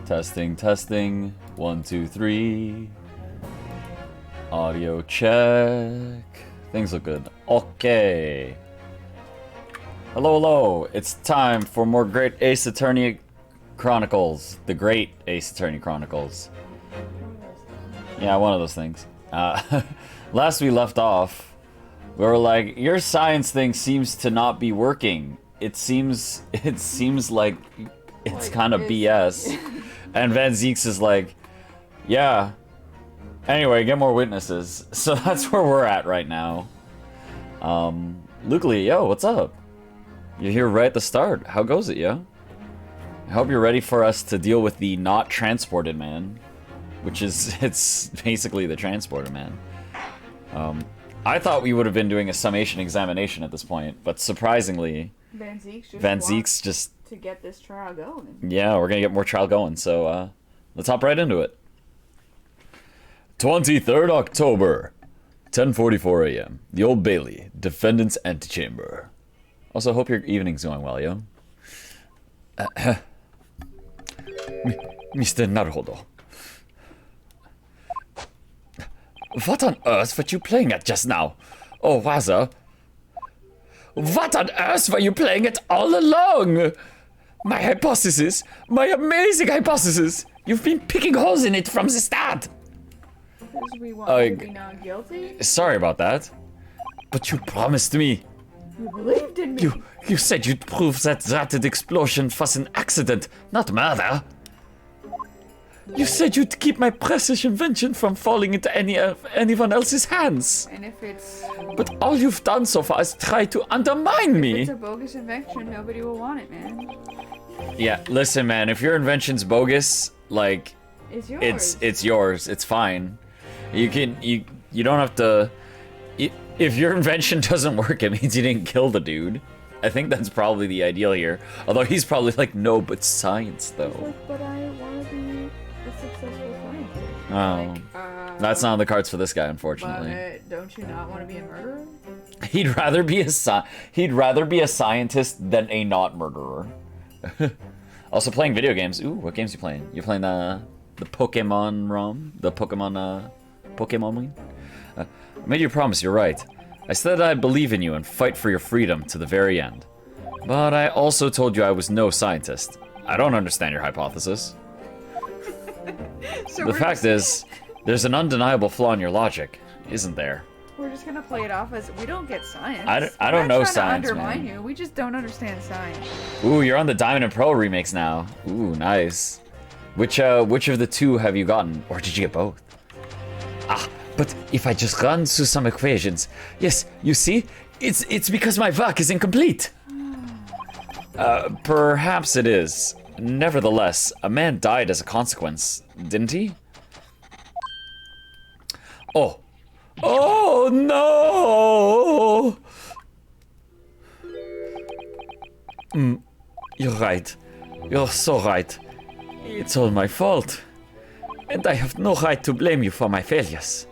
Testing, testing. 1, 2, 3. Audio check. Things look good. Okay. Hello, hello. It's time for more Great Ace Attorney Chronicles. The Great Ace Attorney Chronicles. Yeah, one of those things. Last we left off, we were like, your science thing seems to not be working. It seems like it's kind of BS. And Van Zeeks is like, yeah. Anyway, get more witnesses. So that's where we're at right now. Luke Lee, yo, what's up? You're here right at the start. How goes it, yo? I hope you're ready for us to deal with the not transported man. Which is, it's basically the transporter man. I thought we would have been doing a summation examination at this point, but surprisingly, Van Zeeks just to get this trial going. Yeah, we're gonna get more trial going, so let's hop right into it. 23rd October, 10:44 a.m. The Old Bailey, defendant's antechamber. Also, hope your evening's going well, yo. Mr. Naruhodo. What on earth were you playing at just now? Oh, Waza. What on earth were you playing at all along? My hypothesis, my amazing hypothesis. You've been picking holes in it from the start. Because we want you to be not guilty? Sorry about that. But you promised me. You believed in me. You said you'd prove that rapid explosion was an accident, not murder. You said you'd keep my precious invention from falling into anyone else's hands. And if it's... But all you've done so far is try to undermine me. If it's a bogus invention, nobody will want it, man. Yeah, listen, man, if your invention's bogus, like... It's yours. It's yours. It's fine. You don't have to... If your invention doesn't work, it means you didn't kill the dude. I think that's probably the ideal here. Although he's probably like, no, but science, though. Like, but I want to be a successful scientist. Oh. Like, that's not on the cards for this guy, unfortunately. But don't you not want to be a murderer? He'd rather be a scientist than a not murderer. Also playing video games. Ooh, what games you playing? You playing the Pokemon ROM? The Pokemon Wing? I made you a promise, you're right. I said I'd believe in you and fight for your freedom to the very end. But I also told you I was no scientist. I don't understand your hypothesis. So the fact is, there's an undeniable flaw in your logic, isn't there? We're just gonna play it off as we don't get science. I don't know science, to undermine man. you. We just don't understand science. Ooh, you're on the Diamond and Pearl remakes now. Ooh, nice. Which of the two have you gotten, or did you get both? But if I just run through some equations, yes, you see, it's because my work is incomplete. Perhaps it is. Nevertheless, a man died as a consequence, didn't he? Oh. Oh, no! You're right. You're so right. It's all my fault. And I have no right to blame you for my failures.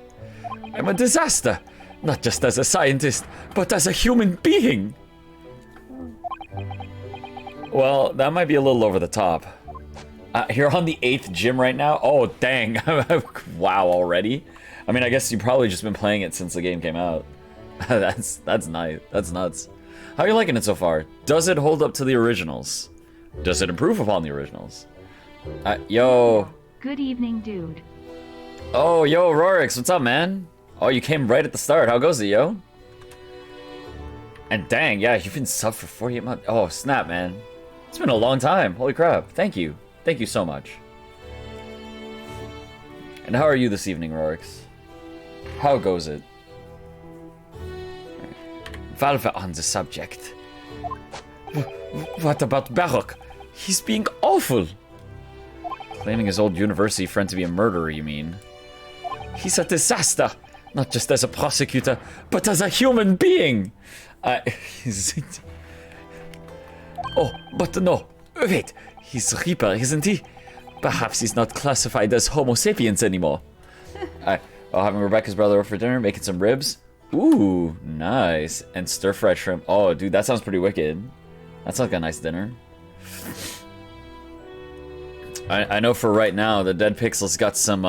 I'm a disaster, not just as a scientist, but as a human being. Well, that might be a little over the top. You're on the 8th gym right now? Oh, dang. Wow, already? I mean, I guess you've probably just been playing it since the game came out. That's nice. That's nuts. How are you liking it so far? Does it hold up to the originals? Does it improve upon the originals? Yo. Good evening, dude. Oh, yo, Rorix, what's up, man? Oh, you came right at the start. How goes it, yo? And dang, yeah, you've been sub for 48 months. Oh, snap, man. It's been a long time. Holy crap. Thank you. Thank you so much. And how are you this evening, Rorix? How goes it? Valve on the subject. What about Baruch? He's being awful. Claiming his old university friend to be a murderer, you mean? He's a disaster. Not just as a prosecutor, but as a human being. Oh, but no. Wait, he's Reaper, isn't he? Perhaps he's not classified as Homo sapiens anymore. Having Rebecca's brother over for dinner, making some ribs. Ooh, nice. And stir-fried shrimp. Oh, dude, that sounds pretty wicked. That sounds like a nice dinner. I know for right now the Dead Pixel's got some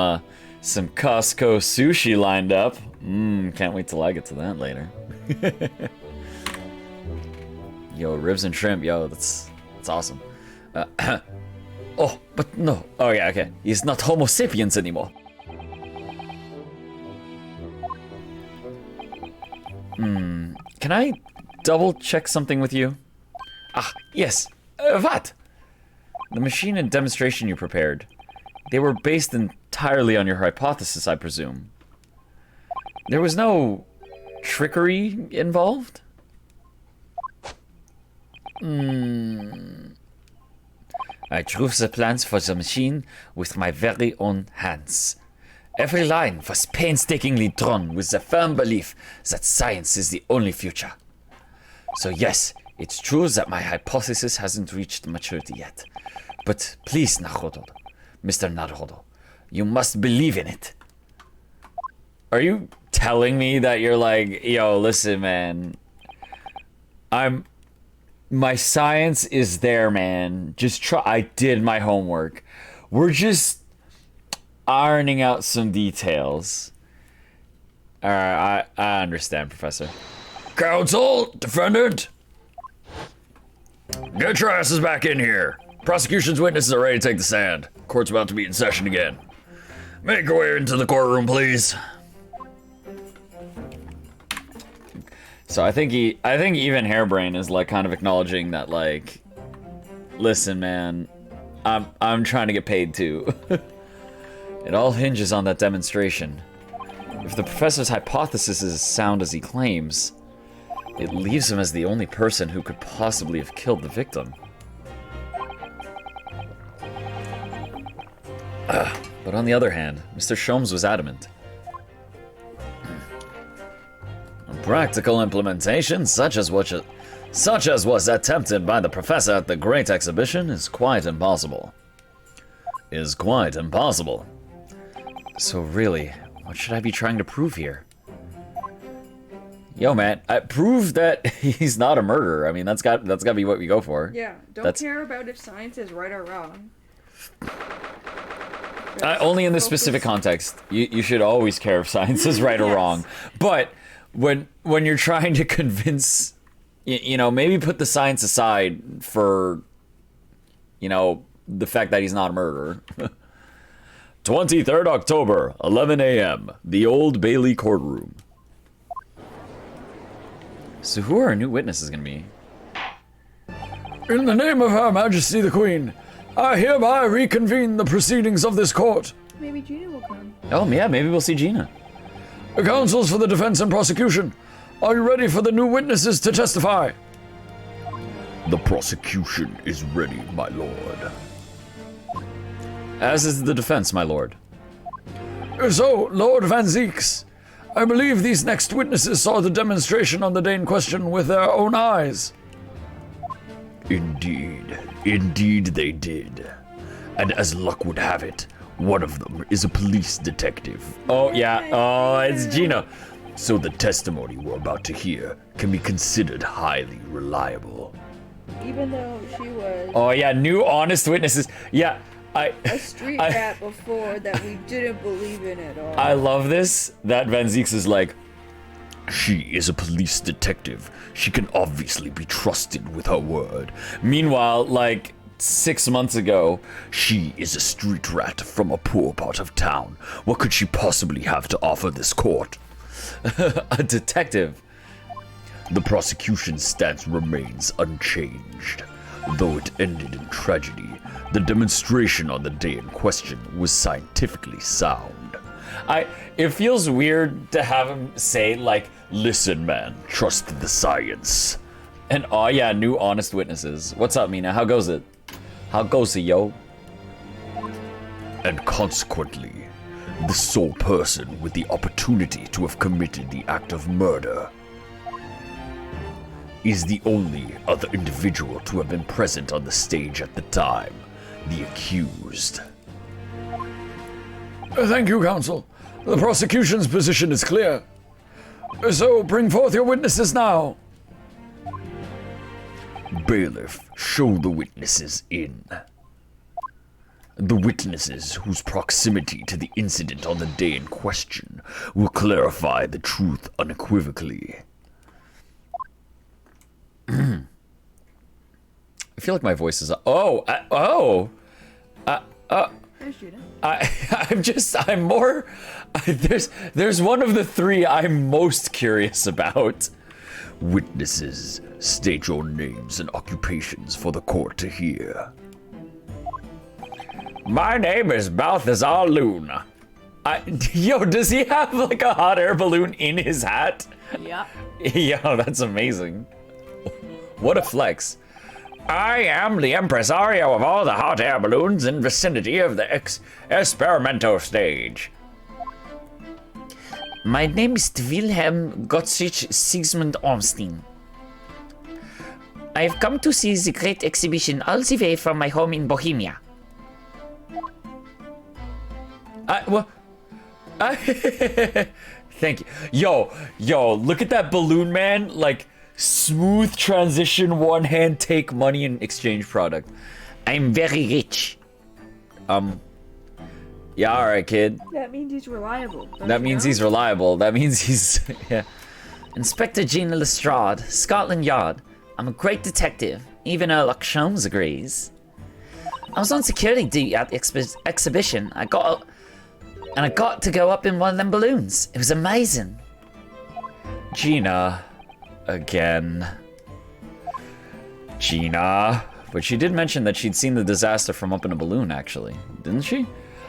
Costco sushi lined up. Can't wait till I get to that later. Yo, ribs and shrimp, yo, that's awesome. Oh, but no. Oh yeah, okay. He's not Homo sapiens anymore. Can I double check something with you? Ah, yes. What? The machine and demonstration you prepared, they were based entirely on your hypothesis, I presume. There was no trickery involved? I drew the plans for the machine with my very own hands. Every line was painstakingly drawn with the firm belief that science is the only future. So yes, it's true that my hypothesis hasn't reached maturity yet. But please, Naruhodo, Mr. Naruhodo, you must believe in it. Are you telling me that you're like, yo, listen, man, my science is there, man. Just try. I did my homework. We're just ironing out some details. Alright, I understand, Professor. Counsel, defendant, get your asses back in here. Prosecution's witnesses are ready to take the stand. Court's about to be in session again. Make your way into the courtroom, please. So I think even Hairbrain is like kind of acknowledging that, like, listen, man, I'm trying to get paid too. It all hinges on that demonstration. If the professor's hypothesis is as sound as he claims, it leaves him as the only person who could possibly have killed the victim. But on the other hand, Mr. Sholmes was adamant. Practical implementation, such as was attempted by the professor at the Great Exhibition, is quite impossible. So really, what should I be trying to prove here? Yo, man, prove that he's not a murderer. I mean, that's got to be what we go for. Yeah, don't care about if science is right or wrong. Only in this specific context. You should always care if science is right or wrong. But when you're trying to convince, you know, maybe put the science aside for, you know, the fact that he's not a murderer. 23rd October, 11 a.m., the Old Bailey courtroom. So who are our new witnesses going to be? In the name of Her Majesty the Queen, I hereby reconvene the proceedings of this court. Maybe Gina will come. Oh, yeah, maybe we'll see Gina. The counsels for the defense and prosecution, are you ready for the new witnesses to testify? The prosecution is ready, my lord. As is the defense, my lord. So, Lord Van Zeeks, I believe these next witnesses saw the demonstration on the day in question with their own eyes. Indeed they did. And as luck would have it, one of them is a police detective. Oh, yeah. Oh, it's Gina. So the testimony we're about to hear can be considered highly reliable. Even though she was Oh, yeah, new honest witnesses. Yeah, a street rat before that we didn't believe in at all. I love this, that Van Zeeks is like, She is a police detective. She can obviously be trusted with her word. meanwhile, like, 6 months ago, She is a street rat from a poor part of town. What could she possibly have to offer this court? a detective. The prosecution's stance remains unchanged. Though it ended in tragedy, the demonstration on the day in question was scientifically sound. It feels weird to have him say, like, Listen, man, trust the science. and oh, yeah, new honest witnesses. What's up, Mina? How goes it? How goes it, yo? And consequently, the sole person with the opportunity to have committed the act of murder is the only other individual to have been present on the stage at the time, the accused. Thank you, counsel. The prosecution's position is clear. So, bring forth your witnesses now. Bailiff, show the witnesses in. The witnesses whose proximity to the incident on the day in question will clarify the truth unequivocally. I feel like my voice is... I'm more... There's one of the three I'm most curious about. Witnesses, state your names and occupations for the court to hear. My name is Balthazar Loon. Yo, does he have like a hot air balloon in his hat? Yeah. Yo, that's amazing. What a flex. I am the impresario of all the hot air balloons in vicinity of the experimental stage. My name is Wilhelm Gottschalk Sigismund Ormstein. I've come to see the great exhibition all the way from my home in Bohemia. Thank you. Yo, look at that balloon man. Like, smooth transition, one hand, take money in exchange product. I'm very rich. Yeah, alright, kid. That means he's reliable. That means he's reliable. That means he's, yeah. Inspector Jean Lestrade, Scotland Yard. I'm a great detective. Even Sherlock Holmes agrees. I was on security duty at the exhibition. I got to go up in one of them balloons. It was amazing. Gina. Again. Gina. But she did mention that she'd seen the disaster from up in a balloon, actually. Didn't she?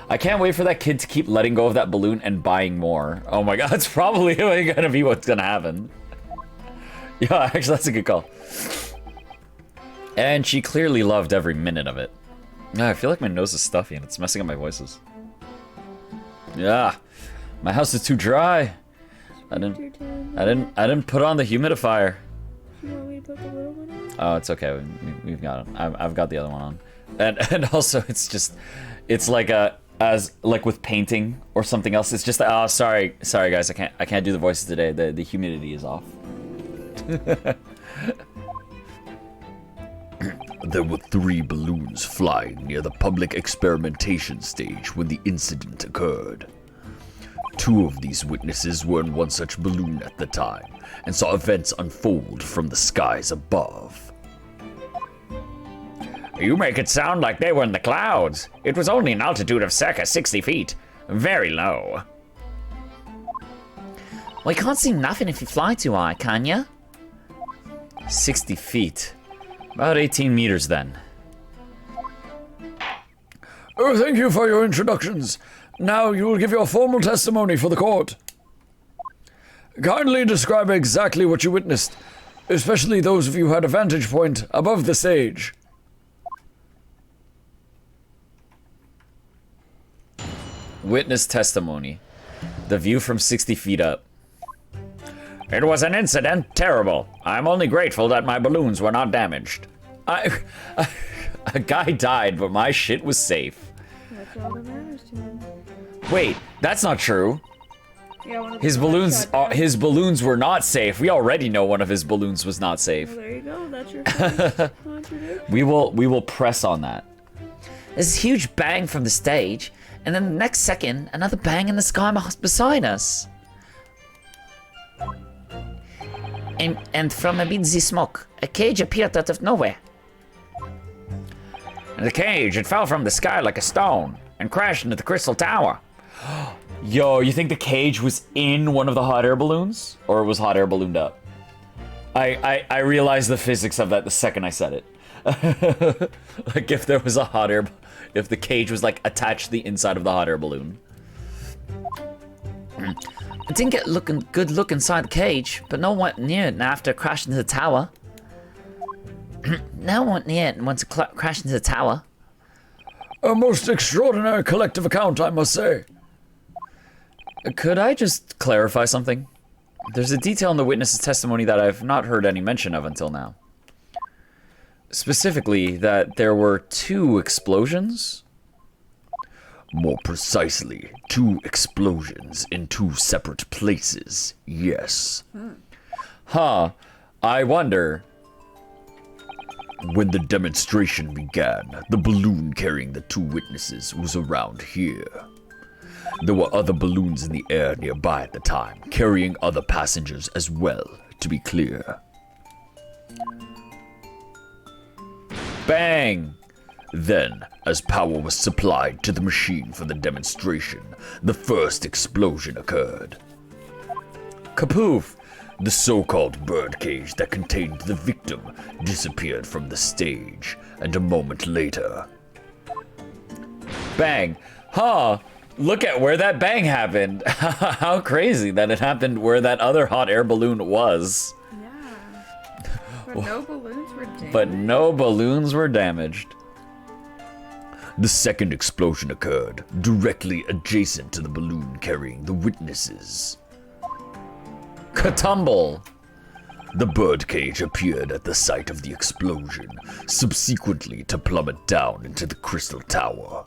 I can't wait for that kid to keep letting go of that balloon and buying more. Oh my god, that's probably gonna be what's gonna happen. Yeah, actually, that's a good call. And she clearly loved every minute of it. Yeah, I feel like my nose is stuffy and it's messing up my voices. Yeah, my house is too dry. I didn't put on the humidifier. You want me to put the little one on? Oh, it's okay. We've got it. I've got the other one on. And also, it's like like with painting or something else. It's just sorry guys, I can't do the voices today. The humidity is off. There were 3 balloons flying near the public experimentation stage when the incident occurred. 2 of these witnesses were in one such balloon at the time and saw events unfold from the skies above. You make it sound like they were in the clouds. It was only an altitude of circa 60 feet. Very low. Well, you can't see nothing if you fly too high, can ya? 60 feet. About 18 meters then. Oh, thank you for your introductions. Now you will give your formal testimony for the court. Kindly describe exactly what you witnessed, especially those of you who had a vantage point above the stage. Witness testimony. The view from 60 feet up. It was an incident, terrible. I'm only grateful that my balloons were not damaged. A guy died, but my shit was safe. That's all that matters to him. Wait, that's not true. Yeah, one of His the balloons were not safe. We already know one of his balloons was not safe. Well, there you go. That's your first contradiction. We will press on that. There's a huge bang from the stage, and then the next second, another bang in the sky beside us. And from amid the smoke, a cage appeared out of nowhere. The cage, it fell from the sky like a stone and crashed into the crystal tower. Yo, you think the cage was in one of the hot air balloons? Or it was hot air ballooned up? I realized the physics of that the second I said it. Like if there was a hot air... If the cage was like attached to the inside of the hot air balloon. I didn't get good look inside the cage, but no one went near it after it crashed into the tower. No one went near it once it crashed into the tower. A most extraordinary collective account, I must say. Could I just clarify something? There's a detail in the witness's testimony that I've not heard any mention of until now. Specifically, that there were 2 explosions? More precisely, 2 explosions in 2 separate places, yes. Huh. I wonder... When the demonstration began, the balloon carrying the 2 witnesses was around here. There were other balloons in the air nearby at the time, carrying other passengers as well, to be clear. Bang! Then, as power was supplied to the machine for the demonstration, the first explosion occurred. Kapoof! The so-called birdcage that contained the victim disappeared from the stage, and a moment later... Bang! Huh! Look at where that bang happened! How crazy that it happened where that other hot air balloon was. Yeah. But no balloons were damaged. But no balloons were damaged. The second explosion occurred, directly adjacent to the balloon carrying the witnesses. Katumble! The birdcage appeared at the site of the explosion, subsequently to plummet down into the crystal tower.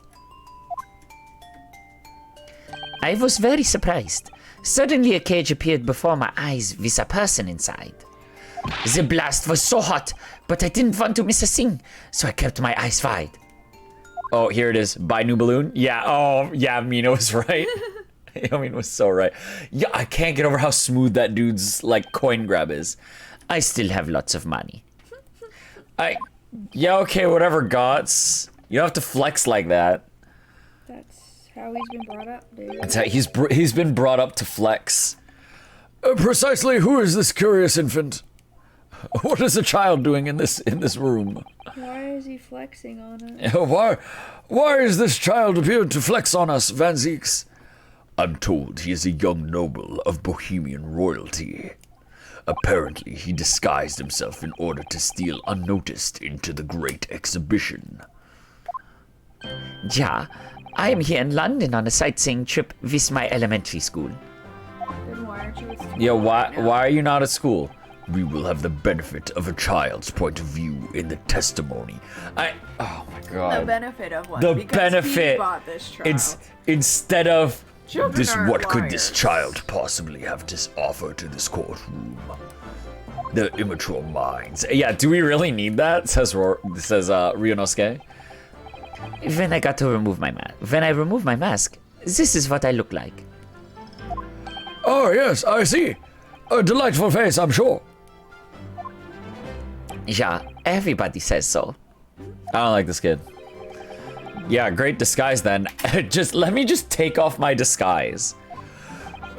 I was very surprised. Suddenly a cage appeared before my eyes with a person inside. The blast was so hot, but I didn't want to miss a thing, so I kept my eyes wide. Oh, here it is. Buy new balloon? Yeah, oh, yeah, Mina was right. Mina was so right. Yeah, I can't get over how smooth that dude's, like, coin grab is. I still have lots of money. Yeah, okay, whatever, Gots. You don't have to flex like that. That's how he's been brought up, dude. That's how he's been brought up to flex. Precisely who is this curious infant? What is a child doing in this room? Why is he flexing on us? Why is this child appeared to flex on us, Van Zieks? I'm told he is a young noble of Bohemian royalty. Apparently, he disguised himself in order to steal unnoticed into the Great Exhibition. Yeah, I am here in London on a sightseeing trip with my elementary school. Then why aren't you at school? Yeah, why are you not at school? We will have the benefit of a child's point of view in the testimony. Oh my god. The benefit of what? The Because benefit. he bought this child. It's instead of Children are What could liars. this child possibly have to offer to this courtroom? Their immature minds. yeah. Do we really need that? Says Ryunosuke. When I got to remove my mask, when I remove my mask, this is what I look like. Oh, yes, I see. A delightful face, I'm sure. Yeah, everybody says so. I don't like this kid. Yeah, great disguise then. Let me take off my disguise.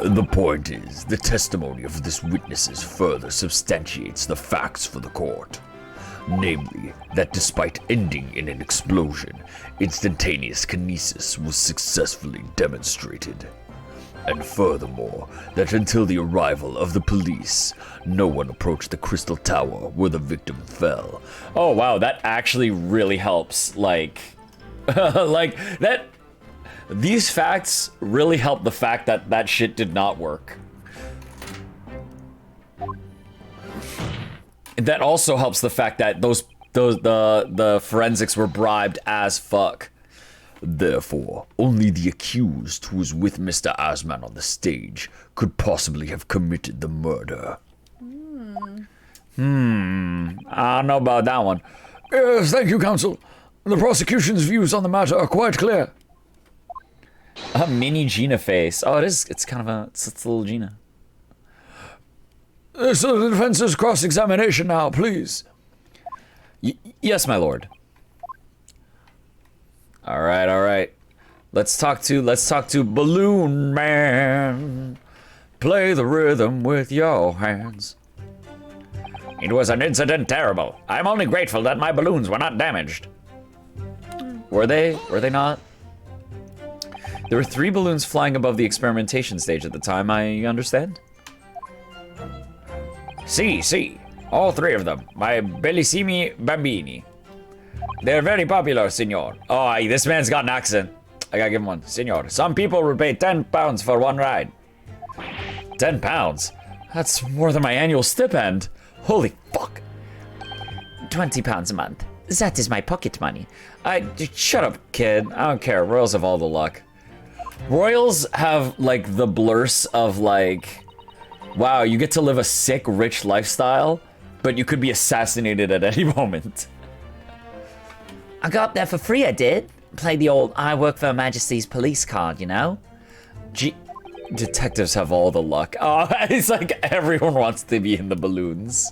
The point is, the testimony of this witnesses further substantiates the facts for the court. Namely, that despite ending in an explosion, instantaneous kinesis was successfully demonstrated. And furthermore, that until the arrival of the police, no one approached the crystal tower where the victim fell. Oh wow, that actually really helps. Like, like that. These facts really help the fact that that shit did not work. That also helps the fact that the forensics were bribed as fuck. Therefore, only the accused who was with Mr. Asman on the stage could possibly have committed the murder. I don't know about that one. Yes, thank you, counsel. The prosecution's views on the matter are quite clear. A mini Gina face. Oh, it is. It's kind of it's a little Gina. So the defense's cross-examination now, please. Yes, my lord. All right. Let's talk to Balloon Man. Play the rhythm with your hands. It was an incident terrible. I'm only grateful that my balloons were not damaged. Were they? Were they not? There were 3 balloons flying above the experimentation stage at the time, I understand. See, all 3 of them. My bellissimi bambini. They're very popular, signor. Oh, this man's got an accent. I gotta give him one. Signor, some people would pay £10 for one ride. £10? That's more than my annual stipend. Holy fuck. £20 a month. That is my pocket money. Shut up, kid. I don't care. Royals have all the luck. Royals have, like, the blurse of, like, wow, you get to live a sick, rich lifestyle, but you could be assassinated at any moment. I got up there for free, I did. Played the old I work for Her Majesty's police card, you know? Detectives have all the luck. Oh, it's like everyone wants to be in the balloons.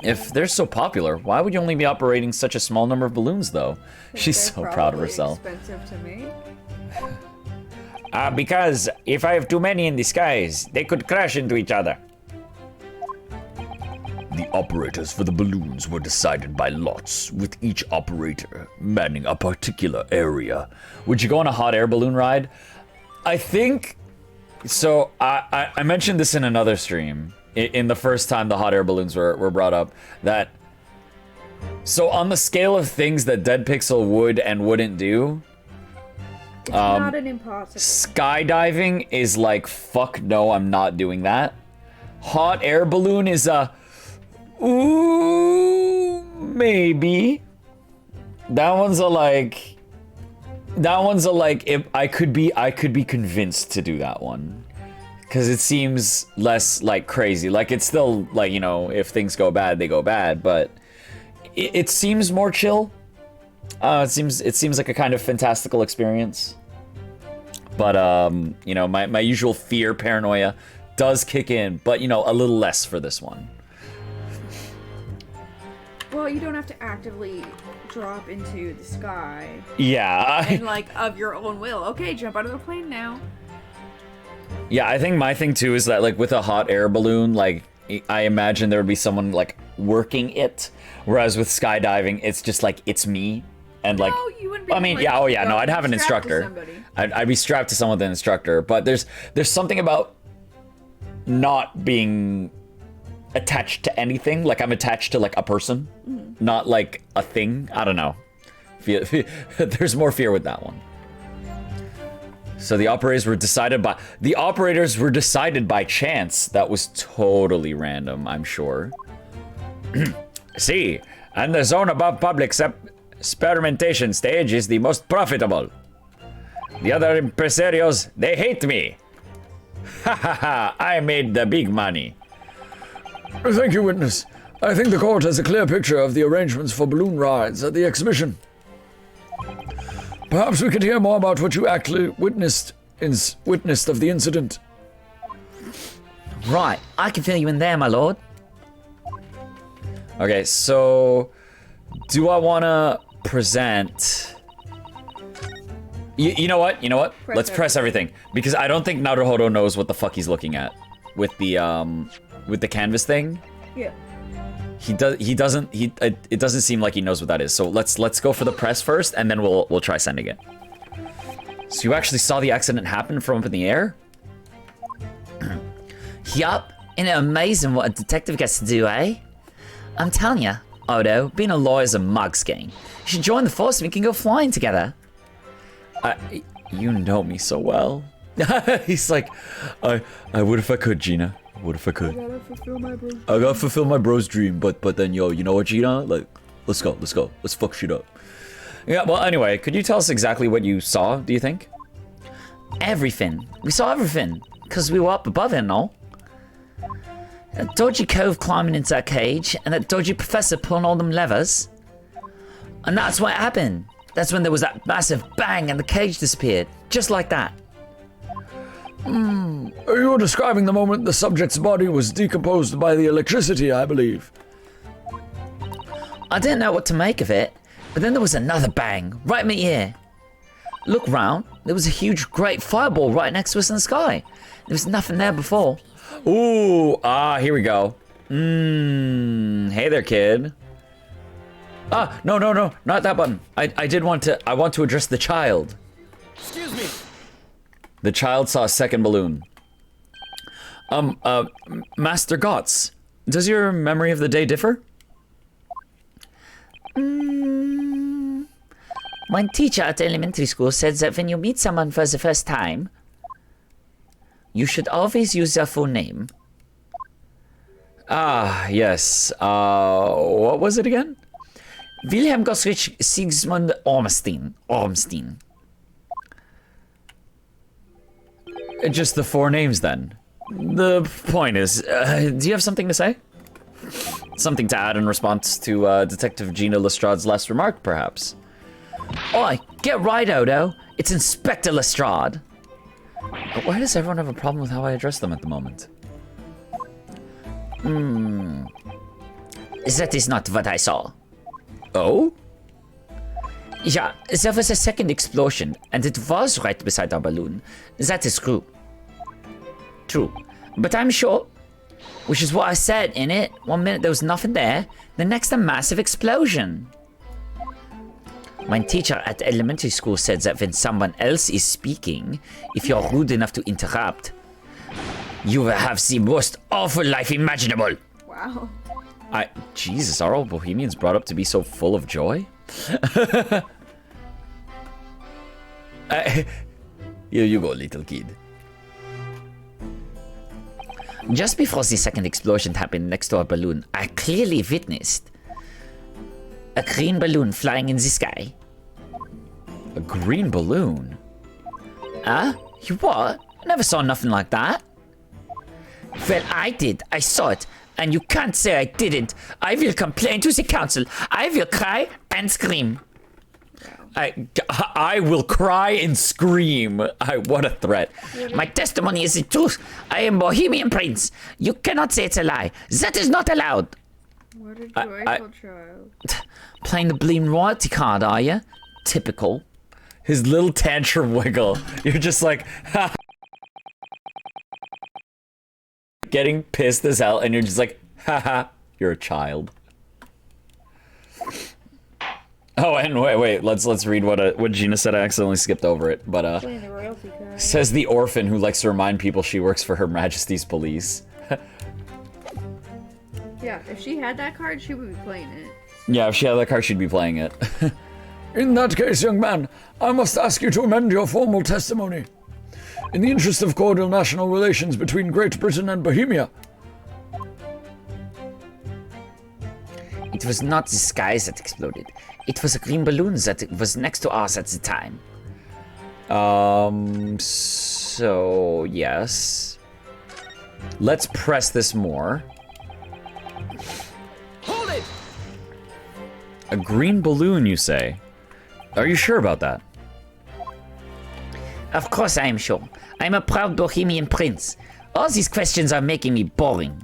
If they're so popular, why would you only be operating such a small number of balloons, though? She's so proud of herself. Expensive to me. Because if I have too many in the skies, they could crash into each other. The operators for the balloons were decided by lots, with each operator manning a particular area. Would you go on a hot air balloon ride? I think... So, I mentioned this in another stream, in the first time the hot air balloons were brought up, that... So, on the scale of things that Dead Pixel would and wouldn't do... It's not an impossible. Skydiving is like, fuck no, I'm not doing that. Hot air balloon is a... Ooh, maybe. That one's a like... If I could be convinced to do that one. Because it seems less, like, crazy. Like, it's still, like, you know, if things go bad, they go bad, but... It seems more chill. It seems like a kind of fantastical experience. But, you know, my usual fear, paranoia, does kick in, but, you know, a little less for this one. Well, you don't have to actively drop into the sky. Yeah. And, like, of your own will. Okay, jump out of the plane now. Yeah, I think my thing, too, is that, like, with a hot air balloon, like, I imagine there would be someone, like, working it. Whereas with skydiving, it's just, like, it's me. And, like, no, you wouldn't be I mean, like, yeah, oh, yeah, no, I'd have an strapped to instructor. somebody. I'd be strapped to someone with an instructor. But there's something about not being attached to anything. Like, I'm attached to, like, a person, not, like, a thing. I don't know. There's more fear with that one. So the operators were decided by chance. That was totally random, I'm sure. See, and the zone above public experimentation stage is the most profitable. The other impresarios, they hate me. Ha ha ha, I made the big money. Thank you, witness. I think the court has a clear picture of the arrangements for balloon rides at the exhibition. Perhaps we could hear more about what you actually witnessed of the incident. Right, I can fill you in there, my lord. Okay, so do I want to present... You know what? Let's press everything. Because I don't think Naruhodo knows what the fuck he's looking at with the canvas thing. Yeah. It doesn't seem like he knows what that is. So let's go for the press first, and then we'll try sending it. So you actually saw the accident happen from up in the air? Yup, isn't it amazing what a detective gets to do, eh? I'm telling ya, Odo, being a lawyer's a mug's game. You should join the force and we can go flying together. You know me so well. He's like, I would if I could, Gina. What if I could? I gotta fulfill my bro's dream, but then yo, you know what, Gina? Like, let's go. Let's fuck shit up. Yeah, well, anyway, could you tell us exactly what you saw, do you think? Everything. We saw everything. Because we were up above it and all. A dodgy cove climbing into that cage, and that dodgy professor pulling all them levers. And that's what happened. That's when there was that massive bang and the cage disappeared. Just like that. You're describing the moment the subject's body was decomposed by the electricity, I believe. I didn't know what to make of it, but then there was another bang, right in my ear. Look round, there was a huge great fireball right next to us in the sky. There was nothing there before. Ooh, here we go. Hey there, kid. No, not that button. I want to address the child. Excuse me. The child saw a second balloon. Master Gotts, does your memory of the day differ? My teacher at elementary school said that when you meet someone for the first time, you should always use their full name. Ah, yes. What was it again? Wilhelm Gottfried Sigismund Ormstein. Just the four names, then. The point is, do you have something to say? something to add in response to Detective Gina Lestrade's last remark, perhaps. Oi, get right, Odo. It's Inspector Lestrade. But why does everyone have a problem with how I address them at the moment? That is not what I saw. Oh? Yeah, there was a second explosion, and it was right beside our balloon. That is true. True. But I'm sure, which is what I said in it. 1 minute there was nothing there, the next a massive explosion. My teacher at elementary school said that when someone else is speaking, if you're rude enough to interrupt, you will have the most awful life imaginable. Wow. Jesus, are all Bohemians brought up to be so full of joy? Here you go, little kid. Just before the second explosion happened next to our balloon, I clearly witnessed a green balloon flying in the sky. A green balloon? You what? I never saw nothing like that. Well, I did. I saw it. And you can't say I didn't. I will complain to the council. I will cry and scream. I will cry and scream. What a threat. My testimony is the truth. I am Bohemian Prince. You cannot say it's a lie. That is not allowed. What a joyful child. Playing the bleeding royalty card, are you? Typical. His little tantrum wiggle. You're just like, getting pissed as hell, and you're just like, haha, you're a child. Oh, and wait, let's read what Gina said. I accidentally skipped over it, but Playing the royalty card. says the orphan who likes to remind people she works for Her Majesty's police. Yeah, if she had that card, she would be playing it. Yeah, if she had that card, she'd be playing it. In that case, young man, I must ask you to amend your formal testimony. In the interest of cordial national relations between Great Britain and Bohemia. It was not the sky that exploded. It was a green balloon that was next to us at the time. So, yes. Let's press this more. Hold it! A green balloon, you say? Are you sure about that? Of course I am sure. I am a proud Bohemian prince. All these questions are making me boring.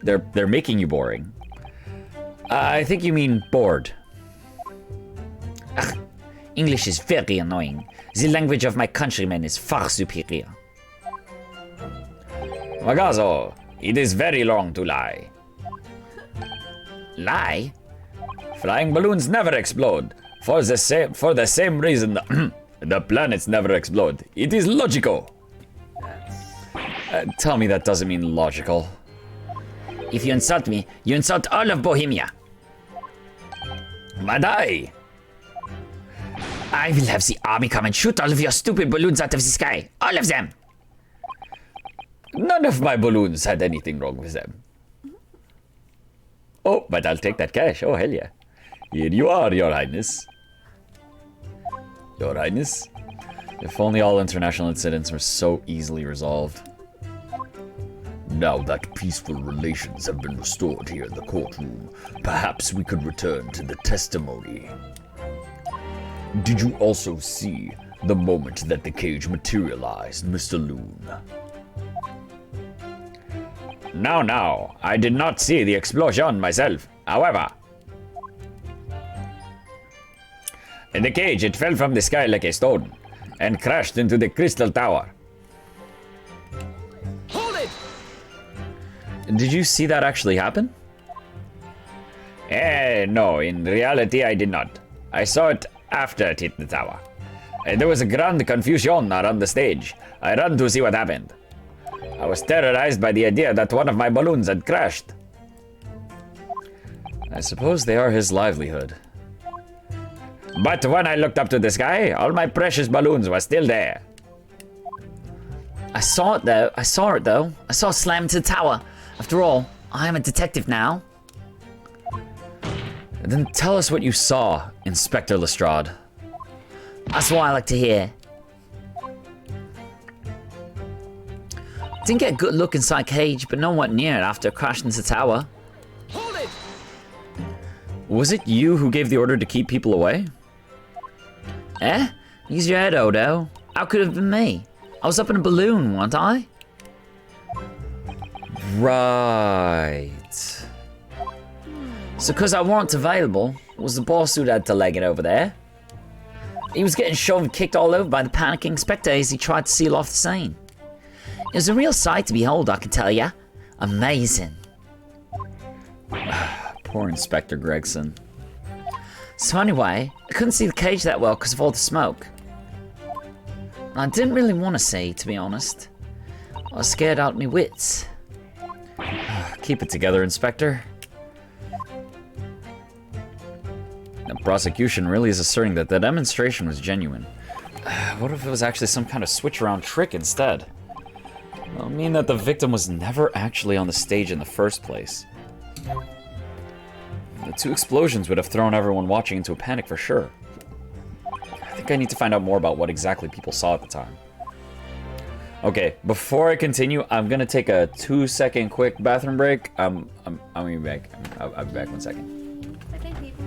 They're making you boring. I think you mean bored. English is very annoying. The language of my countrymen is far superior. Magazo, it is very long to lie. Lie? Flying balloons never explode. For the same reason the planets never explode. It is logical. Tell me that doesn't mean logical. If you insult me, you insult all of Bohemia. Madai! I will have the army come and shoot all of your stupid balloons out of the sky. All of them. None of my balloons had anything wrong with them. Oh, but I'll take that cash. Oh, hell yeah. Here you are, Your Highness. Your Highness? If only all international incidents were so easily resolved. Now that peaceful relations have been restored here in the courtroom, perhaps we could return to the testimony. Did you also see the moment that the cage materialized, Mr. Loon? No, I did not see the explosion myself. However, in the cage, it fell from the sky like a stone and crashed into the crystal tower. Hold it! Did you see that actually happen? No, in reality I did not. I saw it after it hit the tower. There was a grand confusion around the stage. I ran to see what happened. I was terrorized by the idea that one of my balloons had crashed. I suppose they are his livelihood. But when I looked up to the sky, all my precious balloons were still there. I saw it though. I saw it slam to the tower. After all, I am a detective now. Then tell us what you saw, Inspector Lestrade. That's what I like to hear. Didn't get a good look inside cage, but no one near it after it crashed into the tower. Was it you who gave the order to keep people away? Eh? Use your head, Odo. How could it have been me? I was up in a balloon, wasn't I? Right. So because I weren't available, it was the boss who had to leg it over there. He was getting shoved and kicked all over by the panicking spectators as he tried to seal off the scene. It was a real sight to behold, I can tell ya. Amazing. Poor Inspector Gregson. So anyway, I couldn't see the cage that well because of all the smoke. And I didn't really want to see, to be honest. I was scared out of me wits. Keep it together, Inspector. The prosecution really is asserting that the demonstration was genuine. What if it was actually some kind of switch-around trick instead? It'll mean that the victim was never actually on the stage in the first place. The 2 explosions would have thrown everyone watching into a panic for sure. I think I need to find out more about what exactly people saw at the time. Okay, before I continue, I'm gonna take a 2-second quick bathroom break. I'm gonna be back. I'll be back 1 second. Okay, people.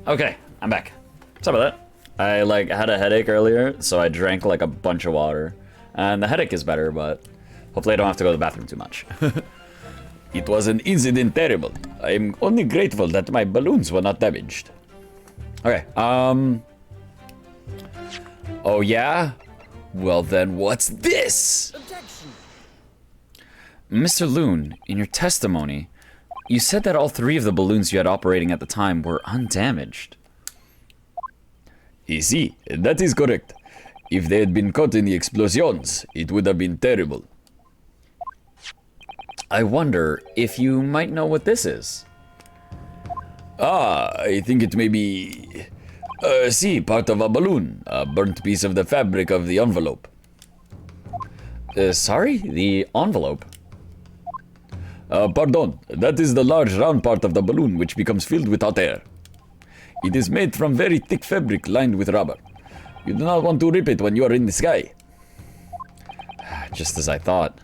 Okay, I'm back. Sorry about that. I had a headache earlier, so I drank like a bunch of water. And the headache is better, but hopefully I don't have to go to the bathroom too much. It was an incident terrible. I'm only grateful that my balloons were not damaged. Okay, Oh yeah? Well then what's this? Mr. Loon, in your testimony, you said that all 3 of the balloons you had operating at the time were undamaged. See, that is correct. If they had been caught in the explosions, it would have been terrible. I wonder if you might know what this is. I think it may be... see, part of a balloon. A burnt piece of the fabric of the envelope. Sorry? The envelope? Pardon. That is the large round part of the balloon which becomes filled with hot air. It is made from very thick fabric lined with rubber. You do not want to rip it when you are in the sky. Just as I thought.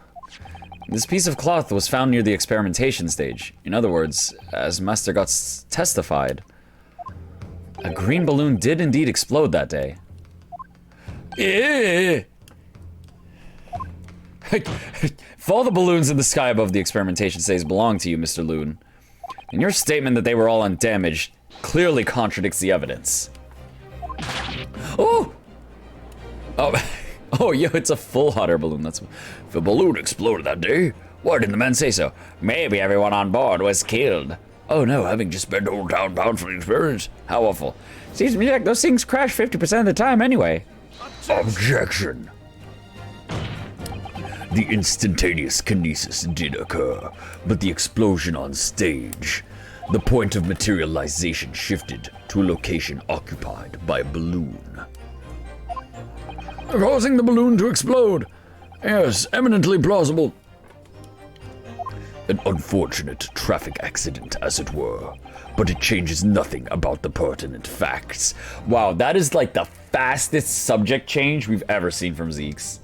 This piece of cloth was found near the experimentation stage. In other words, as Master Guts testified, a green balloon did indeed explode that day. If all the balloons in the sky above the experimentation stage belong to you, Mr. Loon, then your statement that they were all undamaged clearly contradicts the evidence. Oh! Oh, yo, it's a full hot air balloon. That's... If a balloon exploded that day, why didn't the man say so? Maybe everyone on board was killed. Oh no, having just spent the whole town bound for the experience. How awful. Seems to me like those things crash 50% of the time anyway. Objection. The instantaneous kinesis did occur, but the explosion on stage, The point of materialization shifted to a location occupied by a balloon. Causing the balloon to explode. Yes, eminently plausible. An unfortunate traffic accident, as it were, but it changes nothing about the pertinent facts. Wow, that is like the fastest subject change we've ever seen from Zeke's.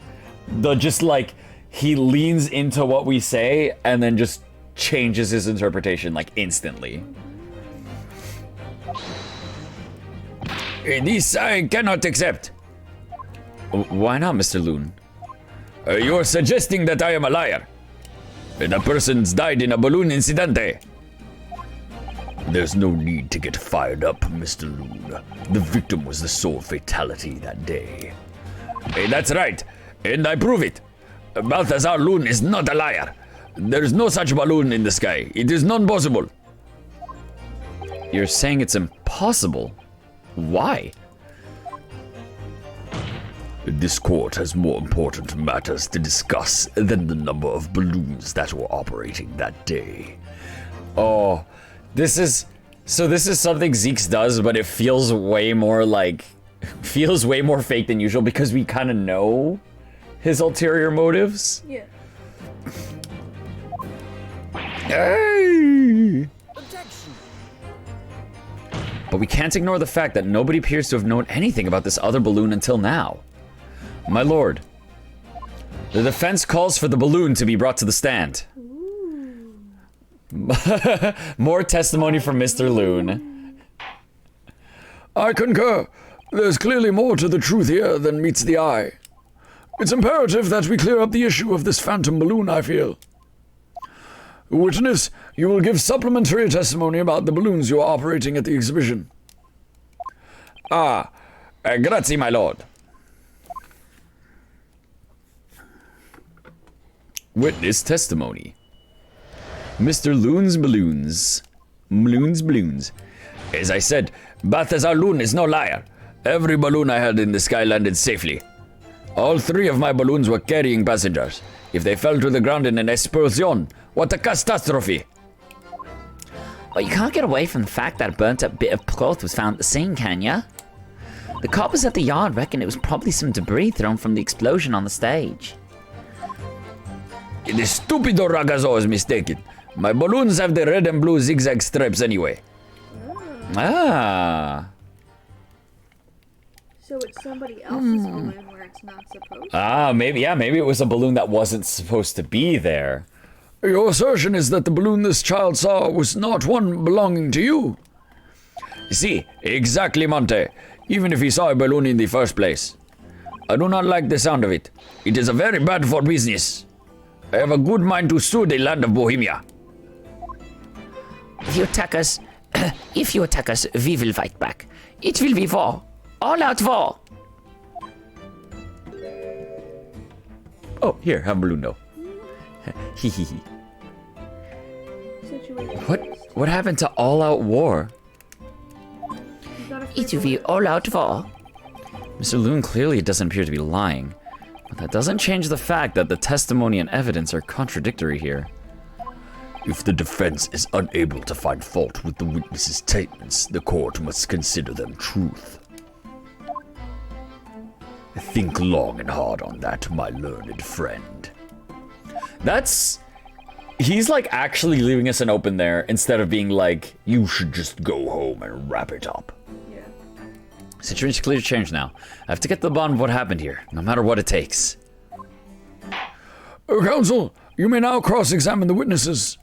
He leans into what we say and then just changes his interpretation like instantly. This I cannot accept. Why not, Mr. Loon? You are suggesting that I am a liar. The person's died in a balloon incidente. There's no need to get fired up, Mr. Loon. The victim was the sole fatality that day. That's right, and I prove it. Balthazar Loon is not a liar. There's no such balloon in the sky. It is non-possible. You're saying it's impossible? Why? This court has more important matters to discuss than the number of balloons that were operating that day. Oh, this is something Zeke's does, but it feels way more fake than usual because we kind of know his ulterior motives. Yeah. Hey! But we can't ignore the fact that nobody appears to have known anything about this other balloon until now. My lord, the defense calls for the balloon to be brought to the stand. More testimony from Mr. Loon. I concur. There's clearly more to the truth here than meets the eye. It's imperative that we clear up the issue of this phantom balloon, I feel. Witness, you will give supplementary testimony about the balloons you are operating at the exhibition. Grazie, my lord. Witness testimony. Mr. Loon's balloons. Loon's balloons. As I said, Balthazar Loon is no liar. Every balloon I had in the sky landed safely. All 3 of my balloons were carrying passengers. If they fell to the ground in an explosion, what a catastrophe! Well, you can't get away from the fact that a burnt-up bit of cloth was found at the scene, can ya? The coppers at the yard reckon it was probably some debris thrown from the explosion on the stage. The stupido ragazzo is mistaken. My balloons have the red and blue zigzag stripes anyway. Ah. So it's somebody else's balloon where it's not supposed to. Ah, maybe it was a balloon that wasn't supposed to be there. Your assertion is that the balloon this child saw was not one belonging to you. See, exactly, Monte. Even if he saw a balloon in the first place. I do not like the sound of it. It is very bad for business. I have a good mind to sue the land of Bohemia. If you attack us, we will fight back. It will be war. All out war. Oh, here, have a balloon though. Hehehe. What happened to all-out war? It will be all out war. Mr. Loon clearly doesn't appear to be lying, but that doesn't change the fact that the testimony and evidence are contradictory here. If the defense is unable to find fault with the witnesses' statements, the court must consider them truth. Think long and hard on that, my learned friend. He's like actually leaving us an open there instead of being like, You should just go home and wrap it up. Yeah. situation's clear to change now. I have to get to the bottom of what happened here, no matter what it takes. Counsel, you may now cross-examine the witnesses.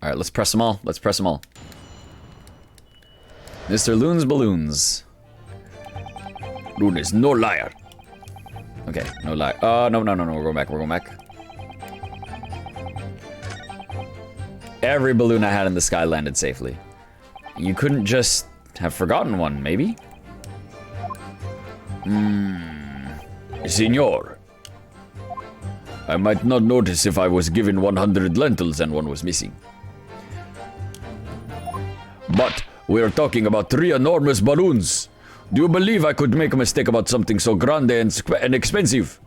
Alright, let's press them all. Let's press them all. Mr. Loon's balloons. Loon is no liar. Okay, no lie. No, we're going back, we're going back. Every balloon I had in the sky landed safely. You couldn't just have forgotten one, maybe? Signor. I might not notice if I was given 100 lentils and one was missing. But we are talking about 3 enormous balloons. Do you believe I could make a mistake about something so grande and expensive?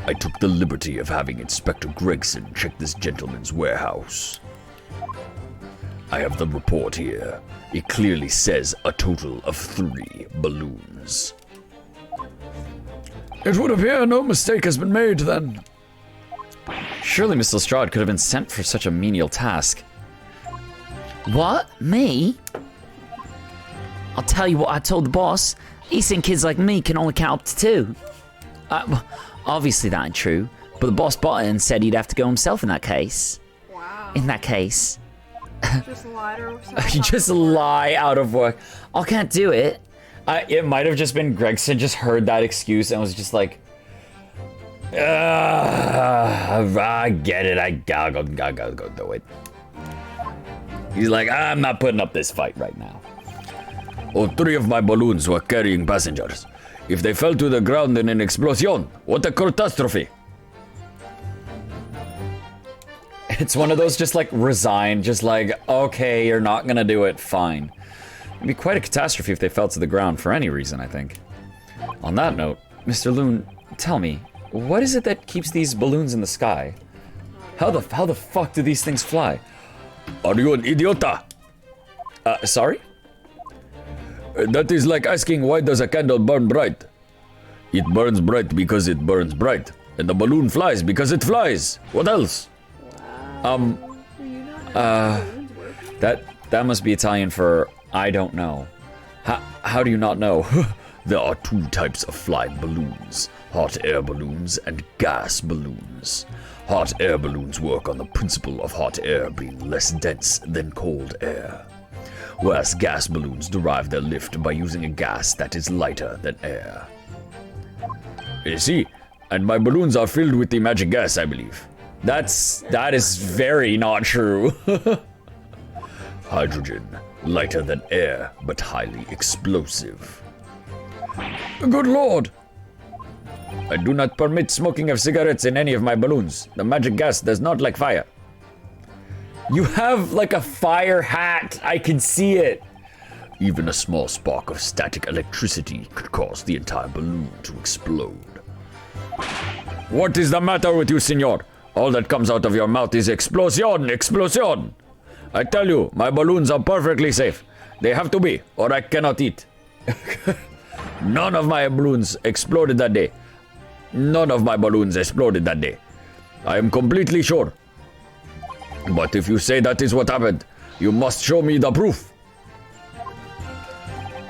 I took the liberty of having Inspector Gregson check this gentleman's warehouse. I have the report here. It clearly says a total of 3 balloons. It would appear no mistake has been made then. Surely Miss Lestrade could have been sent for such a menial task. What? Me? I'll tell you what I told the boss. He's saying kids like me can only count up to 2. Well, obviously that ain't true, but the boss bought it and said he'd have to go himself in that case. Wow. In that case. Just lied or You just lie out of work. I can't do it. It might have just been Gregson just heard that excuse and was just like, I get it. I gotta go do it. He's like, I'm not putting up this fight right now. Oh, 3 of my balloons were carrying passengers. If they fell to the ground in an explosion, what a catastrophe! It's one of those just like resigned, just like, okay, you're not gonna do it, fine. It'd be quite a catastrophe if they fell to the ground for any reason, I think. On that note, Mr. Loon, tell me, what is it that keeps these balloons in the sky? How the fuck do these things fly? Are you an idiota? Sorry? That is like asking why does a candle burn bright? It burns bright because it burns bright. And the balloon flies because it flies. What else? That must be Italian for I don't know. How do you not know? There are 2 types of flying balloons. Hot air balloons and gas balloons. Hot air balloons work on the principle of hot air being less dense than cold air. Whereas gas balloons derive their lift by using a gas that is lighter than air. You see, and my balloons are filled with the magic gas, I believe. That is very not true. Hydrogen, lighter than air, but highly explosive. Good lord. I do not permit smoking of cigarettes in any of my balloons. The magic gas does not like fire. You have like a fire hat. I can see it. Even a small spark of static electricity could cause the entire balloon to explode. What is the matter with you, senor? All that comes out of your mouth is explosion, explosion. I tell you, my balloons are perfectly safe. They have to be, or I cannot eat. None of my balloons exploded that day. None of my balloons exploded that day. I am completely sure. But if you say that is what happened, you must show me the proof.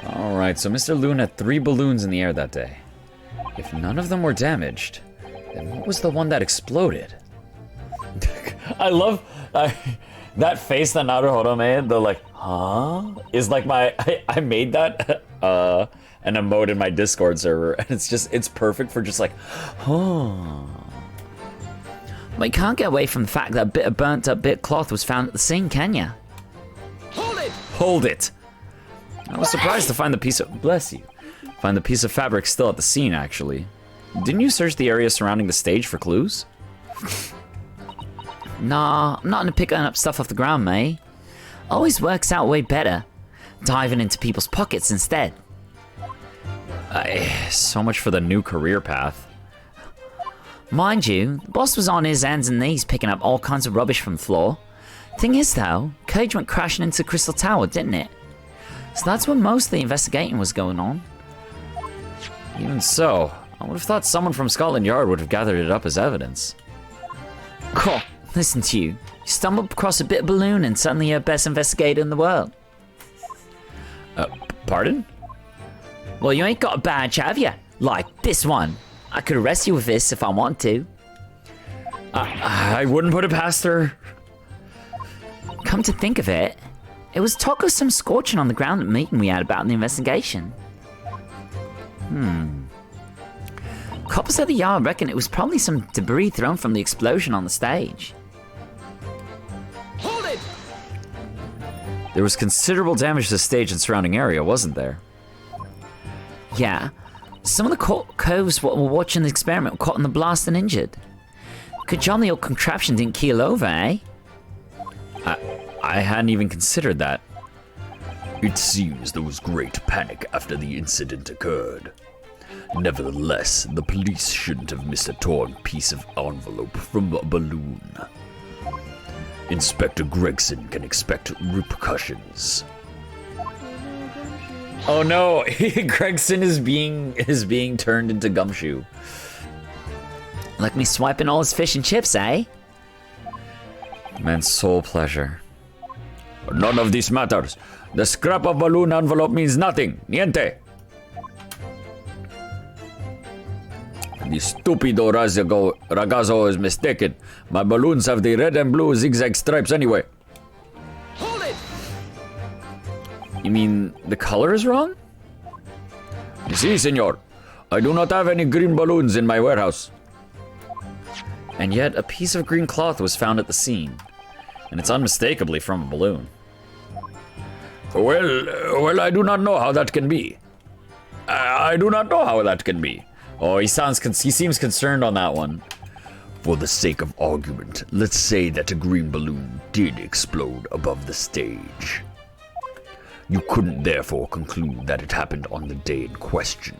Alright, so Mr. Loon had 3 balloons in the air that day. If none of them were damaged, then what was the one that exploded? I love that face that Naruhodo made, the like, huh? Is like I made that an emote in my Discord server, and it's perfect for just like, huh. But you can't get away from the fact that a bit of burnt up bit of cloth was found at the scene, can ya? Hold it! I was surprised to find the piece of find the piece of fabric still at the scene, actually. Didn't you search the area surrounding the stage for clues? Nah, I'm not into picking up stuff off the ground, mate. Always works out way better. Diving into people's pockets instead. So much for the new career path. Mind you, the boss was on his hands and knees picking up all kinds of rubbish from the floor. Thing is though, Cage went crashing into Crystal Tower, didn't it? So that's where most of the investigating was going on. Even so, I would have thought someone from Scotland Yard would have gathered it up as evidence. Cool. Listen to you. You stumbled across a bit of balloon and suddenly you're best investigator in the world. Pardon? Well, you ain't got a badge, have ya? Like this one. I could arrest you with this if I want to. I wouldn't put it past her. Come to think of it, it was talk of some scorching on the ground at the meeting we had about the investigation. Coppers at the yard reckon it was probably some debris thrown from the explosion on the stage. Hold it! There was considerable damage to the stage and surrounding area, wasn't there? Yeah. Some of the coves what were watching the experiment were caught in the blast and injured. Good job the old contraption didn't keel over, eh? I hadn't even considered that. It seems there was great panic after the incident occurred. Nevertheless, the police shouldn't have missed a torn piece of envelope from a balloon. Inspector Gregson can expect repercussions. Oh no, Gregson is being turned into Gumshoe. Like me swiping all his fish and chips, eh? Man's sole pleasure. None of this matters. The scrap of balloon envelope means nothing. Niente. The stupido ragazzo is mistaken. My balloons have the red and blue zigzag stripes anyway. Hold it! You mean the color is wrong? Si, senor. I do not have any green balloons in my warehouse. And yet a piece of green cloth was found at the scene. And it's unmistakably from a balloon. Well, I do not know how that can be. I do not know how that can be. Oh, he seems concerned on that one. For the sake of argument, let's say that a green balloon did explode above the stage. You couldn't therefore conclude that it happened on the day in question.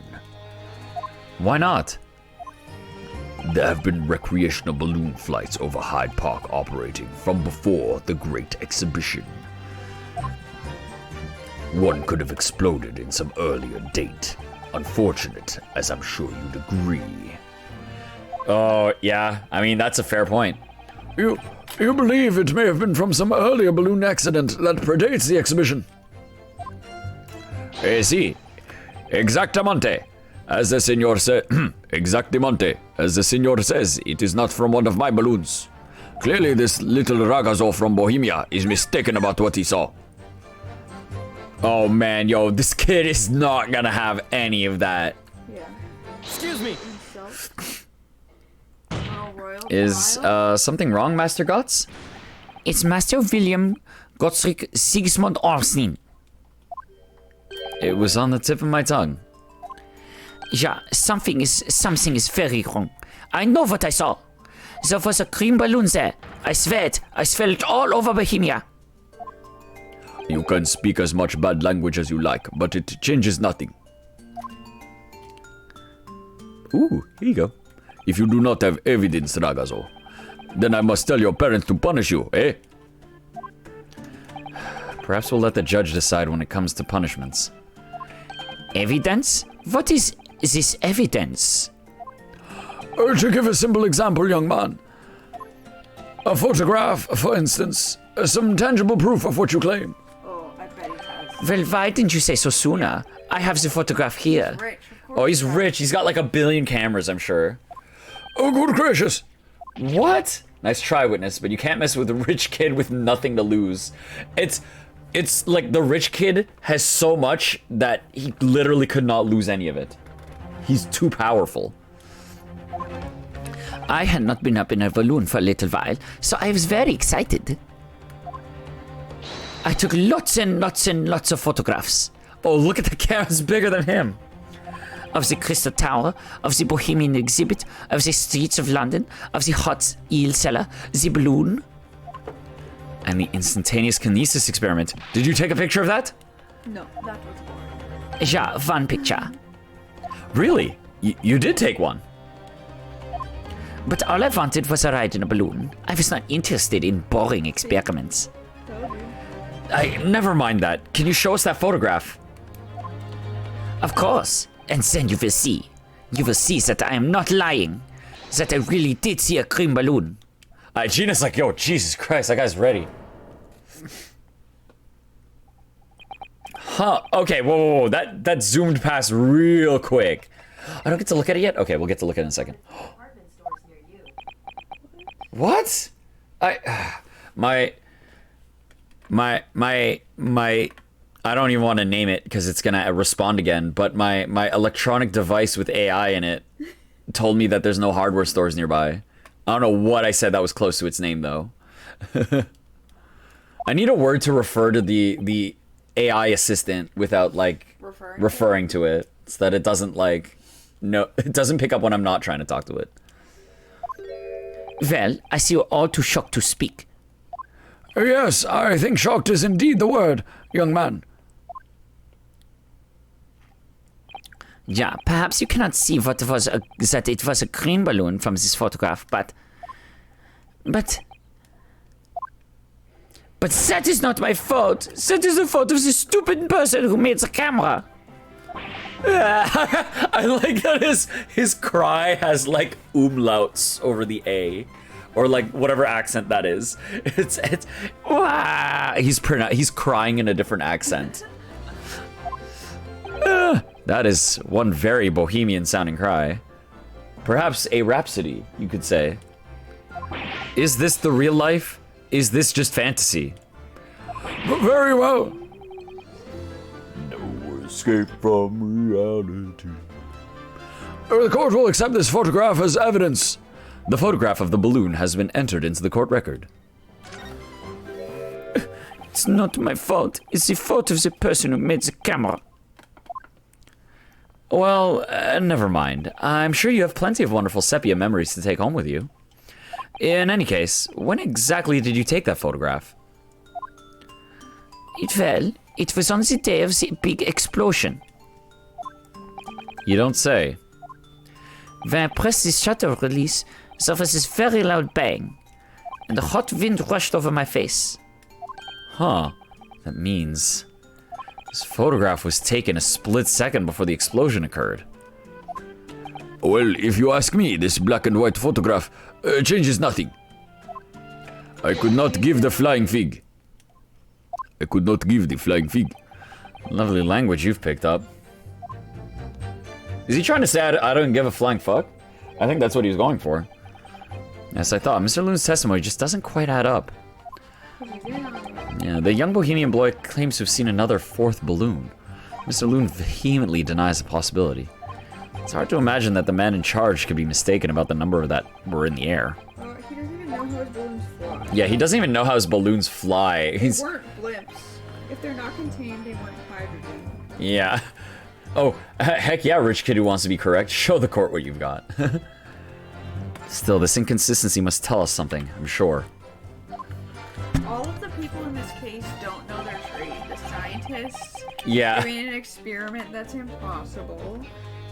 Why not? There have been recreational balloon flights over Hyde Park operating from before the Great Exhibition. One could have exploded in some earlier date. Unfortunate, as I'm sure you'd agree. Oh, yeah. I mean, that's a fair point. You believe it may have been from some earlier balloon accident that predates the exhibition? Si. Exactamente. As the senor said, exactamente. As the senor says, it is not from one of my balloons. Clearly, this little ragazzo from Bohemia is mistaken about what he saw. Oh man, yo, this kid is not gonna have any of that. Yeah. Excuse me. Is Something wrong, Master Guts? It's Master William Gottsrick Sigismund Orstein. It was on the tip of my tongue. Yeah, something is very wrong. I know what I saw. There was a green balloon there. I swear it. I smell it all over Bohemia. You can speak as much bad language as you like, but it changes nothing. Ooh, here you go. If you do not have evidence, ragazzo, then I must tell your parents to punish you, eh? Perhaps we'll let the judge decide when it comes to punishments. Evidence? What is this evidence? To give a simple example, young man. A photograph, for instance. Some tangible proof of what you claim. Oh, I bet he has. Well, why didn't you say so sooner? I have the photograph here. Rich. Of course Oh, he's he has. rich. He's got like 1 billion cameras, I'm sure. Oh, good gracious. What? Nice try, witness, but you can't mess with a rich kid with nothing to lose. It's like the rich kid has so much that he literally could not lose any of it. He's too powerful. I had not been up in a balloon for a little while, so I was very excited. I took lots and lots and lots of photographs. Oh, look at the camera. It's bigger than him. Of the Crystal Tower, of the Bohemian exhibit, of the streets of London, of the hot eel cellar, the balloon. And the instantaneous kinesis experiment. Did you take a picture of that? No, that was boring. Yeah, one picture. Really? You did take one? But all I wanted was a ride in a balloon. I was not interested in boring experiments. Told you. Never mind that. Can you show us that photograph? Of course. And then you will see. You will see that I am not lying. That I really did see a green balloon. Gina's like, yo, Jesus Christ, that guy's ready. Huh, okay, whoa. That zoomed past real quick. I don't get to look at it yet? Okay, we'll get to look at it in a second. What? My I don't even want to name it because it's gonna respond again, but my electronic device with AI in it told me that there's no hardware stores nearby. I don't know what I said that was close to its name though. I need a word to refer to the AI assistant without like referring to it so that it doesn't like it doesn't pick up when I'm not trying to talk to it. Well, I see you're all too shocked to speak. Yes, I think shocked is indeed the word, young man. Yeah, perhaps you cannot see that it was a green balloon from this photograph, but that is not my fault. That is the fault of the stupid person who made the camera. I like that his cry has like umlauts over the A, or like whatever accent that is. It's he's crying in a different accent. That is one very bohemian sounding cry. Perhaps a rhapsody, you could say. Is this the real life? Is this just fantasy? Very well. No escape from reality. The court will accept this photograph as evidence. The photograph of the balloon has been entered into the court record. It's not my fault. It's the fault of the person who made the camera. Well, never mind. I'm sure you have plenty of wonderful sepia memories to take home with you. In any case, when exactly did you take that photograph? It was on the day of the big explosion. You don't say. When I pressed the shutter release, there was this very loud bang, and the hot wind rushed over my face. Huh. That means this photograph was taken a split second before the explosion occurred. Well, if you ask me, this black and white photograph changes nothing. I could not give the flying fig. I could not give the flying fig. Lovely language you've picked up. Is he trying to say I don't give a flying fuck? I think that's what he was going for. As I thought, Mr. Loon's testimony just doesn't quite add up. Yeah, the young bohemian boy claims to have seen another fourth balloon. Mr. Loon vehemently denies the possibility. It's hard to imagine that the man in charge could be mistaken about the number that were in the air. He doesn't even know how his balloons fly. Yeah, he doesn't even know how his balloons fly. They weren't blimps. If they're not contained, they weren't hydrogen. Yeah. Oh, heck yeah, rich kid who wants to be correct. Show the court what you've got. Still, this inconsistency must tell us something, I'm sure. All of the people in this case don't know their trade. The scientists doing an experiment that's impossible.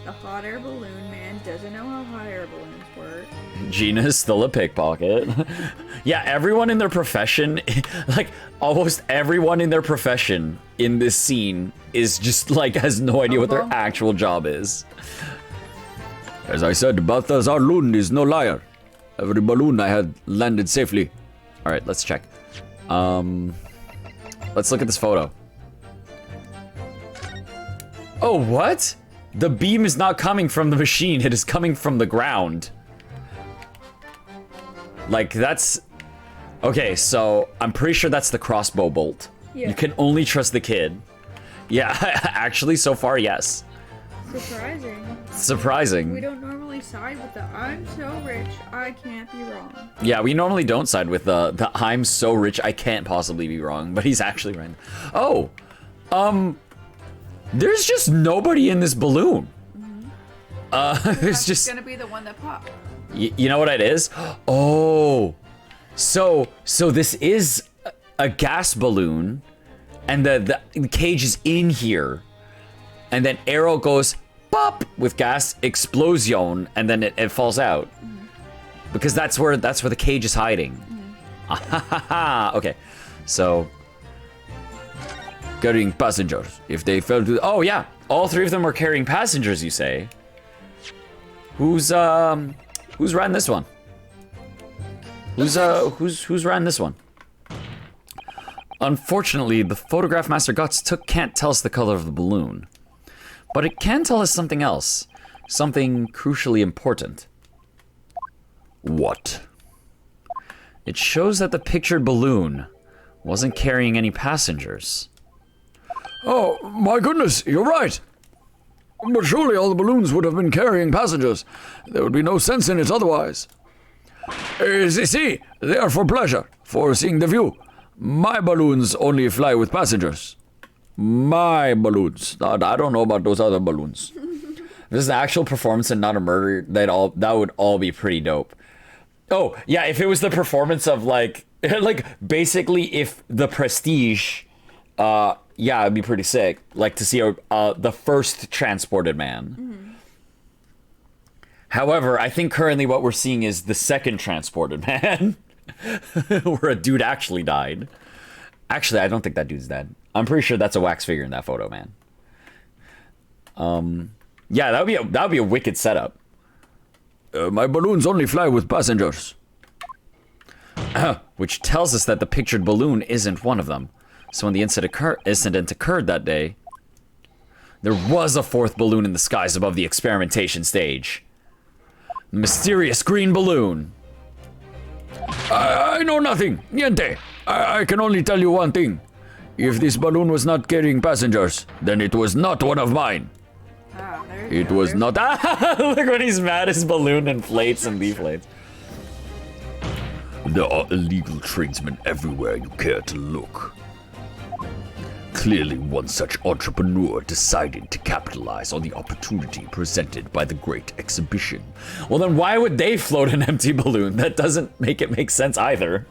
The hot air balloon man doesn't know how hot air balloons work. Gina's still a pickpocket. Yeah, everyone in their profession, like almost everyone in their profession in this scene is just like has no idea what their actual job is. As I said, Balthazar Lund is no liar. Every balloon I had landed safely. All right, let's check. Let's look at this photo. Oh, what? The beam is not coming from the machine, it is coming from the ground. Like, that's... Okay, so I'm pretty sure that's the crossbow bolt. Yeah. You can only trust the kid. Yeah, actually, so far, yes. Surprising. Surprising. We don't normally side with the I'm so rich, I can't be wrong. Yeah, we normally don't side with the I'm so rich, I can't possibly be wrong, but he's actually right. Oh, there's just nobody in this balloon. It's just gonna be the one that popped. You know what it is? Oh, so this is a gas balloon, and the cage is in here, and then arrow goes pop with gas explosion, and then it falls out because that's where the cage is hiding. Okay, so. Carrying passengers. If they fell to... Oh, yeah. All three of them were carrying passengers, you say? Who's riding this one? Who's riding this one? Unfortunately, the photograph Master Guts can't tell us the color of the balloon. But it can tell us something else. Something crucially important. What? It shows that the pictured balloon wasn't carrying any passengers. Oh, my goodness, you're right. But surely all the balloons would have been carrying passengers. There would be no sense in it otherwise. See, they are for pleasure, for seeing the view. My balloons only fly with passengers. My balloons. I don't know about those other balloons. If this is an actual performance and not a murder, that would all be pretty dope. Oh, yeah, if it was the performance of like basically if the Prestige yeah, it'd be pretty sick. Like to see the first transported man. Mm-hmm. However, I think currently what we're seeing is the second transported man, where a dude actually died. Actually, I don't think that dude's dead. I'm pretty sure that's a wax figure in that photo, man. Yeah, that would be a wicked setup. My balloons only fly with passengers. Which tells us that the pictured balloon isn't one of them. So when the incident occurred that day, there was a fourth balloon in the skies above the experimentation stage. The mysterious green balloon. I know nothing. Niente. I can only tell you one thing. If this balloon was not carrying passengers, then it was not one of mine. Ah, there It was not. Look when he's mad, his balloon inflates and deflates. There are illegal tradesmen everywhere you care to look. Clearly, one such entrepreneur decided to capitalize on the opportunity presented by the Great Exhibition. Well, then why would they float an empty balloon? That doesn't make it make sense either.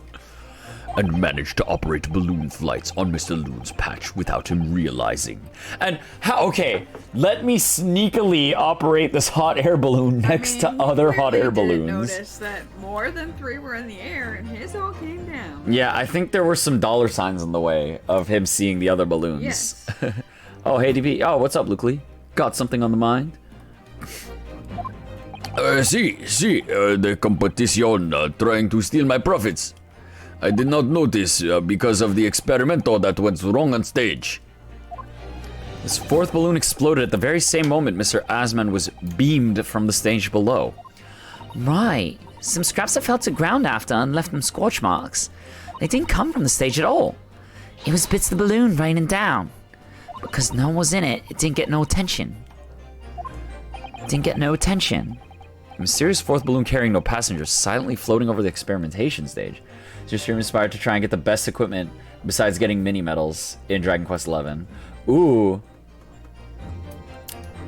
And managed to operate balloon flights on Mr. Loon's patch without him realizing. And how? Okay, let me sneakily operate this hot air balloon next to other hot air balloons. Notice that more than 3 were in the air, and his all came down. Yeah, I think there were some dollar signs in the way of him seeing the other balloons. Yes. Oh, hey DP. Oh, what's up, Luke Lee? Got something on the mind? The competition trying to steal my profits. I did not notice because of the experimento that went wrong on stage. This fourth balloon exploded at the very same moment Mr. Asman was beamed from the stage below. Right. Some scraps that fell to ground after and left them scorch marks. They didn't come from the stage at all. It was bits of the balloon raining down. Because no one was in it, it didn't get no attention. A mysterious fourth balloon carrying no passengers silently floating over the experimentation stage. Just you're inspired to try and get the best equipment besides getting mini medals in Dragon Quest XI. Ooh.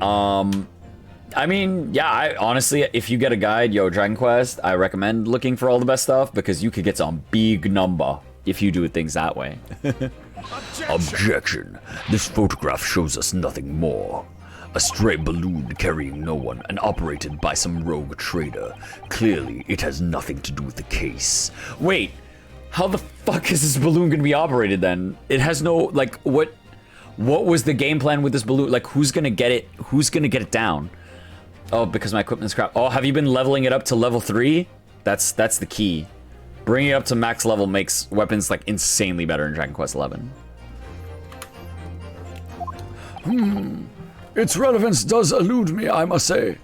I mean, yeah, honestly, if you get a guide, Dragon Quest, I recommend looking for all the best stuff because you could get some big number if you do things that way. Objection. This photograph shows us nothing more. A stray balloon carrying no one and operated by some rogue trader. Clearly, it has nothing to do with the case. Wait, how the fuck is this balloon gonna be operated then? It has no, like, what was the game plan with this balloon? Like, who's gonna get it? Who's gonna get it down? Oh, because my equipment's crap. Oh, have you been leveling it up to level 3? That's the key. Bringing it up to max level makes weapons, like, insanely better in Dragon Quest XI. Its relevance does elude me, I must say.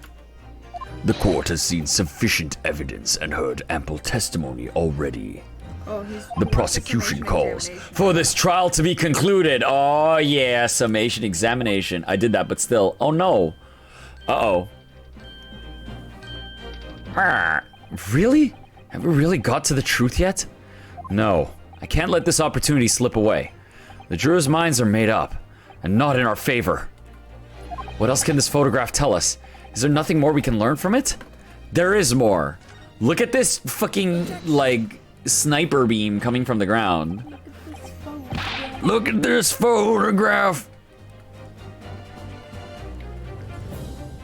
The court has seen sufficient evidence and heard ample testimony already. Oh, The prosecution calls For this trial to be concluded. Oh, yeah, summation examination. I did that, but still. Oh, no. Uh-oh. Really? Have we really got to the truth yet? No. I can't let this opportunity slip away. The jurors' minds are made up, and not in our favor. What else can this photograph tell us? Is there nothing more we can learn from it? There is more. Look at this fucking, like, sniper beam coming from the ground. Look at this photograph.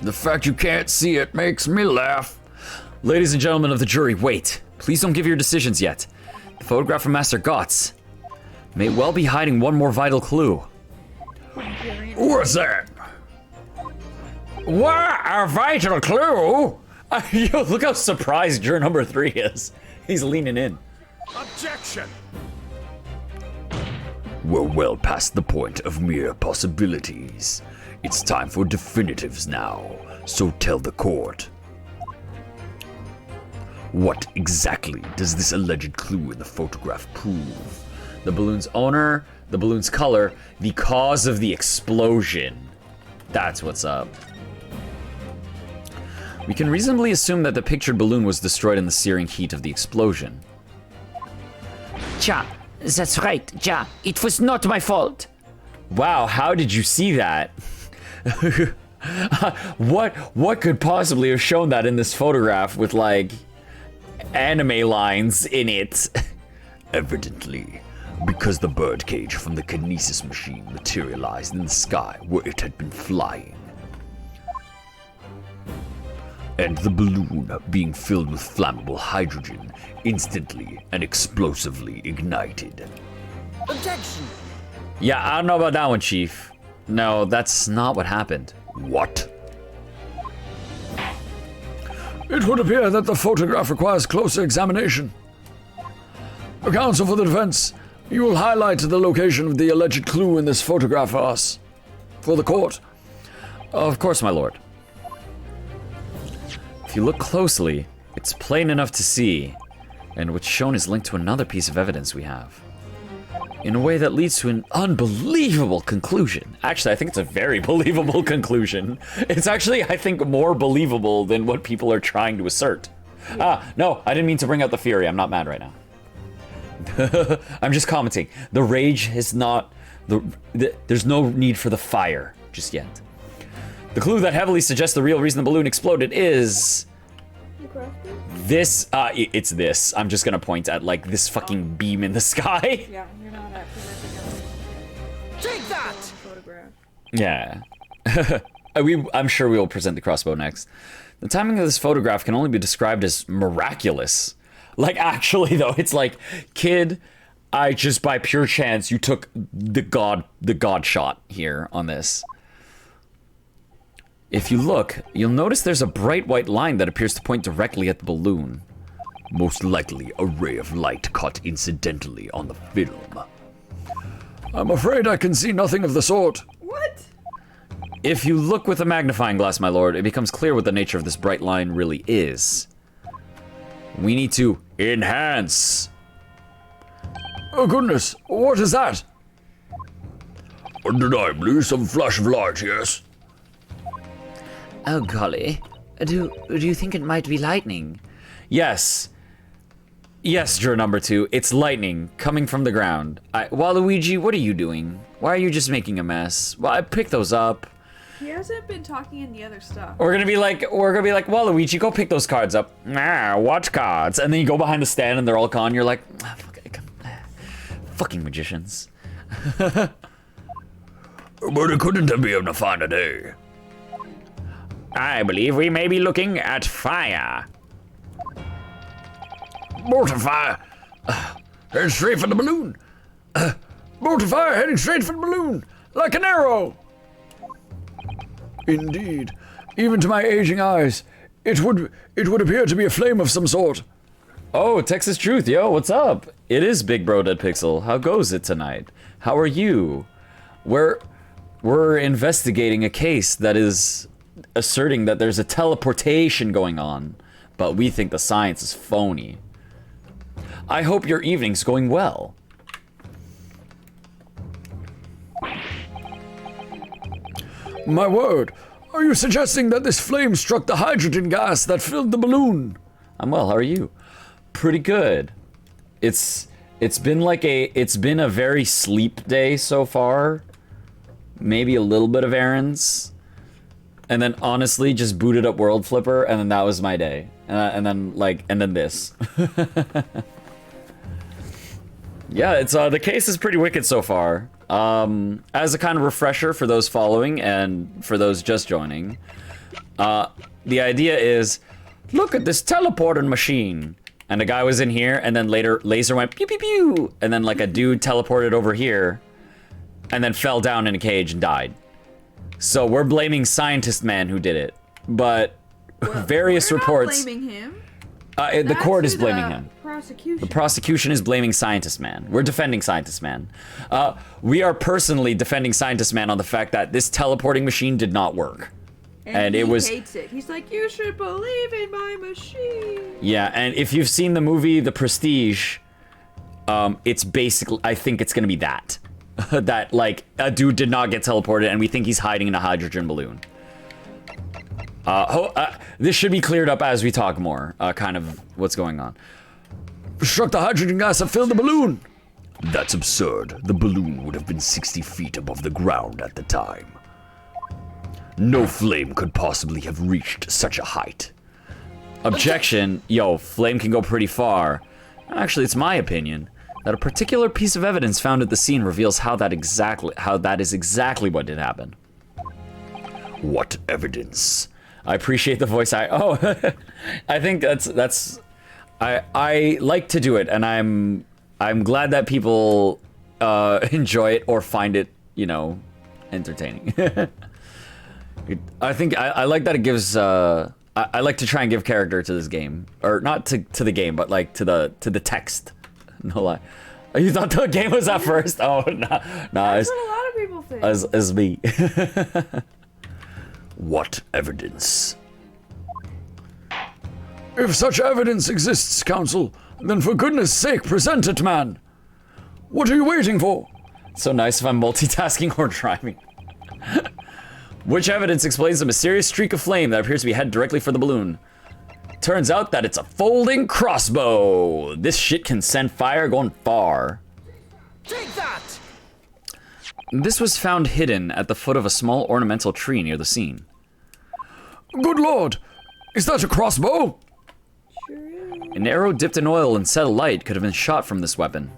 The fact you can't see it makes me laugh. Ladies and gentlemen of the jury, wait. Please don't give your decisions yet. The photograph from Master Gotts may well be hiding one more vital clue. What's that? What? A vital clue? Yo, look how surprised juror number 3 is. He's leaning in. Objection! We're well past the point of mere possibilities. It's time for definitives now, so tell the court. What exactly does this alleged clue in the photograph prove? The balloon's owner, the balloon's color, the cause of the explosion. That's what's up. We can reasonably assume that the pictured balloon was destroyed in the searing heat of the explosion. Ja, that's right, Ja. It was not my fault. Wow, how did you see that? What could possibly have shown that in this photograph with, like, anime lines in it? Evidently, Because the birdcage from the kinesis machine materialized in the sky where it had been flying. And the balloon, being filled with flammable hydrogen, instantly and explosively ignited. Objection! Yeah, I don't know about that one, Chief. No, that's not what happened. What? It would appear that the photograph requires closer examination. Counsel for the defense, you will highlight the location of the alleged clue in this photograph for us. For the court. Of course, my lord. If you look closely, it's plain enough to see, and what's shown is linked to another piece of evidence we have. In a way that leads to an unbelievable conclusion. Actually, I think it's a very believable conclusion. It's actually, I think, more believable than what people are trying to assert. No, I didn't mean to bring out the fury. I'm not mad right now. I'm just commenting. The rage is not... there's no need for the fire just yet. The clue that heavily suggests the real reason the balloon exploded is... this, it's this. I'm just gonna point at, like, this fucking beam in the sky. Yeah, you're not actually representing Take that! photograph. Yeah. I'm sure we will present the crossbow next. The timing of this photograph can only be described as miraculous. Like, actually, though, it's like, kid, I just, by pure chance, you took the god shot here on this. If you look, you'll notice there's a bright white line that appears to point directly at the balloon. Most likely a ray of light caught incidentally on the film. I'm afraid I can see nothing of the sort. What? If you look with a magnifying glass, my lord, it becomes clear what the nature of this bright line really is. We need to enhance. Oh goodness, what is that? Undeniably some flash of light, yes. Oh golly. Do you think it might be lightning? Yes. Yes, juror number 2, it's lightning coming from the ground. Waluigi, what are you doing? Why are you just making a mess? Well, I picked those up. He hasn't been talking in the other stuff. We're gonna be like, Waluigi, go pick those cards up. What cards? And then you go behind the stand and they're all gone. You're like, fucking magicians. But it couldn't have been a finer day. I believe we may be looking at fire. Mortifier! Heading straight for the balloon! Mortifier heading straight for the balloon! Like an arrow! Indeed. Even to my aging eyes, it would appear to be a flame of some sort. Oh, Texas Truth, yo, what's up? It is Big Bro Dead Pixel. How goes it tonight? How are you? We're investigating a case that is asserting that there's a teleportation going on, but we think the science is phony. I hope your evening's going well. My word, are you suggesting that this flame struck the hydrogen gas that filled the balloon? I'm well, how are you? Pretty good. It's been a very sleep day so far. Maybe a little bit of errands. And then honestly just booted up World Flipper and then that was my day. And then this. Yeah, it's the case is pretty wicked so far. As a kind of refresher for those following and for those just joining, the idea is, look at this teleporting machine. And a guy was in here, and then later laser went pew pew pew, and then like a dude teleported over here, and then fell down in a cage and died. So we're blaming Scientist Man who did it, but various reports. We're not blaming him. The court is blaming him. Prosecution. The prosecution is blaming Scientist Man. We're defending Scientist Man. We are personally defending Scientist Man on the fact that this teleporting machine did not work. And he it was hates it. He's like, you should believe in my machine. Yeah, and if you've seen the movie The Prestige, it's basically, I think it's gonna be that. That, like, a dude did not get teleported and we think he's hiding in a hydrogen balloon. This should be cleared up as we talk more, kind of what's going on. Struck the hydrogen gas that filled the balloon. That's absurd. The balloon would have been 60 feet above the ground at the time. No flame could possibly have reached such a height. Objection. Yo, flame can go pretty far. Actually, it's my opinion. that a particular piece of evidence found at the scene reveals how that is exactly what did happen. What evidence? I appreciate the voice. I think that's I like to do it, and I'm glad that people enjoy it or find it, you know, entertaining. I think I like that it gives I like to try and give character to this game, or not to the game, but like to the text. No lie. You thought the game was at first? Oh no, That's what a lot of people think. As me. What evidence? If such evidence exists, Counsel, then for goodness sake, present it, man. What are you waiting for? So nice if I'm multitasking or driving. Which evidence explains the mysterious streak of flame that appears to be headed directly for the balloon? Turns out that it's a folding crossbow. This shit can send fire going far. Take that! This was found hidden at the foot of a small ornamental tree near the scene. Good lord, is that a crossbow? An arrow dipped in oil and set alight could have been shot from this weapon,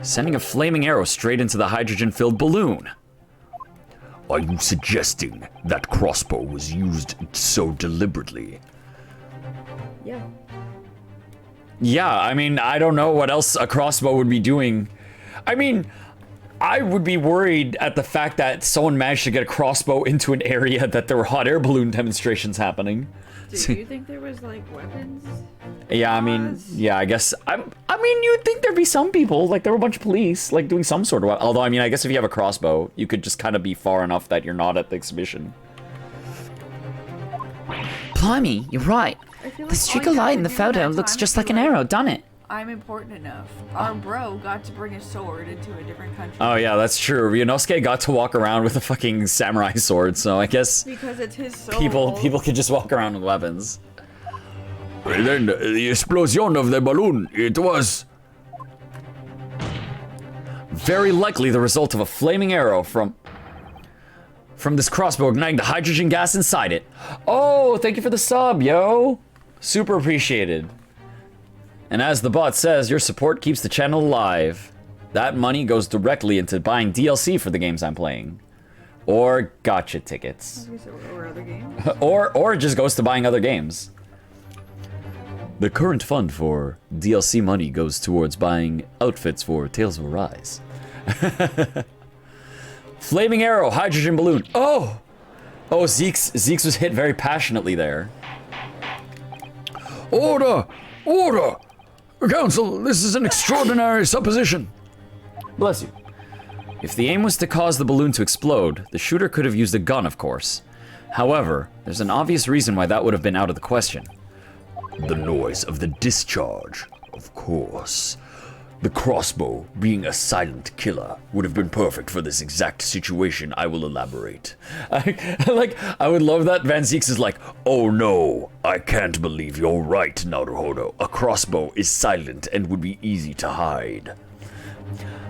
sending a flaming arrow straight into the hydrogen-filled balloon. Are you suggesting that crossbow was used so deliberately? Yeah. Yeah, I mean, I don't know what else a crossbow would be doing. I mean, I would be worried at the fact that someone managed to get a crossbow into an area that there were hot air balloon demonstrations happening. Do you think there was, like, weapons? Yeah, I mean, yeah, I guess. I mean, you'd think there'd be some people, like, there were a bunch of police, like, doing some sort of. Although, I mean, I guess if you have a crossbow, you could just kind of be far enough that you're not at the exhibition. Blimey, you're right. The streak of light in the photo looks just like an arrow, doesn't it? I'm important enough. Our bro got to bring a sword into a different country. Oh yeah, that's true. Ryunosuke got to walk around with a fucking samurai sword, so I guess because it's his soul. people could just walk around with weapons. Well, then, the explosion of the balloon, it was... Very likely the result of a flaming arrow from this crossbow igniting the hydrogen gas inside it. Oh, thank you for the sub, yo. Super appreciated. And as the bot says, your support keeps the channel alive. That money goes directly into buying DLC for the games I'm playing. Or gotcha tickets. Or other games. or it just goes to buying other games. The current fund for DLC money goes towards buying outfits for Tales of Arise. Flaming arrow, hydrogen balloon. Oh! Oh, Zeeks was hit very passionately there. Order! Order! Counsel, this is an extraordinary supposition. Bless you. If the aim was to cause the balloon to explode, the shooter could have used a gun, of course. However, there's an obvious reason why that would have been out of the question. The noise of the discharge, of course. The crossbow, being a silent killer, would have been perfect for this exact situation. I will elaborate. I would love that Van Zeeks is like, oh no, I can't believe you're right, Naruhodo. A crossbow is silent and would be easy to hide.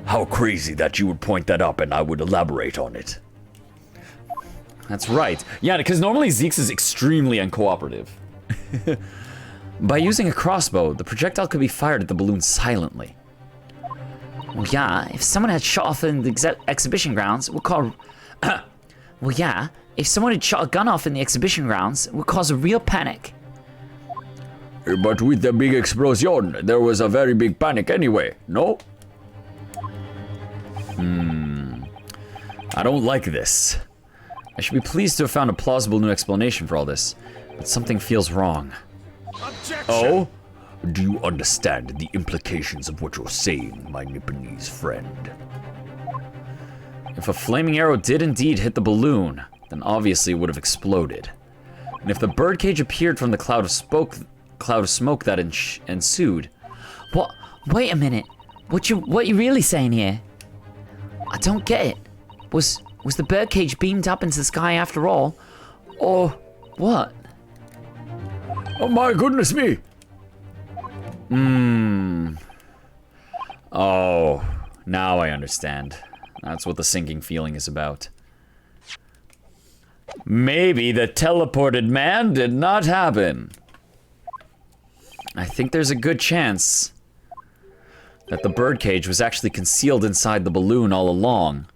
How crazy that you would point that up and I would elaborate on it. That's right. Yeah, because normally Zeeks is extremely uncooperative. By using a crossbow, the projectile could be fired at the balloon silently. Well, yeah, if someone had shot off in the exhibition grounds, it would cause... well, yeah, if someone had shot a gun off in the exhibition grounds, it would cause a real panic. But with the big explosion, there was a very big panic anyway, no? I don't like this. I should be pleased to have found a plausible new explanation for all this, but something feels wrong. Objection! Oh? Do you understand the implications of what you're saying, my Nipponese friend? If a flaming arrow did indeed hit the balloon, then obviously it would have exploded. And if the birdcage appeared from the cloud of smoke that ensued... What? Wait a minute. What you really saying here? I don't get it. Was the birdcage beamed up into the sky after all? Or what? Oh my goodness me! Oh, now I understand. That's what the sinking feeling is about. Maybe the teleported man did not happen. I think there's a good chance that the birdcage was actually concealed inside the balloon all along.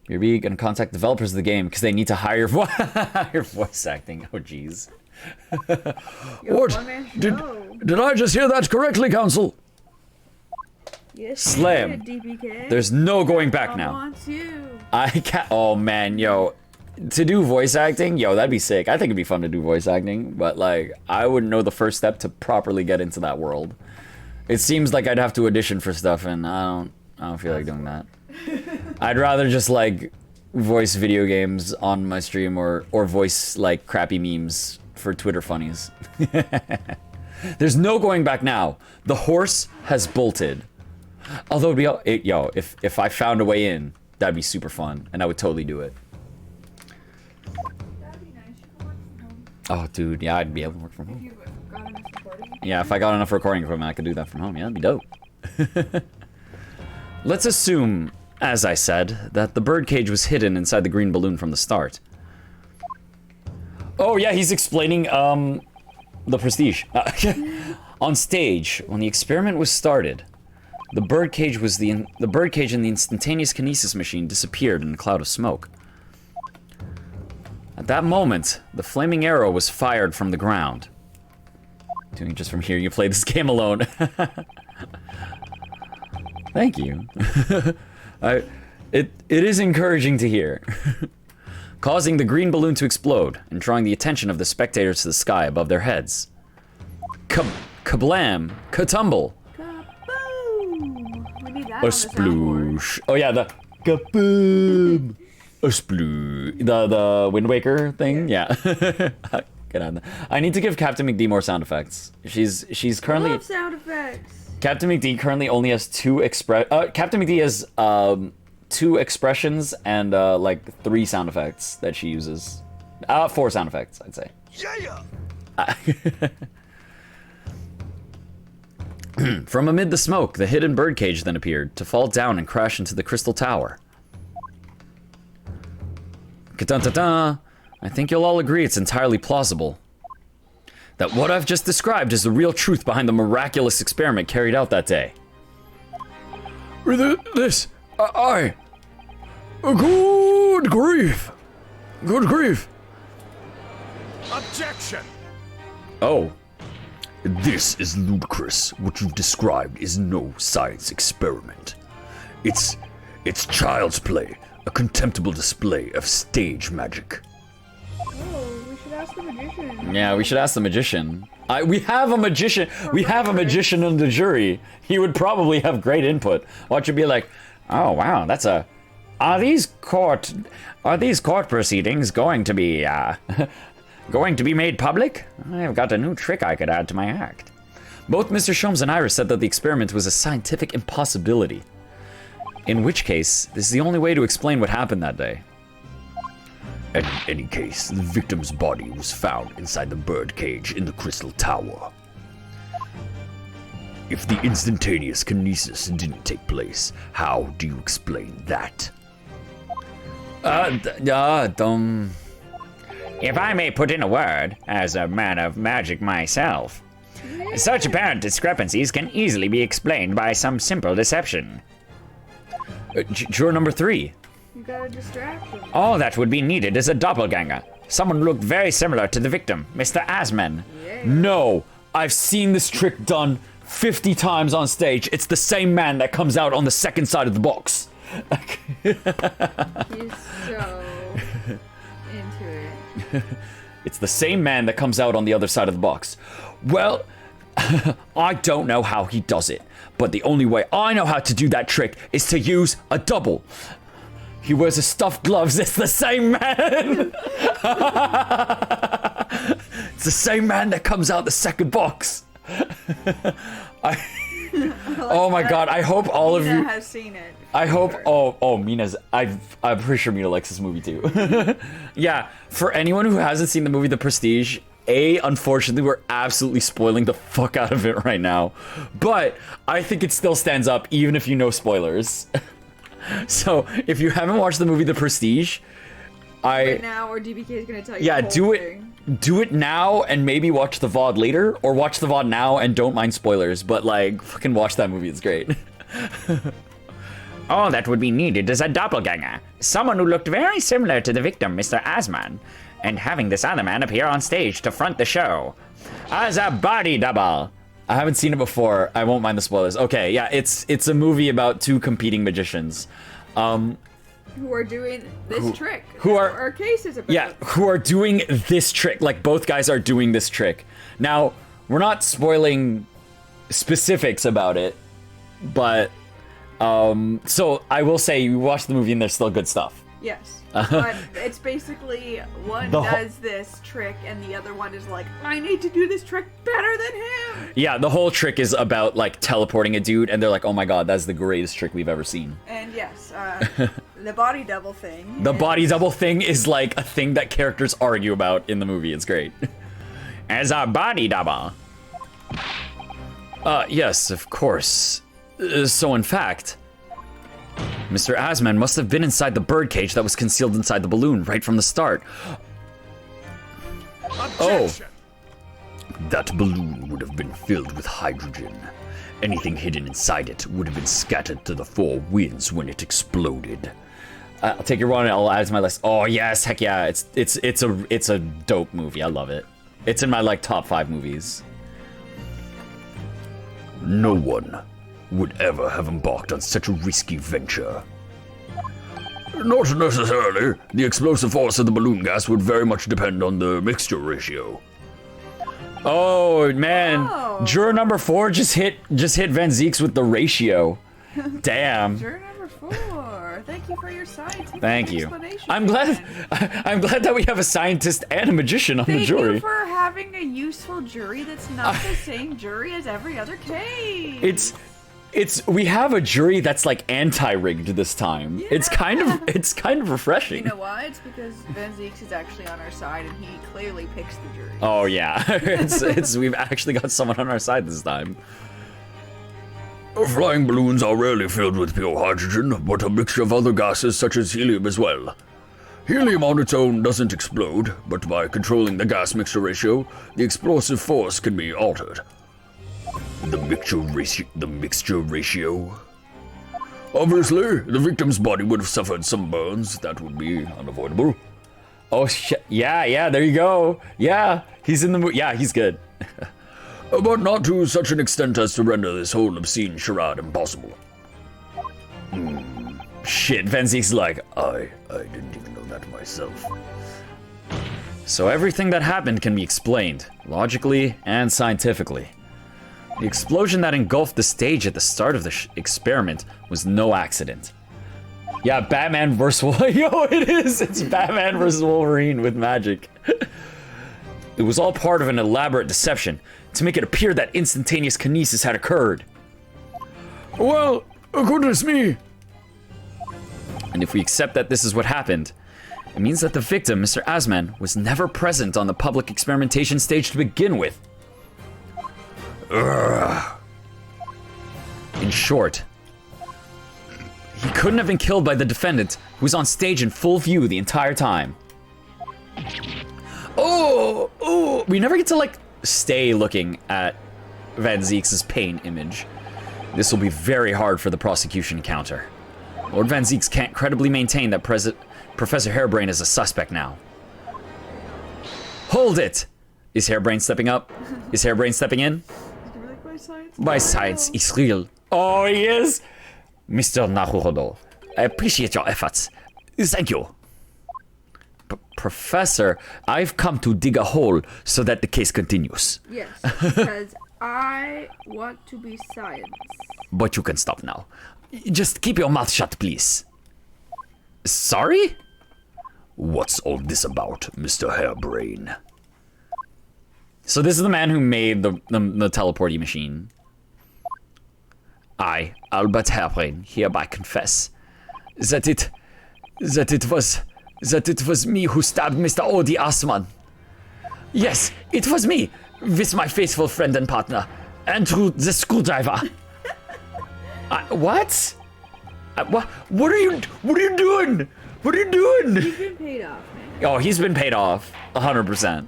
You're gonna contact developers of the game because they need to hire your voice acting. Oh, jeez. What? Did I just hear that correctly, Council? Yes, Slam. DPK. There's no going back now. I want to. I can't. Oh man, yo, to do voice acting, yo, that'd be sick. I think it'd be fun to do voice acting, but like, I wouldn't know the first step to properly get into that world. It seems like I'd have to audition for stuff, and I don't feel like doing that. I'd rather just like voice video games on my stream or voice like crappy memes for Twitter funnies. There's no going back now. The horse has bolted. Although if I found a way in, that'd be super fun, and I would totally do it. That'd be nice. You can work from home. Oh, dude, yeah, I'd be able to work from If home. you got enough recording. Yeah, if I got enough recording equipment, I could do that from home. Yeah, that'd be dope. Let's assume, as I said, that the birdcage was hidden inside the green balloon from the start. Oh yeah, he's explaining the prestige. On stage, when the experiment was started, the birdcage and the instantaneous kinesis machine disappeared in a cloud of smoke. At that moment, the flaming arrow was fired from the ground. Doing just from here, you play this game alone. Thank you. It is encouraging to hear. Causing the green balloon to explode and drawing the attention of the spectators to the sky above their heads. Kablam! Katumble! Kaboom! We need that A on the soundboard. sploosh. Oh yeah, the kaboom! A sploosh. The Wind Waker thing? Yeah. Get on that. I need to give CaptnmcD more sound effects. She's I currently... love sound effects. CaptnmcD currently only has CaptnmcD has 2 expressions and like 3 sound effects that she uses. 4 sound effects, I'd say. Yeah. From amid the smoke, the hidden birdcage then appeared to fall down and crash into the crystal tower. Ka-dun-da-da. I think you'll all agree it's entirely plausible that what I've just described is the real truth behind the miraculous experiment carried out that day. Good grief. Good grief. Objection. Oh. This is ludicrous. What you've described is no science experiment. It's child's play, a contemptible display of stage magic. Oh, we should ask the magician. Yeah, we should ask the magician. We have a magician. We have a magician in the jury. He would probably have great input. Watch it be like, oh wow, that's a. Are these court proceedings going to be made public? I've got a new trick I could add to my act. Both Mr. Sholmes and Iris said that the experiment was a scientific impossibility. In which case, this is the only way to explain what happened that day. In any case, the victim's body was found inside the birdcage in the crystal tower. If the instantaneous kinesis didn't take place, how do you explain that? If I may put in a word, as a man of magic myself, such apparent discrepancies can easily be explained by some simple deception. Juror number 3. You gotta distract him. All that would be needed is a doppelganger. Someone who looked very similar to the victim, Mr. Asman. Yeah. No, I've seen this trick done 50 times on stage. It's the same man that comes out on the second side of the box. He's so into it. It's the same man that comes out on the other side of the box. Well, I don't know how he does it, but the only way I know how to do that trick is to use a double. He wears a stuffed gloves. It's the same man. It's the same man that comes out the second box. Oh my god, I hope all of Mina you has seen it. I hope Mina's I'm pretty sure Mina likes this movie too. Yeah, for anyone who hasn't seen the movie The Prestige, unfortunately we're absolutely spoiling the fuck out of it right now. But I think it still stands up even if you know spoilers. So, if you haven't watched the movie The Prestige, Right now, or DBK is gonna tell you. yeah, the whole do it. thing. Do it now and maybe watch the VOD later, or watch the VOD now and don't mind spoilers, but like fucking watch that movie, it's great. All that would be needed is a doppelganger. Someone who looked very similar to the victim, Mr. Asman. And having this other man appear on stage to front the show. As a body double. I haven't seen it before. I won't mind the spoilers. Okay, yeah, it's a movie about two competing magicians. Who are doing this trick. Who are our case is about. Yeah, who are doing this trick. Like, both guys are doing this trick. Now, we're not spoiling specifics about it, but so I will say you watch the movie and there's still good stuff. Yes. But it's basically one does this trick and the other one is like, I need to do this trick better than him. Yeah, the whole trick is about like teleporting a dude and they're like, oh my god, that's the greatest trick we've ever seen. And yes, the body double thing. The body double thing is like a thing that characters argue about in the movie. It's great. As a body double. Yes, of course. So in fact, Mr. Asman must have been inside the birdcage that was concealed inside the balloon right from the start. Objection. That balloon would have been filled with hydrogen. Anything hidden inside it would have been scattered to the four winds when it exploded. I'll take your one and I'll add it to my list. Oh yes, heck yeah! It's a dope movie. I love it. It's in my like top 5 movies. No one would ever have embarked on such a risky venture. Not necessarily. The explosive force of the balloon gas would very much depend on the mixture ratio. Oh man, juror number 4 just hit Van Zeeks with the ratio. Damn. Juror number 4, thank you for your scientific Thank you. explanation. I'm glad that we have a scientist and a magician on the jury. Thank you for having a useful jury that's not the same jury as every other case. We have a jury that's like anti-rigged this time. Yeah. It's kind of refreshing. You know why? It's because Van Zeeks is actually on our side and he clearly picks the jury. Oh yeah, we've actually got someone on our side this time. Flying balloons are rarely filled with pure hydrogen, but a mixture of other gases such as helium as well. Helium on its own doesn't explode, but by controlling the gas mixture ratio, the explosive force can be altered. The mixture ratio. Obviously, the victim's body would have suffered some burns. That would be unavoidable. Oh shit! Yeah, there you go. Yeah, he's in the movie. Yeah, he's good. But not to such an extent as to render this whole obscene charade impossible. Shit, Van Zeek's like, I didn't even know that myself. so everything that happened can be explained, logically and scientifically. The explosion that engulfed the stage at the start of the experiment was no accident. Yeah, Batman versus Wolverine. Yo, it is! It's Batman versus Wolverine with magic. It was all part of an elaborate deception to make it appear that instantaneous kinesis had occurred. Well, goodness me. And if we accept that this is what happened, it means that the victim, Mr. Asman, was never present on the public experimentation stage to begin with. In short, he couldn't have been killed by the defendant, who was on stage in full view the entire time. Oh, we never get to like stay looking at Van Zeeks' pain image. This will be very hard for the prosecution to counter. Lord Van Zeeks can't credibly maintain that Professor Hairbrain is a suspect now. Hold it! Is Hairbrain stepping up? Is Hairbrain stepping in? My science is real. Oh, he is? Mr. Naruhodo, I appreciate your efforts. Thank you. Professor, I've come to dig a hole so that the case continues. Yes, because I want to be science. But you can stop now. Just keep your mouth shut, please. Sorry? What's all this about, Mr. Hairbrain? So this is the man who made the teleporty machine. I, Albert Hairbrain, hereby confess that it was me who stabbed Mr. Odi Asman. Yes, it was me, with my faithful friend and partner, Andrew the screwdriver. What? What are you doing? What are you doing? He's been paid off, man. Oh, he's been paid off, 100%.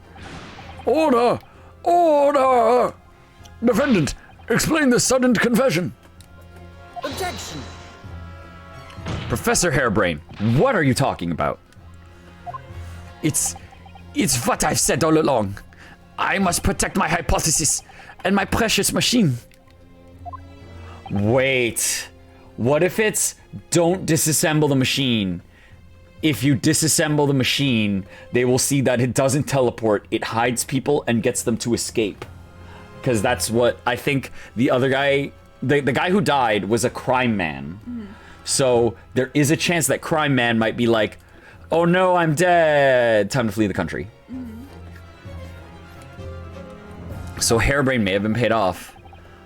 Order! Order! Defendant, explain the sudden confession. Objection! Professor Hairbrain, what are you talking about? It's what I've said all along. I must protect my hypothesis and my precious machine. Wait. What if it's don't disassemble the machine? If you disassemble the machine, they will see that it doesn't teleport. It hides people and gets them to escape. Because that's what I think the other guy, the guy who died was a crime man. Mm-hmm. So there is a chance that crime man might be like, oh no, I'm dead. Time to flee the country. Mm-hmm. So Hairbrain may have been paid off.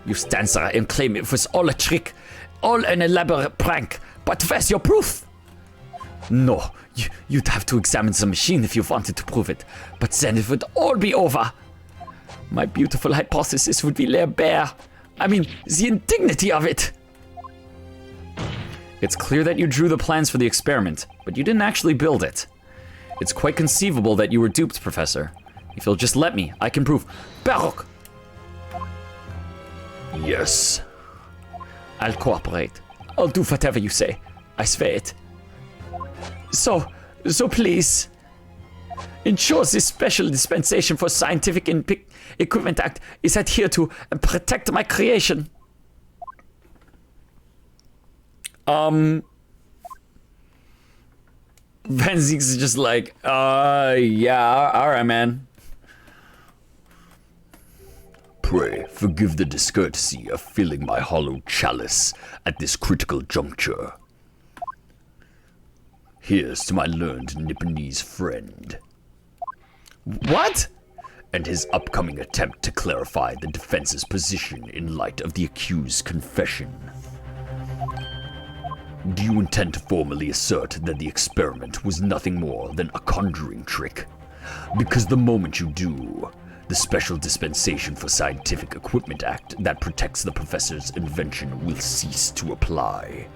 You stand there and claim it was all a trick, all an elaborate prank. But where's your proof? No, you'd have to examine the machine if you wanted to prove it. But then it would all be over. My beautiful hypothesis would be laid bare. I mean, the indignity of it. It's clear that you drew the plans for the experiment, but you didn't actually build it. It's quite conceivable that you were duped, Professor. If you'll just let me, I can prove. Baruch! Yes. I'll cooperate. I'll do whatever you say. I swear it. So please, ensure this special dispensation for Scientific Equipment Act is adhered to and protect my creation. Van Zieks is just like, yeah, alright, man. Pray, forgive the discourtesy of filling my hollow chalice at this critical juncture. Here's to my learned Nipponese friend. What? And his upcoming attempt to clarify the defense's position in light of the accused's confession. Do you intend to formally assert that the experiment was nothing more than a conjuring trick? Because the moment you do, the Special Dispensation for Scientific Equipment Act that protects the professor's invention will cease to apply.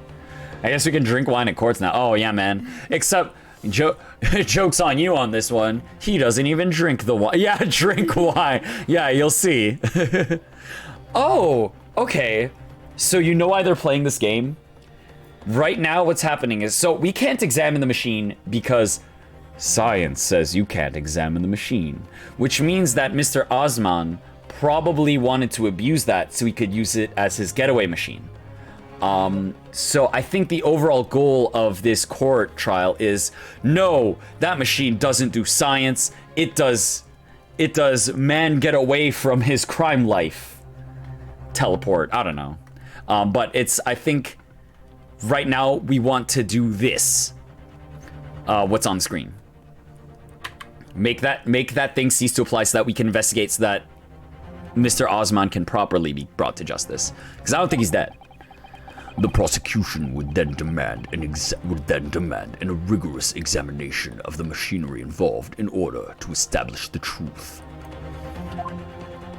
I guess we can drink wine at courts now. Oh, yeah, man. Except, joke's on you on this one. He doesn't even drink the wine. Yeah, drink wine. Yeah, you'll see. Oh, okay. So you know why they're playing this game? Right now, what's happening is, so we can't examine the machine because science says you can't examine the machine, which means that Mr. Osman probably wanted to abuse that so he could use it as his getaway machine. So I think the overall goal of this court trial is, no, that machine doesn't do science. It does man get away from his crime life. Teleport, I don't know. But I think right now we want to do this. What's on screen. Make that thing cease to apply so that we can investigate so that Mr. Osman can properly be brought to justice. Because I don't think he's dead. The prosecution would then demand a rigorous examination of the machinery involved in order to establish the truth.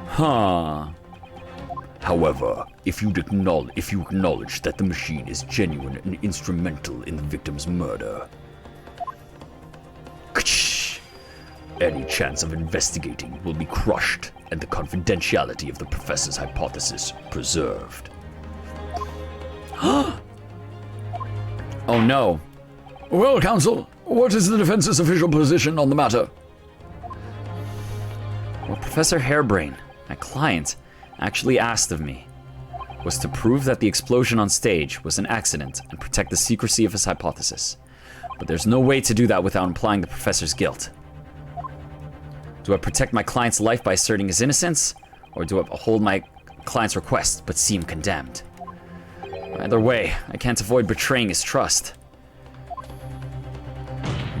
Huh. However, if you acknowledge that the machine is genuine and instrumental in the victim's murder, any chance of investigating will be crushed and the confidentiality of the professor's hypothesis preserved. Oh no. Well, counsel, what is the defense's official position on the matter? What Professor Hairbrain, my client, actually asked of me was to prove that the explosion on stage was an accident and protect the secrecy of his hypothesis. But there's no way to do that without implying the professor's guilt. Do I protect my client's life by asserting his innocence, or do I uphold my client's request but see him condemned? Either way, I can't avoid betraying his trust.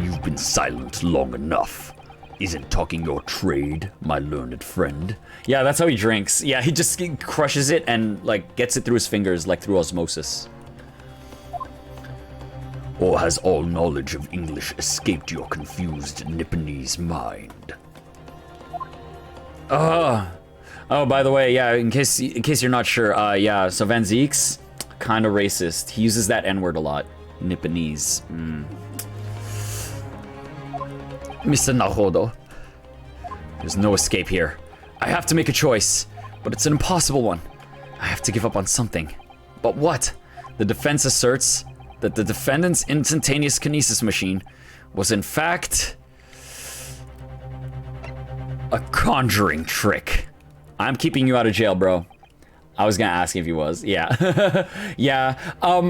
You've been silent long enough. Isn't talking your trade, my learned friend? Yeah, that's how he drinks. Yeah, he just crushes it and, like, gets it through his fingers, like through osmosis. Or has all knowledge of English escaped your confused Nipponese mind? Oh, by the way, yeah, in case you're not sure, yeah, so Van Zieks, kind of racist. He uses that N-word a lot. Nipponese. Mr. Naruto, there's no escape here. I have to make a choice, but it's an impossible one. I have to give up on something. But what? The defense asserts that the defendant's instantaneous kinesis machine was in fact a conjuring trick. I'm keeping you out of jail, bro. I was gonna ask if he was. Yeah. Yeah.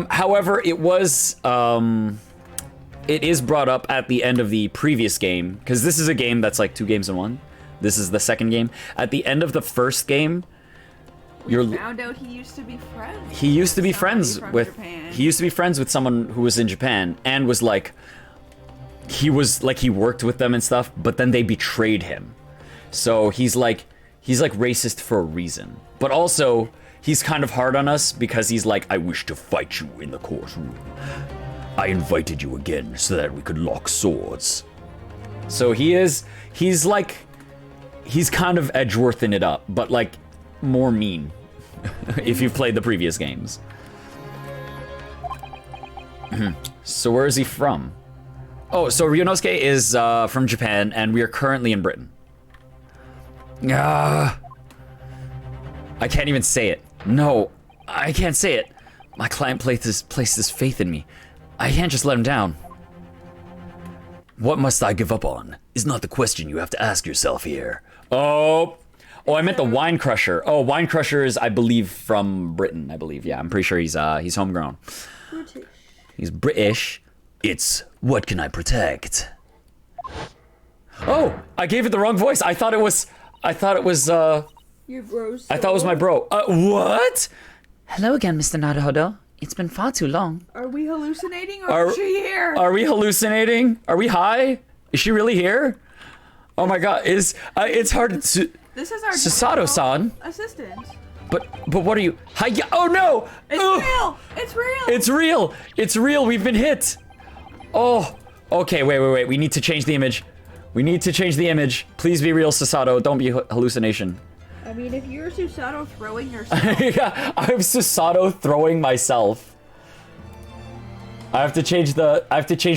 However, it was, it is brought up at the end of the previous game, because this is a game that's like 2 games in 1. This is the second game. At the end of the first game, we found out he used to be friends. He used to be friends with Japan. He used to be friends with someone who was in Japan and was like he worked with them and stuff, but then they betrayed him. So he's like racist for a reason. But also he's kind of hard on us because he's like, I wish to fight you in the courtroom. I invited you again so that we could lock swords. So he's kind of Edgeworthing it up, but like more mean if you've played the previous games. So where is he from? Oh, so Ryunosuke is from Japan, and we are currently in Britain. I can't even say it. No, I can't say it. My client placed his faith in me. I can't just let him down. What must I give up on is not the question you have to ask yourself here. Oh, I meant the Wine Crusher. Oh, Wine Crusher is, I believe, from Britain. I believe, yeah. I'm pretty sure he's homegrown. British. He's British. It's what can I protect? Oh, I gave it the wrong voice. I thought it was. Your bro's. I thought it was my bro. What? Hello again, Mr. Naruhodo. It's been far too long. Are we hallucinating or is she here? Are we hallucinating? Are we high? Is she really here? Oh my god, it's hard to... This is our Susato-san. assistant. But what are you... Hi, oh no! It's Ugh. real! It's real! It's real! It's real, we've been hit! Oh, okay, wait. We need to change the image. We need to change the image. Please be real, Susato. Don't be hallucination. I mean, if you're Susato throwing yourself... Yeah, I'm Susato throwing myself. I have to change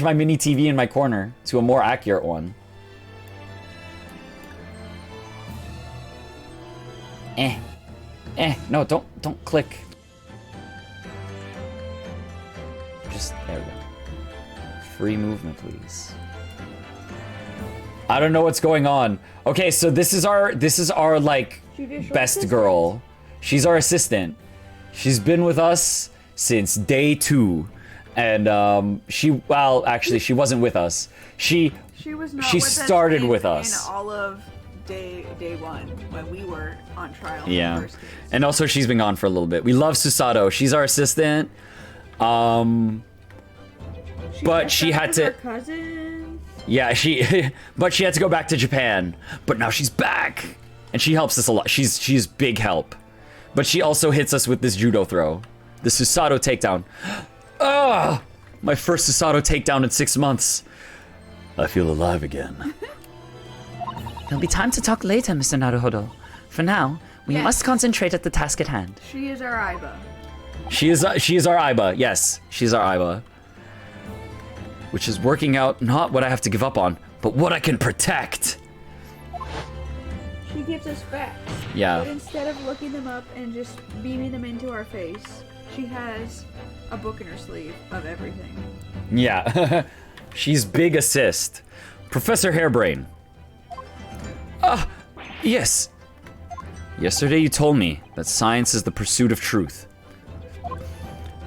my mini TV in my corner to a more accurate one. No, don't click. Just, there we go. Free movement, please. I don't know what's going on. Okay, so this is our like best girl. She's our assistant. She's been with us since day 2. And actually she wasn't with us. She started with us in all of day 1 when we were on trial. Yeah. In the first case. And also she's been gone for a little bit. We love Susato. She's our assistant. But she had to... Her cousin. Yeah, but she had to go back to Japan. But now she's back. And she helps us a lot. She's big help. But she also hits us with this judo throw. The Susato Takedown. Ah! My first Susato Takedown in 6 months. I feel alive again. There'll be time to talk later, Mr. Naruhodo. For now, we must concentrate at the task at hand. She is our Aiba. She is our Aiba. Yes, she's our Aiba. Which is working out not what I have to give up on, but what I can protect. She gives us facts. Yeah. But instead of looking them up and just beaming them into our face, she has a book in her sleeve of everything. Yeah. She's big assist. Professor Hairbrain. Yes. Yesterday you told me that science is the pursuit of truth.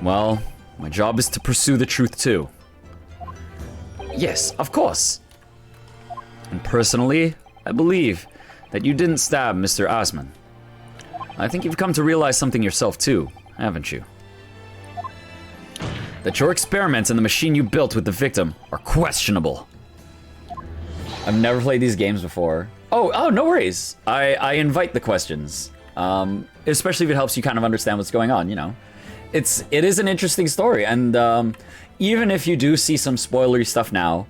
Well, my job is to pursue the truth too. Yes, of course. And personally, I believe that you didn't stab Mr. Osman. I think you've come to realize something yourself too, haven't you? That your experiments and the machine you built with the victim are questionable. I've never played these games before. Oh, no worries. I invite the questions. Especially if it helps you kind of understand what's going on, you know. It is an interesting story, and even if you do see some spoilery stuff now,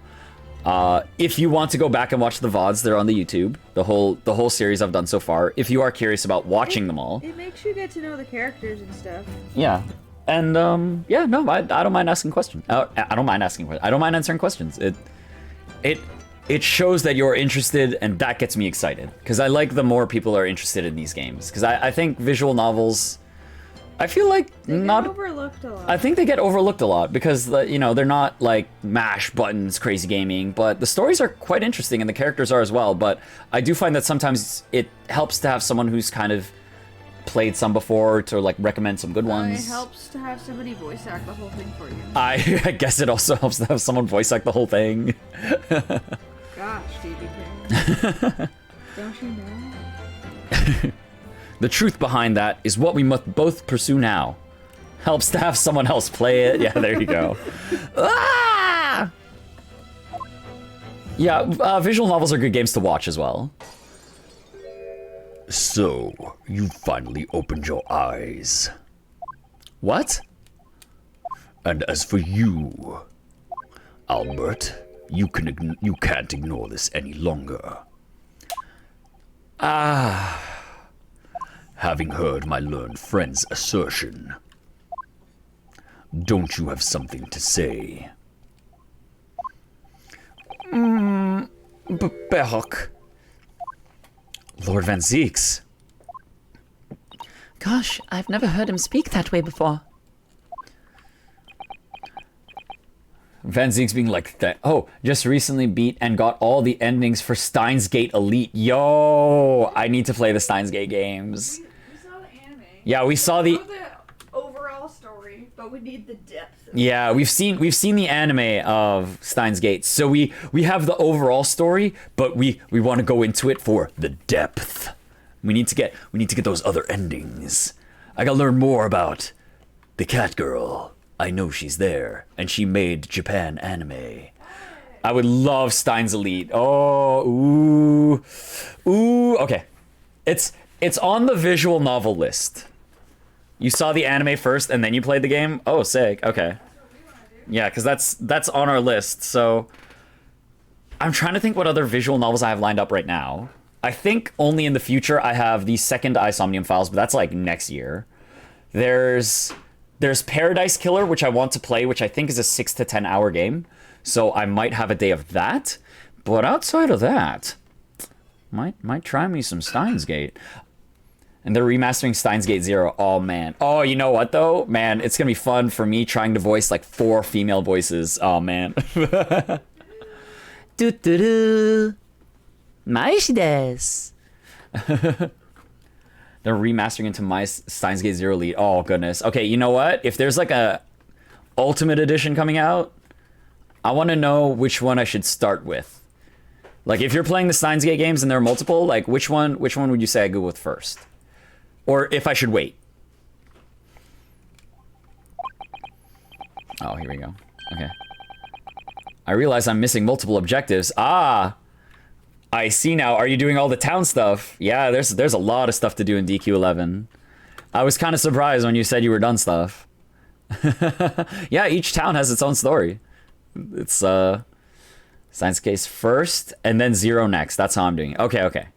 if you want to go back and watch the VODs, they're on the YouTube. The whole series I've done so far. If you are curious about watching them all. It makes you get to know the characters and stuff. Yeah. And yeah, no, I don't mind asking questions. I don't mind asking questions. I don't mind answering questions. It shows that you're interested, and that gets me excited. Because I like the more people are interested in these games. Because I think visual novels, I feel like They get not overlooked a lot. I think they get overlooked a lot because you know, they're not like mash buttons crazy gaming, but the stories are quite interesting and the characters are as well. But I do find that sometimes it helps to have someone who's kind of played some before to like recommend some good ones. It helps to have somebody voice act the whole thing for you. I guess it also helps to have someone voice act the whole thing. Gosh, DBK. Don't you know? The truth behind that is what we must both pursue now. Helps to have someone else play it. Yeah, there you go. Ah! Yeah, visual novels are good games to watch as well. So, you finally opened your eyes. What? And as for you, Albert, you can't ignore this any longer. Having heard my learned friend's assertion, don't you have something to say? Behok. Lord Van Zeeks. Gosh, I've never heard him speak that way before. Van Zeeks being like that. Oh, just recently beat and got all the endings for Steins Gate Elite. Yo, I need to play the Steins Gate games. We saw the anime. Yeah, we saw the. We know the overall story, but we need the depth. Yeah, we've seen the anime of Steins Gate, so we have the overall story, but we want to go into it for the depth. We need to get those other endings. I gotta learn more about the cat girl. I know she's there, and she made Japan anime. I would love Steins Elite. Oh, ooh. Okay, it's on the visual novel list. You saw the anime first, and then you played the game. Oh, sick. Okay. Yeah, because that's on our list. So I'm trying to think what other visual novels I have lined up right now. I think only in the future I have the second Isomnium Files, but that's like next year. There's Paradise Killer, which I want to play, which I think is a 6 to 10 hour game. So I might have a day of that. But outside of that, might try me some Steins Gate. And they're remastering Steins Gate 0. Oh, man. Oh, you know what, though? Man, it's going to be fun for me trying to voice, like, 4 female voices. Oh, man. Do-do-do. Maishi desu. They're remastering into my Steins Gate 0 Elite. Oh, goodness. Okay, you know what? If there's, like, a Ultimate Edition coming out, I want to know which one I should start with. Like, if you're playing the Steins Gate games and there are multiple, like, which one would you say I go with first? Or if I should wait. Oh, here we go. Okay. I realize I'm missing multiple objectives. Ah! I see now. Are you doing all the town stuff? Yeah, there's a lot of stuff to do in DQ11. I was kind of surprised when you said you were done stuff. Yeah, each town has its own story. It's Science Case first, and then 0 next. That's how I'm doing it. Okay.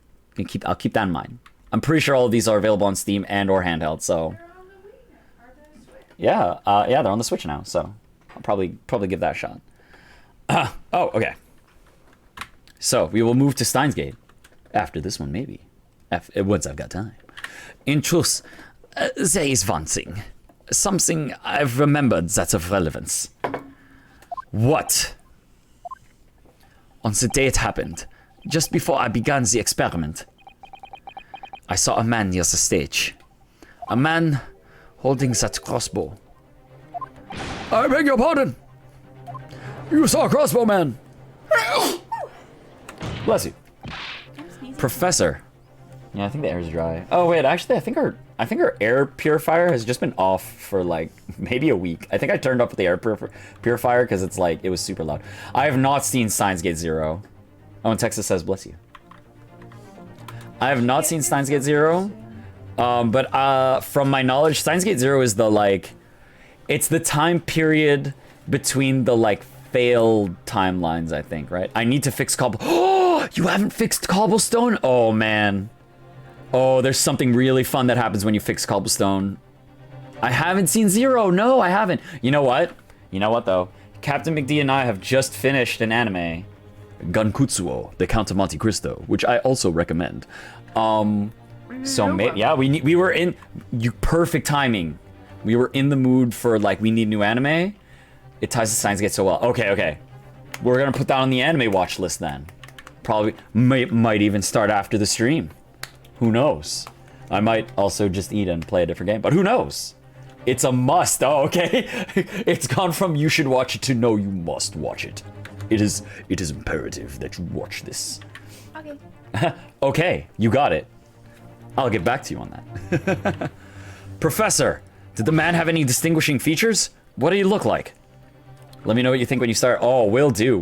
I'll keep that in mind. I'm pretty sure all of these are available on Steam and or handheld, so. They're on the Wii now, or the Switch. Yeah, they're on the Switch now, so I'll probably give that a shot. Oh, okay. So we will move to Steins Gate after this one, maybe. Once I've got time. In truth, there is one thing. Something I've remembered that's of relevance. What? On the day it happened, just before I began the experiment, I saw a man near the stage. A man holding that crossbow. I beg your pardon. You saw a crossbow man. Bless you. Professor. Yeah, I think the air's dry. Oh wait, actually I think our air purifier has just been off for like maybe a week. I think I turned off the air purifier because it's like it was super loud. I have not seen Steins Gate 0. Oh, and Texas says bless you. I have not seen Steins Gate 0. But from my knowledge, Steins Gate 0 is the like it's the time period between the like failed timelines, I think, right? I need to fix Oh, you haven't fixed cobblestone? Oh man. Oh, there's something really fun that happens when you fix cobblestone. I haven't seen 0. No, I haven't. You know what? You know what, though? CaptnmcD and I have just finished an anime. Gankutsuo, The Count of Monte Cristo, which I also recommend. So maybe, yeah, we were in perfect timing. We were in the mood for, like, we need new anime. It ties the Steins Gate so well. Okay. We're gonna put that on the anime watch list then. Probably, might even start after the stream. Who knows? I might also just eat and play a different game, but who knows? It's a must. Oh, okay. It's gone from you should watch it to no, you must watch it. It is imperative that you watch this. Okay. Okay, you got it. I'll get back to you on that. Professor, did the man have any distinguishing features? What did he look like? Let me know what you think when you start. Oh, will do.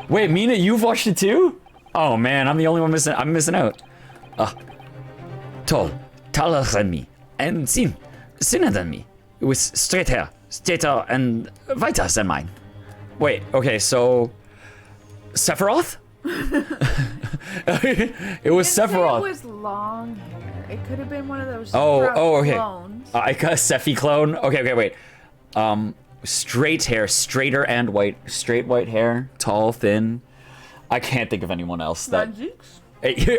Wait, Mina, you've watched it too? Oh man, I'm the only one missing. I'm missing out. Tall, taller than me, and thinner than me, with straight hair, straighter and whiter than mine. Wait, okay, so Sephiroth? It was Sephiroth. It was long hair. It could have been one of those okay. clones. I got a Sephi clone. Okay, wait. Straight hair, straighter and white, straight white hair, tall, thin. I can't think of anyone else that.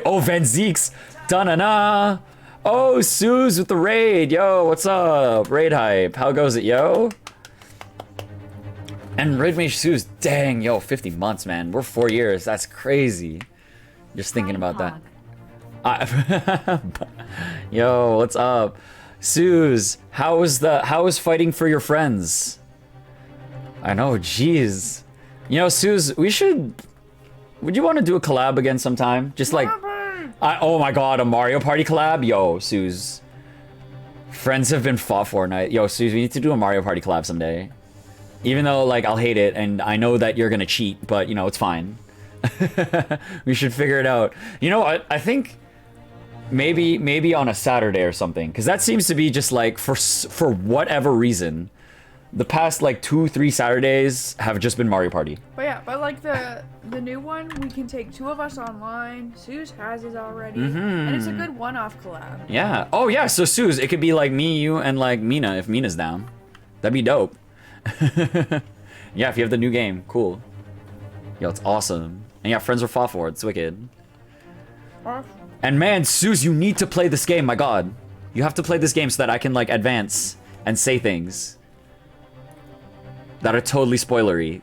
Oh, Van Zeeks. Da-na-na. Oh, Suze with the raid. Yo, what's up? Raid hype. How goes it, yo? And Raid Mage Suze, dang, yo, 50 months, man. We're 4 years. That's crazy. Just thinking about that. Yo, what's up? Suze, how was fighting for your friends? I know, jeez. You know, Suze, would you want to do a collab again sometime? Just like, oh my god, a Mario Party collab? Yo, Suze. Friends have been fought Fortnite. Yo, Suze, we need to do a Mario Party collab someday. Even though, like, I'll hate it, and I know that you're gonna cheat, but, you know, it's fine. We should figure it out. You know what? I think maybe on a Saturday or something, because that seems to be just, like, for whatever reason, the past, like, 2-3 Saturdays have just been Mario Party. But like the new one, we can take 2 of us online. Suze has his already, and it's a good one-off collab. Yeah. Oh yeah. So Suze, it could be like me, you, and like Mina if Mina's down. That'd be dope. Yeah, if you have the new game, cool. Yo, it's awesome. And yeah, friends were fought for. It's wicked. And man, Suze, you need to play this game. My God, you have to play this game so that I can like advance and say things that are totally spoilery.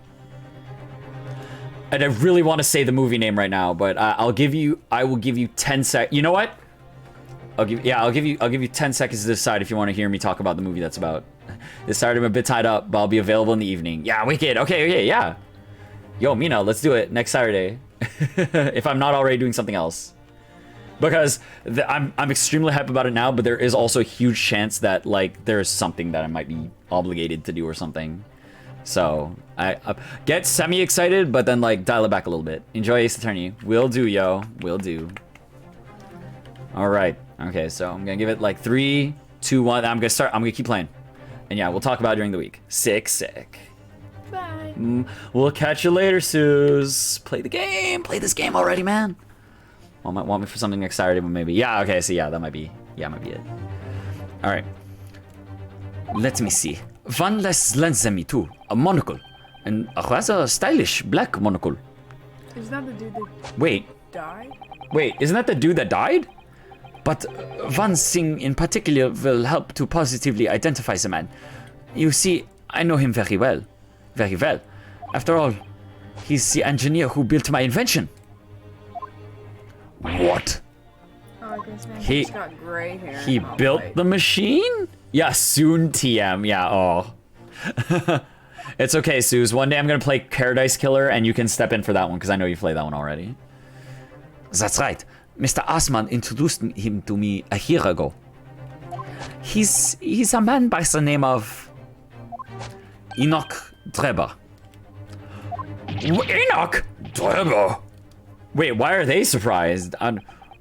And I really want to say the movie name right now, but I will give you 10 sec. You know what? I'll give you 10 seconds to decide if you want to hear me talk about the movie that's about. This Saturday I'm a bit tied up, but I'll be available in the evening. Yeah, wicked. Okay, yeah. Yo, Mina, let's do it next Saturday. If I'm not already doing something else. Because I'm extremely hyped about it now, but there is also a huge chance that like there's something that I might be obligated to do or something. So I get semi-excited, but then like dial it back a little bit. Enjoy Ace Attorney. Will do, yo. Will do. All right. Okay, so I'm gonna give it like 3, 2, 1. I'm gonna keep playing. And yeah, we'll talk about it during the week. Sick. Bye. We'll catch you later, Suze. Play the game. Play this game already, man. Well, might want me for something next Saturday, but maybe. Yeah, okay, so yeah, that might be it. All right. Let me see. One less lens than me too. A monocle. And a rather stylish black monocle. Isn't that the dude that died? Wait, isn't that the dude that died? But one thing in particular will help to positively identify the man. You see, I know him very well. Very well. After all, he's the engineer who built my invention. What? Oh, I guess man, he's got gray hair. He built the machine? Yeah, soon TM. Yeah, oh. It's okay, Suze. One day I'm gonna play Paradise Killer and you can step in for that one because I know you played that one already. That's right. Mr. Osman introduced him to me a year ago. He's a man by the name of Enoch Dreber. Enoch Dreber? Wait, why are they surprised?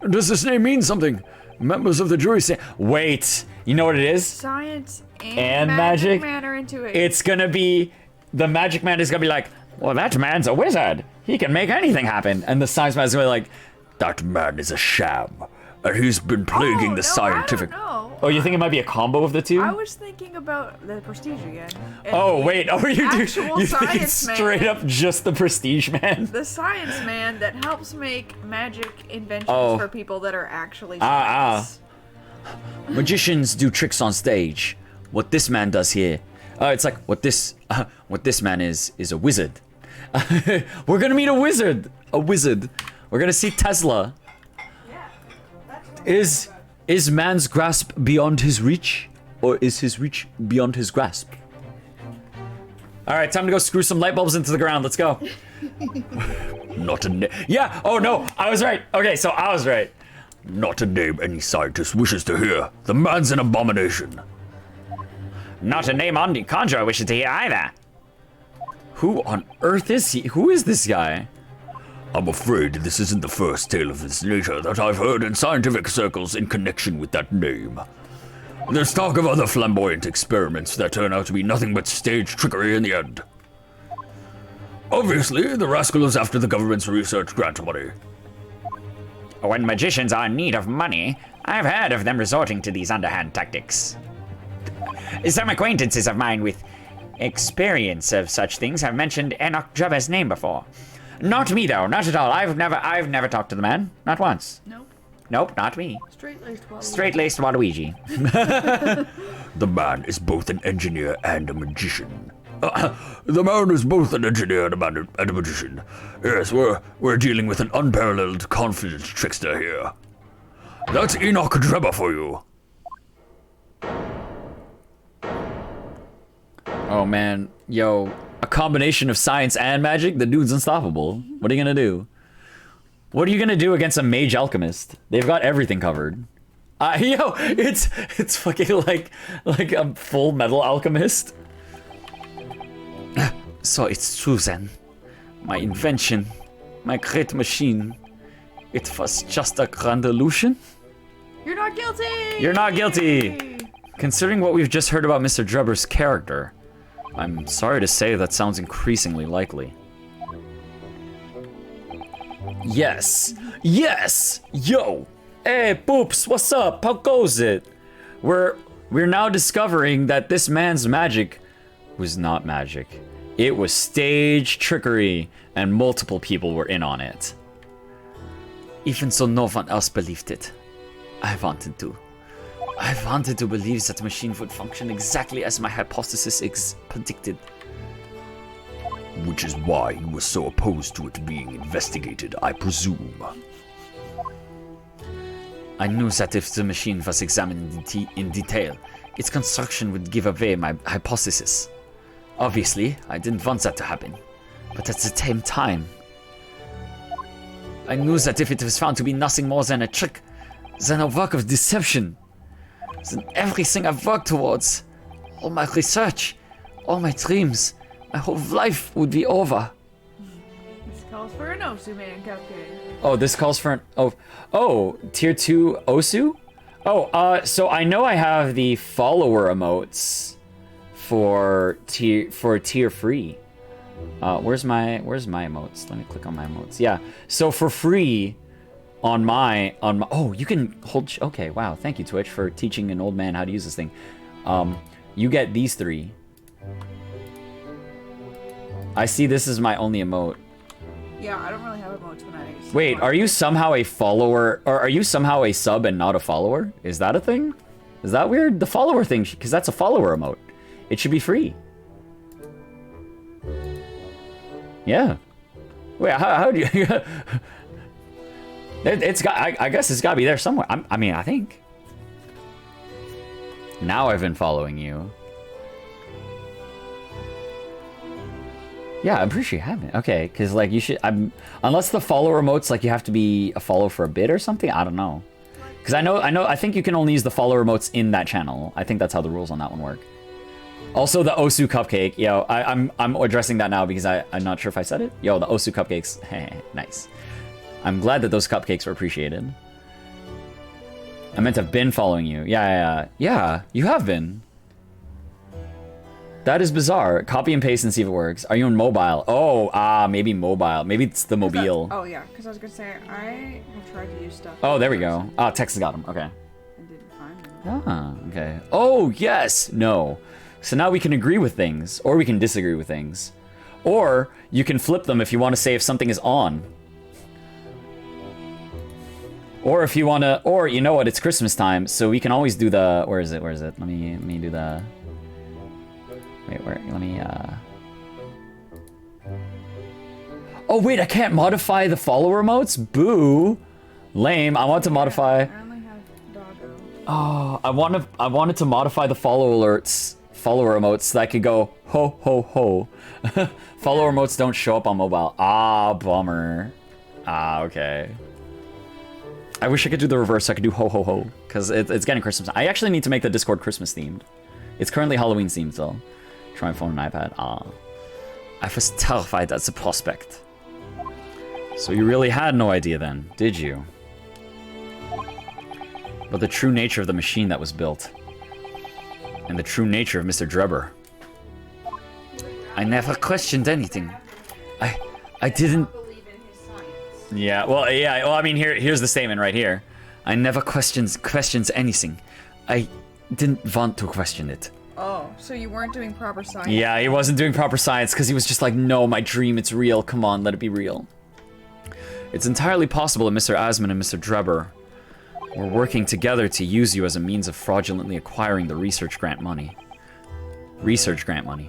Does this name mean something? Members of the jury say... Wait, you know what it is? Science and magic man are into it. It's gonna be... The magic man is gonna be like, well, that man's a wizard. He can make anything happen. And the science man is gonna be like, that man is a sham, and he's been plaguing the scientific... I don't know. Oh, you think it might be a combo of the two? I was thinking about the Prestige again. Oh, wait. Oh, you think it's straight man. up just the Prestige man? The science man that helps make magic inventions for people that are actually science. Magicians do tricks on stage. What this man does here, it's like what this man is a wizard. We're gonna meet a wizard. We're gonna see Tesla. Is man's grasp beyond his reach, or is his reach beyond his grasp? All right, time to go screw some light bulbs into the ground. Let's go. Not a name. Yeah. Oh no, I was right. Okay, so I was right. Not a name any scientist wishes to hear. The man's an abomination. Not a name Andy Conjure wishes to hear either. Who on earth is he? Who is this guy? I'm afraid this isn't the first tale of this nature that I've heard in scientific circles in connection with that name. There's talk of other flamboyant experiments that turn out to be nothing but stage trickery in the end. Obviously, the rascal is after the government's research grant money. When magicians are in need of money, I've heard of them resorting to these underhand tactics. Some acquaintances of mine with experience of such things have mentioned Enoch Jabber's name before. Not me though, not at all. I've never talked to the man, not once. Nope, not me. Straight-laced Waluigi. The man is both an engineer and a magician. The man is both an engineer and a magician. Yes, we're dealing with an unparalleled confident trickster here. That's Enoch Drebber for you. Oh man, yo, a combination of science and magic? The dude's unstoppable. What are you gonna do? What are you gonna do against a mage alchemist? They've got everything covered. Yo, it's fucking like a full metal alchemist. So it's true then. My invention, my great machine, it was just a grand illusion? You're not guilty! You're not guilty! Considering what we've just heard about Mr. Drebber's character, I'm sorry to say that sounds increasingly likely. Yes! Yes! Yo! Hey, Poops, what's up? How goes it? We're now discovering that this man's magic was not magic. It was stage trickery, and multiple people were in on it. Even so no one else believed it. I wanted to. I wanted to believe that the machine would function exactly as my hypothesis predicted. Which is why you were so opposed to it being investigated, I presume. I knew that if the machine was examined in detail, its construction would give away my hypothesis. Obviously, I didn't want that to happen, but at the same time, I knew that if it was found to be nothing more than a trick, than a work of deception, then everything I've worked towards, all my research, all my dreams, my whole life would be over. This calls for an Osu man cupcake. Oh, this calls for an... Oh, tier 2 Osu? Oh, so I know I have the follower emotes for tier free. Where's my emotes? Let me click on my emotes. Yeah. So for free on my oh, you can hold okay, wow. Thank you, Twitch, for teaching an old man how to use this thing. You get these 3. I see this is my only emote. Yeah, I don't really have emotes when I... Wait, are you somehow a follower, or are you somehow a sub and not a follower? Is that a thing? Is that weird? The follower thing, because that's a follower emote. It should be free. Yeah. Wait, how do you... It's got... I guess it's got to be there somewhere. I mean, I think. Now I've been following you. Yeah, I'm pretty sure you haven't. Okay, because like you should... unless the follower emote's like you have to be a follow for a bit or something. I don't know. Because I think you can only use the follower emotes in that channel. I think that's how the rules on that one work. Also, the Osu cupcake. Yo, I'm addressing that now because I'm not sure if I said it. Yo, the Osu cupcakes. Nice. I'm glad that those cupcakes were appreciated. I meant to have been following you. Yeah, you have been. That is bizarre. Copy and paste and see if it works. Are you on mobile? Oh, maybe mobile. Maybe it's the mobile. Oh, yeah, because I was going to say, I have tried to use stuff. Oh, there we go. Tex has got him. Okay. I didn't find them. Okay. Oh, yes. No. So now we can agree with things, or we can disagree with things. Or you can flip them if you want to say if something is on. Or if you wanna, or you know what, it's Christmas time, so we can always do the, where is it? Let me do the, wait, let me, oh wait, I can't modify the follower emotes? Boo. Lame, I want to modify. I only have doggo. Oh, I wanted to modify the follower emotes so that I could go ho ho ho. Follower emotes don't show up on mobile. Ah, bummer. Ah, okay. I wish I could do the reverse so I could do ho ho ho, because it's getting Christmas. I actually need to make the Discord Christmas themed. It's currently Halloween themed though. Try my phone and iPad. Ah. I was terrified at the prospect. So you really had no idea then, did you? But the true nature of the machine that was built. And the true nature of Mr. Drebber. I never questioned anything. I didn't... Believe in his science. Yeah, well, I mean, here's the statement right here. I never questions anything. I didn't want to question it. Oh, so you weren't doing proper science? Yeah, he wasn't doing proper science because he was just like, no, my dream, it's real. Come on, let it be real. It's entirely possible that Mr. Asman and Mr. Drebber were working together to use you as a means of fraudulently acquiring the research grant money. Research grant money.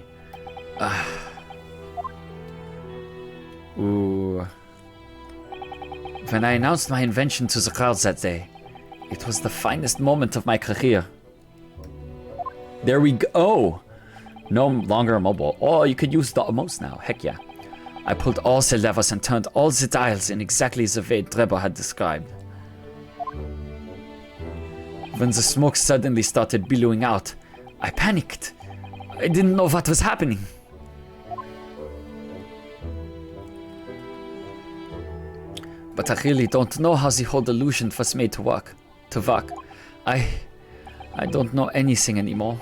Ooh. When I announced my invention to the crowd that day, it was the finest moment of my career. There we go. Oh, no longer mobile. Oh, you could use the emotes now. Heck yeah. I pulled all the levers and turned all the dials in exactly the way Drebber had described. When the smoke suddenly started billowing out, I panicked. I didn't know what was happening. But I really don't know how the whole illusion was made to work. I don't know anything anymore.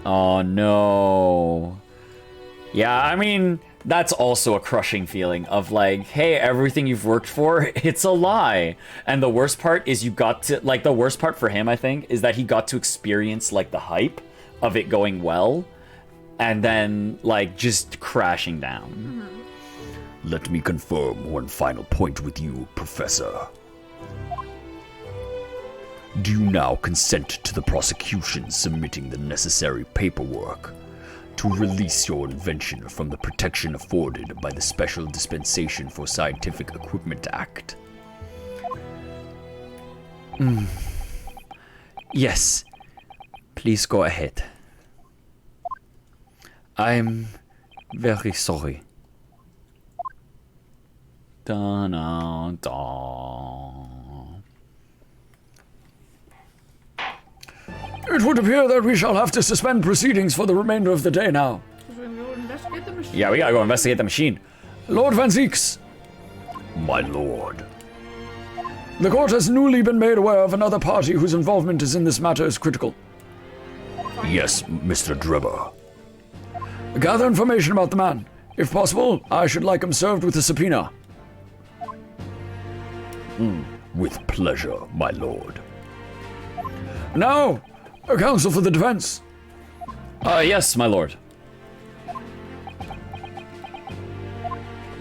Oh no. Yeah, I mean, that's also a crushing feeling of like, hey, everything you've worked for, it's a lie. And the worst part is you got to, like, the worst part for him, I think, is that he got to experience, like, the hype of it going well, and then, like, just crashing down. Let me confirm one final point with you, Professor. Do you now consent to the prosecution submitting the necessary paperwork to release your invention from the protection afforded by the Special Dispensation for Scientific Equipment Act? Yes. Please go ahead. I'm very sorry. Dun-dun-dun. It would appear that we shall have to suspend proceedings for the remainder of the day now. We're gonna go investigate the machine. Yeah, we gotta go investigate the machine. Lord Van Zieks, My lord. the court has newly been made aware of another party whose involvement is in this matter is critical. Yes, Mr. Drebber. Gather information about the man. If possible, I should like him served with a subpoena. With pleasure, my lord. Now, a counsel for the defense. Yes, my lord.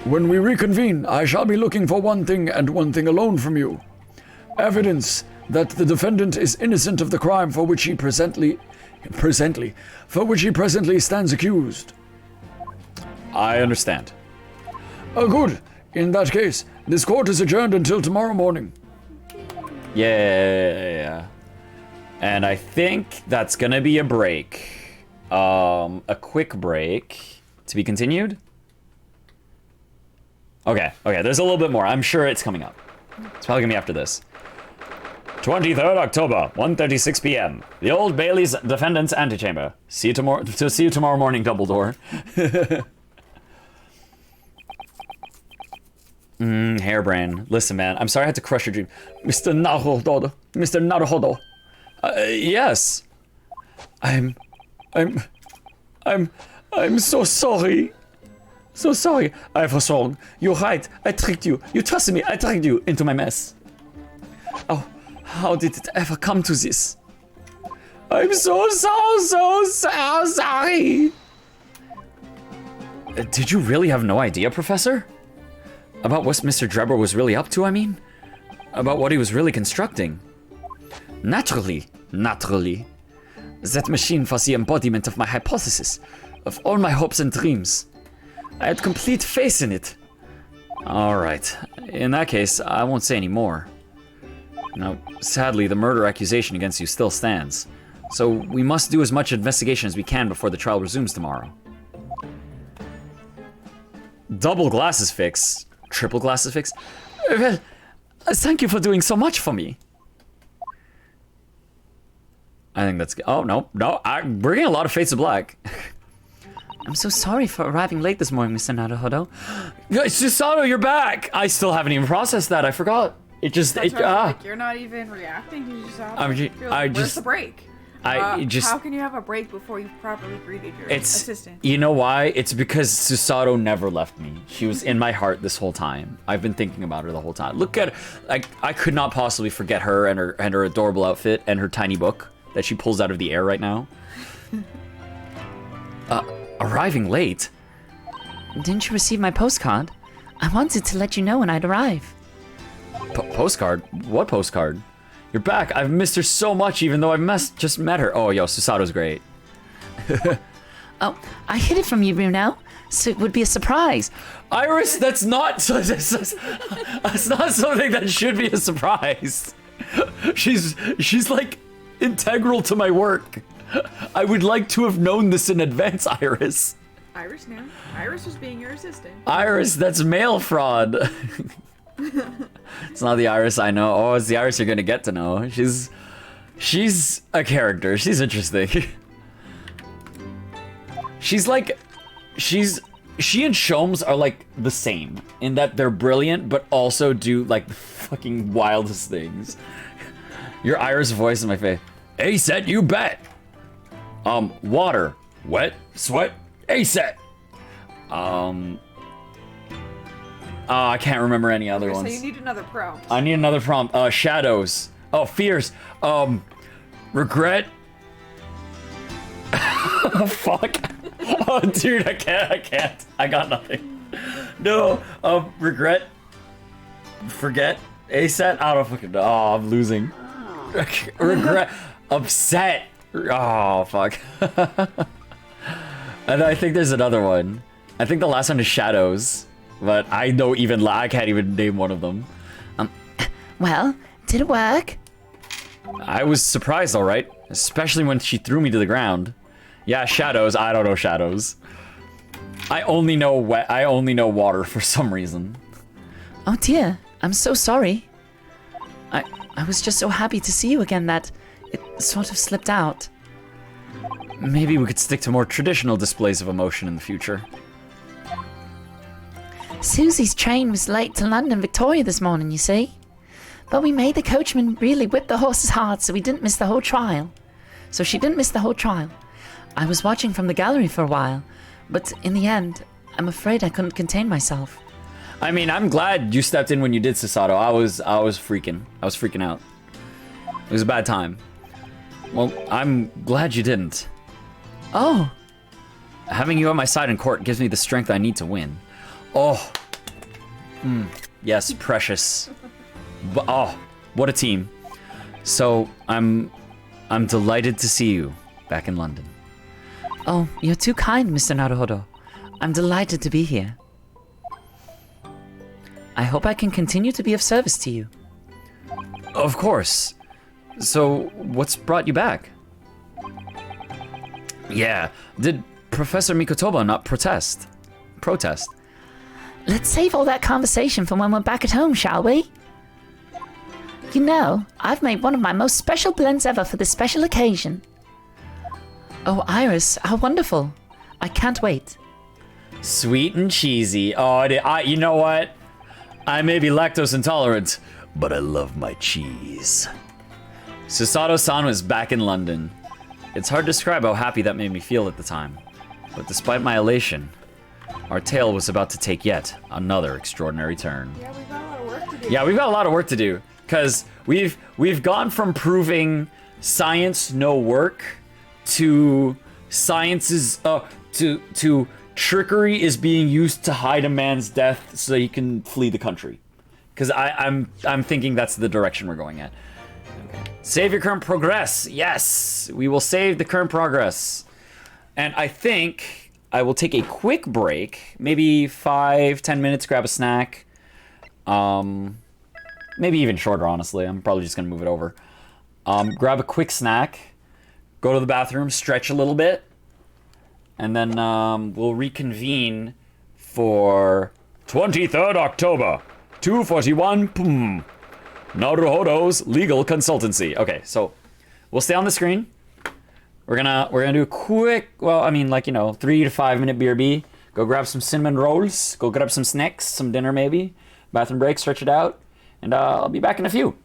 When we reconvene, I shall be looking for one thing and one thing alone from you. Evidence that the defendant is innocent of the crime for which he presently stands accused. I understand. Good. In that case, this court is adjourned until tomorrow morning. Yeah. And I think that's gonna be a break. A quick break. To be continued? Okay, there's a little bit more. I'm sure it's coming up. It's probably gonna be after this. 23rd October, 1:36 p.m. The Old Bailey's Defendant's Antechamber. See you tomorrow morning, Dumbledore. Hairbrand. Listen, man, I'm sorry I had to crush your dream. Mr. Naruhodo. Yes. I'm so sorry. So sorry. I was wrong. You're right. I tricked you. You trusted me. I tricked you into my mess. Oh, how did it ever come to this? I'm so sorry. Did you really have no idea, Professor? About what Mr. Drebber was really up to, I mean? About what he was really constructing. Naturally. That machine was the embodiment of my hypothesis, of all my hopes and dreams. I had complete faith in it. Alright. In that case, I won't say any more. Now, sadly, the murder accusation against you still stands. So we must do as much investigation as we can before the trial resumes tomorrow. Double glasses fix. Triple glasses fix? Well, thank you for doing so much for me. I think that's... Oh, no. We're getting a lot of Fates of Black. I'm so sorry for arriving late this morning, Mr. Naruhodo. Susato, you're back! I still haven't even processed that. I forgot. It just... That's right, like, you're not even reacting to Susato. Where's the break? How can you have a break before you've properly greeted your assistant? You know why? It's because Susato never left me. She was in my heart this whole time. I've been thinking about her the whole time. Look at her. I could not possibly forget her and her adorable outfit and her tiny book that she pulls out of the air right now. Arriving late? Didn't you receive my postcard? I wanted to let you know when I'd arrive. Postcard? What postcard? You're back. I've missed her so much, even though I've just met her. Oh, yo, Susato's great. Oh, I hid it from you, Bruno, so it would be a surprise. Iris, that's not something that should be a surprise. She's like integral to my work. I would like to have known this in advance, Iris. Iris knew. Iris was being your assistant. Iris, that's mail fraud. It's not the Iris I know. Oh, it's the Iris you're gonna get to know. She's a character. She's interesting. She and Sholmes are like the same in that they're brilliant, but also do like the fucking wildest things. Your Iris voice in my face. A-set, you bet. Water. Wet, sweat, A-set. I can't remember any other ones. So you need another prompt. I need another prompt. Shadows. Oh, fears. Regret. Oh, fuck. Oh, dude, I can't. I got nothing. No. Regret. Forget. A-set. I don't fucking know. Oh, I'm losing. Regret. Upset. Oh, fuck. And I think there's another one. I think the last one is shadows. But I can't even name one of them. Well, did it work? I was surprised, all right. Especially when she threw me to the ground. Yeah, shadows. I don't know shadows. I only know water for some reason. Oh dear, I'm so sorry. I was just so happy to see you again that it sort of slipped out. Maybe we could stick to more traditional displays of emotion in the future. Susie's train was late to London Victoria this morning, you see. But we made the coachman really whip the horses hard so she didn't miss the whole trial. I was watching from the gallery for a while, but in the end, I'm afraid I couldn't contain myself. I mean, I'm glad you stepped in when you did, Susato. I was freaking out. It was a bad time. Well, I'm glad you didn't. Oh. Having you on my side in court gives me the strength I need to win. Oh. Yes, precious. Oh, what a team. So, I'm delighted to see you back in London. Oh, you're too kind, Mr. Naruhodo. I'm delighted to be here. I hope I can continue to be of service to you. Of course. So, what's brought you back? Yeah, did Professor Mikotoba not protest? Let's save all that conversation for when we're back at home, shall we? You know, I've made one of my most special blends ever for this special occasion. Oh, Iris, how wonderful. I can't wait. Sweet and cheesy. Oh, you know what? I may be lactose intolerant, but I love my cheese. Susato-san was back in London. It's hard to describe how happy that made me feel at the time. But despite my elation, our tale was about to take yet another extraordinary turn. Yeah, we've got a lot of work to do. Yeah, we've got a lot of work to do. Because we've gone from proving science no work to trickery is being used to hide a man's death so he can flee the country. Because I'm thinking that's the direction we're going at. Okay. Save your current progress. Yes, we will save the current progress. And I think I will take a quick break, maybe 5-10 minutes, grab a snack. Maybe even shorter, honestly. I'm probably just gonna move it over. Grab a quick snack, go to the bathroom, stretch a little bit, and then we'll reconvene for 23rd October, 2:41 p.m. Naruhodo's legal consultancy. Okay, so we'll stay on the screen. We're gonna do a quick, well, I mean, like, you know, 3 to 5 minute BRB. Go grab some cinnamon rolls. Go grab some snacks, some dinner maybe. Bathroom break, stretch it out, and I'll be back in a few.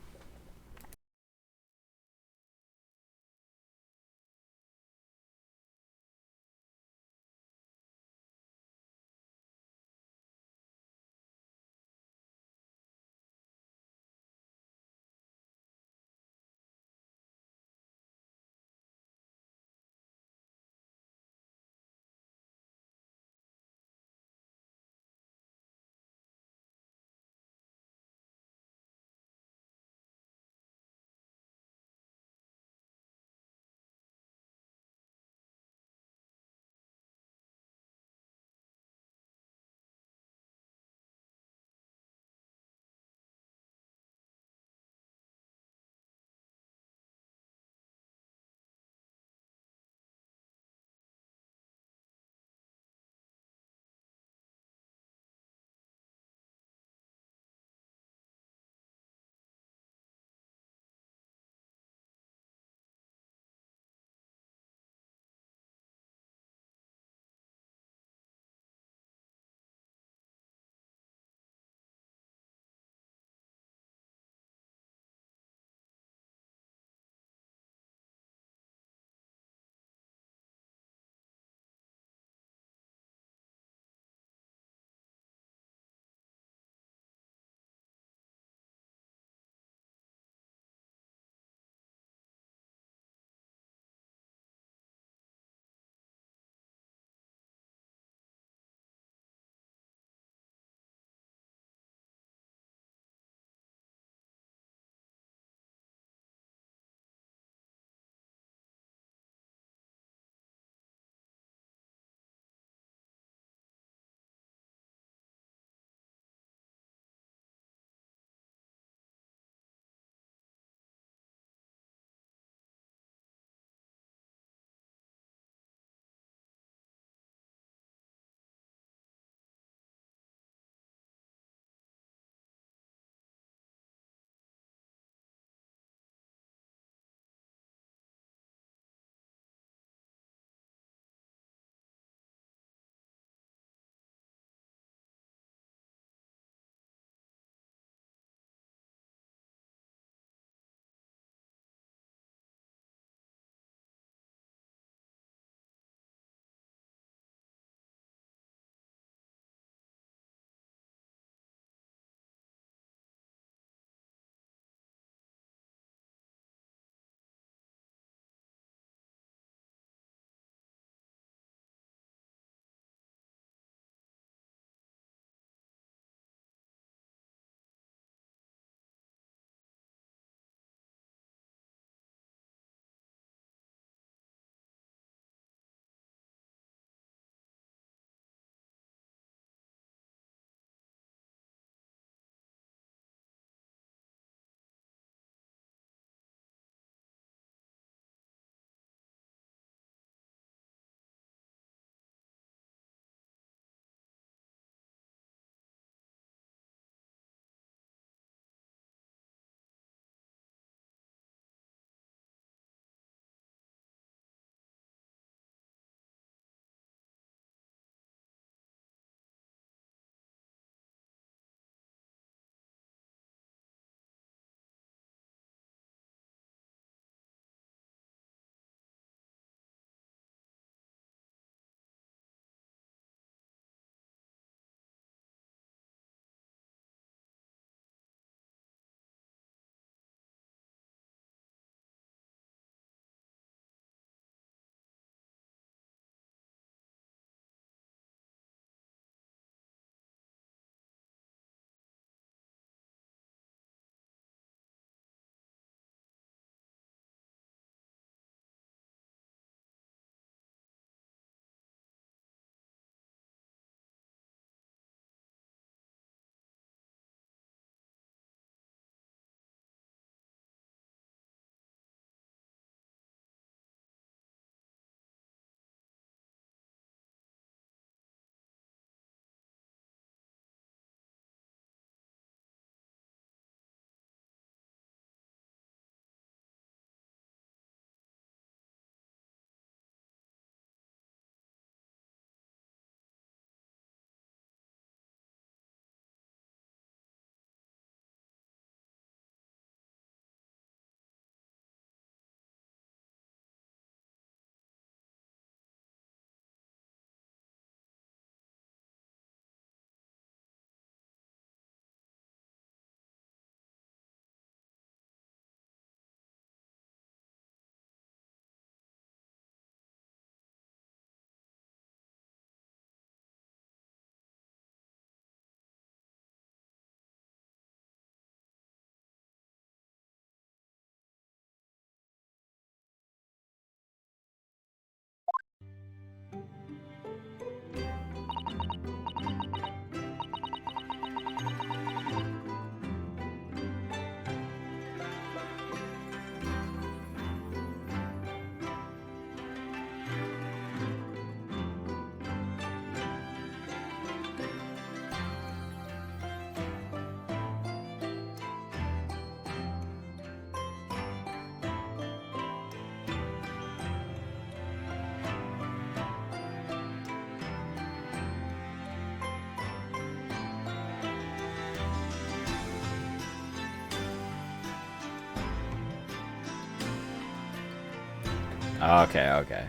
Okay.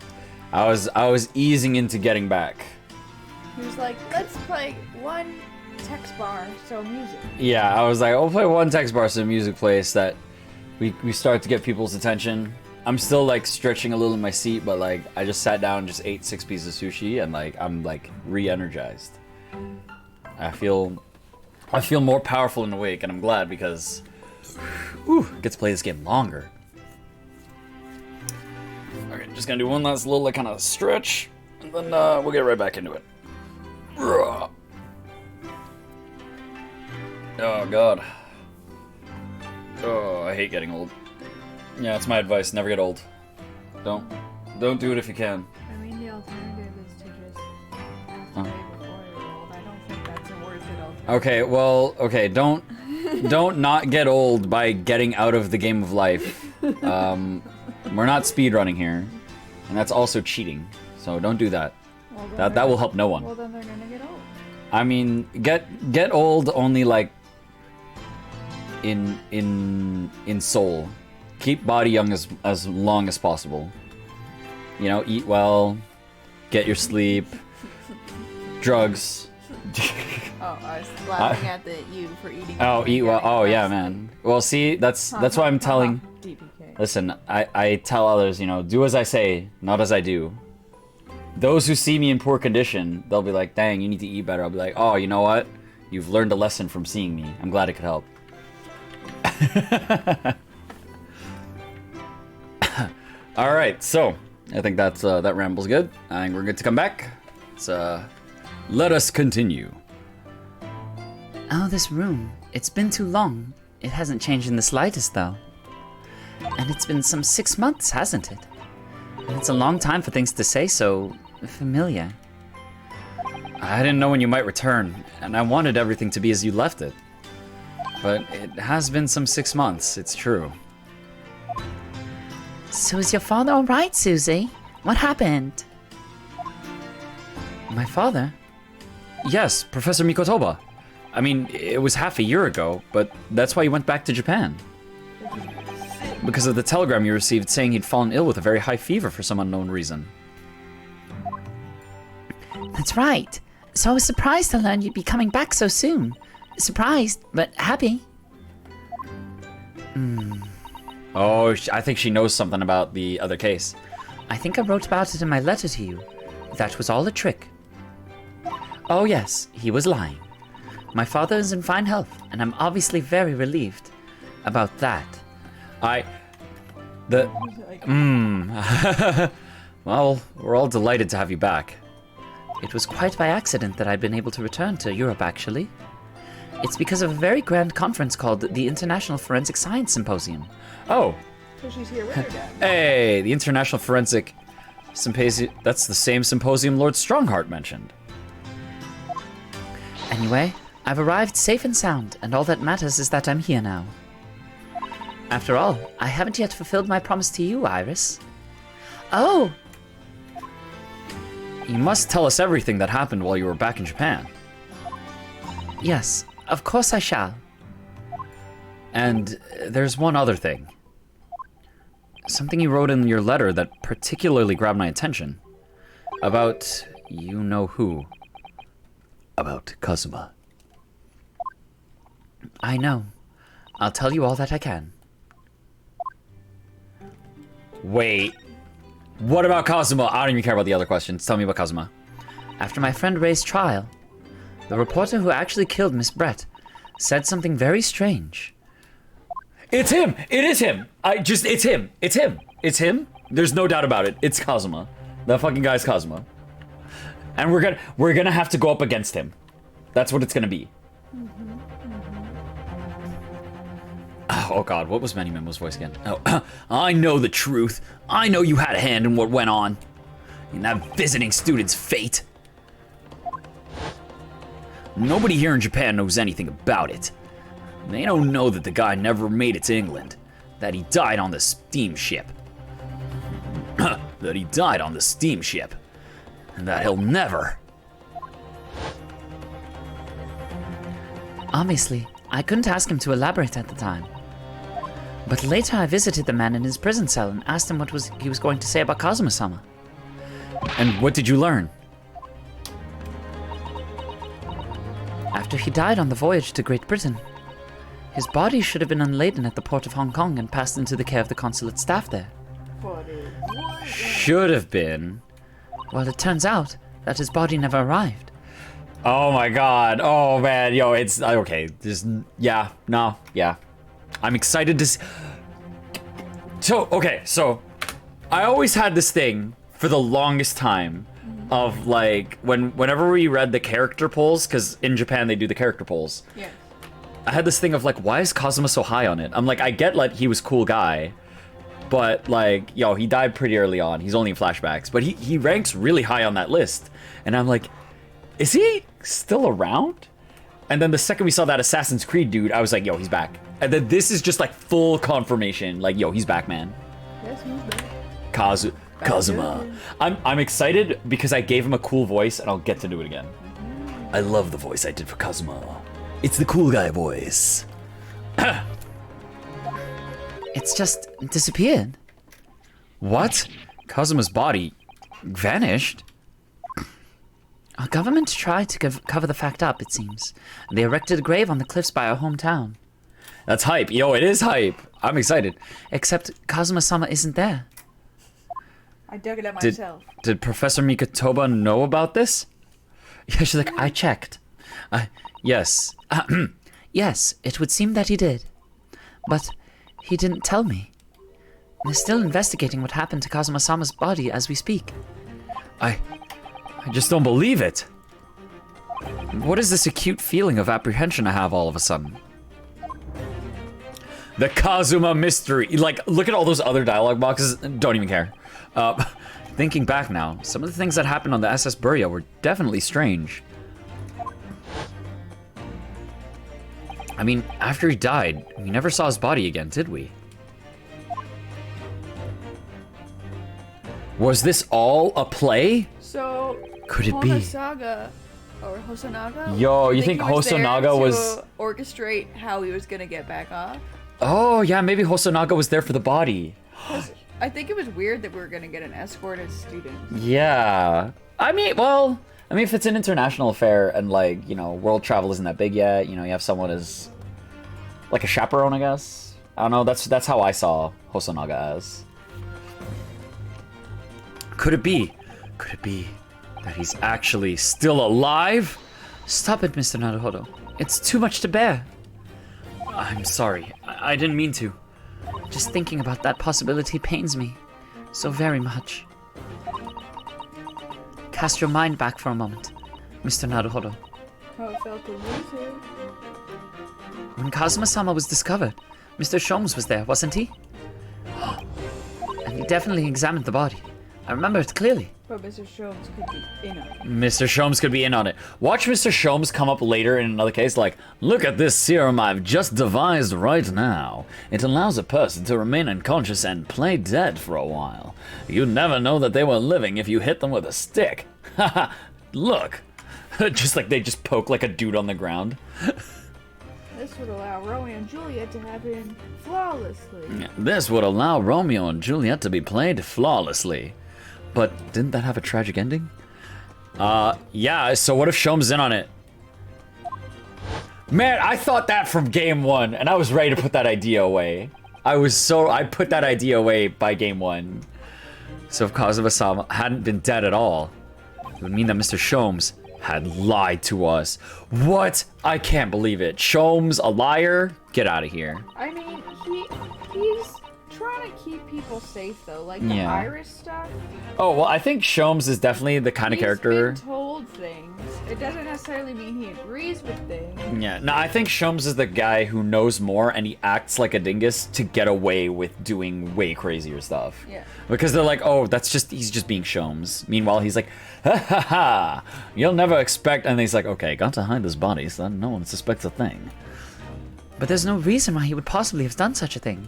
I was easing into getting back. He was like, let's play one text bar, so music. Yeah, I was like, I'll play one text bar, so music plays that we start to get people's attention. I'm still like stretching a little in my seat, but like I just sat down and just ate 6 pieces of sushi, and like I'm like re-energized. I feel more powerful and awake, and I'm glad because I get to play this game longer. Okay, just gonna do one last little like kind of stretch, and then we'll get right back into it. Oh god. Oh, I hate getting old. Yeah, that's my advice. Never get old. Don't do it if you can. I mean, the alternative is to just have to wait before you're old. I don't think that's a worth it alternative. Okay, well, okay, don't not get old by getting out of the game of life. We're not speedrunning here, and that's also cheating. So don't do that. Well, That will help no one. Well, then they're gonna get old. I mean, get old only like in soul. Keep body young as long as possible. You know, eat well, get your sleep, drugs. Oh, I was laughing at you for eating. Oh, eat well. Oh, yeah, man. Well, see, that's why I'm telling. DPK. Listen, I tell others, you know, do as I say, not as I do. Those who see me in poor condition, they'll be like, dang, you need to eat better. I'll be like, oh, you know what? You've learned a lesson from seeing me. I'm glad it could help. All right, so I think that ramble's good. I think we're good to come back. So let us continue. Oh, this room. It's been too long. It hasn't changed in the slightest, though. And it's been some 6 months, hasn't it? And it's a long time for things to say so familiar. I didn't know when you might return, and I wanted everything to be as you left it. But it has been some 6 months, it's true. So is your father all right, Susie? What happened? My father? Yes, Professor Mikotoba. I mean, it was half a year ago, but that's why he went back to Japan. Because of the telegram you received saying he'd fallen ill with a very high fever for some unknown reason. That's right. So I was surprised to learn you'd be coming back so soon. Surprised, but happy. Oh, I think she knows something about the other case. I think I wrote about it in my letter to you. That was all a trick. Oh yes, he was lying. My father is in fine health, and I'm obviously very relieved about that. Well, we're all delighted to have you back. It was quite by accident that I've been able to return to Europe, actually. It's because of a very grand conference called the International Forensic Science Symposium. Oh. So she's here with her dad. Hey, the International Forensic Symposium. That's the same symposium Lord Strongheart mentioned. Anyway, I've arrived safe and sound, and all that matters is that I'm here now. After all, I haven't yet fulfilled my promise to you, Iris. Oh! You must tell us everything that happened while you were back in Japan. Yes, of course I shall. And there's one other thing. Something you wrote in your letter that particularly grabbed my attention. About you know who. About Kazuma. I know. I'll tell you all that I can. Wait. What about Kazuma? I don't even care about the other questions. Tell me about Kazuma. After my friend Ray's trial, the reporter who actually killed Miss Brett said something very strange. It's him! It is him! It's him! It's him! It's him! There's no doubt about it. It's Kazuma. That fucking guy's Kazuma. And we're gonna have to go up against him. That's what it's gonna be. Oh god, what was Manny Memo's voice again? Oh, I know the truth. I know you had a hand in what went on. In that visiting student's fate. Nobody here in Japan knows anything about it. They don't know that the guy never made it to England. That he died on the steamship. That he died on the steamship. And that he'll never... Obviously, I couldn't ask him to elaborate at the time. But later I visited the man in his prison cell and asked him what he was going to say about Kazuma-sama. And what did you learn? After he died on the voyage to Great Britain, his body should have been unladen at the port of Hong Kong and passed into the care of the consulate staff there. Should have been. Well, it turns out that his body never arrived. Oh my god. Oh man. Yo, it's okay. Yeah. I'm excited to see. So I always had this thing for the longest time of like whenever we read the character polls, because in Japan they do the character polls. Yeah. I had this thing of like, why is Kazuma so high on it? I'm like, I get like he was a cool guy, but like, yo, he died pretty early on. He's only in flashbacks, but he ranks really high on that list. And I'm like, is he still around? And then the second we saw that Assassin's Creed dude, I was like, yo, he's back. And then this is just like full confirmation, like, yo, he's back, man. Yes, he's back. Kazuma. I'm excited because I gave him a cool voice and I'll get to do it again. I love the voice I did for Kazuma. It's the cool guy voice. It's just disappeared. What? Kazuma's body vanished? Our government tried to cover the fact up, it seems. They erected a grave on the cliffs by our hometown. That's hype. Yo, it is hype. I'm excited. Except Kazuma-sama isn't there. I dug it up myself. Did Professor Mikotoba know about this? Yeah, she's like, I checked. Yes. Yes, it would seem that he did. But he didn't tell me. They're still investigating what happened to Kazuma-sama's body as we speak. I just don't believe it. What is this acute feeling of apprehension I have all of a sudden? The Kazuma mystery. Like, look at all those other dialogue boxes. Don't even care. Thinking back now, some of the things that happened on the SS Burya were definitely strange. I mean, after he died, we never saw his body again, did we? Was this all a play? So, Could it be? Hosonaga, or Hosonaga? Yo, you think think he was there Hosonaga to was... orchestrate how he was gonna get back off? Oh, yeah, maybe Hosonaga was there for the body. 'Cause I think it was weird that we were gonna get an escort as students. Yeah. I mean, if it's an international affair and, like, you know, world travel isn't that big yet, you know, you have someone as, like, a chaperone, I guess? I don't know, that's how I saw Hosonaga as. Could it be that he's actually still alive? Stop it, Mr. Naruhodo. It's too much to bear. I'm sorry. I didn't mean to. Just thinking about that possibility pains me so very much. Cast your mind back for a moment, Mr. Naruhodo. How it felt to lose it. When Kazuma-sama was discovered, Mr. Sholmes was there, wasn't he? And he definitely examined the body. I remember it clearly. But Mr. Sholmes could be in on it. Mr. Sholmes could be in on it. Watch Mr. Sholmes come up later in another case like, look at this serum I've just devised right now. It allows a person to remain unconscious and play dead for a while. You'd never know that they were living if you hit them with a stick. Haha, look. Just like they just poke like a dude on the ground. This would allow Romeo and Juliet to happen flawlessly. This would allow Romeo and Juliet to be played flawlessly. But didn't that have a tragic ending? Yeah, so what if Sholmes in on it? Man, I thought that from game one, and I was ready to put that idea away. I put that idea away by game one. So if Kazuma-sama hadn't been dead at all, it would mean that Mr. Sholmes had lied to us. What? I can't believe it. Sholmes, a liar? Get out of here. I mean, he's trying to keep people safe though, like the Yeah. Iris stuff. Oh, well, I think Sholmes is definitely the kind of character... He's been told things. It doesn't necessarily mean he agrees with things. Yeah, no, I think Sholmes is the guy who knows more and he acts like a dingus to get away with doing way crazier stuff. Yeah. Because they're like, oh, he's just being Sholmes. Meanwhile, he's like, ha ha ha, you'll never expect, and he's like, okay, got to hide his body so that no one suspects a thing. But there's no reason why he would possibly have done such a thing.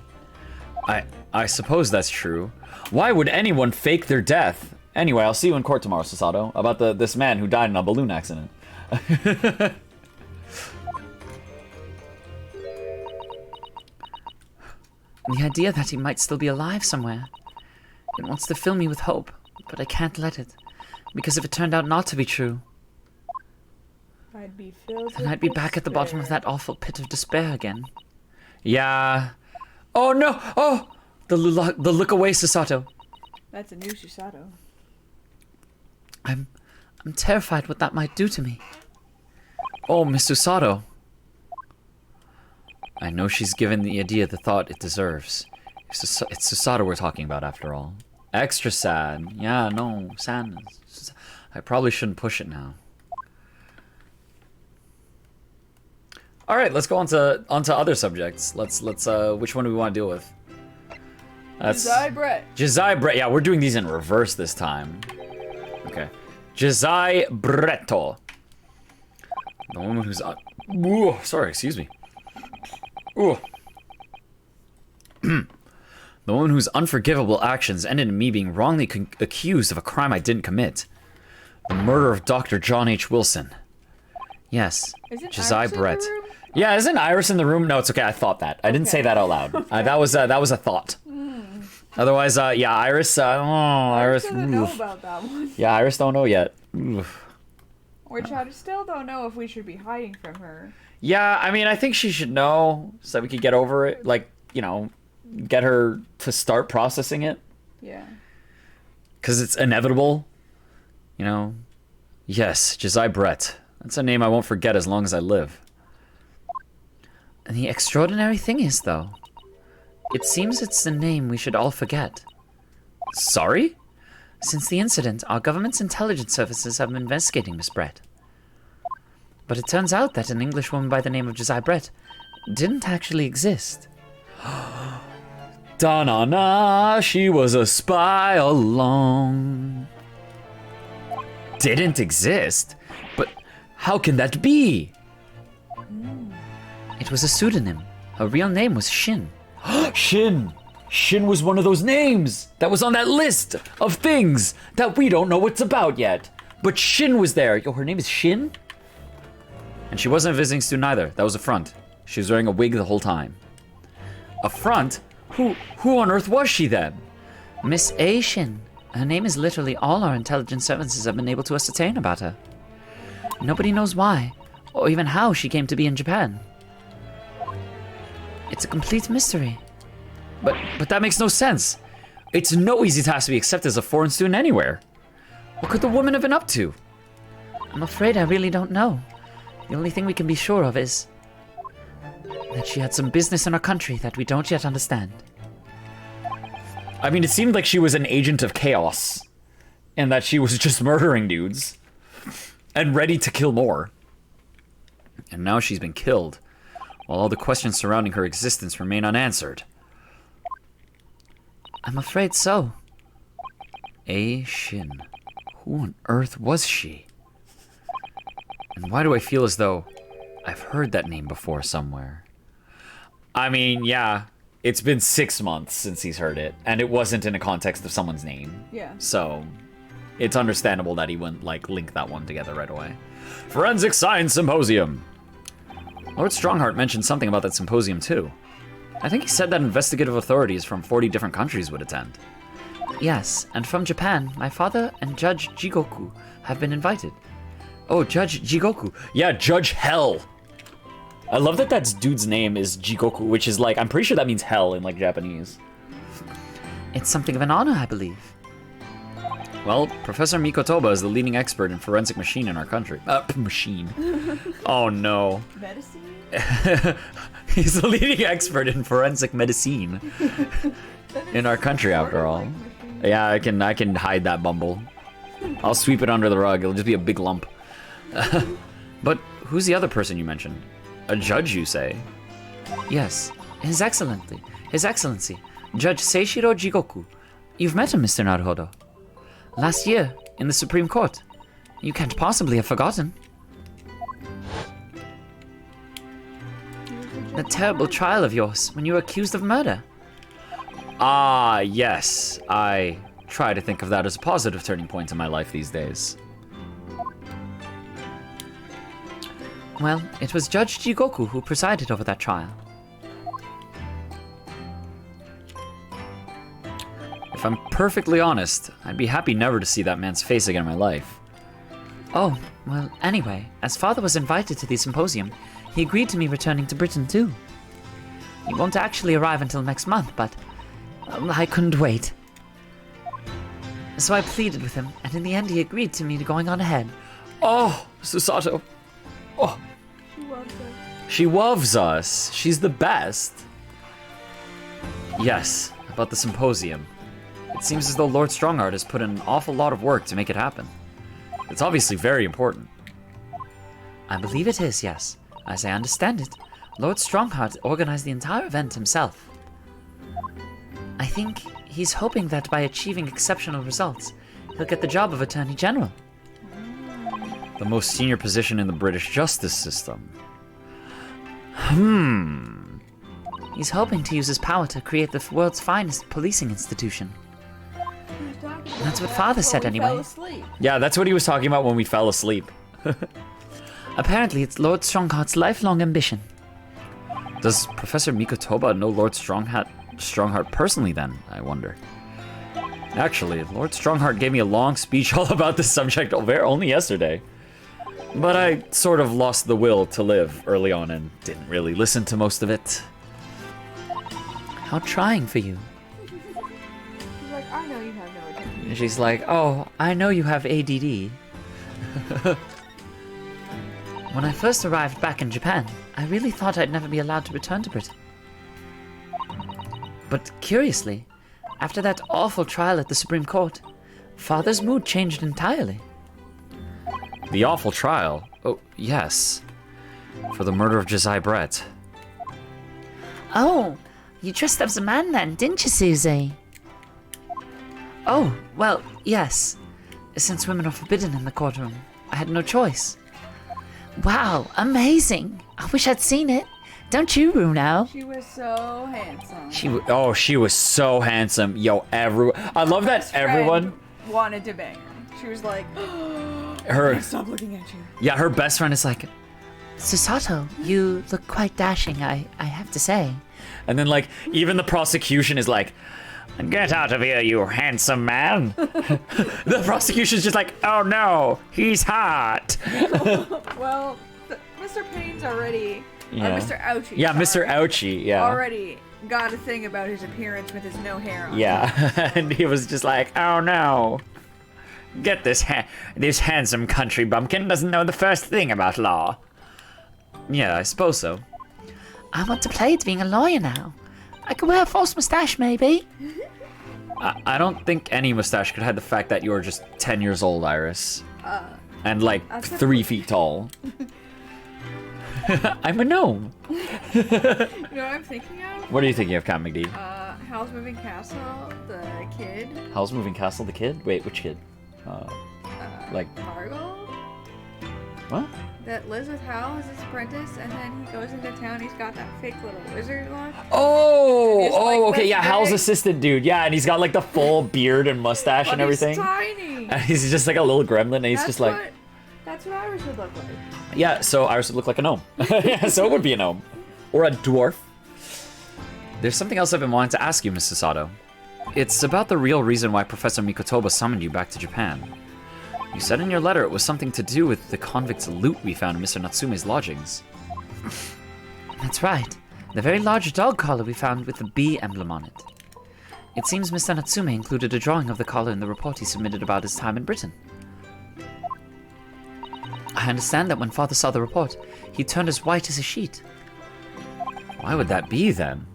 I suppose that's true. Why would anyone fake their death? Anyway, I'll see you in court tomorrow, Susato, about this man who died in a balloon accident. The idea that he might still be alive somewhere. It wants to fill me with hope, but I can't let it. Because if it turned out not to be true, I'd be filled then I'd be back at the bottom of that awful pit of despair again. Yeah. Oh no! Oh! The look away, Susato. That's a new Susato. I'm terrified what that might do to me. Oh, Miss Susato. I know she's given the idea the thought it deserves. It's Susato we're talking about, after all. Extra sad. Yeah, no, sadness. I probably shouldn't push it now. All right, let's go on to other subjects. Let's which one do we want to deal with? Josiah Brett. Josiah Brett. Yeah, we're doing these in reverse this time. Okay. Josiah Bretto. The woman who's ooh, sorry, excuse me. Ooh. The woman whose unforgivable actions ended in me being wrongly accused of a crime I didn't commit. The murder of Dr. John H. Wilson. Yes, Josiah Brett. Yeah, isn't Iris in the room? No, it's okay. I thought that. I didn't say that out loud. Okay. That was a thought. Otherwise, yeah, Iris. Iris doesn't know about that one. Yeah, Iris don't know yet. Oof. Which I still don't know if we should be hiding from her. Yeah, I mean, I think she should know so that we could get over it. Like, you know, get her to start processing it. Yeah. Because it's inevitable. You know. Yes, Josiah Brett. That's a name I won't forget as long as I live. And the extraordinary thing is, though, it seems it's the name we should all forget. Sorry? Since the incident, our government's intelligence services have been investigating Miss Brett. But it turns out that an Englishwoman by the name of Josiah Brett didn't actually exist. Da-na-na, she was a spy along. Didn't exist? But how can that be? It was a pseudonym. Her real name was Shin. Shin! Shin was one of those names that was on that list of things that we don't know what's about yet. But Shin was there. Yo, her name is Shin? And she wasn't a visiting student either. That was a front. She was wearing a wig the whole time. A front? Who on earth was she then? Miss A. Shin. Her name is literally all our intelligence services have been able to ascertain about her. Nobody knows why, or even how she came to be in Japan. It's a complete mystery. But that makes no sense. It's no easy task to be accepted as a foreign student anywhere. What could the woman have been up to? I'm afraid I really don't know. The only thing we can be sure of is that she had some business in our country that we don't yet understand. I mean, it seemed like she was an agent of chaos, and that she was just murdering dudes, and ready to kill more. And now she's been killed, while all the questions surrounding her existence remain unanswered. I'm afraid so. A. Shin. Who on earth was she? And why do I feel as though I've heard that name before somewhere? I mean, yeah, it's been 6 months since he's heard it, and it wasn't in a context of someone's name. Yeah. So, it's understandable that he wouldn't, like, link that one together right away. Forensic Science Symposium. Lord Strongheart mentioned something about that symposium, too. I think he said that investigative authorities from 40 different countries would attend. Yes, and from Japan, my father and Judge Jigoku have been invited. Oh, Judge Jigoku. Yeah, Judge Hell. I love that that dude's name is Jigoku, which is like, I'm pretty sure that means hell in like Japanese. It's something of an honor, I believe. Well, Professor Mikotoba is the leading expert in forensic machine in our country. Machine. Oh no. Medicine? He's the leading expert in forensic medicine in our country, after all. Yeah, I can hide that bumble. I'll sweep it under the rug. It'll just be a big lump. But who's the other person you mentioned? A judge, you say? Yes, His Excellency, Judge Seishiro Jigoku. You've met him, Mr. Naruhodo. Last year, in the Supreme Court. You can't possibly have forgotten. The terrible trial of yours when you were accused of murder. Ah, yes. I try to think of that as a positive turning point in my life these days. Well, it was Judge Jigoku who presided over that trial. If I'm perfectly honest, I'd be happy never to see that man's face again in my life. Oh, well, anyway, as father was invited to the Symposium, he agreed to me returning to Britain too. He won't actually arrive until next month, but I couldn't wait. So I pleaded with him, and in the end he agreed to me going on ahead. Oh, Susato. Oh. She loves us. She's the best. Yes, about the Symposium. It seems as though Lord Strongheart has put in an awful lot of work to make it happen. It's obviously very important. I believe it is, yes. As I understand it, Lord Strongheart organized the entire event himself. I think he's hoping that by achieving exceptional results, he'll get the job of Attorney General. The most senior position in the British justice system. He's hoping to use his power to create the world's finest policing institution. That's what Father said anyway. Yeah, that's what he was talking about when we fell asleep. Apparently, it's Lord Strongheart's lifelong ambition. Does Professor Mikotoba know Lord Strongheart personally then, I wonder? Actually, Lord Strongheart gave me a long speech all about this subject only yesterday. But I sort of lost the will to live early on and didn't really listen to most of it. How trying for you. She's like, I know you have no attention. She's like, oh, I know you have ADD. When I first arrived back in Japan, I really thought I'd never be allowed to return to Britain. But curiously, after that awful trial at the Supreme Court, Father's mood changed entirely. The awful trial? Oh, yes. For the murder of Josiah Brett. Oh, you dressed up as a man then, didn't you, Susie? Oh, well, yes. Since women are forbidden in the courtroom, I had no choice. Wow, amazing. I wish I'd seen it. Don't you, Bruno? She was so handsome. She was so handsome. Yo, I love that everyone wanted to bang her. She was like, stop looking at you. Yeah, her best friend is like, Susato, you look quite dashing, I have to say. And then, like, even the prosecution is like, get out of here, you handsome man. The prosecution's just like, oh no, he's hot. Well, Mr. Payne's already, Mr. Ouchie. Yeah, Mr. Ouchie, yeah. Already got a thing about his appearance with his no hair on. Yeah, and he was just like, oh no. Get this handsome country bumpkin doesn't know the first thing about law. Yeah, I suppose so. I want to play at being a lawyer now. I could wear a false mustache, maybe. I don't think any mustache could hide the fact that you're just 10 years old, Iris. And like 3 feet tall. I'm a gnome. You know what I'm thinking of? What are you thinking of, CaptnmcD? Howl's Moving Castle, the kid. Howl's Moving Castle, the kid? Wait, which kid? Like Margot? What? That lives with Hal as his apprentice, and then he goes into town. He's got that fake little wizard look. Okay, yeah, Hal's assistant dude. Yeah, and he's got like the full beard and mustache and everything. He's tiny. And he's just like a little gremlin, and he's just like. That's what Iris would look like. Yeah, so Iris would look like a gnome. Yeah, so it would be a gnome. Or a dwarf. There's something else I've been wanting to ask you, Miss Susato. It's about the real reason why Professor Mikotoba summoned you back to Japan. You said in your letter it was something to do with the convict's loot we found in Mr. Natsume's lodgings. That's right. The very large dog collar we found with the bee emblem on it. It seems Mr. Natsume included a drawing of the collar in the report he submitted about his time in Britain. I understand that when Father saw the report, he turned as white as a sheet. Why would that be, then?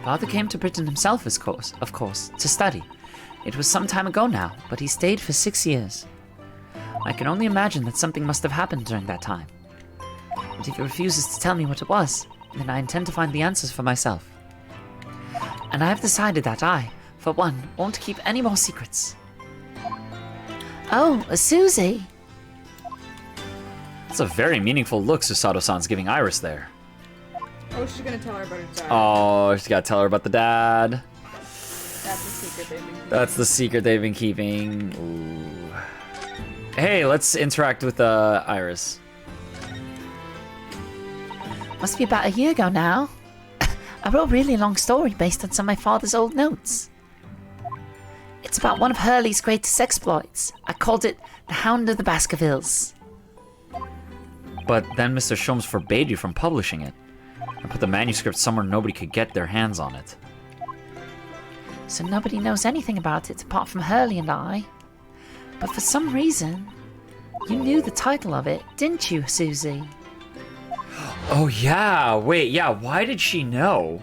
Father came to Britain himself, of course, to study. It was some time ago now, but he stayed for 6 years. I can only imagine that something must have happened during that time. But if he refuses to tell me what it was, then I intend to find the answers for myself. And I have decided that I, for one, won't keep any more secrets. Oh, Susie! That's a very meaningful look Susato-san's giving Iris there. Oh, she's gonna tell her about her dad. Oh, she's gotta tell her about the dad. That's the secret they've been keeping. That's the secret they've been keeping. Ooh. Hey, let's interact with Iris. Must be about a year ago now. I wrote a really long story based on some of my father's old notes. It's about one of Hurley's greatest exploits. I called it The Hound of the Baskervilles. But then Mr. Sholmes forbade you from publishing it, and put the manuscript somewhere nobody could get their hands on it. So nobody knows anything about it apart from Hurley and I. But for some reason, you knew the title of it, didn't you, Susie? Oh yeah, wait, yeah, why did she know?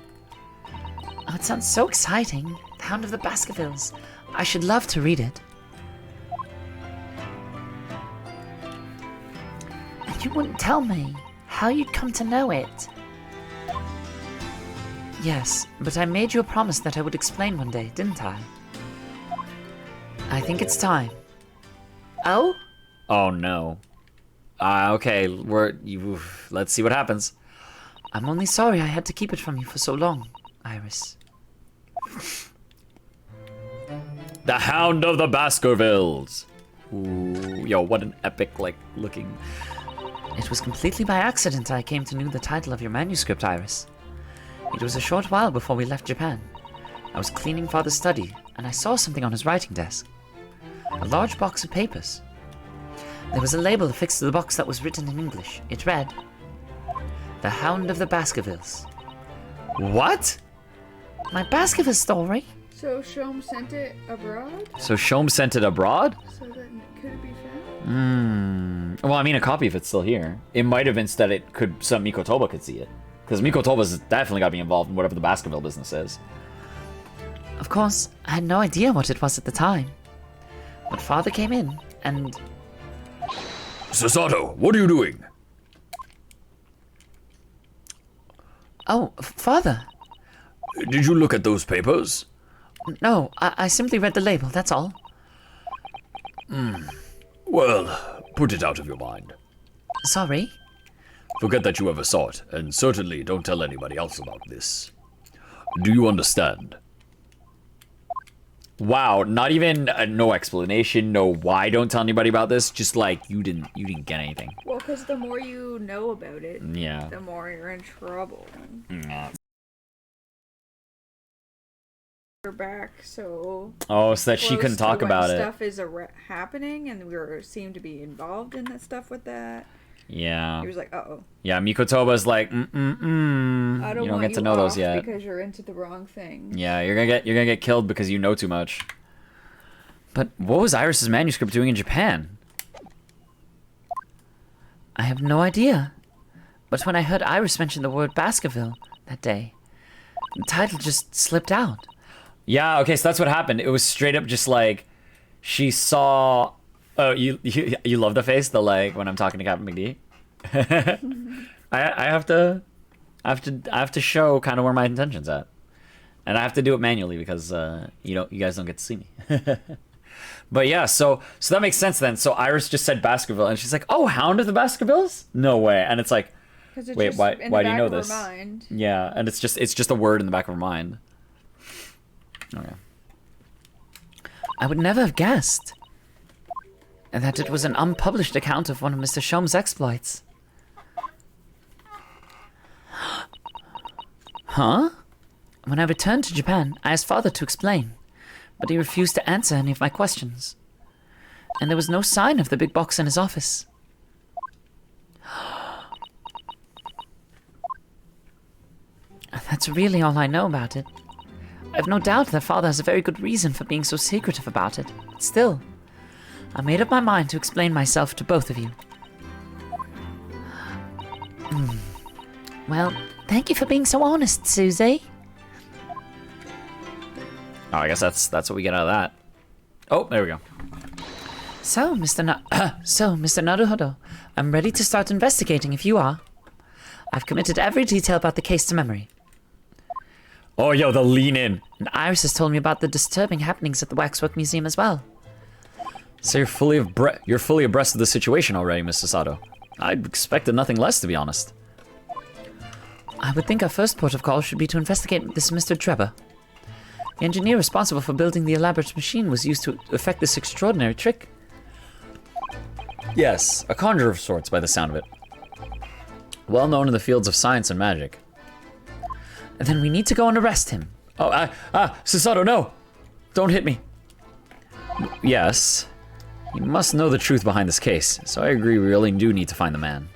Oh, it sounds so exciting. The Hound of the Baskervilles. I should love to read it. And you wouldn't tell me how you'd come to know it. Yes, but I made you a promise that I would explain one day, didn't I? I think it's time. Oh? Oh no. Okay, let's see what happens. I'm only sorry I had to keep it from you for so long, Iris. The Hound of the Baskervilles. Ooh, yo, what an epic, looking... It was completely by accident I came to know the title of your manuscript, Iris. It was a short while before we left Japan. I was cleaning Father's study, and I saw something on his writing desk. A large box of papers. There was a label affixed to the box that was written in English. It read, The Hound of the Baskervilles. What? My Baskervilles story? So Sholmes sent it abroad? So Sholmes sent it abroad? So that could it be found? Well, I mean, a copy of it's still here. It might have been that it could, some Mikotoba could see it. Because Mikotoba's definitely got to be involved in whatever the Baskerville business is. Of course, I had no idea what it was at the time. But Father came in, and... Susato, what are you doing? Oh, Father! Did you look at those papers? No, I simply read the label, that's all. Well, put it out of your mind. Sorry? Forget that you ever saw it, and certainly don't tell anybody else about this. Do you understand? Wow, not even no explanation, no why don't tell anybody about this, just like you didn't get anything. Well, because the more you know about it, Yeah. the more you're in trouble. Yeah. We're back, so... Oh, so that she close couldn't to talk when about it. Stuff is happening, and we seem to be involved in that stuff with that. Yeah. He was like, uh-oh. Yeah, Mikotoba's like, I don't you don't want get to know those off yet. because you're into the wrong thing. Yeah, you're gonna get killed because you know too much. But what was Iris's manuscript doing in Japan? I have no idea. But when I heard Iris mention the word Baskerville that day, the title just slipped out. Yeah, okay, so that's what happened. It was straight up just like she saw. Oh, you love the face, the like when I'm talking to CaptnmcD. I have to show kind of where my intention's at, and I have to do it manually because you guys don't get to see me. But yeah, so that makes sense then. So Iris just said Baskerville, and she's like, "Oh, Hound of the Baskervilles? No way!" And it's like, wait, why do you know this? Yeah, and it's just a word in the back of her mind. Okay. I would never have guessed that it was an unpublished account of one of Mr. Sholmes' exploits. Huh? When I returned to Japan, I asked Father to explain, but he refused to answer any of my questions. And there was no sign of the big box in his office. That's really all I know about it. I have no doubt that Father has a very good reason for being so secretive about it. But still, I made up my mind to explain myself to both of you. Well, thank you for being so honest, Susie. Oh, I guess that's what we get out of that. Oh, there we go. So, Mr. Naruhodo, I'm ready to start investigating if you are. I've committed every detail about the case to memory. Oh, yo, the lean in. And Iris has told me about the disturbing happenings at the Waxwork Museum as well. So you're fully abreast of the situation already, Miss Susato. I expected nothing less, to be honest. I would think our first port of call should be to investigate this Mr. Trevor. The engineer responsible for building the elaborate machine was used to effect this extraordinary trick. Yes, a conjurer of sorts by the sound of it. Well known in the fields of science and magic. Then we need to go and arrest him. Oh, Susato, no! Don't hit me. Yes. You must know the truth behind this case, so I agree we really do need to find the man.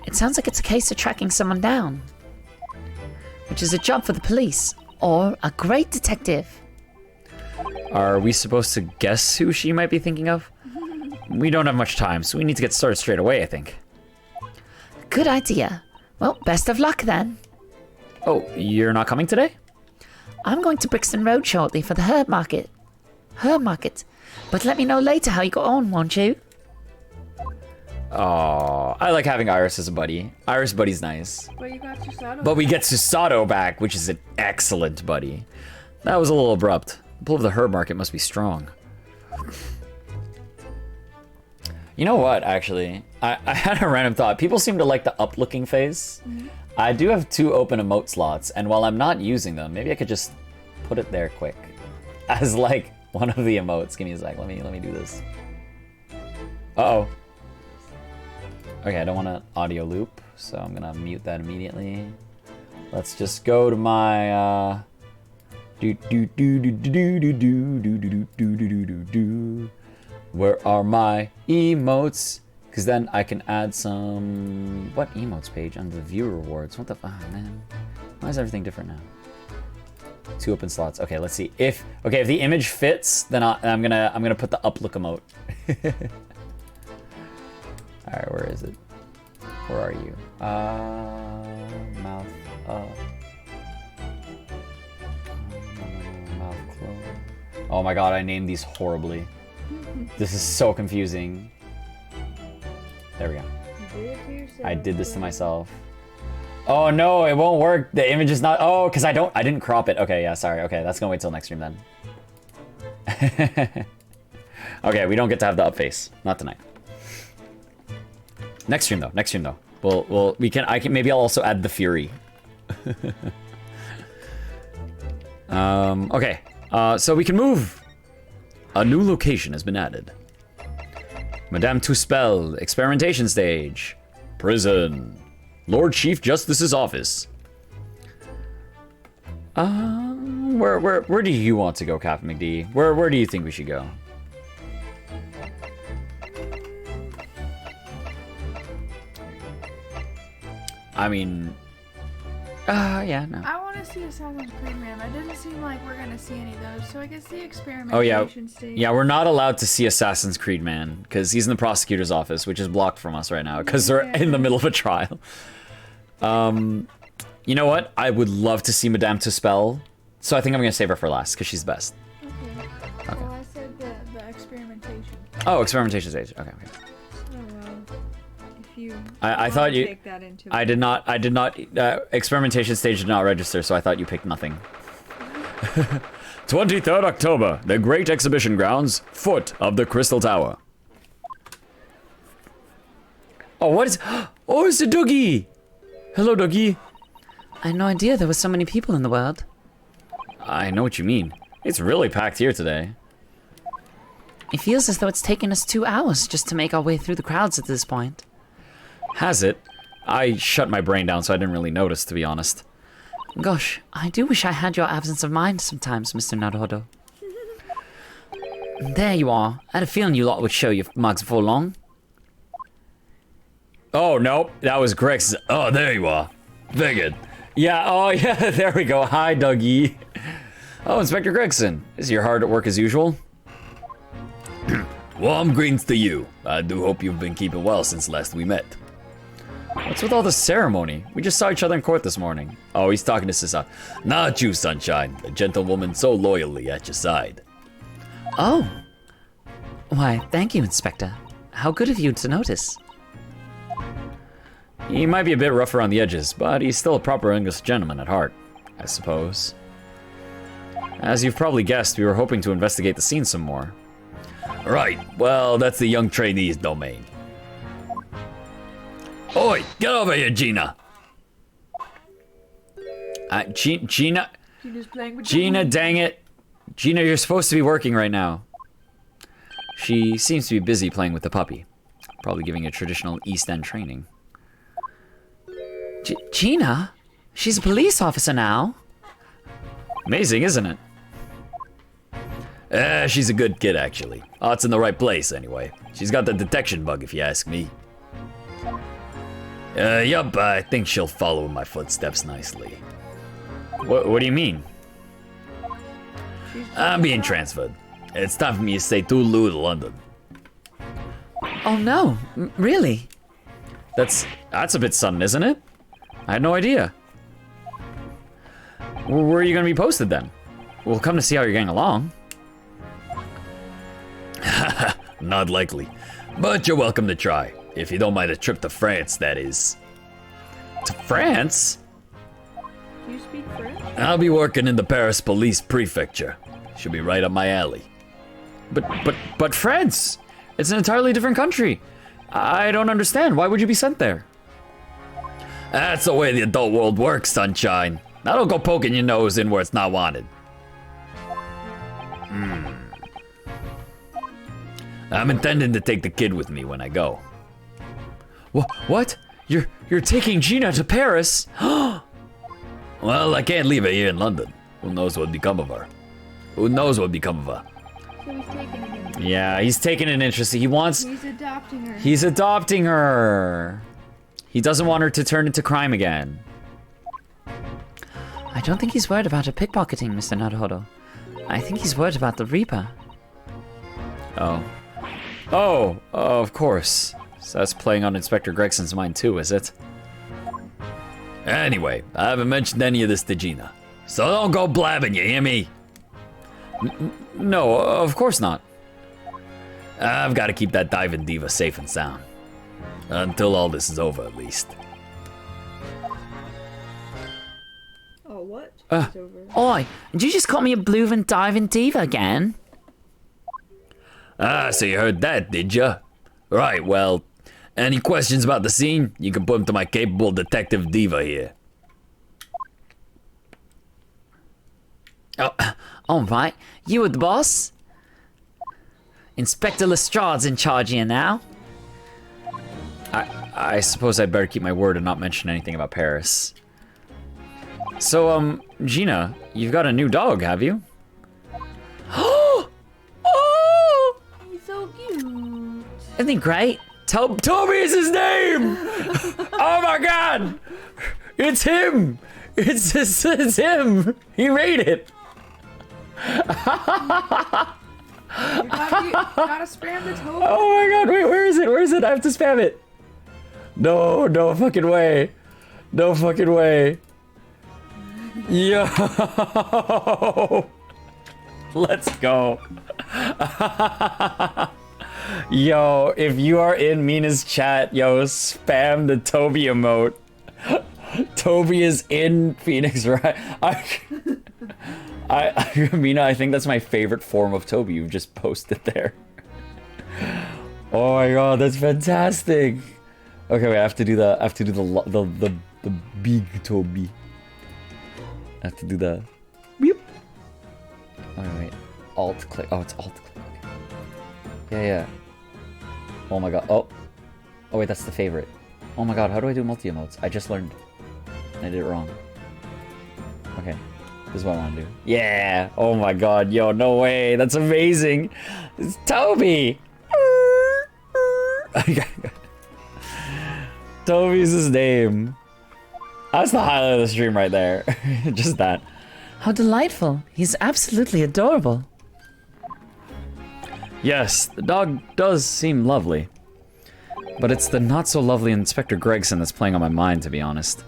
It sounds like it's a case of tracking someone down. Which is a job for the police, or a great detective. Are we supposed to guess who she might be thinking of? We don't have much time, so we need to get started straight away, I think. Good idea. Well, best of luck then. Oh, you're not coming today? I'm going to Brixton Road shortly for the herb market. But let me know later how you got on, won't you? Oh, I like having Iris as a buddy. Iris buddy's nice. But you got Susato. But we get Susato back, which is an excellent buddy. That was a little abrupt. The pull of the herb market must be strong. You know what, actually? I had a random thought. People seem to like the up-looking phase. I do have 2 open emote slots, and while I'm not using them, maybe I could just put it there quick. As, like, one of the emotes. Give me a sec. Let me do this. Uh-oh. Okay, I don't want to audio loop, so I'm gonna mute that immediately. Let's just go to my, Where are my emotes? Because then I can add some... What emotes page? Under the viewer rewards. What the... Oh, man. Why is everything different now? 2 open slots. Okay, let's see. If the image fits, then I'm gonna put the up look emote. Alright, where is it? Where are you? Mouth up. Mouth closed. Oh my god, I named these horribly. This is so confusing. There we go. I did this to myself. Oh no, it won't work. The image is not... Oh, because I didn't crop it. Okay, yeah, sorry. Okay, that's gonna wait till next stream then. Okay, we don't get to have the up face. Not tonight. Next stream though. Maybe I'll also add the fury. Okay. So we can move. A new location has been added. Madame Tuspel, experimentation stage. Prison. Lord Chief Justice's office. Where do you want to go, CaptnmcD? Where do you think we should go? I mean, yeah, no. I want to see Assassin's Creed, man. It doesn't seem like we're gonna see any of those, so I guess the experimentation stage. Yeah, we're not allowed to see Assassin's Creed Man because he's in the prosecutor's office, which is blocked from us right now because they're in the middle of a trial. You know what? I would love to see Madame Tuspel, so I think I'm gonna save her for last because she's the best. Okay. Well, I said the experimentation. Oh, experimentation stage. Okay. I thought you. Take that into I did not. Experimentation stage did not register, so I thought you picked nothing. 23rd October, the Great Exhibition Grounds, foot of the Crystal Tower. Oh, what is? Oh, it's a doggy. Hello, doggy. I had no idea there were so many people in the world. I know what you mean. It's really packed here today. It feels as though it's taken us 2 hours just to make our way through the crowds at this point. Has it? I shut my brain down, so I didn't really notice, to be honest. Gosh, I do wish I had your absence of mind sometimes, Mr. Naruhodo. There you are. I had a feeling you lot would show your mugs before long. Oh, nope. That was Greg's. Oh, there you are. Very Yeah, oh, yeah, there we go. Hi, Dougie. Oh, Inspector Gregson. Is your hard at work as usual? Warm greetings to you. I do hope you've been keeping well since last we met. What's with all this ceremony? We just saw each other in court this morning. Oh, he's talking to Susato. Not you, Sunshine. A gentlewoman so loyally at your side. Oh. Why, thank you, Inspector. How good of you to notice. He might be a bit rough around the edges, but he's still a proper English gentleman at heart, I suppose. As you've probably guessed, we were hoping to investigate the scene some more. Right. Well, that's the young trainee's domain. Oi, get over here, Gina. Gina, dang it. Gina, you're supposed to be working right now. She seems to be busy playing with the puppy. Probably giving a traditional East End training. Gina? She's a police officer now. Amazing, isn't it? She's a good kid, actually. Heart's in the right place, anyway. She's got the detection bug, if you ask me. Yup, I think she'll follow in my footsteps nicely. What do you mean? I'm being transferred. It's time for me to say toodaloo to London. Oh no, really? That's a bit sudden, isn't it? I had no idea. Where are you gonna be posted then? We'll come to see how you're getting along. Not likely. But you're welcome to try. If you don't mind a trip to France, that is. To France? Do you speak French? I'll be working in the Paris Police Prefecture. Should be right up my alley. But France! It's an entirely different country. I don't understand. Why would you be sent there? That's the way the adult world works, sunshine. Now don't go poking your nose in where it's not wanted. I'm intending to take the kid with me when I go. What? You're taking Gina to Paris? Well, I can't leave her here in London. Who knows what'd become of her? Who knows what'd become of her? So he's taking it in. Yeah, he's taking an interest. He's adopting her. He's adopting her. He doesn't want her to turn into crime again. I don't think he's worried about her pickpocketing, Mr. Naruhodo. I think he's worried about the Reaper. Oh, of course. So that's playing on Inspector Gregson's mind too, is it? Anyway, I haven't mentioned any of this to Gina. So don't go blabbing, you hear me? No, of course not. I've got to keep that diving diva safe and sound. Until all this is over, at least. Oh, what? It's over. Oi, did you just call me a blue-vin diving diva again? Ah, so you heard that, did ya? Right, well, any questions about the scene? You can put them to my capable detective diva here. Oh, all right. You were the boss? Inspector Lestrade's in charge here now. I suppose I'd better keep my word and not mention anything about Paris. So, Gina, you've got a new dog, have you? Oh! He's so cute. Isn't he great? Toby is his name! Oh my god! It's him! It's him! He made it! You gotta spam the Toby. Oh my god, wait, where is it? Where is it? I have to spam it. No fucking way. No fucking way. Yo! Let's go. Yo, if you are in Mina's chat, yo, spam the Toby emote. Toby is in Phoenix, right? Mina, I think that's my favorite form of Toby you've just posted there. Oh my god, that's fantastic. Okay, wait, I have to do the big Toby. I have to do the beep. Oh wait, alt click. Oh, it's alt click. Yeah. Oh my god. Oh wait, that's the favorite. Oh my god, how do I do multi emotes? I just learned. I did it wrong. Okay, this is what I want to do. Yeah. Oh my god, yo, no way. That's amazing. It's Toby. Toby's his name. That's the highlight of the stream right there. Just that. How delightful. He's absolutely adorable. Yes, the dog does seem lovely. But it's the not so lovely Inspector Gregson that's playing on my mind, to be honest.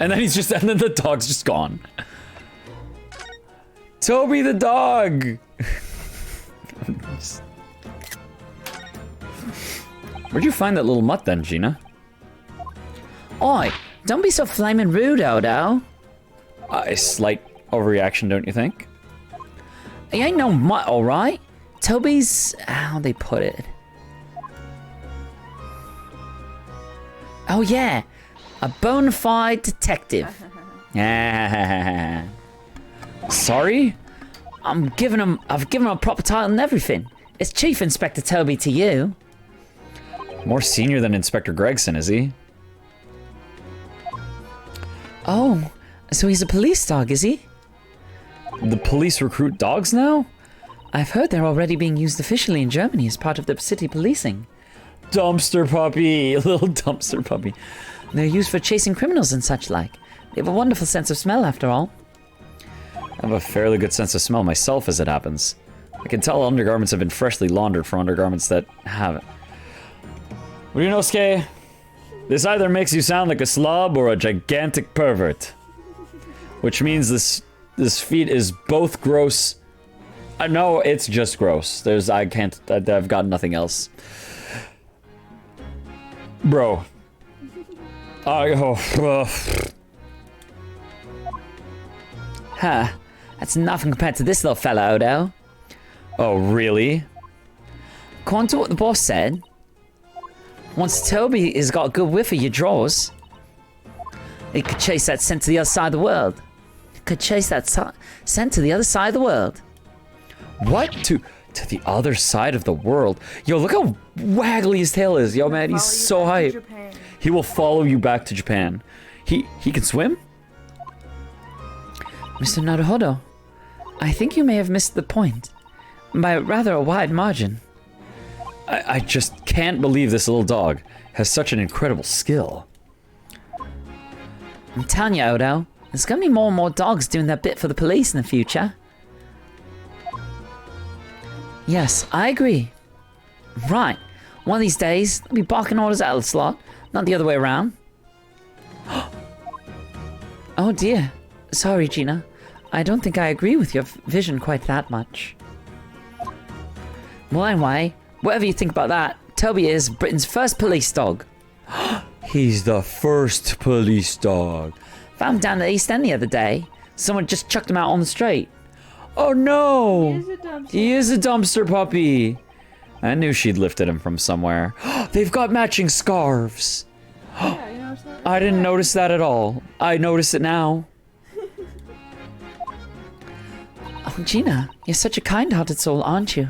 And then and then the dog's just gone. Toby the dog! Where'd you find that little mutt then, Gina? Oi, don't be so flaming rude, Odo. A slight overreaction, don't you think? He ain't no mutt, alright? Toby's... how'd they put it? Oh yeah, a bona fide detective. Sorry? I've given him a proper title and everything. It's Chief Inspector Toby to you. More senior than Inspector Gregson, is he? Oh, so he's a police dog, is he? The police recruit dogs now? I've heard they're already being used officially in Germany as part of the city policing. Dumpster puppy, little dumpster puppy. They're used for chasing criminals and such like. They have a wonderful sense of smell, after all. I have a fairly good sense of smell myself, as it happens. I can tell undergarments have been freshly laundered from undergarments that haven't. What do you know, Skay? This either makes you sound like a slob or a gigantic pervert. Which means this feat is both gross. No, it's just gross. I've got nothing else. Bro. Huh. That's nothing compared to this little fella, Odo. Oh, really? According to what the boss said, once Toby has got a good whiff of your drawers, he could chase that scent to the other side of the world. Scent to the other side of the world. What? To the other side of the world? Yo, look how waggly his tail is. Yo, man, he's so hype. He will follow you back to Japan. He can swim? Mr. Naruhodo, I think you may have missed the point. By rather a wide margin. I just can't believe this little dog has such an incredible skill. I'm telling you, Odo, there's gonna be more and more dogs doing their bit for the police in the future. Yes, I agree. Right. One of these days, they'll be barking orders out of the slot, not the other way around. Oh dear. Sorry, Gina. I don't think I agree with your vision quite that much. Well, anyway, whatever you think about that, Toby is Britain's first police dog. He's the first police dog. Found him down at the East End the other day. Someone just chucked him out on the street. Oh no! He is a dumpster puppy. I knew she'd lifted him from somewhere. They've got matching scarves. Yeah, you know, I didn't notice that at all. I notice it now. Oh, Gina, you're such a kind-hearted soul, aren't you?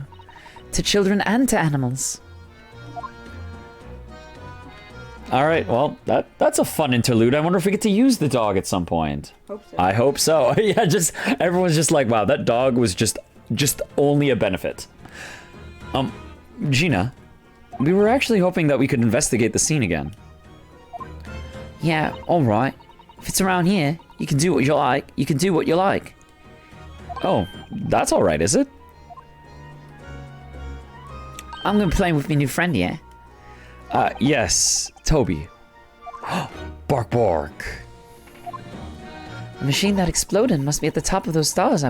To children and to animals. All right, well, that's a fun interlude. I wonder if we get to use the dog at some point. Hope so. I hope so. Yeah, just everyone's just like, wow, that dog was just only a benefit. Gina, we were actually hoping that we could investigate the scene again. Yeah, alright. If it's around here, you can do what you like. You can do what you like. Oh, that's all right, is it? I'm gonna play with my new friend here. Yes, Toby. Bark, bark. The machine that exploded must be at the top of those stairs.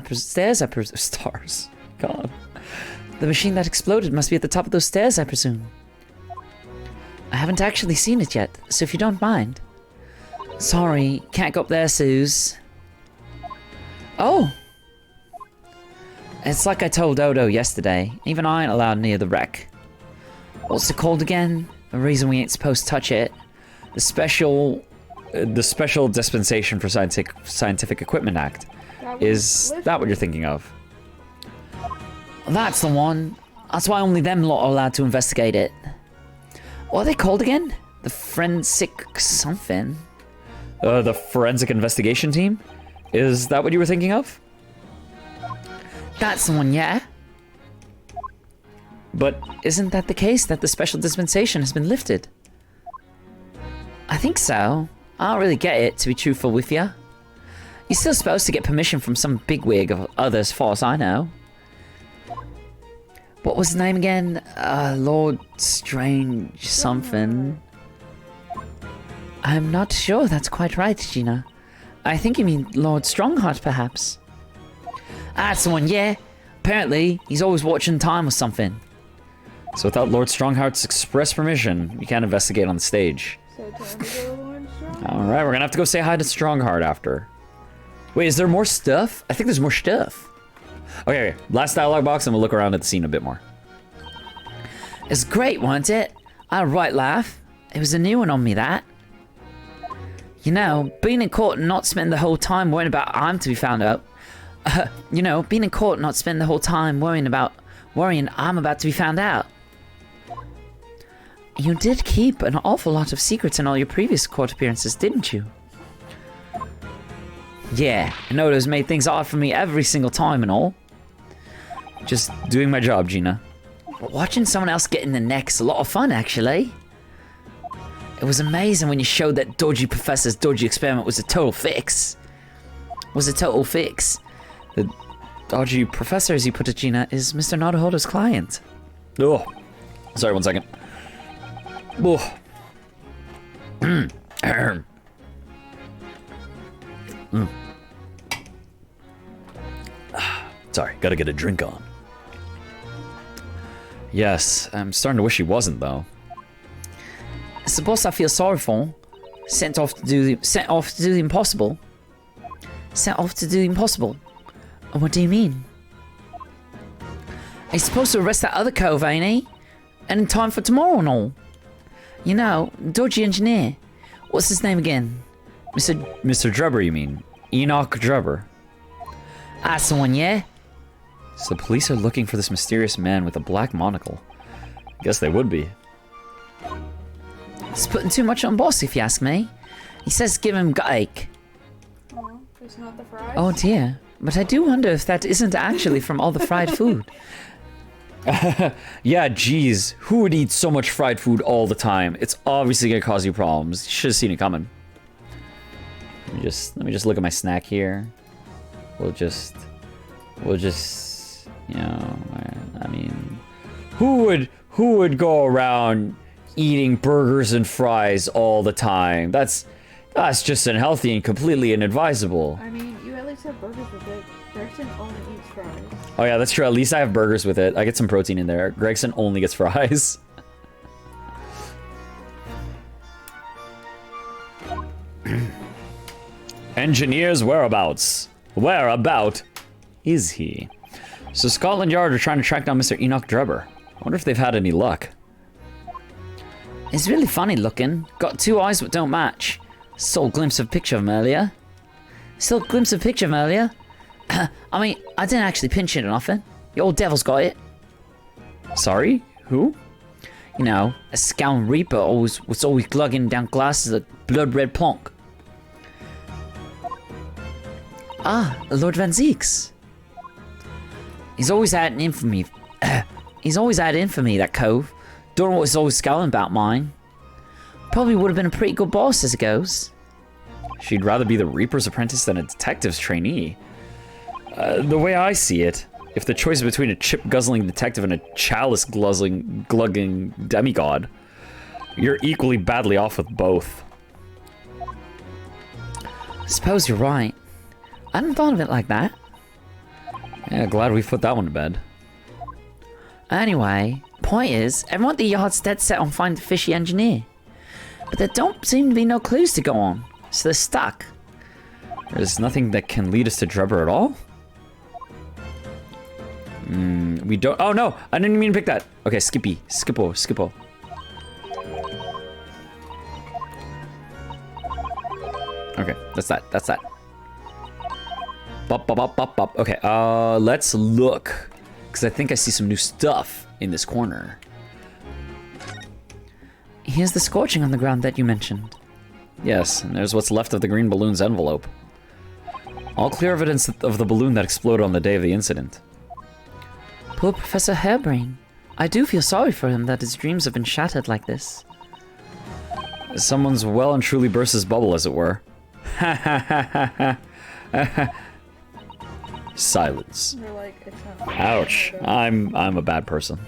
Stars. God. The machine that exploded must be at the top of those stairs, I presume. I haven't actually seen it yet, so if you don't mind. Sorry, can't go up there, Suze. Oh! It's like I told Odo yesterday. Even I ain't allowed near the wreck. What's it called again? The reason we ain't supposed to touch it. The special dispensation for scientific equipment act. Is that what you're thinking of? That's the one. That's why only them lot are allowed to investigate it. What are they called again? The forensic something. The forensic investigation team? Is that what you were thinking of? That's the one, yeah. But isn't that the case that the special dispensation has been lifted? I think so. I don't really get it, to be truthful with you. You're still supposed to get permission from some bigwig of others, as far as I know. What was his name again? Lord Strange something. I'm not sure that's quite right, Gina. I think you mean Lord Strongheart, perhaps. That's the one, yeah. Apparently, he's always watching time or something. So without Lord Strongheart's express permission, you can't investigate on the stage. So time to go Lord Strong. Alright, we're gonna have to go say hi to Strongheart after. Wait, is there more stuff? I think there's more stuff. Okay, last dialogue box and we'll look around at the scene a bit more. It's great, wasn't it? I had a right laugh. It was a new one on me, that. You know, being in court and not spending the whole time worrying about I'm to be found out. You know, being in court and not spending the whole time worrying I'm about to be found out. You did keep an awful lot of secrets in all your previous court appearances, didn't you? Yeah, I know those made things hard for me every single time and all. Just doing my job, Gina. But watching someone else get in the neck's a lot of fun, actually. It was amazing when you showed that dodgy professor's dodgy experiment was a total fix. The dodgy professor, as you put it, Gina, is Mr. Naruhodo's client. Oh, sorry, 1 second. Oh. Sorry, gotta get a drink on. Yes, I'm starting to wish he wasn't, though. It's the boss I feel sorry for. Sent off to do the impossible. What do you mean? He's supposed to arrest that other cove, ain't he? And in time for tomorrow and all. You know, dodgy engineer. What's his name again? Mr. Drubber, you mean? Enoch Drubber. That's the one, yeah? So the police are looking for this mysterious man with a black monocle. Guess they would be. It's putting too much on boss, if you ask me. He says give him gut ache. Oh, it's not the fries? Oh dear. But I do wonder if that isn't actually from all the fried food. Yeah, geez. Who would eat so much fried food all the time? It's obviously gonna cause you problems. You should have seen it coming. Let me just look at my snack here. We'll just, you know, I mean, who would go around eating burgers and fries all the time? That's just unhealthy and completely inadvisable. I mean, you at least have burgers with it. Gregson only eats fries. Oh yeah, that's true. At least I have burgers with it. I get some protein in there. Gregson only gets fries. Engineer's whereabouts. Whereabout is he? So Scotland Yard are trying to track down Mr. Enoch Drubber. I wonder if they've had any luck. He's really funny looking. Got two eyes that don't match. Saw a glimpse of a picture of him earlier. I mean, I didn't actually pinch it or nothing. The old devil's got it. Sorry? Who? You know, a Scound Reaper was always glugging down glasses of blood red plonk. Ah, Lord Van Zeeks. He's always had infamy, that cove. Don't know what he's always scowling about mine. Probably would have been a pretty good boss as it goes. She'd rather be the Reaper's apprentice than a detective's trainee. The way I see it, if the choice is between a chip-guzzling detective and a chalice-glugging demigod, you're equally badly off with both. I suppose you're right. I hadn't thought of it like that. Yeah, glad we put that one to bed. Anyway, point is, everyone at the yard's dead set on finding the fishy engineer. But there don't seem to be no clues to go on, so they're stuck. There's nothing that can lead us to Drubber at all? We don't... Oh, no! I didn't mean to pick that. Okay, Skippo. Okay, that's that. Bop. Okay, let's look. Because I think I see some new stuff in this corner. Here's the scorching on the ground that you mentioned. Yes, and there's what's left of the green balloon's envelope. All clear evidence of the balloon that exploded on the day of the incident. Poor Professor Hairbrain. I do feel sorry for him that his dreams have been shattered like this. Someone's well and truly burst his bubble, as it were. Silence. They're like, it's not Ouch. I'm a bad person.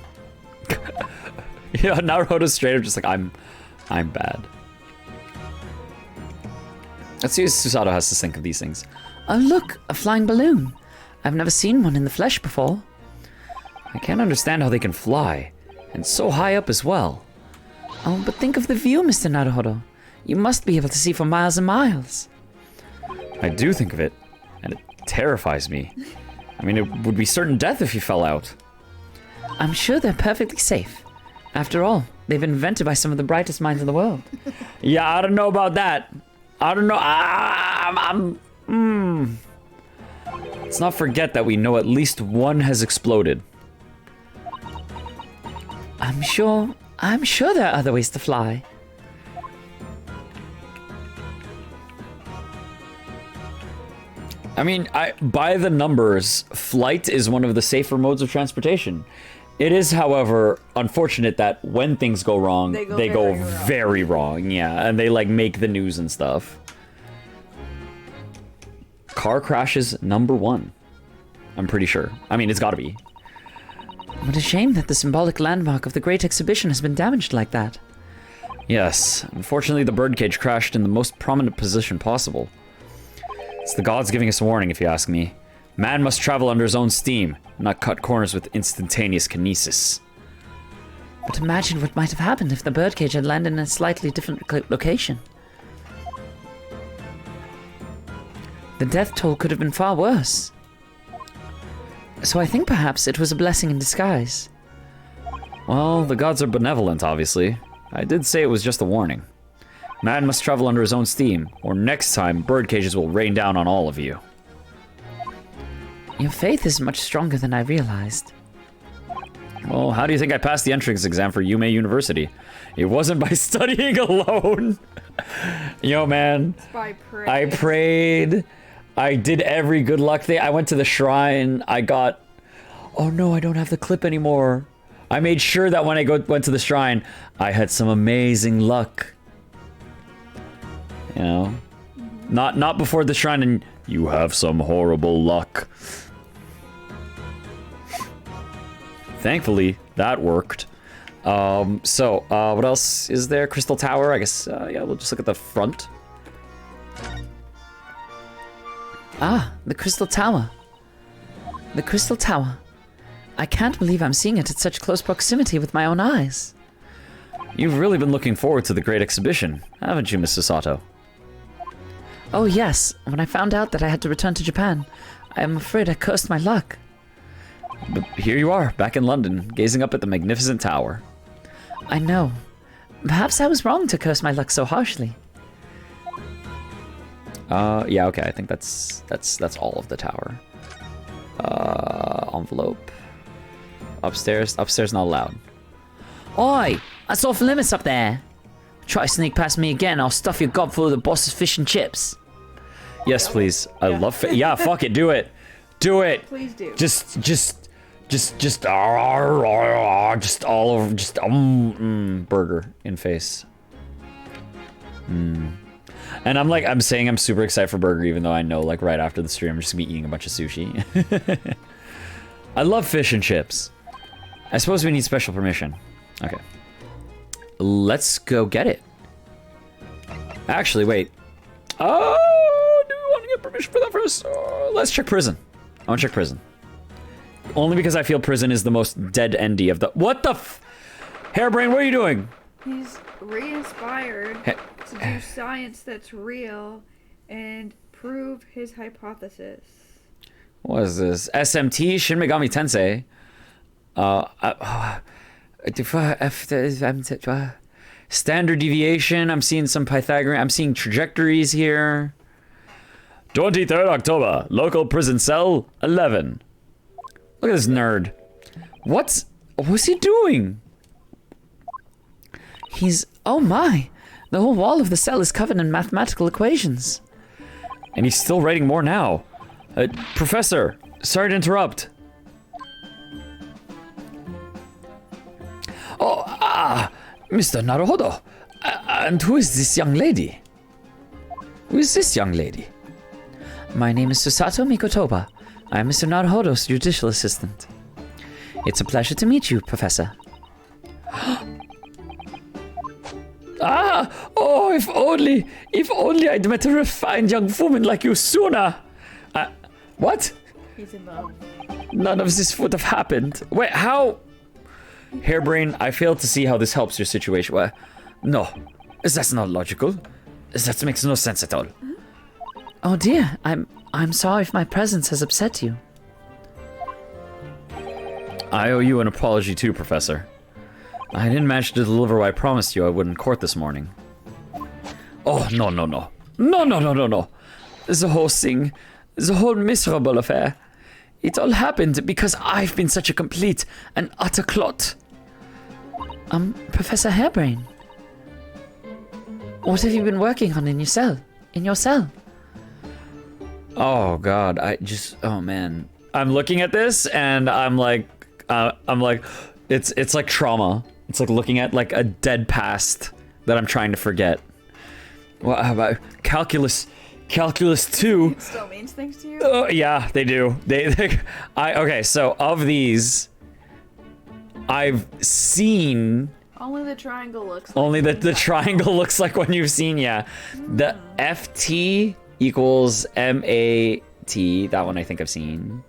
Yeah, Naruto's straight up just like, I'm bad. Let's see what Susato has to think of these things. Oh look, a flying balloon. I've never seen one in the flesh before. I can't understand how they can fly, and so high up as well. Oh, but think of the view, Mr. Naruhodo. You must be able to see for miles and miles. I do think of it, and it terrifies me. I mean, it would be certain death if you fell out. I'm sure they're perfectly safe. After all, they've been invented by some of the brightest minds in the world. Yeah, I don't know about that. I don't know. Let's not forget that we know at least one has exploded. I'm sure there are other ways to fly. I mean, by the numbers, flight is one of the safer modes of transportation. It is, however, unfortunate that when things go wrong, they go very wrong. Yeah, and they, like, make the news and stuff. Car crashes #1. I'm pretty sure. I mean, it's gotta be. What a shame that the symbolic landmark of the Great Exhibition has been damaged like that. Yes, unfortunately the birdcage crashed in the most prominent position possible. It's the gods giving us a warning, if you ask me. Man must travel under his own steam, not cut corners with instantaneous kinesis. But imagine what might have happened if the birdcage had landed in a slightly different location. The death toll could have been far worse. So I think perhaps it was a blessing in disguise. Well, the gods are benevolent, obviously. I did say it was just a warning. Man must travel under his own steam, or next time birdcages will rain down on all of you. Your faith is much stronger than I realized. Well, how do you think I passed the entrance exam for Yume University? It wasn't by studying alone. Yo, man. It's by prayer. I prayed. I did every good luck thing. I went to the shrine. I got... Oh no, I don't have the clip anymore. I made sure that when I went to the shrine, I had some amazing luck. You know? Not before the shrine and you have some horrible luck. Thankfully, that worked. What else is there? Crystal Tower, I guess, yeah, we'll just look at the front. Ah, the Crystal Tower. The Crystal Tower. I can't believe I'm seeing it at such close proximity with my own eyes. You've really been looking forward to the great exhibition, haven't you, Miss Susato? Oh yes, when I found out that I had to return to Japan, I am afraid I cursed my luck. But here you are, back in London, gazing up at the magnificent tower. I know. Perhaps I was wrong to curse my luck so harshly. Yeah, okay, I think that's all of the tower. Envelope. Upstairs not allowed. Oi! That's off limits up there! Try to sneak past me again, I'll stuff your gob full of the boss's fish and chips. Yes, please. I love yeah, fuck it, do it. Do it. Please do. Just all over, burger in face. And I'm saying I'm super excited for burger, even though I know, like, right after the stream, I'm just gonna be eating a bunch of sushi. I love fish and chips. I suppose we need special permission. Okay. Let's go get it. Actually, wait. Oh, do we want to get permission for that first? Let's check prison. I want to check prison. Only because I feel prison is the most dead-endy of the... What the f... Hairbrain, what are you doing? He's re-inspired to do science that's real and prove his hypothesis. What is this? SMT? Shin Megami Tensei. Standard deviation. I'm seeing some Pythagorean. I'm seeing trajectories here. 23rd October. Local prison cell 11. Look at this nerd. What's he doing? Oh my! The whole wall of the cell is covered in mathematical equations. And he's still writing more now. Professor, sorry to interrupt. Mr. Naruhodo. And who is this young lady? Who is this young lady? My name is Susato Mikotoba. I am Mr. Naruhodo's judicial assistant. It's a pleasure to meet you, Professor. If only I'd met a refined young woman like you sooner. What? He's in love. None of this would have happened. Wait, how? Hairbrain, I fail to see how this helps your situation. What? No, that's not logical. That makes no sense at all. Oh dear, I'm sorry if my presence has upset you. I owe you an apology too, Professor. I didn't manage to deliver what I promised you I would in court this morning. Oh, no. No. The whole thing, the whole miserable affair. It all happened because I've been such a complete and utter clot. Professor Hairbrain. What have you been working on in your cell? Oh God, oh man. I'm looking at this and I'm like, it's like trauma. It's like looking at like a dead past that I'm trying to forget. Well, how about calculus 2? It still means things to you? Yeah, they do. Okay, so of these, I've seen... Only the triangle looks like... Only the triangle looks like one you've seen, yeah. The FT equals MAT, that one I think I've seen.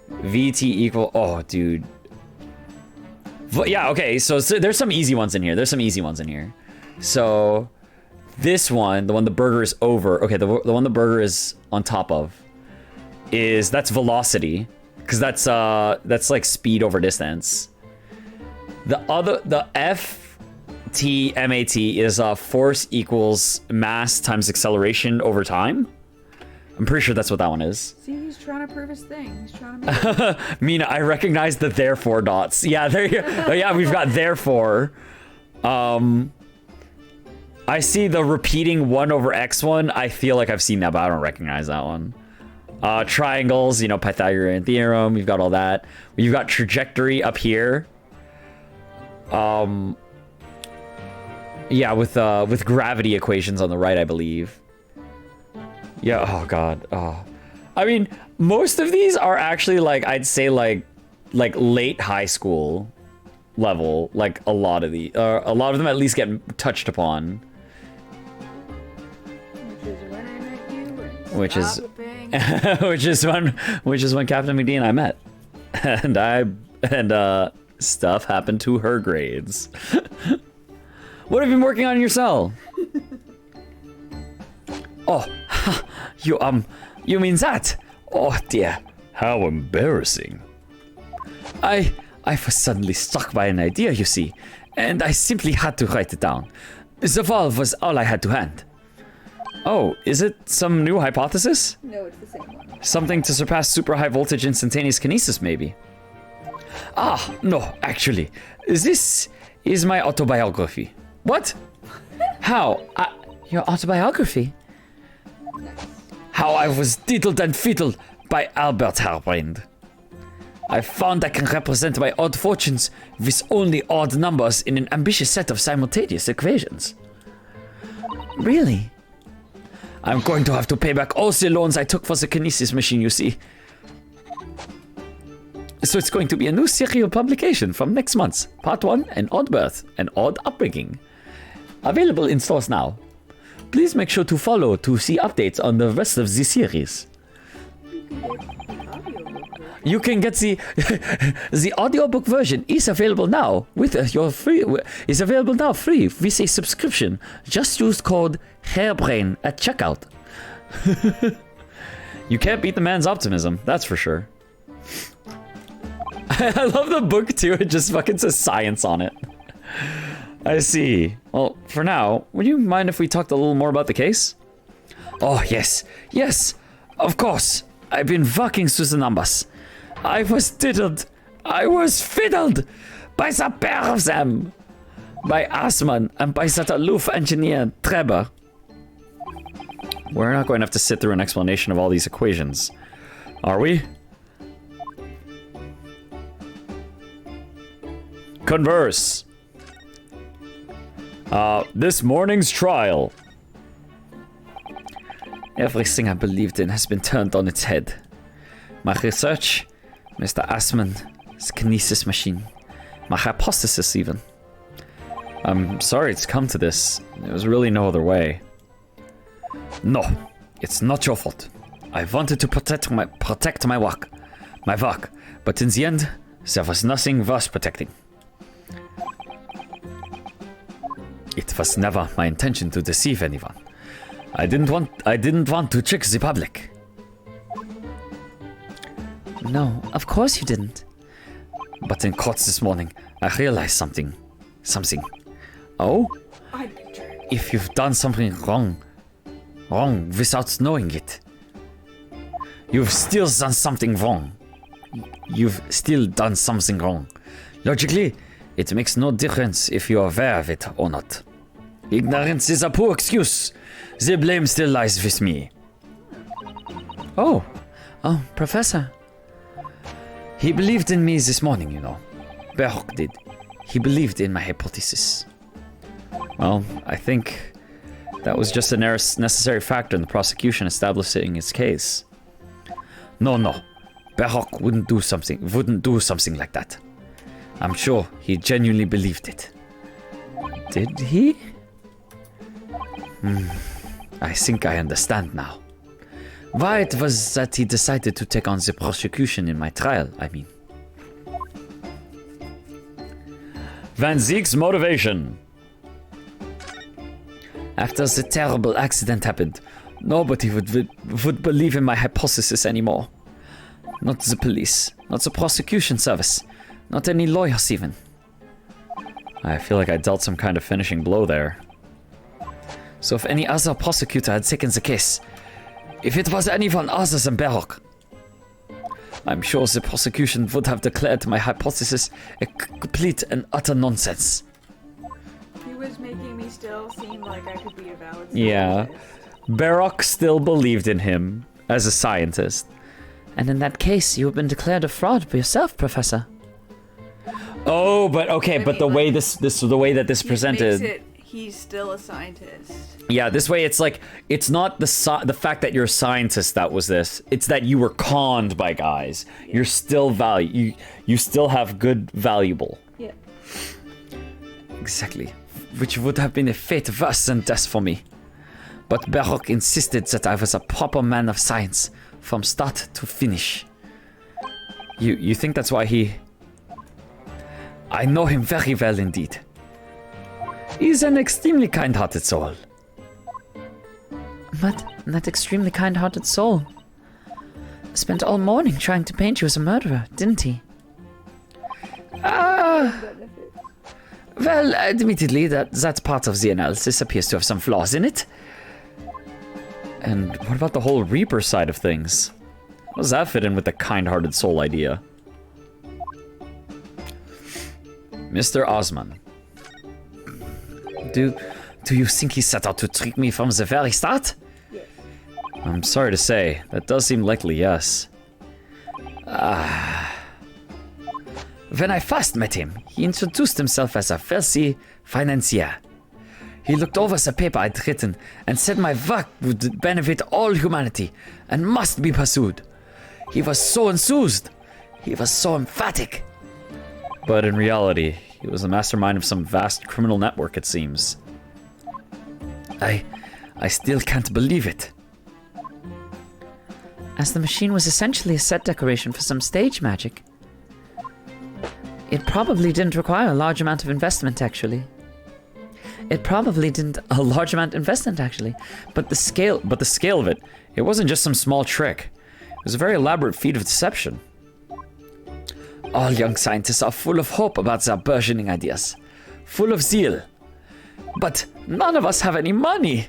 VT equal... Oh, dude. Yeah, okay, so there's some easy ones in here. So... This one, the one the burger is over, okay, the one the burger is on top of, that's velocity, because that's like speed over distance. The FTMAT is force equals mass times acceleration over time. I'm pretty sure that's what that one is. See, he's trying to prove his thing. He's trying to make Mina, I recognize the therefore dots. Yeah, there you go. Oh, yeah, we've got therefore. I see the repeating 1 over x one. I feel like I've seen that, but I don't recognize that one. Triangles, you know, Pythagorean theorem. We've got all that. We've got trajectory up here. Yeah, with gravity equations on the right, I believe. Yeah. Oh God. Oh, I mean, most of these are actually like I'd say like late high school level. Like a lot of them at least get touched upon. Which is when CaptnmcD and I met, and stuff happened to her grades. What have you been working on in your cell? Oh, you mean that? Oh dear, how embarrassing. I was suddenly struck by an idea, you see, and I simply had to write it down. The valve was all I had to hand. Oh, is it some new hypothesis? No, it's the same one. Something to surpass super high voltage instantaneous kinesis, maybe? Ah, no, actually. This is my autobiography. What? How? Your autobiography? Nice. How I was diddled and fiddled by Albert Harebrand. I found I can represent my odd fortunes with only odd numbers in an ambitious set of simultaneous equations. Really? I'm going to have to pay back all the loans I took for the kinesis machine, you see. So it's going to be a new serial publication from next month. Part 1, an odd birth, an odd upbringing. Available in stores now. Please make sure to follow to see updates on the rest of the series. You can get the audiobook version is available now with your free with a subscription. Just use code Harebrain at checkout. You can't beat the man's optimism, that's for sure. I love the book too. It just fucking says science on it. I see. Well, for now, would you mind if we talked a little more about the case? Oh yes, of course. I've been working through the numbers. I was fiddled by the pair of them, by Assmann and by that aloof engineer Treber. We're not going to have to sit through an explanation of all these equations, are we? Converse. This morning's trial. Everything I believed in has been turned on its head. My research, Mr. Assmann's kinesis machine, my hypothesis even. I'm sorry it's come to this. There was really no other way. No, it's not your fault. I wanted to protect my work, but in the end, there was nothing worth protecting. It was never my intention to deceive anyone. I didn't want to trick the public. No, of course you didn't. But in court this morning, I realized something. Oh? If you've done something wrong without knowing it. You've still done something wrong. Logically, it makes no difference if you're aware of it or not. Ignorance is a poor excuse. The blame still lies with me. Oh, Professor. He believed in me this morning, you know. Berhok did. He believed in my hypothesis. Well, I think that was just a necessary factor in the prosecution establishing its case. No. Berhok wouldn't do something like that. I'm sure he genuinely believed it. Did he? I think I understand now. Why it was that he decided to take on the prosecution in my trial, I mean. Van Zeek's motivation. After the terrible accident happened, nobody would believe in my hypothesis anymore. Not the police, not the prosecution service, not any lawyers even. I feel like I dealt some kind of finishing blow there. So if any other prosecutor had taken the case, if it was anyone other than Berhok, I'm sure the prosecution would have declared my hypothesis a complete and utter nonsense. He was making me still seem like I could be a valid scientist. Yeah. Barok still believed in him as a scientist. And in that case, you have been declared a fraud by yourself, Professor. Oh, but okay, but the way the way that this presented. Makes it, he's still a scientist. Yeah, this way it's like it's not the fact that you're a scientist that was this. It's that you were conned by guys. You're still you still have good valuable. Yeah. Exactly. Which would have been a fate worse than death for me. But Berhok insisted that I was a proper man of science from start to finish. You think that's why he... I know him very well indeed. He's an extremely kind-hearted soul. But that extremely kind-hearted soul spent all morning trying to paint you as a murderer, didn't he? Well, admittedly, that part of the analysis appears to have some flaws in it. And what about the whole Reaper side of things? How does that fit in with the kind-hearted soul idea? Mr. Osman. Do you think he set out to trick me from the very start? Yes. I'm sorry to say, that does seem likely, yes. When I first met him, he introduced himself as a wealthy financier. He looked over the paper I'd written and said my work would benefit all humanity and must be pursued. He was so enthused. He was so emphatic. But in reality, he was the mastermind of some vast criminal network, it seems. I still can't believe it. As the machine was essentially a set decoration for some stage magic. It probably didn't require a large amount of investment, actually. But the scale of it, it wasn't just some small trick. It was a very elaborate feat of deception. All young scientists are full of hope about their burgeoning ideas, full of zeal. But none of us have any money.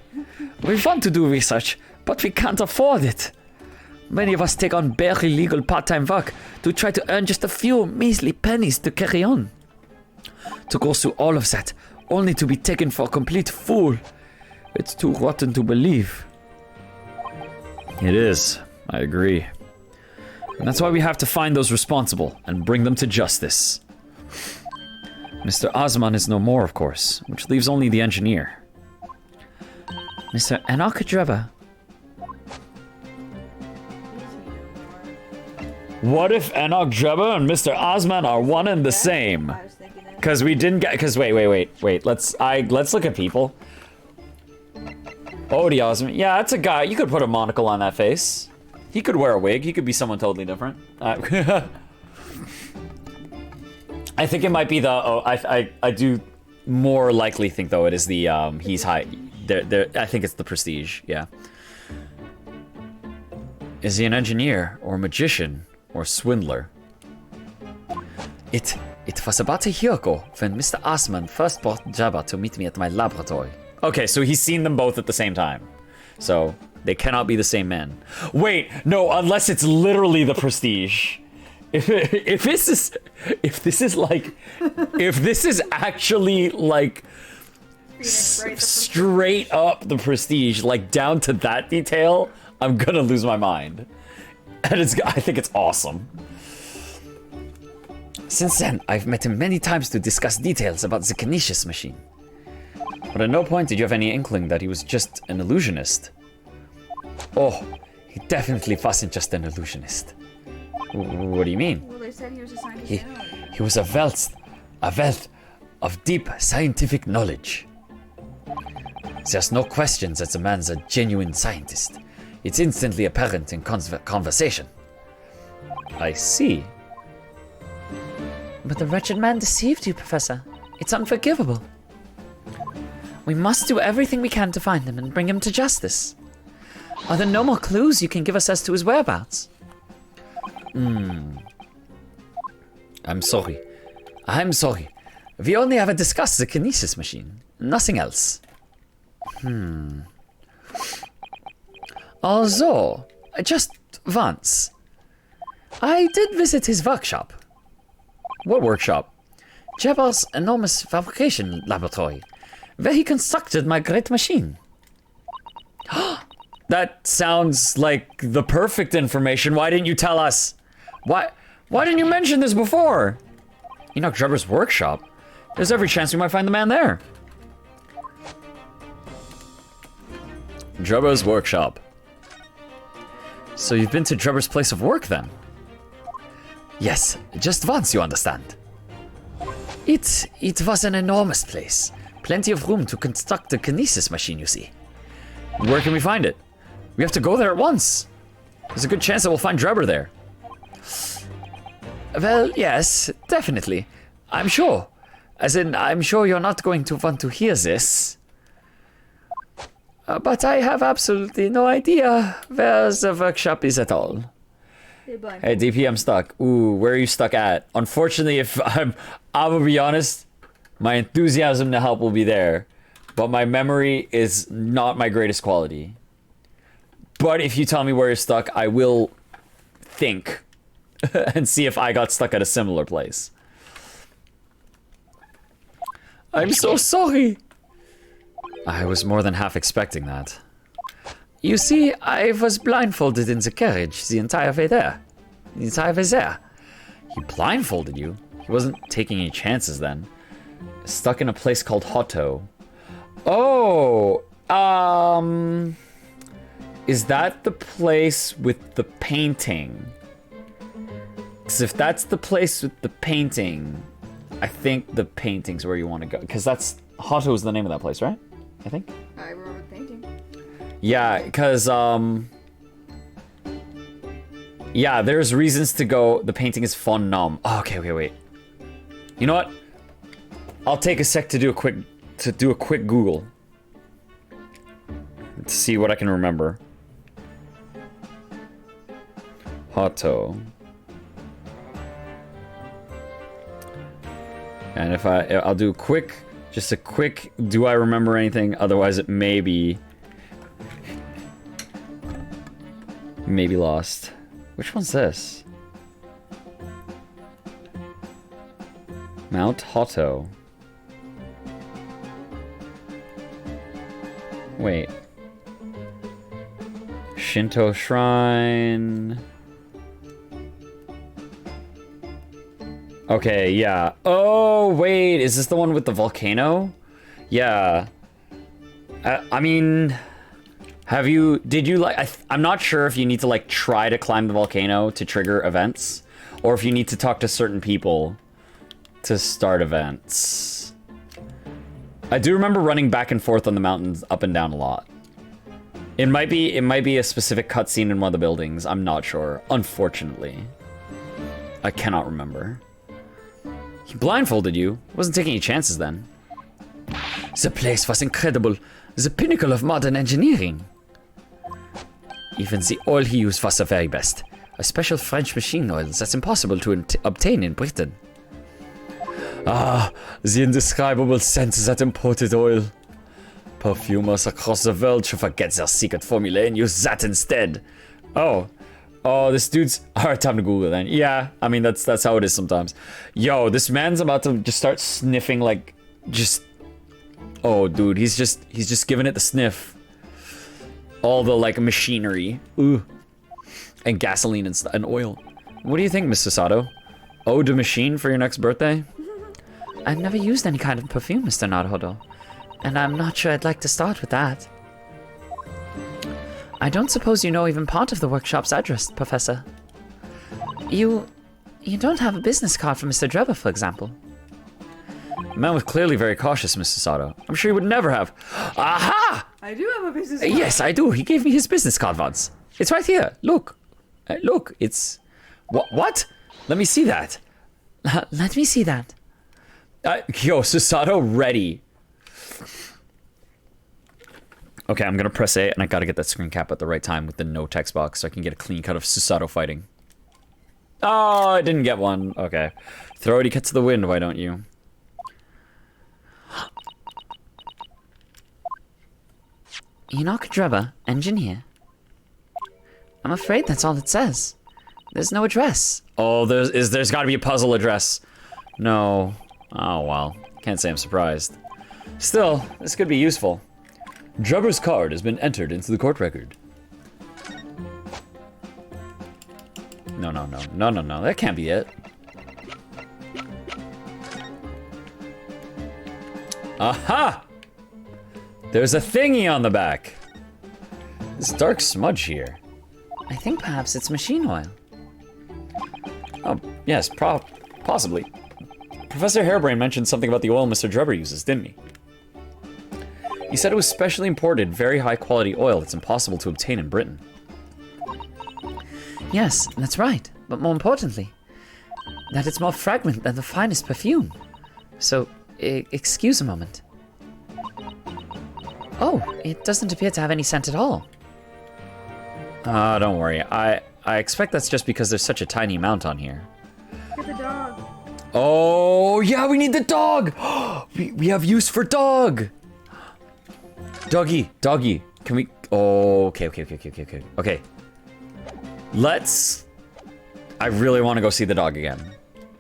We want to do research, but we can't afford it. Many of us take on barely legal part-time work to try to earn just a few measly pennies to carry on. To go through all of that, only to be taken for a complete fool. It's too rotten to believe. It is. I agree. And that's why we have to find those responsible and bring them to justice. Mr. Osman is no more, of course, which leaves only the engineer. Mr. Enoch Drebber. What if Enoch Drebber and Mr. Osman are one and the same? I was thinking that. Because we didn't get. Because wait. Let's look at people. Odie Osman. Yeah, that's a guy. You could put a monocle on that face. He could wear a wig. He could be someone totally different. I think it might be the. Oh, I do more likely think though it is the he's high. I think it's the prestige. Yeah. Is he an engineer or a magician or swindler? It was about a year ago when Mr. Osman first brought Jabba to meet me at my laboratory. Okay, so he's seen them both at the same time. So they cannot be the same man. Wait, no, unless it's literally the prestige. If this is actually like straight up the prestige, like down to that detail, I'm gonna lose my mind. And I think it's awesome. Since then, I've met him many times to discuss details about the Canisius machine. But at no point did you have any inkling that he was just an illusionist. Oh, he definitely wasn't just an illusionist. What do you mean? Well, they said he was a scientist. He was a wealth of deep scientific knowledge. There's no question that the man's a genuine scientist. It's instantly apparent in conversation. I see. But the wretched man deceived you, Professor. It's unforgivable. We must do everything we can to find him and bring him to justice. Are there no more clues you can give us as to his whereabouts? I'm sorry. I'm sorry. We only ever discussed the kinesis machine. Nothing else. Although, just once, I did visit his workshop. What workshop? Jabber's enormous fabrication laboratory, where he constructed my great machine. That sounds like the perfect information. Why didn't you tell us? Why didn't you mention this before? Enoch Jabber's workshop? There's every chance we might find the man there. Jabber's workshop. So you've been to Jabber's place of work then? Yes, just once, you understand. It was an enormous place. Plenty of room to construct the kinesis machine, you see. Where can we find it? We have to go there at once. There's a good chance that we'll find Jabber there. Well, yes, definitely. I'm sure. As in, I'm sure you're not going to want to hear this. But I have absolutely no idea where the workshop is at all. Hey, DP, I'm stuck. Ooh, where are you stuck at? Unfortunately, if I'm gonna be honest, my enthusiasm to help will be there, but my memory is not my greatest quality. But if you tell me where you're stuck, I will think and see if I got stuck at a similar place. I'm so sorry. I was more than half expecting that. You see, I was blindfolded in the carriage the entire way there. The entire way there. He blindfolded you? He wasn't taking any chances then. Stuck in a place called Hotto. Oh, is that the place with the painting? Because if that's the place with the painting, I think the painting's where you want to go. Because that's, Hotto is the name of that place, right? I think. I remember the painting. Yeah, because, yeah, there's reasons to go. The painting is fun nom. Oh, okay, wait. You know what? I'll take a sec to do a quick Google. To see what I can remember. Hotto. And if I'll do just a quick, do I remember anything? Otherwise it may be lost. Which one's this? Mount Hotto. Wait. Shinto Shrine. Okay, yeah. Oh, wait, is this the one with the volcano? Yeah. I mean, did you I'm not sure if you need to like try to climb the volcano to trigger events, or if you need to talk to certain people to start events. I do remember running back and forth on the mountains up and down a lot. It might be a specific cutscene in one of the buildings. I'm not sure. Unfortunately. I cannot remember. He blindfolded you. Wasn't taking any chances then. The place was incredible. The pinnacle of modern engineering. Even the oil he used was the very best. A special French machine oil that's impossible to obtain in Britain. Ah, the indescribable scent of that imported oil. Perfumers across the world should forget their secret formula and use that instead. Oh, this dude's... Alright, time to Google then. Yeah, I mean, that's how it is sometimes. Yo, this man's about to just start sniffing, like, just... Oh, dude, he's just giving it the sniff. all the like machinery. Ooh. And gasoline and oil. What do you think, Miss Susato? Eau de machine for your next birthday? I've never used any kind of perfume, Mr. Naruhodo. And I'm not sure I'd like to start with that. I don't suppose you know even part of the workshop's address, Professor. You don't have a business card for Mr. Drebber, for example. The man was clearly very cautious, Miss Susato. I'm sure he would never have. Aha! I do have a business card. Yes, I do. He gave me his business card once. It's right here. Look. Look, it's... What? Let me see that. Let me see that. Yo, Susato, ready. Okay, I'm gonna press A, and I gotta get that screen cap at the right time with the no text box so I can get a clean cut of Susato fighting. Oh, I didn't get one. Okay. Throw it, get to the wind, why don't you? Enoch Drebber, engineer. I'm afraid that's all it says. There's no address. Oh, there's gotta be a puzzle address. No. Oh, well. Can't say I'm surprised. Still, this could be useful. Drebber's card has been entered into the court record. No. That can't be it. Aha! There's a thingy on the back. This dark smudge here. I think perhaps it's machine oil. Oh, yes, possibly. Professor Harebrain mentioned something about the oil Mr. Drebber uses, didn't he? He said it was specially imported, very high quality oil that's impossible to obtain in Britain. Yes, that's right. But more importantly, that it's more fragrant than the finest perfume. So, excuse a moment. Oh, it doesn't appear to have any scent at all. Don't worry. I expect that's just because there's such a tiny amount on here. Get the dog. Oh, yeah, we need the dog! we have use for dog! Doggy. Can we... Oh, okay. Okay. I really want to go see the dog again.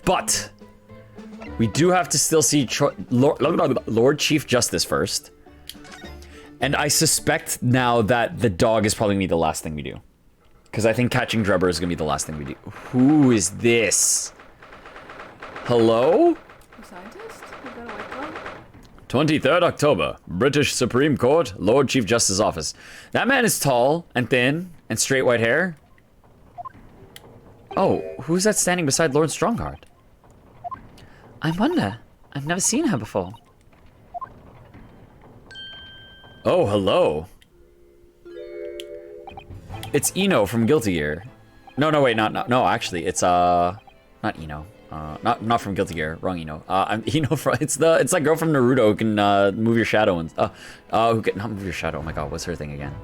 But we do have to still see Lord Chief Justice first. And I suspect now that the dog is probably going to be the last thing we do. Because I think catching Drebber is going to be the last thing we do. Who is this? Hello? A scientist? You got a white glove? 23rd October, British Supreme Court, Lord Chief Justice's office. That man is tall and thin and straight white hair. Oh, who's that standing beside Lord Strongheart? I wonder. I've never seen her before. Oh, hello. It's Eno from Guilty Gear. No, wait, no, actually, it's, not Eno. Not from Guilty Gear, wrong Eno. I'm Eno from, it's that girl from Naruto who can, move your shadow and, who can, not move your shadow, oh my god, what's her thing again?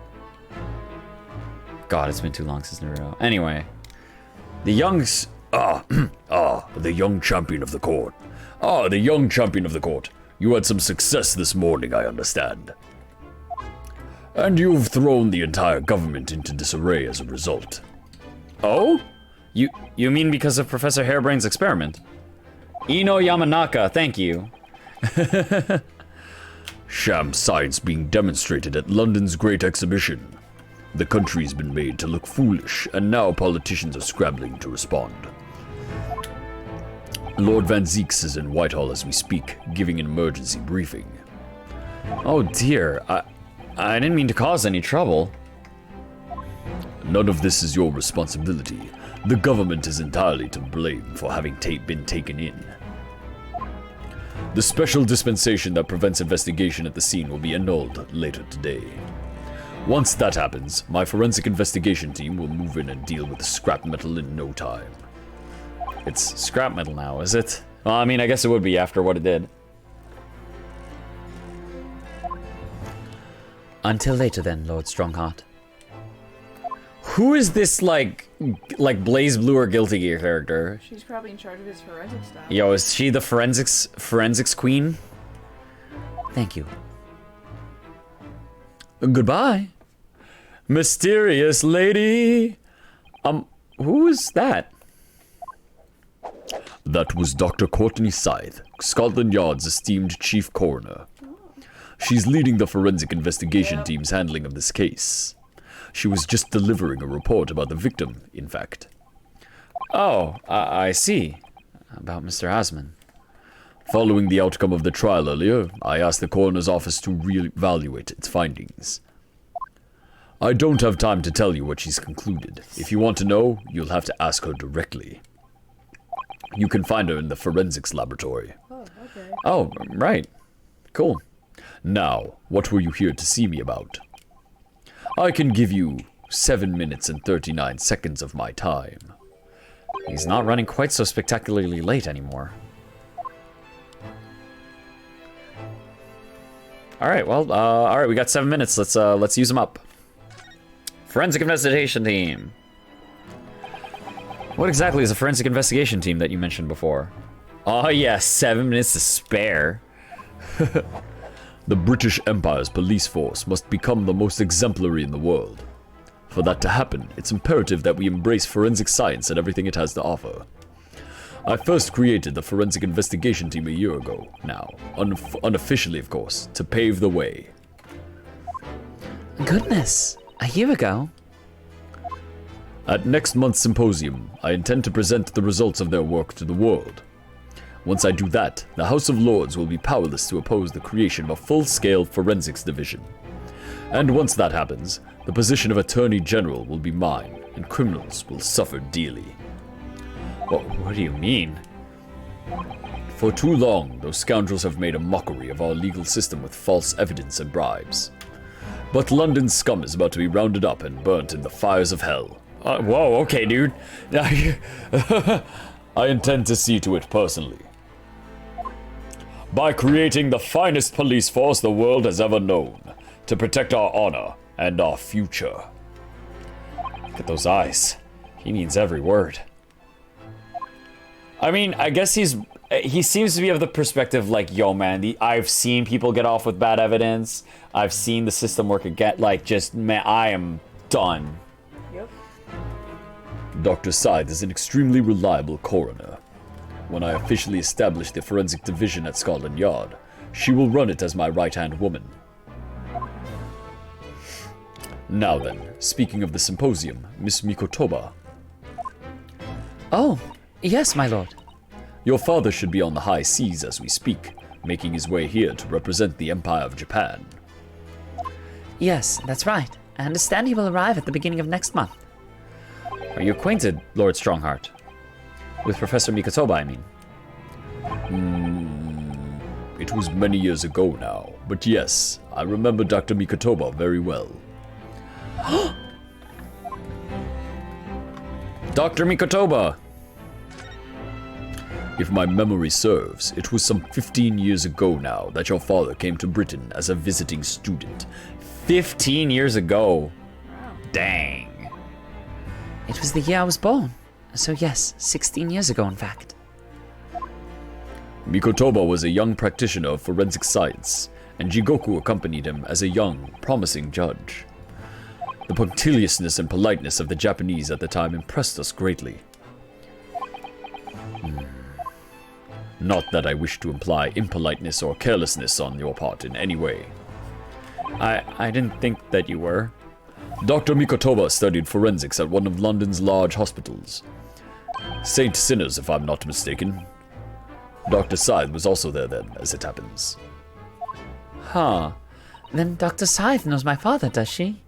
God, it's been too long since Naruto. Anyway. The the young champion of the court. The young champion of the court. You had some success this morning, I understand. And you've thrown the entire government into disarray as a result. Oh? You mean because of Professor Harebrain's experiment? Ino Yamanaka, thank you. Sham science being demonstrated at London's Great Exhibition. The country's been made to look foolish, and now politicians are scrambling to respond. Lord Van Zeeks is in Whitehall as we speak, giving an emergency briefing. Oh dear, I didn't mean to cause any trouble. None of this is your responsibility. The government is entirely to blame for having been taken in. The special dispensation that prevents investigation at the scene will be annulled later today. Once that happens, my forensic investigation team will move in and deal with the scrap metal in no time. It's scrap metal now, is it? Well, I mean, I guess it would be after what it did. Until later then, Lord Strongheart. Who is this, like Blaze Blue or Guilty Gear character? She's probably in charge of his forensic stuff. Yo, is she the forensics queen? Thank you. Goodbye. Mysterious lady. Who is that? That was Dr. Courtney Scythe, Scotland Yard's esteemed chief coroner. She's leading the forensic investigation team's handling of this case. She was just delivering a report about the victim, in fact. Oh, I see. About Mr. Asman. Following the outcome of the trial earlier, I asked the coroner's office to re-evaluate its findings. I don't have time to tell you what she's concluded. If you want to know, you'll have to ask her directly. You can find her in the forensics laboratory. Oh, okay. Oh, right. Cool. Now, what were you here to see me about? I can give you 7 minutes and 39 seconds of my time. He's not running quite so spectacularly late anymore. Alright, well, alright, we got 7 minutes. Let's use them up. Forensic investigation team. What exactly is a forensic investigation team that you mentioned before? Oh yeah, 7 minutes to spare. The British Empire's police force must become the most exemplary in the world. For that to happen, it's imperative that we embrace forensic science and everything it has to offer. I first created the forensic investigation team a year ago, now, unofficially of course, to pave the way. Goodness, a year ago? At next month's symposium, I intend to present the results of their work to the world. Once I do that, the House of Lords will be powerless to oppose the creation of a full-scale forensics division. And once that happens, the position of Attorney General will be mine, and criminals will suffer dearly. What do you mean? For too long, those scoundrels have made a mockery of our legal system with false evidence and bribes. But London's scum is about to be rounded up and burnt in the fires of hell. Whoa, okay, dude. I intend to see to it personally. By creating the finest police force the world has ever known, to protect our honor and our future. Look at those eyes. He means every word. I mean, I guess he seems to be of the perspective like, yo, man, I've seen people get off with bad evidence. I've seen the system work again. Like, just, man, I am done. Yep. Dr. Scythe is an extremely reliable coroner. When I officially establish the forensic division at Scotland Yard, she will run it as my right-hand woman. Now then, speaking of the symposium, Miss Mikotoba. Oh, yes, my lord. Your father should be on the high seas as we speak, making his way here to represent the Empire of Japan. Yes, that's right. I understand he will arrive at the beginning of next month. Are you acquainted, Lord Strongheart? With Professor Mikotoba, I mean. It was many years ago now, but yes, I remember Dr. Mikotoba very well. Dr. Mikotoba! If my memory serves, it was some 15 years ago now that your father came to Britain as a visiting student. 15 years ago? Dang. It was the year I was born. So yes, 16 years ago in fact. Mikotoba was a young practitioner of forensic science, and Jigoku accompanied him as a young, promising judge. The punctiliousness and politeness of the Japanese at the time impressed us greatly. Not that I wish to imply impoliteness or carelessness on your part in any way. I didn't think that you were. Dr. Mikotoba studied forensics at one of London's large hospitals. St. Sinners, if I'm not mistaken. Dr. Scythe was also there then, as it happens. Huh. Then Dr. Scythe knows my father, does she?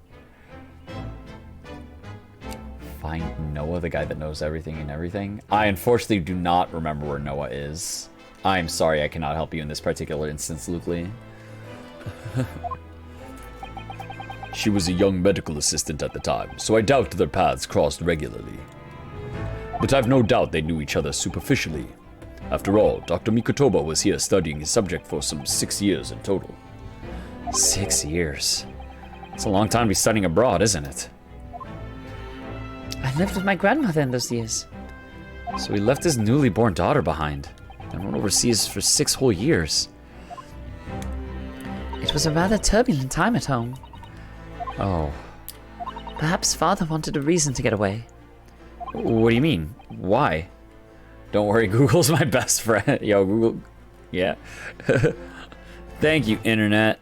Find Noah, the guy that knows everything and everything? I unfortunately do not remember where Noah is. I'm sorry I cannot help you in this particular instance, Luke Lee. She was a young medical assistant at the time, so I doubt their paths crossed regularly. But I've no doubt they knew each other superficially. After all, Dr. Mikotoba was here studying his subject for some 6 years in total. 6 years? It's a long time to be studying abroad, isn't it? I lived with my grandmother in those years. So he left his newly born daughter behind and went overseas for 6 whole years. It was a rather turbulent time at home. Oh. Perhaps father wanted a reason to get away. What do you mean? Why? Don't worry, Google's my best friend. Yo, Google. Yeah. Thank you, Internet.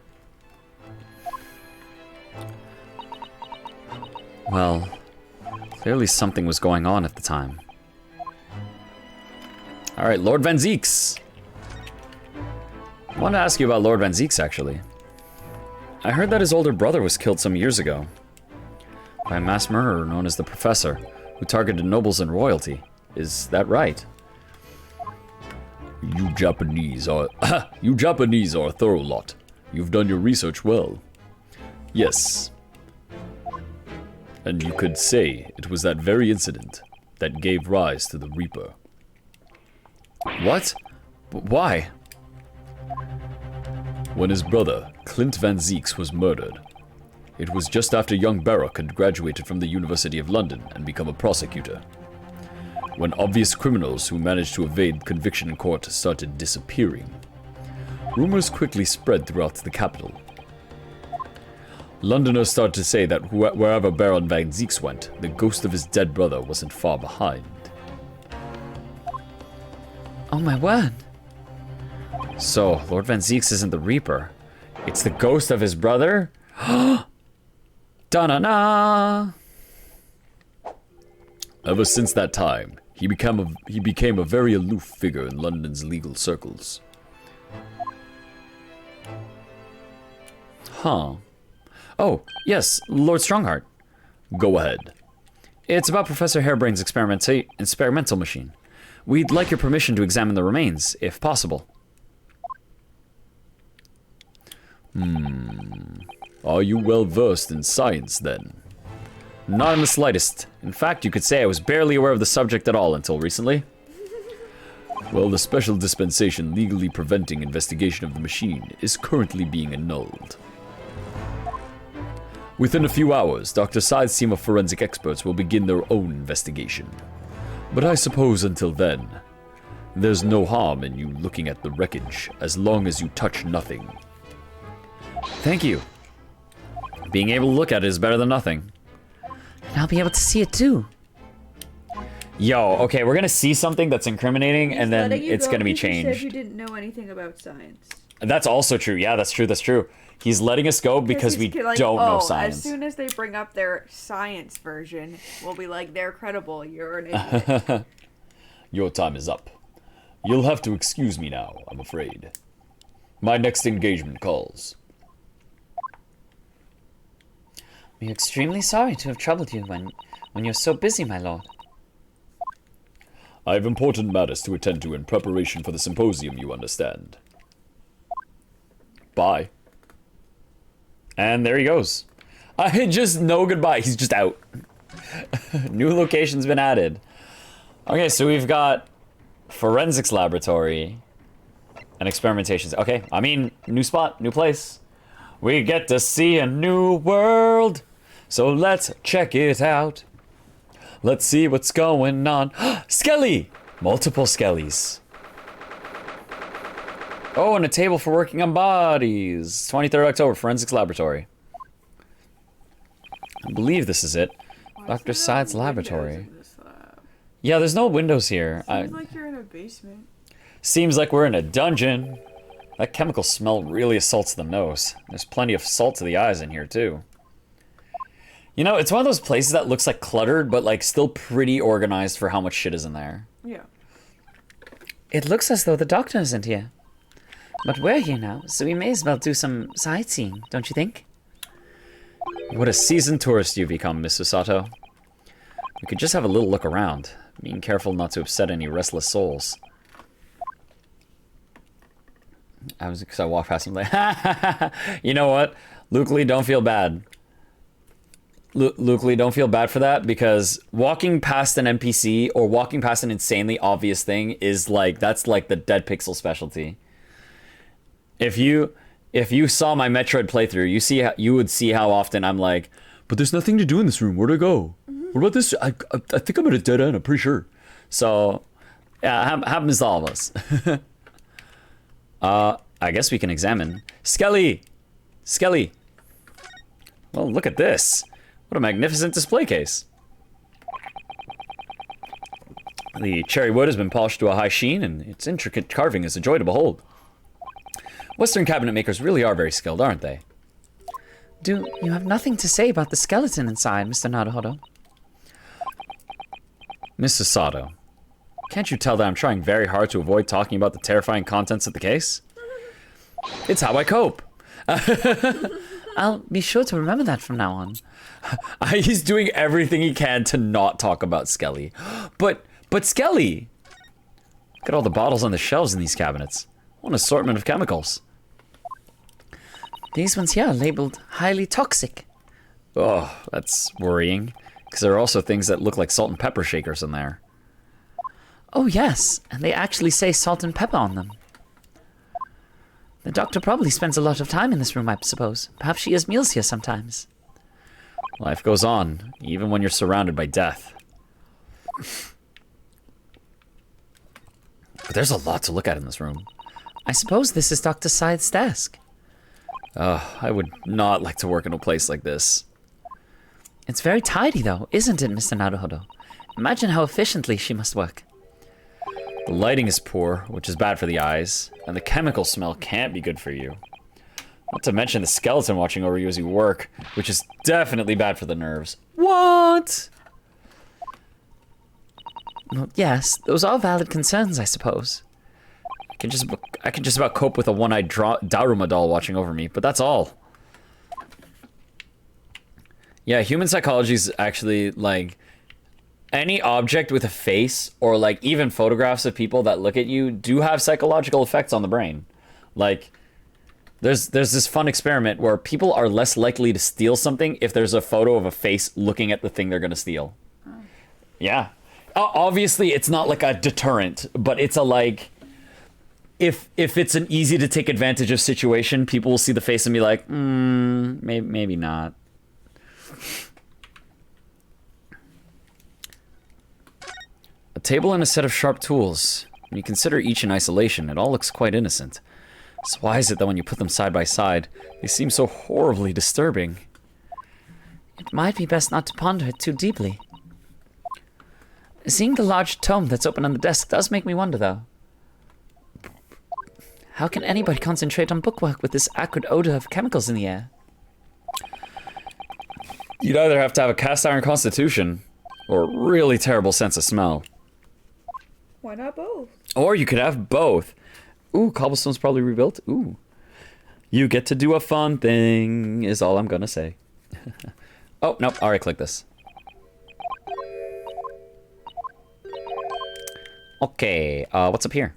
Well, clearly something was going on at the time. Alright, Lord Van Zeeks. I wanted to ask you about Lord Van Zeeks, actually. I heard that his older brother was killed some years ago by a mass murderer known as the Professor, who targeted nobles and royalty. Is that right? You Japanese are a thorough lot. You've done your research well. Yes. And you could say it was that very incident that gave rise to the Reaper. What? Why? When his brother, Clint Van Zeeks, was murdered, it was just after young Baruch had graduated from the University of London and become a prosecutor. When obvious criminals who managed to evade conviction in court started disappearing, rumors quickly spread throughout the capital. Londoners started to say that wherever Baron Van Zeeks went, the ghost of his dead brother wasn't far behind. Oh my word. So, Lord Van Zeeks isn't the Reaper. It's the ghost of his brother? Da-na-na! Ever since that time, he became a very aloof figure in London's legal circles. Huh. Oh, yes, Lord Strongheart. Go ahead. It's about Professor Harebrain's experimental machine. We'd like your permission to examine the remains, if possible. Are you well versed in science, then? Not in the slightest. In fact, you could say I was barely aware of the subject at all until recently. Well, the special dispensation legally preventing investigation of the machine is currently being annulled. Within a few hours, Dr. Syde's team of forensic experts will begin their own investigation. But I suppose until then, there's no harm in you looking at the wreckage, as long as you touch nothing. Thank you. Being able to look at it is better than nothing. And I'll be able to see it too. Yo, okay, we're gonna see something that's incriminating, and then it's gonna be You changed. said you didn't know anything about science. That's also true. Yeah, that's true. That's true. He's letting us go because we He's like, don't know oh, science. As soon as they bring up their science version, we'll be like, they're credible. You're an idiot. Your time is up. You'll have to excuse me now, I'm afraid. My next engagement calls. We're extremely sorry to have troubled you when you're so busy, my lord. I have important matters to attend to in preparation for the symposium, you understand. Bye. And there he goes. I just no goodbye. He's just out. New location's been added. Okay, so we've got forensics laboratory and experimentations. Okay, I mean, new spot, new place. We get to see a new world. So let's check it out. Let's see what's going on. Skelly! Multiple Skellies. Oh, and a table for working on bodies. 23rd October, Forensics Laboratory. I believe this is it. Dr. Syde's laboratory. Yeah, there's no windows here. Seems like you're in a basement. Seems like we're in a dungeon. That chemical smell really assaults the nose. There's plenty of salt to the eyes in here, too. You know, it's one of those places that looks like cluttered, but like still pretty organized for how much shit is in there. Yeah. It looks as though the doctor isn't here. But we're here now, so we may as well do some sightseeing, don't you think? What a seasoned tourist you've become, Miss Susato. We could just have a little look around, being careful not to upset any restless souls. I walked past him like, you know what? Luke Lee, don't feel bad. Luke Lee, don't feel bad for that, because walking past an NPC or walking past an insanely obvious thing is like, that's like the Dead Pixel specialty. If you saw my Metroid playthrough, you would see how often I'm like, but there's nothing to do in this room. Where'd I go? What about this? I think I'm at a dead end. I'm pretty sure. So, yeah, happens to all of us. I guess we can examine. Skelly! Skelly! Well, look at this. What a magnificent display case. The cherry wood has been polished to a high sheen, and its intricate carving is a joy to behold. Western cabinet makers really are very skilled, aren't they? Do you have nothing to say about the skeleton inside, Mr. Naruhodo? Miss Susato, can't you tell that I'm trying very hard to avoid talking about the terrifying contents of the case? It's how I cope. I'll be sure to remember that from now on. He's doing everything he can to not talk about Skelly. But Skelly! Look at all the bottles on the shelves in these cabinets. What an assortment of chemicals. These ones here are labeled highly toxic. Oh, that's worrying. Because there are also things that look like salt and pepper shakers in there. Oh yes, and they actually say salt and pepper on them. The doctor probably spends a lot of time in this room, I suppose. Perhaps she has meals here sometimes. Life goes on, even when you're surrounded by death. But there's a lot to look at in this room. I suppose this is Dr. Scythe's desk. I would not like to work in a place like this. It's very tidy, though, isn't it, Mr. Naruhodo? Imagine how efficiently she must work. The lighting is poor, which is bad for the eyes, and the chemical smell can't be good for you. Not to mention the skeleton watching over you as you work, which is definitely bad for the nerves. What? Well, yes, those are valid concerns, I suppose. I can just about cope with a one-eyed Daruma doll watching over me, but that's all. Yeah, human psychology is actually, like, any object with a face, or, like, even photographs of people that look at you do have psychological effects on the brain. Like, there's this fun experiment where people are less likely to steal something if there's a photo of a face looking at the thing they're gonna steal. Oh. Yeah. Obviously, it's not, like, a deterrent, but it's a, like... If it's an easy to take advantage of situation, people will see the face and be like, maybe not. A table and a set of sharp tools. When you consider each in isolation, it all looks quite innocent. So why is it that when you put them side by side, they seem so horribly disturbing? It might be best not to ponder it too deeply. Seeing the large tome that's open on the desk does make me wonder, though. How can anybody concentrate on bookwork with this acrid odor of chemicals in the air? You'd either have to have a cast iron constitution, or a really terrible sense of smell. Why not both? Or you could have both. Ooh, cobblestone's probably rebuilt. Ooh. You get to do a fun thing, is all I'm gonna say. Oh, nope, already click this. Okay, what's up here?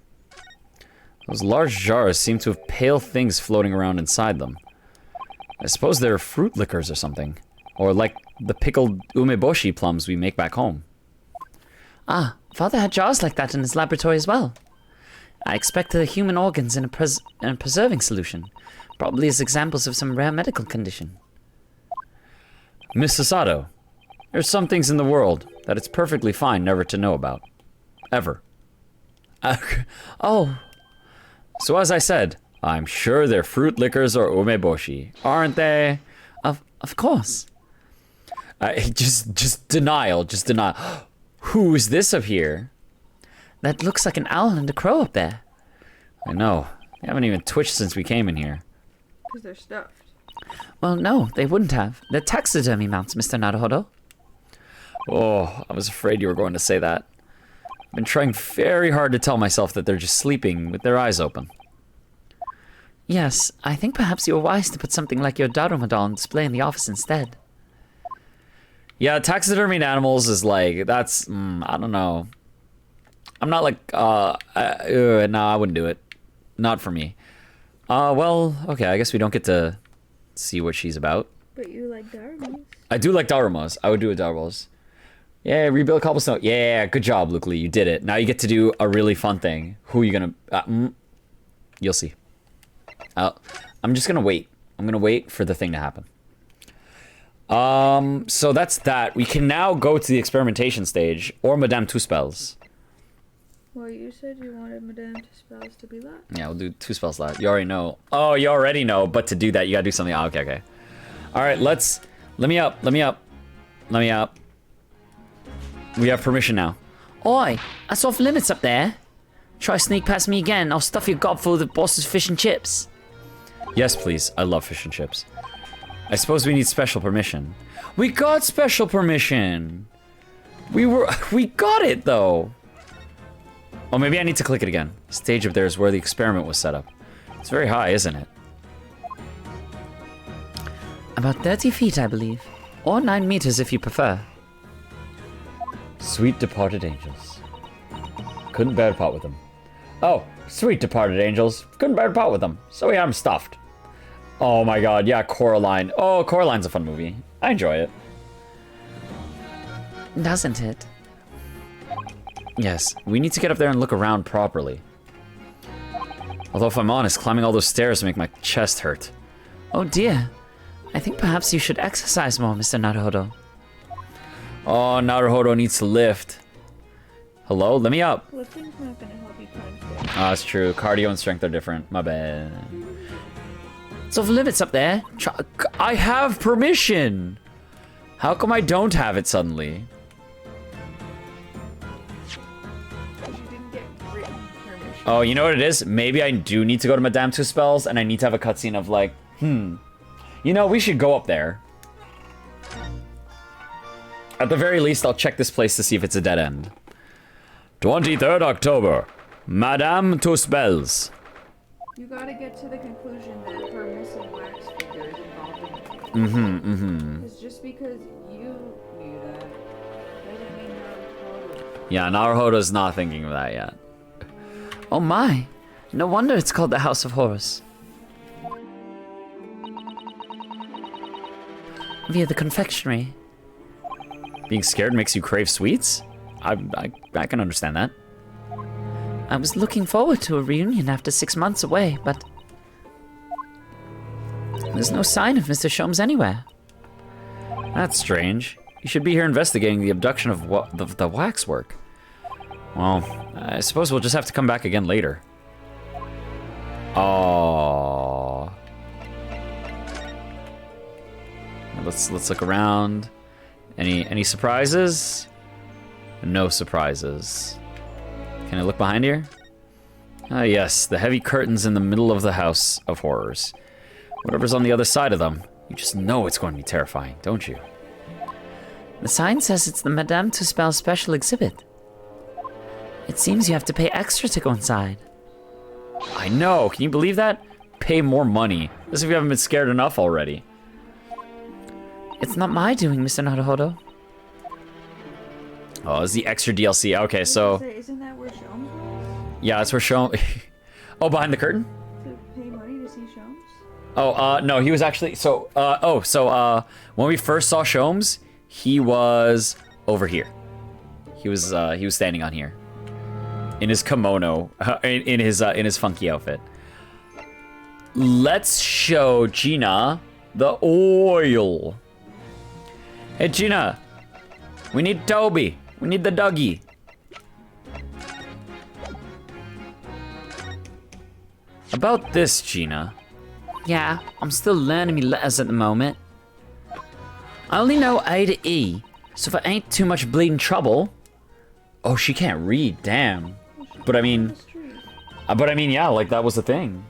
Those large jars seem to have pale things floating around inside them. I suppose they're fruit liquors or something. Or like the pickled umeboshi plums we make back home. Ah, Father had jars like that in his laboratory as well. I expect the human organs in a preserving solution. Probably as examples of some rare medical condition. Miss Susato, there's some things in the world that it's perfectly fine never to know about. Ever. Oh. So as I said, I'm sure they're fruit liquors or umeboshi, aren't they? Of course. Just denial. Who is this up here? That looks like an owl and a crow up there. I know. They haven't even twitched since we came in here. Because they're stuffed. Well, no, they wouldn't have. They're taxidermy mounts, Mr. Naruhodo. Oh, I was afraid you were going to say that. I've been trying very hard to tell myself that they're just sleeping with their eyes open. Yes, I think perhaps you were wise to put something like your Daruma doll on display in the office instead. Yeah, taxidermied animals is like, that's, I don't know. I'm not like, no, I wouldn't do it. Not for me. Well, okay, I guess we don't get to see what she's about. But you like Darumas. I do like Darumas. I would do a Darumas. Yeah, rebuild cobblestone. Yeah, good job, Luke Lee. You did it. Now you get to do a really fun thing. Who are you gonna... you'll see. I'm just gonna wait. I'm gonna wait for the thing to happen. So that's that. We can now go to the experimentation stage, or Madame Two Spells. Well, you said you wanted Madame Two Spells to be that. Yeah, we'll do 2 spells left. You already know. Oh, you already know, but to do that, you gotta do something. Oh, okay. Alright, let me up. We have permission now. Oi, that's off limits up there. Try sneak past me again, I'll stuff your gob full of the boss's fish and chips. Yes, please. I love fish and chips. I suppose we need special permission. We got special permission! We got it, though! Oh, maybe I need to click it again. Stage up there is where the experiment was set up. It's very high, isn't it? About 30 feet, I believe. Or 9 meters if you prefer. Sweet departed angels. Couldn't bear to part with them. Oh, sweet departed angels. Couldn't bear to part with them. So we have them stuffed. Oh my god, yeah, Coraline. Oh, Coraline's a fun movie. I enjoy it. Doesn't it? Yes, we need to get up there and look around properly. Although if I'm honest, climbing all those stairs make my chest hurt. Oh dear. I think perhaps you should exercise more, Mr. Naruhodo. Oh, Naruhodo needs to lift. Hello? Let me up. Lifting's not gonna help you climb stairs. Ah, that's true. Cardio and strength are different. My bad. It's off limits up there. I have permission! How come I don't have it suddenly? Because you didn't get written permission. Oh, you know what it is? Maybe I do need to go to Madame Tuspel's and I need to have a cutscene of like, you know, we should go up there. At the very least, I'll check this place to see if it's a dead end. 23rd October. Madame Tuspel's. You gotta get to the conclusion that her missing wax figure is involved in it. Because just because you knew that, doesn't mean Naruto. Yeah, Naruhodo's not thinking of that yet. Oh my. No wonder it's called the House of Horrors. Via the confectionery. Being scared makes you crave sweets? I can understand that. I was looking forward to a reunion after 6 months away, but there's no sign of Mr. Sholmes anywhere. That's strange. You should be here investigating the abduction of the waxwork. Well, I suppose we'll just have to come back again later. Oh. Let's look around. Any surprises? No surprises. Can I look behind here? Ah, yes, the heavy curtains in the middle of the House of Horrors. Whatever's on the other side of them, you just know it's going to be terrifying, don't you? The sign says it's the Madame Tuspel special exhibit. It seems you have to pay extra to go inside. I know, can you believe that? Pay more money. As if you haven't been scared enough already. It's not my doing, Mr. Naruhodo. Oh, it's the extra DLC. Okay, so... Isn't that where Sholmes was? Yeah, that's where Sholmes... Oh, behind the curtain? To pay money to see Sholmes? Oh, no, he was actually... So, when we first saw Sholmes, he was over here. He was standing on here. In his kimono. In his funky outfit. Let's show Gina the oil. Hey, Gina. We need Toby. We need the doggy. About this, Gina. Yeah, I'm still learning me letters at the moment. I only know A to E, so if it ain't too much bleeding trouble... Oh, she can't read, damn. But I mean, yeah, like that was the thing.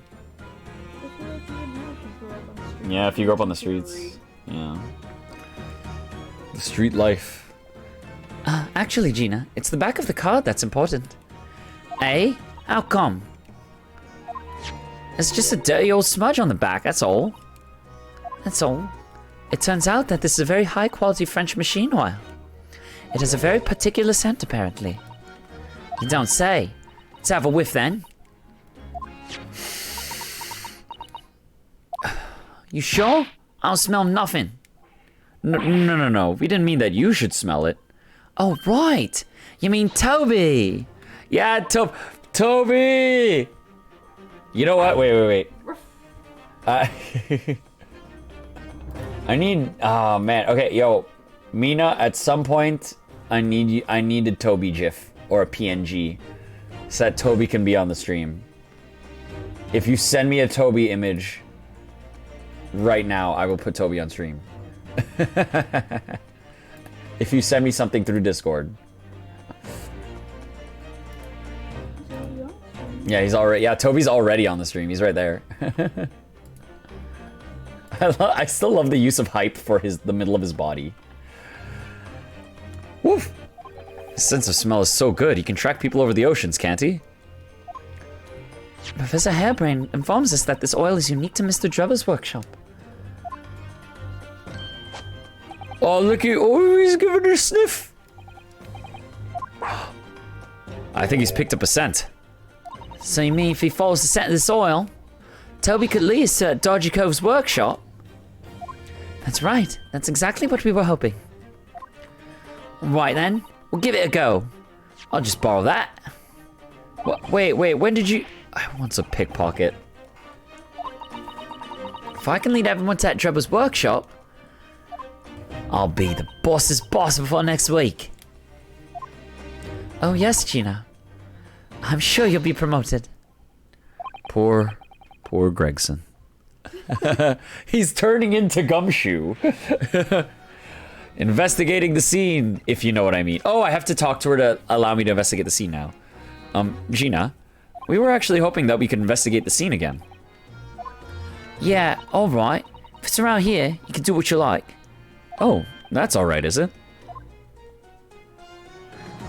Yeah, if you grew up on the streets. Yeah. The street life. Actually, Gina, it's the back of the card that's important. A? How come? It's just a dirty old smudge on the back, that's all. That's all. It turns out that this is a very high quality French machine oil. It has a very particular scent, apparently. You don't say. Let's have a whiff then. You sure? I don't smell nothing. No. We didn't mean that you should smell it. Oh, right. You mean Toby. Yeah, Toby! You know what? Wait. I need... Oh, man. Okay, yo. Mina, at some point, I need a Toby GIF or a PNG so that Toby can be on the stream. If you send me a Toby image right now, I will put Toby on stream. If you send me something through Discord. Yeah, he's already... Yeah, Toby's already on the stream. He's right there. I still love the use of hype for the middle of his body. Woof! His sense of smell is so good, he can track people over the oceans, can't he? Professor Harebrained informs us that this oil is unique to Mr. Drebber's workshop. Oh, look at... Oh, he's giving her a sniff. I think he's picked up a scent. So you mean if he follows the scent of this oil, Toby could lead us to Dodgy Cove's workshop? That's right. That's exactly what we were hoping. Right then, we'll give it a go. I'll just borrow that. Wait, when did you... I want a pickpocket. If I can lead everyone to that Drebber's workshop, I'll be the boss's boss before next week. Oh yes, Gina. I'm sure you'll be promoted. Poor Gregson. He's turning into Gumshoe. Investigating the scene, if you know what I mean. Oh, I have to talk to her to allow me to investigate the scene now. Gina, we were actually hoping that we could investigate the scene again. Yeah, alright. If it's around here, you can do what you like. Oh, that's alright, is it?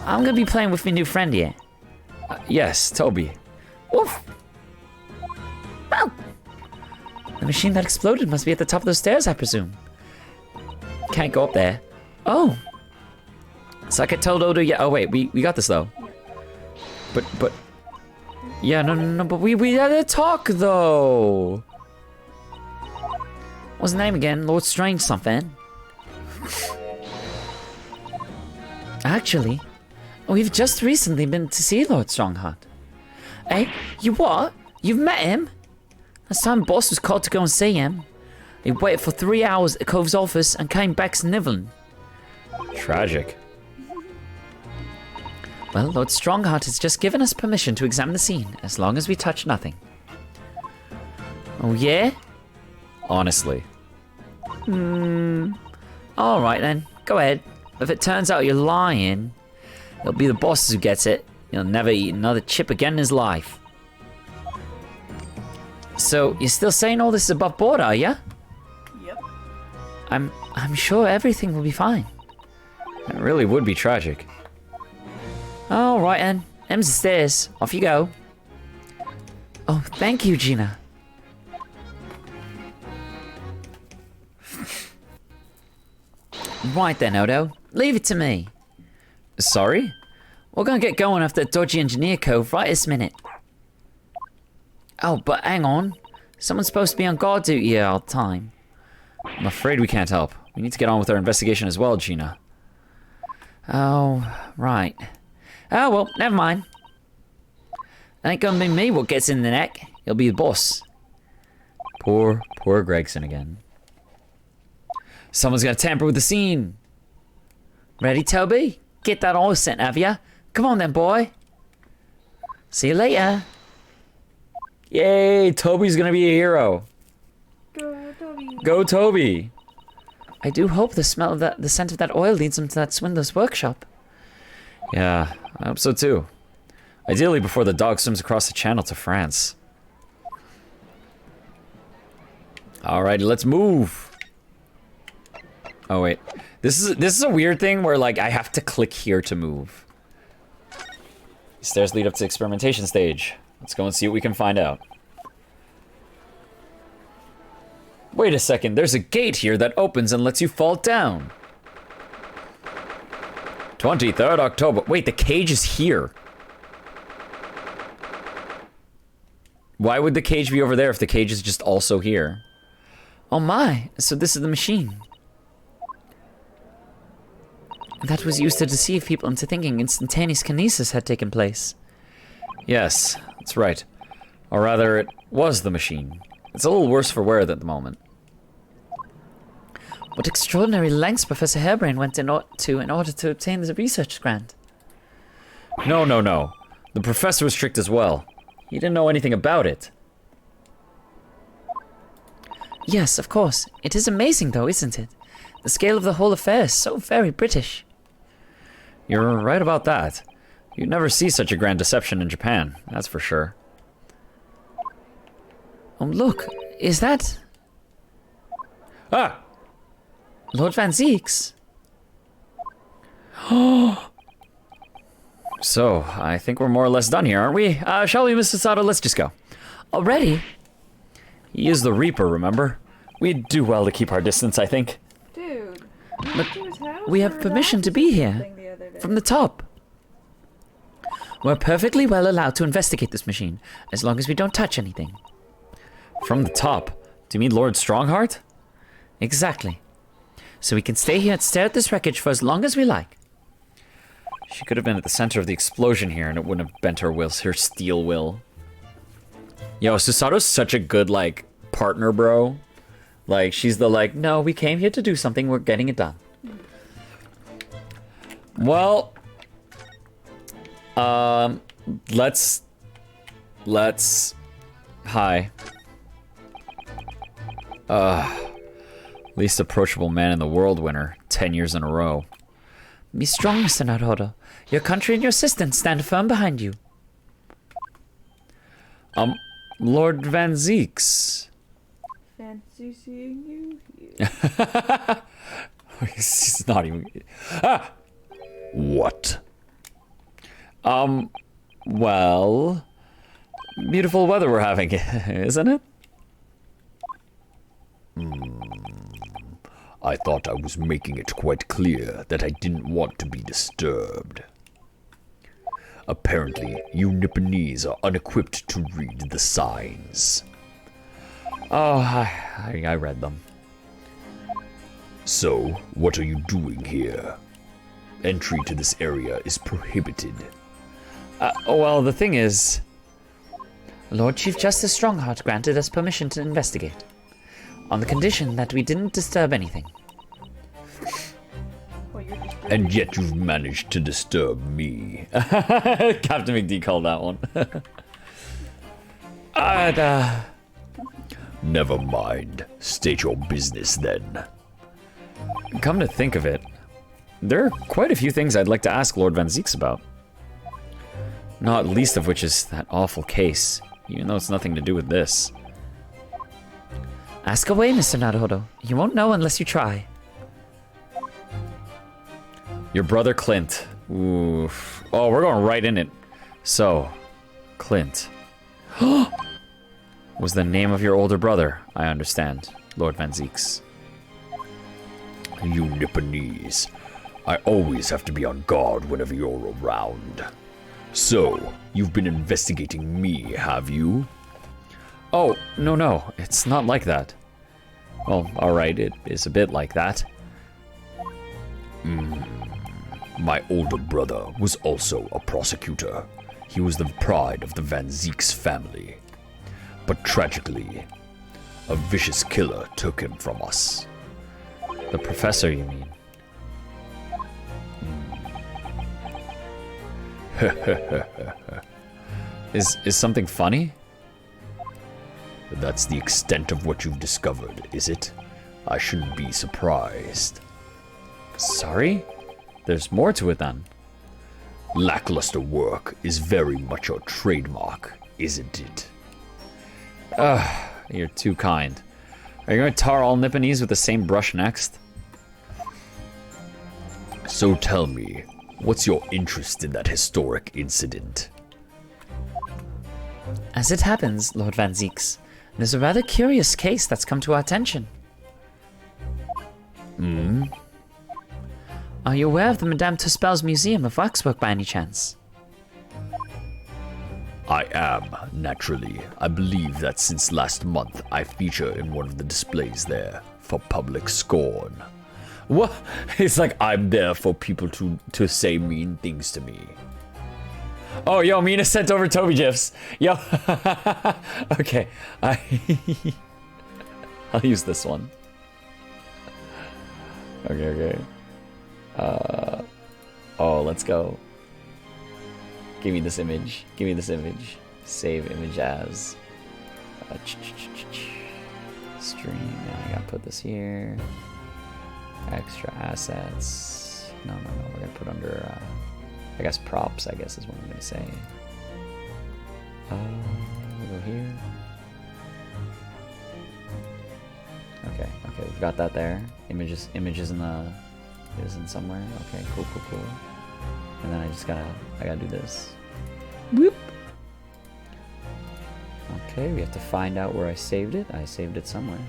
I'm gonna be playing with my new friend here. Yes, Toby. Woof! Well, the machine that exploded must be at the top of those stairs, I presume. Can't go up there. Oh! It's like I told Odo, yeah. Oh wait, we got this though. But... Yeah, no, but we had a talk though. What's his name again? Lord Strange something. Actually, we've just recently been to see Lord Strongheart. Hey, you what? You've met him? Last time Boss was called to go and see him. He waited for 3 hours at Cove's office and came back sniveling. Tragic. Well, Lord Strongheart has just given us permission to examine the scene, as long as we touch nothing. Oh yeah? Honestly. Alright then, go ahead. If it turns out you're lying, it'll be the boss who gets it. He'll never eat another chip again in his life. So, you're still saying all this is above board, are ya? Yep. I'm sure everything will be fine. It really would be tragic. Alright then, them's the stairs. Off you go. Oh, thank you, Gina. Right then, Odo. Leave it to me. Sorry? We're gonna get going after Dodgy Engineer Cove right this minute. Oh, but hang on. Someone's supposed to be on guard duty here all the time. I'm afraid we can't help. We need to get on with our investigation as well, Gina. Oh, right. Oh, well, never mind. It ain't gonna be me what gets in the neck. It'll be the boss. Poor Gregson again. Someone's gonna tamper with the scene. Ready, Toby? Get that oil scent, have ya? Come on then, boy. See you later. Yay, Toby's gonna be a hero. Go, Toby. Go, Toby. I do hope the smell of the scent of that oil leads him to that swindler's workshop. Yeah, I hope so too. Ideally before the dog swims across the channel to France. Alright, let's move. Oh wait, this is a weird thing where like I have to click here to move. Stairs lead up to the experimentation stage. Let's go and see what we can find out. Wait a second, there's a gate here that opens and lets you fall down. 23rd October. Wait, the cage is here. Why would the cage be over there if the cage is just also here? Oh my, so this is the machine. That was used to deceive people into thinking instantaneous kinesis had taken place. Yes, that's right. Or rather, it was the machine. It's a little worse for wear at the moment. What extraordinary lengths Professor Harebrained went in order to obtain the research grant. No. The professor was strict as well. He didn't know anything about it. Yes, of course. It is amazing though, isn't it? The scale of the whole affair is so very British. You're right about that. You'd never see such a grand deception in Japan, that's for sure. Oh, look. Is that... Ah! Lord Van Zeeks. So, I think we're more or less done here, aren't we? Shall we, Mr. Susato? Let's just go. Already? He is the Reaper, remember? We'd do well to keep our distance, I think. Dude. But we have permission to be here. From the top. We're perfectly well allowed to investigate this machine, as long as we don't touch anything. From the top? Do you mean Lord Strongheart? Exactly. So we can stay here and stare at this wreckage for as long as we like. She could have been at the center of the explosion here, and it wouldn't have bent her steel will. Yo, Susato's such a good, like, partner, bro. Like, she's the, like, no, we came here to do something, we're getting it done. Well, let's, hi. Least approachable man in the world winner, 10 years in a row. Be strong, Mr. Naruto. Your country and your assistants stand firm behind you. Lord Van Zeeks. Fancy seeing you here. He's not even... Ah! What? Well... Beautiful weather we're having, isn't it? I thought I was making it quite clear that I didn't want to be disturbed. Apparently, you Nipponese are unequipped to read the signs. Oh, I read them. So, what are you doing here? Entry to this area is prohibited. Well, the thing is... Lord Chief Justice Strongheart granted us permission to investigate, on the condition that we didn't disturb anything. And yet you've managed to disturb me. CaptnmcD called that one. Never mind. State your business then. Come to think of it, there are quite a few things I'd like to ask Lord Van Zeeks about. Not least of which is that awful case, even though it's nothing to do with this. Ask away, Mr. Naruto. You won't know unless you try. Your brother Clint. Oof. Oh, we're going right in it. So, Clint. Was the name of your older brother, I understand, Lord Van Zeeks. You Nipponese. I always have to be on guard whenever you're around. So, you've been investigating me, have you? Oh, no, it's not like that. Well, alright, it is a bit like that. My older brother was also a prosecutor. He was the pride of the Van Zeeks family. But tragically, a vicious killer took him from us. The professor, you mean? Is something funny? That's the extent of what you've discovered, is it? I shouldn't be surprised. Sorry? There's more to it then. Lackluster work is very much your trademark, isn't it? You're too kind. Are you going to tar all Nipponese with the same brush next? So tell me, what's your interest in that historic incident? As it happens, Lord Van Zeeks, there's a rather curious case that's come to our attention. Are you aware of the Madame Tuspel's Museum of Waxwork by any chance? I am, naturally. I believe that since last month I feature in one of the displays there for public scorn. What? It's like I'm there for people to say mean things to me. Oh, yo, Mina sent over Toby GIFs. Yo. Okay. I'll use this one. Okay. Oh, let's go. Give me this image. Save image as. Stream. I gotta put this here. Extra assets. No. We're gonna put under. I guess props. I guess is what I'm gonna say. We'll go here. Okay. Okay, we've got that there. Images in the is in somewhere. Okay, cool. And then I gotta do this. Whoop. Okay, we have to find out where I saved it. I saved it somewhere.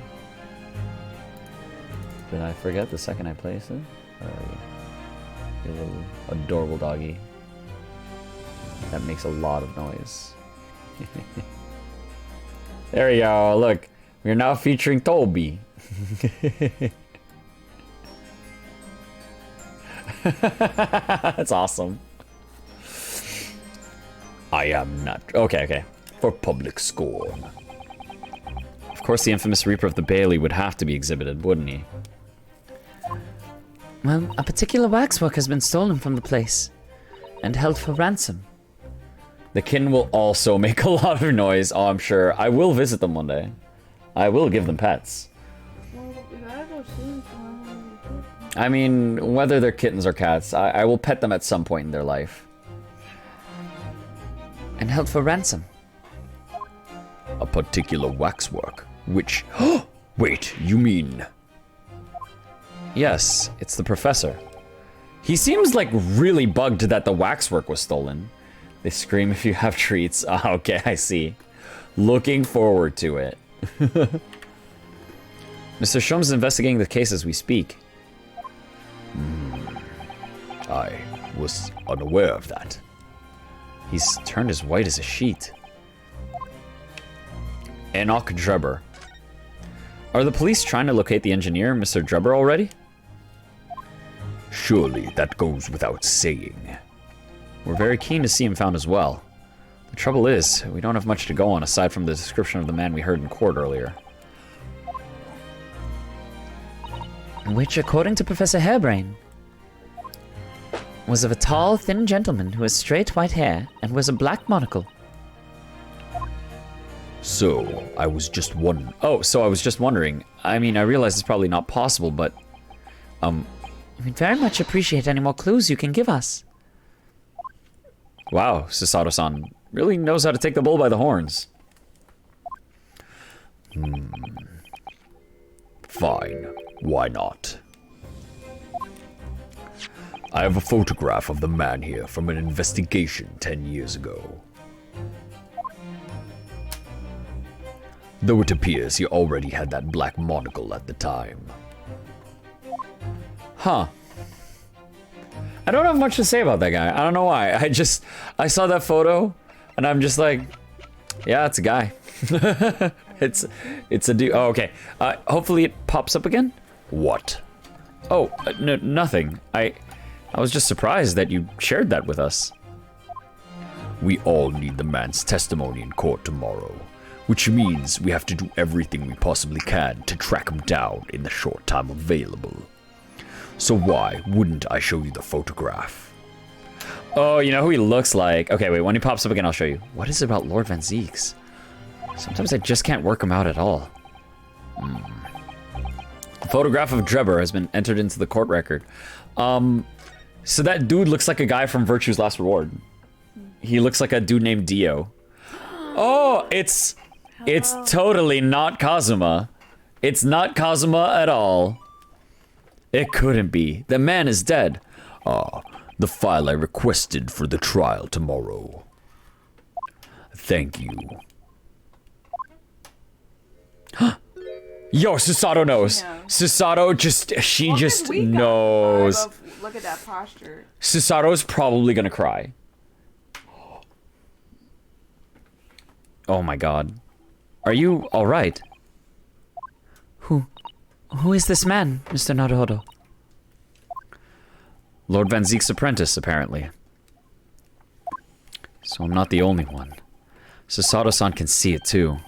Did I forget the second I placed it? You little adorable doggy. That makes a lot of noise. There we go. Look, we're now featuring Toby. That's awesome. I am not. Okay. For public scorn. Of course, the infamous Reaper of the Bailey would have to be exhibited, wouldn't he? Well, a particular waxwork has been stolen from the place and held for ransom. The kin will also make a lot of noise, oh, I'm sure. I will visit them one day. I will give them pets. Well, we gotta go see them. I mean, whether they're kittens or cats, I will pet them at some point in their life. And held for ransom. A particular waxwork, which... Wait, you mean... Yes, it's the professor. He seems like really bugged that the waxwork was stolen. They scream if you have treats. Oh, okay, I see. Looking forward to it. Mr. Shom's investigating the case as we speak. I was unaware of that. He's turned as white as a sheet. Enoch Drebber. Are the police trying to locate the engineer, Mr. Drebber, already? Surely that goes without saying. We're very keen to see him found as well. The trouble is, we don't have much to go on aside from the description of the man we heard in court earlier. Which, according to Professor Hairbrain, was of a tall, thin gentleman who has straight white hair and wears a black monocle. So, I was just wondering. Oh, so I was just wondering. I mean, I realize it's probably not possible, but... We'd very much appreciate any more clues you can give us. Wow, Susato-san really knows how to take the bull by the horns. Fine. Why not? I have a photograph of the man here from an investigation 10 years ago. Though it appears he already had that black monocle at the time. Huh. I don't have much to say about that guy. I don't know why. I saw that photo, and I'm just like, yeah, it's a guy. it's a dude. Oh, okay. Hopefully it pops up again. What? Oh, nothing. I was just surprised that you shared that with us. We all need the man's testimony in court tomorrow, which means we have to do everything we possibly can to track him down in the short time available. So why wouldn't I show you the photograph? Oh, you know who he looks like? Okay, wait, when he pops up again, I'll show you. What is it about Lord Van Zeeks? Sometimes I just can't work him out at all. A photograph of Drebber has been entered into the court record. So that dude looks like a guy from Virtue's Last Reward. He looks like a dude named Dio. Oh, it's totally not Kazuma. It's not Kazuma at all. It couldn't be. The man is dead. Ah, the file I requested for the trial tomorrow. Thank you. Yo, Susato knows. Yeah. Susato she just knows. Look at that posture. Susato's probably gonna cry. Oh my god. Are you alright? Who is this man, Mr. Naruhodo? Lord Van Zeek's apprentice, apparently. So I'm not the only one. Susato-san can see it too.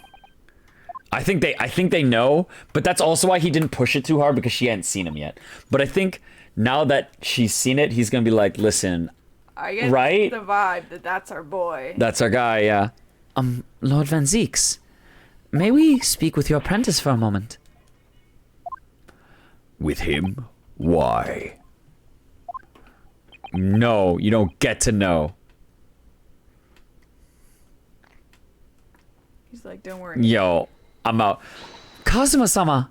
I think they know, but that's also why he didn't push it too hard, because she hadn't seen him yet. But I think now that she's seen it, he's gonna be like, listen, I get right? the vibe that that's our boy. That's our guy, yeah. Lord Van Zeeks, may we speak with your apprentice for a moment? With him? Why? No, you don't get to know. He's like, don't worry. Yo, I'm out. Kazuma-sama!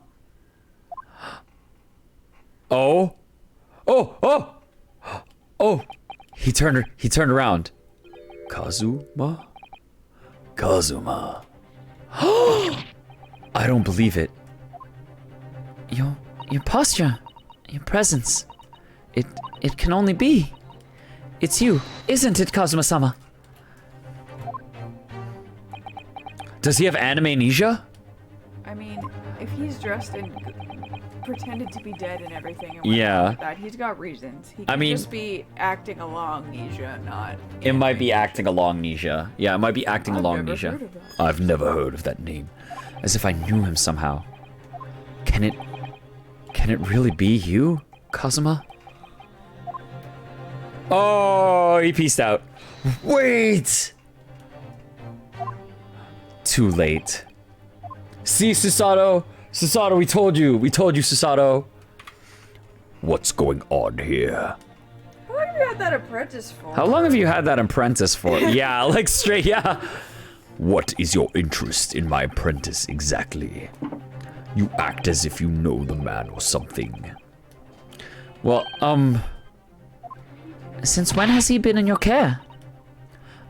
Oh. Oh, oh. Oh. He turned around. Kazuma? Kazuma. I don't believe it. Your posture, your presence. It can only be. It's you, isn't it, Kazuma-sama? Does he have anime amnesia? I mean, if he's dressed and pretended to be dead and everything, and Yeah. like that, he's got reasons. He can just be acting along amnesia, not. It might be acting along amnesia. Yeah, it might be acting along Never amnesia. heard of that. I've never heard of that name. As if I knew him somehow. Can it really be you, Kazuma? Oh, he peaced out. Wait! Too late. See, Susato? Susato, we told you. We told you, Susato. What's going on here? How long have you had that apprentice for? How long have you had that apprentice for? Yeah, like straight, yeah. What is your interest in my apprentice exactly? You act as if you know the man or something. Well, Since when has he been in your care?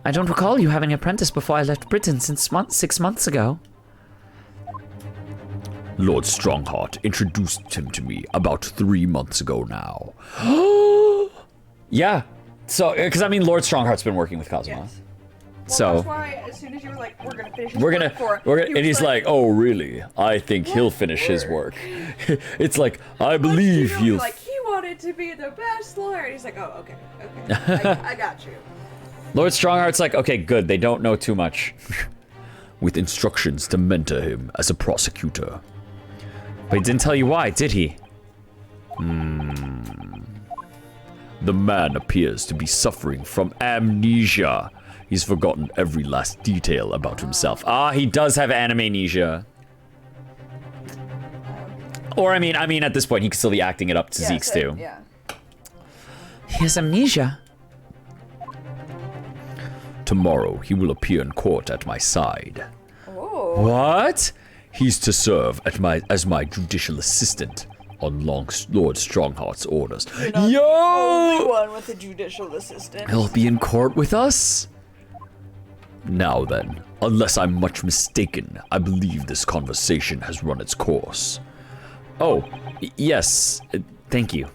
I don't recall you having an apprentice before I left Britain since 6 months ago. Lord Strongheart introduced him to me about 3 months ago now. yeah. So, because I mean, Lord Strongheart's been working with Kazuma. Yes. Well, So that's why as soon as you were like, we're gonna finish. His we're work for gonna, it," he and was he's like, oh really? I think he'll finish his work. It's like, I believe you. he'll. Like he wanted to be the best lawyer. And he's like, oh okay, I got you. Lord Strongheart's like, okay, good. They don't know too much. With instructions to mentor him as a prosecutor. But he didn't tell you why, did he? The man appears to be suffering from amnesia. He's forgotten every last detail about himself. Ah, he does have anime amnesia. Or I mean, at this point, he could still be acting it up to Zeke's too. Yeah. He has amnesia. Tomorrow, he will appear in court at my side. Oh. What? He's to serve as my judicial assistant on Lord Strongheart's orders. Yo! One with a judicial assistant. He'll be in court with us? Now then, unless I'm much mistaken, I believe this conversation has run its course. Oh, yes. Thank you.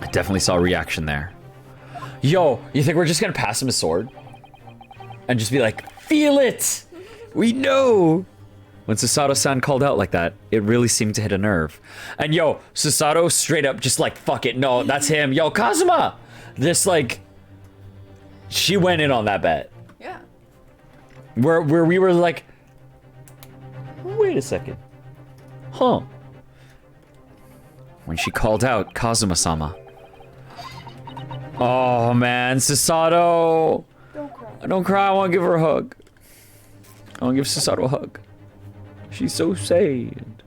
I definitely saw a reaction there. Yo, you think we're just gonna pass him a sword? And just be like, feel it! We know! When Susato-san called out like that, it really seemed to hit a nerve. And yo, Susato straight up just like, fuck it, no, that's him. Yo, Kazuma! This like, she went in on that bet. Yeah. Where we were like, wait a second. Huh. When she called out Kazuma-sama. Oh man, Susato! Don't cry. Don't cry, I want to give her a hug. I want to give Susato a hug. She's so sad.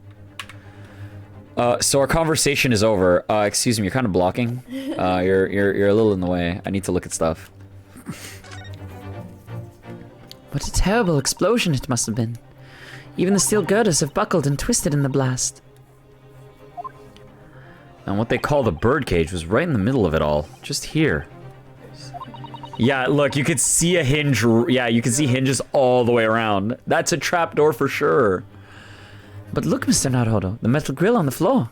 So our conversation is over. Excuse me, you're kind of blocking. You're a little in the way. I need to look at stuff. What a terrible explosion it must have been. Even the steel girders have buckled and twisted in the blast. And what they call the birdcage was right in the middle of it all. Just here. Yeah, look, you could see a hinge. Yeah, you can see hinges all the way around. That's a trapdoor for sure. But look, Mr. Naruto, the metal grill on the floor.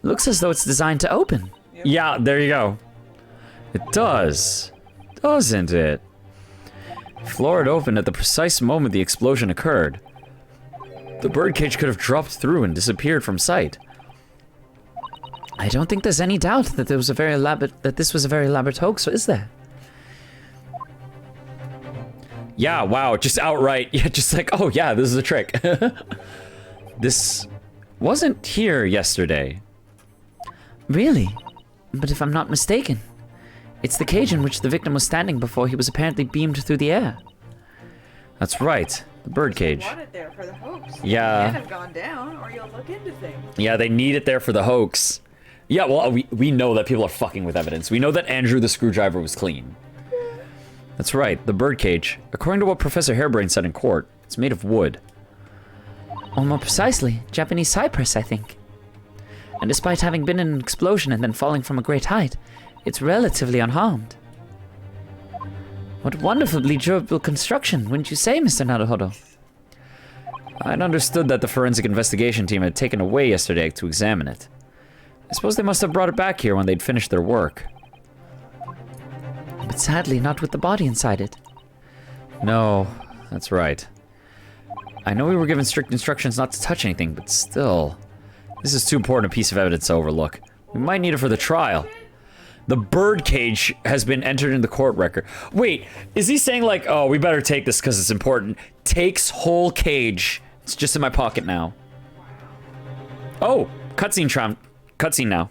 Looks as though it's designed to open. Yeah, there you go. It does. Doesn't it? Floor had opened at the precise moment the explosion occurred. The birdcage could have dropped through and disappeared from sight. I don't think there's any doubt that this was a very elaborate hoax, is there? Yeah, wow, just outright. Yeah, just like, oh yeah, this is a trick. This wasn't here yesterday. Really? But if I'm not mistaken, it's the cage in which the victim was standing before he was apparently beamed through the air. That's right, the birdcage. You want it there for the hoax. Yeah. You can't have gone down, or you'll look into things. Yeah, they need it there for the hoax. Yeah, well, we know that people are fucking with evidence. We know that Andrew the screwdriver was clean. That's right, the birdcage. According to what Professor Hairbrain said in court, it's made of wood. Or more precisely, Japanese cypress, I think. And despite having been in an explosion and then falling from a great height, it's relatively unharmed. What wonderfully durable construction, wouldn't you say, Mr. Naruhodo? I'd understood that the forensic investigation team had taken away yesterday to examine it. I suppose they must have brought it back here when they'd finished their work. But sadly, not with the body inside it. No, that's right. I know we were given strict instructions not to touch anything, but still. This is too important a piece of evidence to overlook. We might need it for the trial. The bird cage has been entered in the court record. Wait, is he saying like, oh, we better take this because it's important? Takes whole cage. It's just in my pocket now. Oh, cutscene now.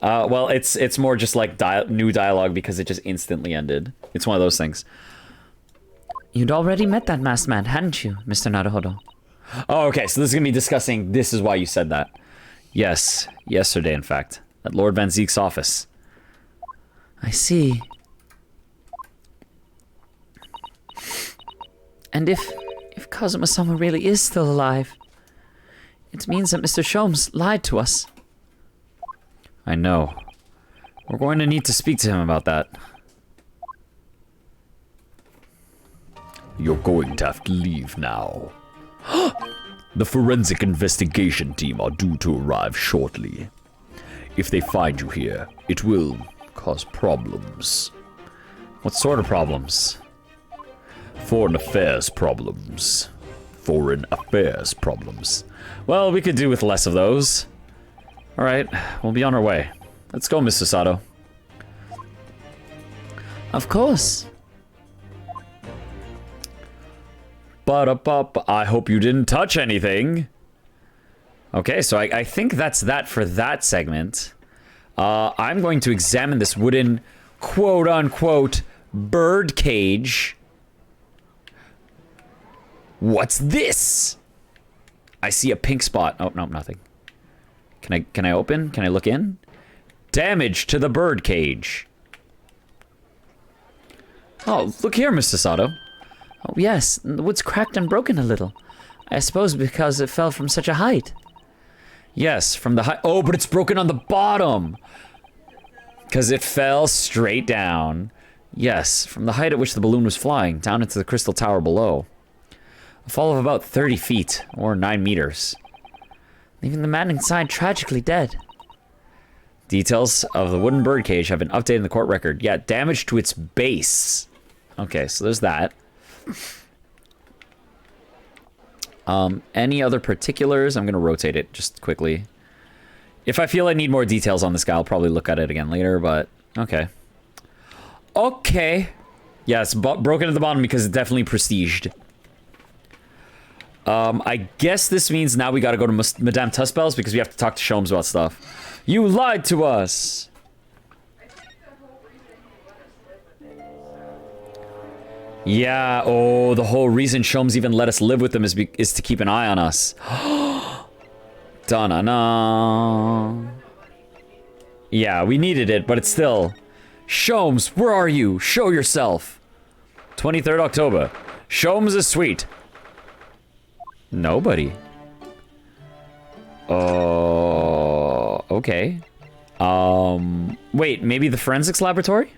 Well, it's more just like new dialogue because it just instantly ended. It's one of those things. You'd already met that masked man, hadn't you, Mr. Naruhodo? Oh, okay, so this is gonna be discussing, this is why you said that. Yes, yesterday, in fact, at Lord Van Zeek's office. I see. And if Kazuma-sama really is still alive, it means that Mr. Sholmes lied to us. I know. We're going to need to speak to him about that. You're going to have to leave now. The forensic investigation team are due to arrive shortly. If they find you here, it will cause problems. What sort of problems? Foreign affairs problems. Foreign affairs problems. Well, we could do with less of those. Alright, we'll be on our way. Let's go, Miss Susato. Of course. Ba-da-ba-ba. I hope you didn't touch anything. Okay, so I think that's that for that segment. I'm going to examine this wooden, quote-unquote, bird cage. What's this? I see a pink spot. Oh, no, nothing. Can I open? Can I look in? Damage to the bird cage. Oh, look here, Miss Susato. Oh, yes, the wood's cracked and broken a little. I suppose because it fell from such a height. Yes, from the height. Oh, but it's broken on the bottom. Because it fell straight down. Yes, from the height at which the balloon was flying, down into the crystal tower below. A fall of about 30 feet, or 9 meters. Leaving the man inside tragically dead. Details of the wooden birdcage have been updated in the court record. Yeah, damage to its base. Okay, so there's that. Any other particulars? I'm gonna rotate it just quickly. If I feel I need more details on this guy, I'll probably look at it again later, but okay. Okay. Yeah, it's broken at the bottom because it's definitely prestiged. I guess this means now we gotta go to Madame Tussbell's because we have to talk to Sholmes about stuff. You lied to us! Yeah, oh, the whole reason Sholmes even let us live with them is to keep an eye on us. Da-na-na. Yeah, we needed it, but it's still... Sholmes, where are you? Show yourself! 23rd October. Sholmes is sweet. Nobody. Okay. Wait, maybe the forensics laboratory?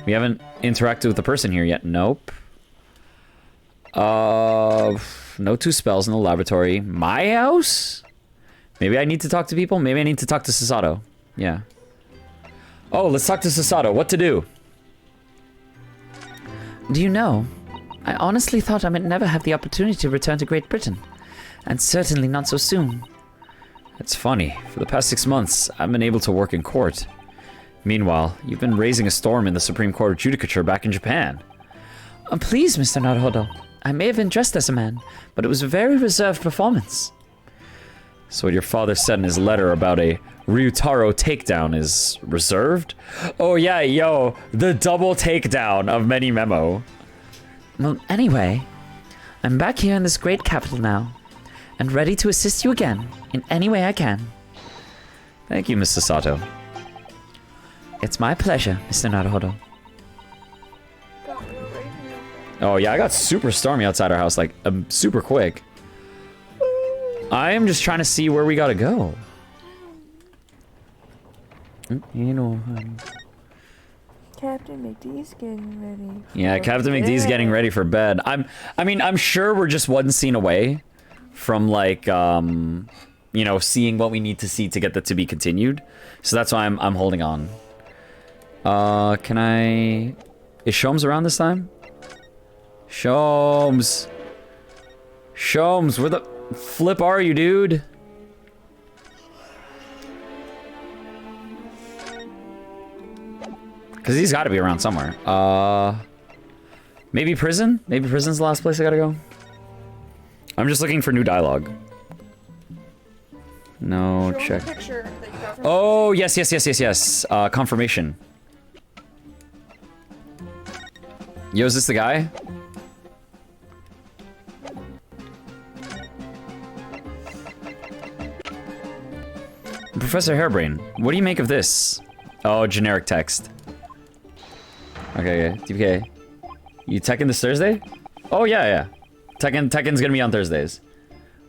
We haven't interacted with the person here yet. Nope. No 2 spells in the laboratory. My house? Maybe I need to talk to people? Maybe I need to talk to Susato. Yeah. Oh, let's talk to Susato. What to do? Do you know, I honestly thought I might never have the opportunity to return to Great Britain. And certainly not so soon. It's funny. For the past 6 months, I've been able to work in court. Meanwhile, you've been raising a storm in the Supreme Court of Judicature back in Japan. Please, Mr. Naruhodo. I may have been dressed as a man, but it was a very reserved performance. So what your father said in his letter about a Ryutaro takedown is reserved? Oh yeah, yo, the double takedown of many memo. Well, anyway, I'm back here in this great capital now, and ready to assist you again in any way I can. Thank you, Miss Susato. It's my pleasure, Mr. Naruhodo. Oh yeah, I got super stormy outside our house, like super quick. I am just trying to see where we gotta go. You know, CaptnmcD's getting ready. Yeah, CaptnmcD's getting ready for bed. I'm sure we're just one scene away from like, you know, seeing what we need to see to get that to be continued. So that's why I'm holding on. Can I? Is Shomes around this time? Shomes, where the flip are you, dude? Because he's got to be around somewhere. Maybe prison? Maybe prison's the last place I gotta go. I'm just looking for new dialogue. No, check. Oh, yes. Confirmation. Yo, is this the guy? Professor Hairbrain, what do you make of this? Oh, generic text. Okay, TPK. You Tekken this Thursday? Oh, yeah. Tekken's gonna be on Thursdays.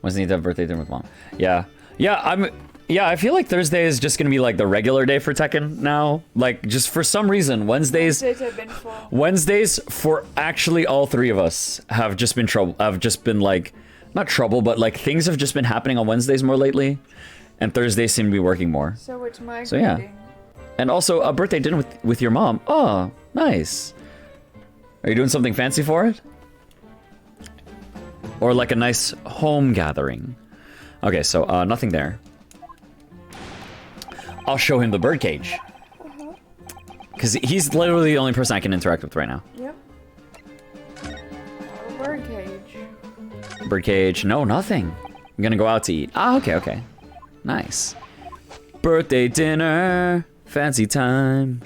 Wednesday need to have birthday dinner with mom. Yeah, I feel like Thursday is just gonna be like the regular day for Tekken now. Like, just for some reason, Wednesdays have been full. Wednesdays for actually all three of us have just been trouble. Have just been like, not trouble, but like things have just been happening on Wednesdays more lately, and Thursdays seem to be working more. So it's my So yeah, and also a birthday dinner with your mom. Oh, nice. Are you doing something fancy for it? Or like a nice home gathering? Okay, so nothing there. I'll show him the birdcage. Because he's literally the only person I can interact with right now. Yep. Birdcage. Birdcage. No, nothing. I'm gonna go out to eat. Ah, okay. Nice. Birthday dinner. Fancy time.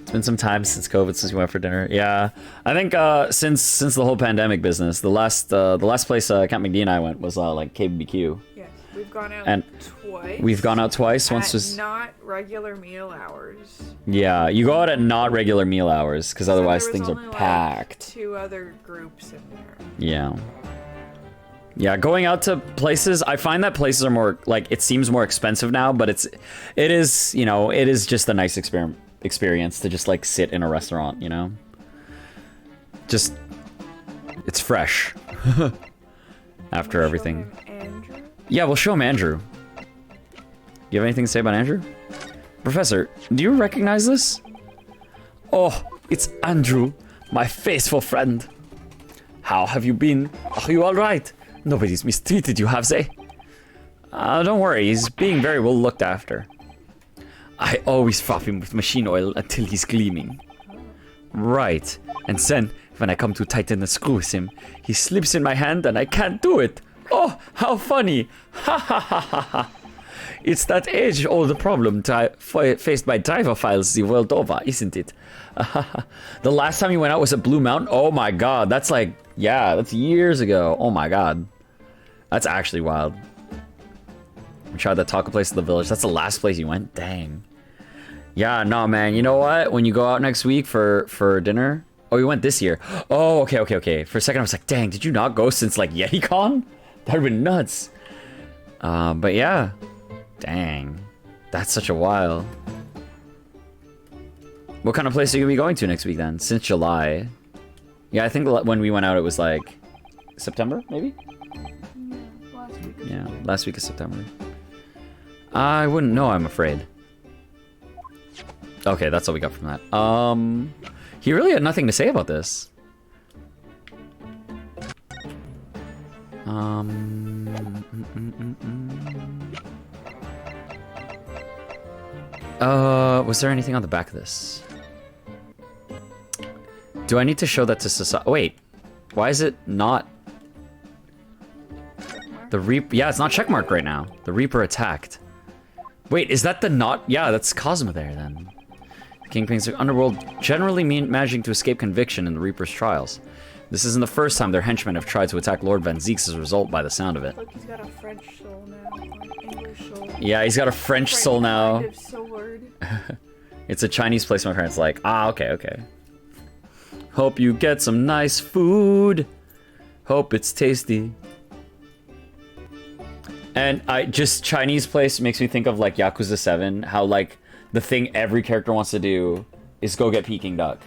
It's been some time since COVID, since we went for dinner. Yeah, I think since the whole pandemic business, the last place CaptnmcD and I went was like KBBQ. Yes, we've gone out twice. We've gone out twice. Once was not regular meal hours. Yeah, you go out at not regular meal hours because otherwise things are packed. Like 2 other groups in there. Yeah. Yeah, going out to places, I find that places are more like, it seems more expensive now, but it is, you know, it is just a nice experience to just like sit in a restaurant, you know? Just, it's fresh. After everything. Andrew? Yeah, we'll show him Andrew. You have anything to say about Andrew? Professor, do you recognize this? Oh, it's Andrew, my faithful friend. How have you been? Are you alright? Nobody's mistreated you, have they? Don't worry, he's being very well looked after. I always froth him with machine oil until he's gleaming. Right, and then, when I come to tighten the screw with him, he slips in my hand and I can't do it. Oh, how funny! Ha ha ha ha ha! It's that age-old problem faced by driver files the world over, isn't it? The last time you went out was at Blue Mountain? Oh my god, that's like, yeah, that's years ago. Oh my god. That's actually wild. We tried that taco place in the village. That's the last place you went? Dang. Yeah, no, man. You know what? When you go out next week for dinner... Oh, you went this year. Oh, okay. For a second, I was like, dang, did you not go since, like, YetiCon? That would've been nuts. But yeah. Dang. That's such a while. What kind of place are you going to be going to next week, then? Since July. Yeah, I think when we went out, it was, like, September, maybe? Yeah, last week of September. I wouldn't know, I'm afraid. Okay, that's all we got from that. He really had nothing to say about this. Was there anything on the back of this? Do I need to show that to Susato? Wait, why is it not? The Reaper, yeah, it's not checkmarked right now. The Reaper attacked. Wait, is that the not? Yeah, that's Cosmo there then. Kingpins of Underworld generally managing to escape conviction in the Reaper's trials. This isn't the first time their henchmen have tried to attack Lord Van Zeeks as a result by the sound of it. Look, he's got a French soul now, like English soul. Yeah, he's got a French soul now. Sword. It's a Chinese place, my parents like. Ah, okay. Hope you get some nice food. Hope it's tasty. And Chinese place makes me think of like Yakuza 7, how like the thing every character wants to do is go get Peking duck.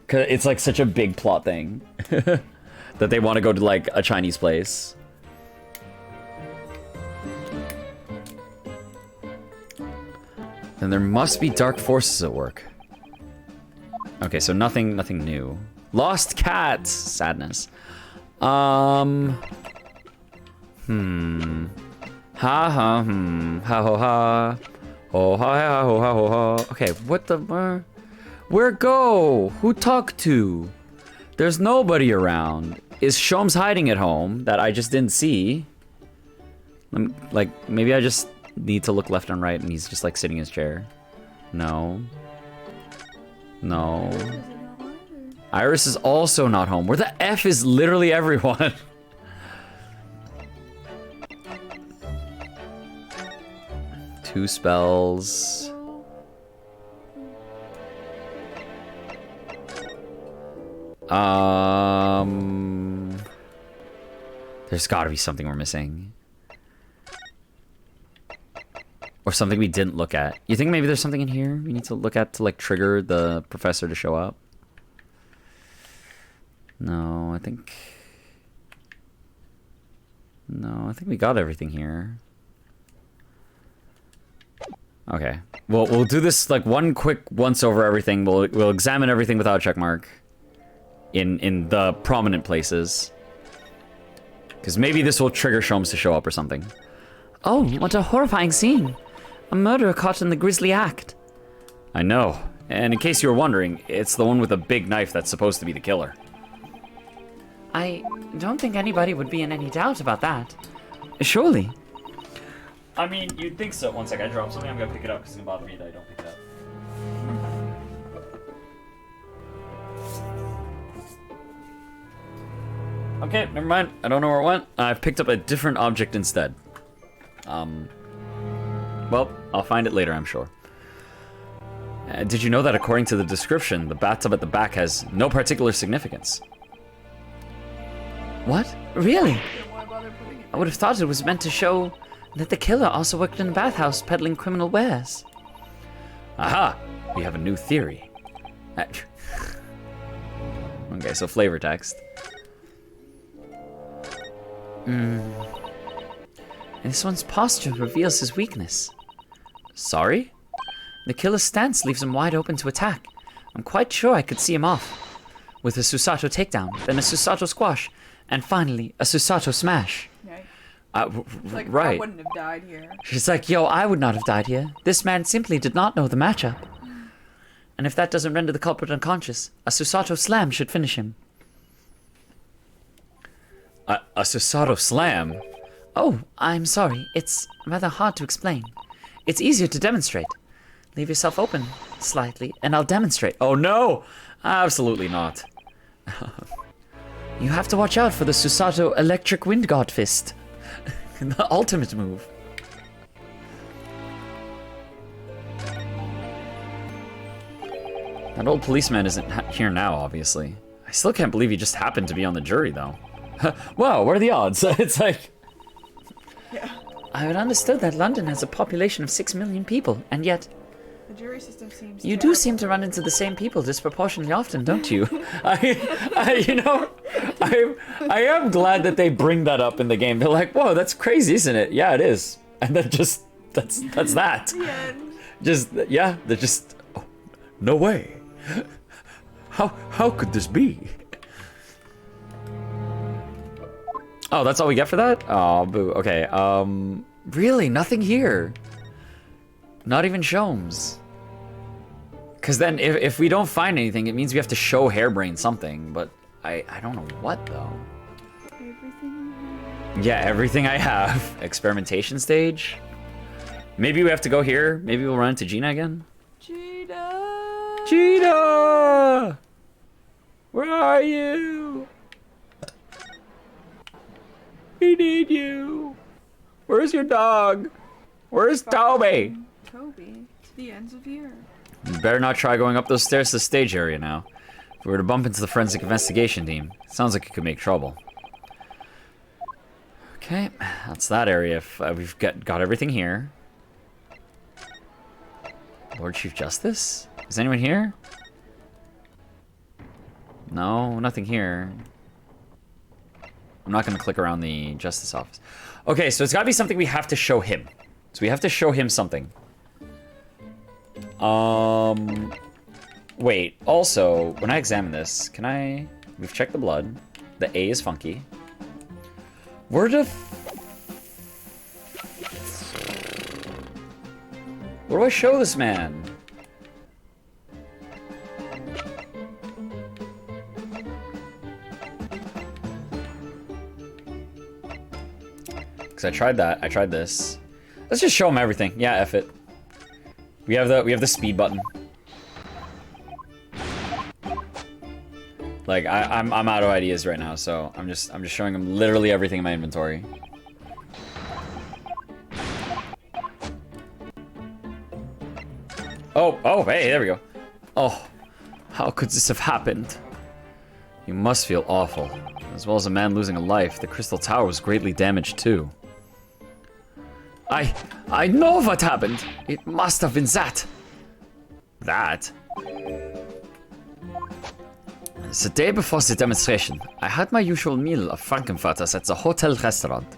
Cause it's like such a big plot thing that they want to go to like a Chinese place. Then there must be dark forces at work. Okay, so nothing new. Lost cats, sadness. Ha ha ha ho ha. Oh ha ha ho ha ho ha. Okay, what the where go? Who talked to? There's nobody around. Is Shom's hiding at home that I just didn't see? Like maybe I just need to look left and right and he's just like sitting in his chair. No. No. Iris is also not home. Where the F is literally everyone? Two spells. There's gotta be something we're missing. Or something we didn't look at. You think maybe there's something in here we need to look at to like trigger the professor to show up? No, I think we got everything here. Okay. Well, we'll do this like one quick once over everything. We'll examine everything without a check mark in the prominent places. Because maybe this will trigger Shomes to show up or something. Oh, what a horrifying scene. A murderer caught in the grisly act. I know. And in case you were wondering, it's the one with the big knife that's supposed to be the killer. I don't think anybody would be in any doubt about that. Surely. I mean, you'd think so. One sec, I dropped something. I'm gonna pick it up because it's gonna bother me that I don't pick it up. Okay, never mind. I don't know where it went. I've picked up a different object instead. Well, I'll find it later, I'm sure. Did you know that according to the description, the bathtub at the back has no particular significance? What? Really? Then why bother putting it I would have thought it was meant to show that the killer also worked in a bathhouse peddling criminal wares. Aha! We have a new theory. Okay, so flavor text. This one's posture reveals his weakness. Sorry? The killer's stance leaves him wide open to attack. I'm quite sure I could see him off. With a Susato Takedown, then a Susato Squash, and finally a Susato Smash. Right. It's like, right. I wouldn't have died here. She's like, yo, I would not have died here. This man simply did not know the matchup. And if that doesn't render the culprit unconscious, a Susato Slam should finish him. A Susato Slam? Oh, I'm sorry. It's rather hard to explain. It's easier to demonstrate. Leave yourself open slightly, and I'll demonstrate. Oh no! Absolutely not. You have to watch out for the Susato Electric Wind God Fist. The ultimate move. That old policeman isn't here now, obviously. I still can't believe he just happened to be on the jury, though. Wow, what are the odds? It's like... Yeah. I had understood that London has a population of 6 million people, and yet... The jury system seems You terrible. do seem to run into the same people disproportionately often, don't you? I am glad that they bring that up in the game. They're like, whoa, that's crazy, isn't it? Yeah, it is. And then just, that's that. The end. Just, yeah, they're just, oh, no way. How could this be? Oh, that's all we get for that? Oh, boo. Okay, really, nothing here. Not even Shomes. Because then if we don't find anything, it means we have to show Hairbrain something, but I don't know what, though. Everything. Yeah, everything I have. Experimentation stage. Maybe we have to go here. Maybe we'll run into Gina again. Cheetah. Gina! Where are you? We need you. Where's your dog? Where's Toby? Toby. To the ends of here. You better not try going up those stairs to the stage area now. If we were to bump into the forensic investigation team, it sounds like it could make trouble. Okay, that's that area. If, we've got everything here. Lord Chief Justice? Is anyone here? No, nothing here. I'm not going to click around the justice office. Okay, so it's got to be something we have to show him. So we have to show him something. Wait, also, when I examine this, can I... We've checked the blood. The A is funky. Where the... What do I show this man? Because I tried that. I tried this. Let's just show him everything. Yeah, F it. We have the speed button. Like I'm out of ideas right now, so I'm just showing him literally everything in my inventory. Oh, hey, there we go. Oh, how could this have happened? You must feel awful. As well as a man losing a life, the Crystal Tower was greatly damaged too. I know what happened. It must have been that. That? The day before the demonstration, I had my usual meal of Frankenfurters at the hotel restaurant.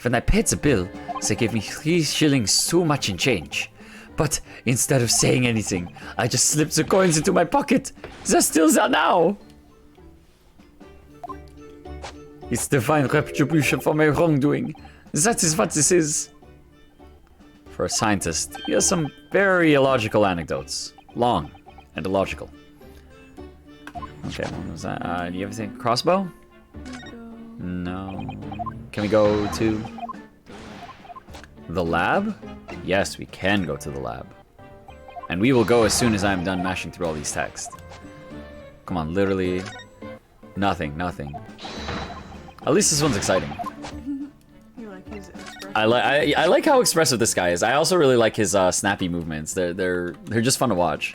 When I paid the bill, they gave me 3 shillings too much in change. But instead of saying anything, I just slipped the coins into my pocket. They're still there now. It's divine retribution for my wrongdoing. That is what this is. For a scientist, here's some very illogical anecdotes. Long and illogical. Okay, what was that? Do you have anything? Crossbow? No. Can we go to the lab? Yes, we can go to the lab. And we will go as soon as I'm done mashing through all these texts. Come on, literally nothing. At least this one's exciting. You like his expression? I like how expressive this guy is. I also really like his snappy movements. They're just fun to watch.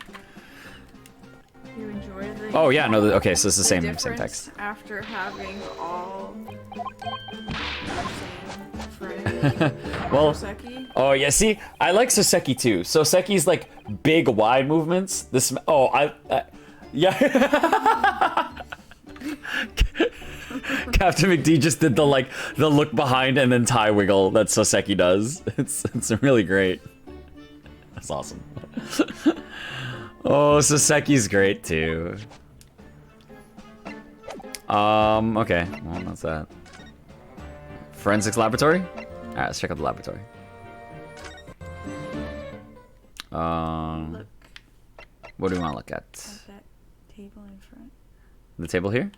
You enjoy the... Oh yeah, no. Okay, so it's the same difference text. After having all friends. Well, Soseki. oh yeah. See, I like Soseki too. Soseki's like big, wide movements. This. Oh, yeah. CaptnmcD just did the look behind and then tie wiggle that Soseki does. It's really great. That's awesome. Oh, Soseki's great too. Okay. Well, that's that. Forensics laboratory? Alright, let's check out the laboratory. Look What do we want to look at? at that table in front. The table here?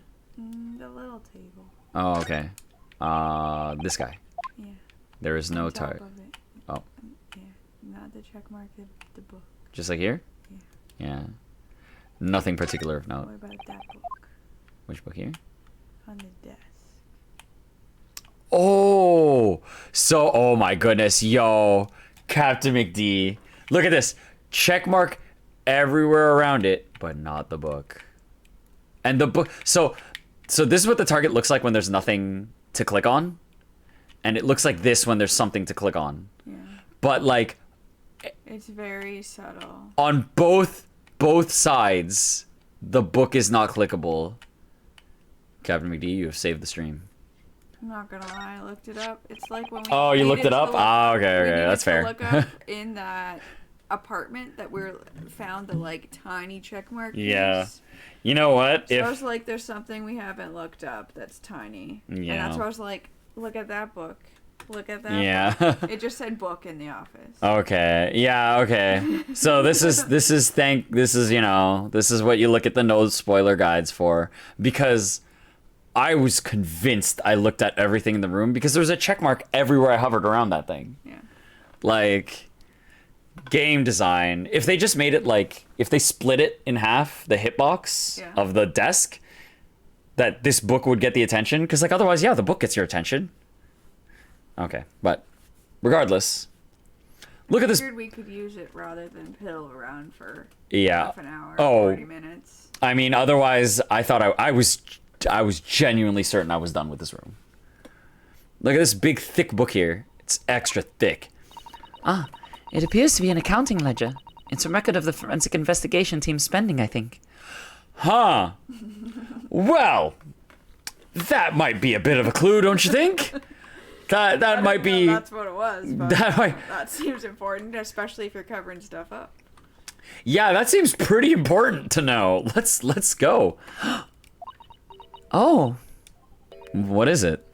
The little table. Oh, okay. This guy. Yeah. There is no On top target. of it. Oh. Yeah. Not the check mark, the book. Just like here? Yeah. Yeah. Nothing particular of note. What about that book? Which book here? On the desk. Oh! So, oh my goodness. Yo. CaptnmcD. Look at this. Check mark everywhere around it, but not the book. And the book... So this is what the target looks like when there's nothing to click on. And it looks like this when there's something to click on. Yeah. But, like... It's very subtle. On both sides, the book is not clickable. CaptnmcD, you have saved the stream. I'm not gonna lie, I looked it up. It's like when we... Oh, you looked it up? Ah, okay, we needed that's to fair. look up in that apartment that we found the, like, tiny check mark. Yeah. piece. You know what? So I was like, there's something we haven't looked up that's tiny. Yeah. And that's why I was like, look at that book. Look at that. Yeah. book. It just said book in the office. Okay. Yeah, okay. So this is you know, this is what you look at the no spoiler guides for, because I was convinced I looked at everything in the room because there was a check mark everywhere I hovered around that thing. Yeah. Like, game design. If they just made it like, if they split it in half, the hitbox Yeah. of the desk, that this book would get the attention. Because, like, otherwise, yeah, the book gets your attention. Okay, but regardless, look at this. I figured we could use it rather than piddle around for Yeah. half an hour, Oh. 40 minutes. I mean, otherwise, I thought I was genuinely certain I was done with this room. Look at this big, thick book here. It's extra thick. Ah, it appears to be an accounting ledger. It's a record of the forensic investigation team's spending, I think. Huh. Well, that might be a bit of a clue, don't you think? That might be. That's what it was. But that seems important, especially if you're covering stuff up. Yeah, that seems pretty important to know. Let's go. Oh, what is it?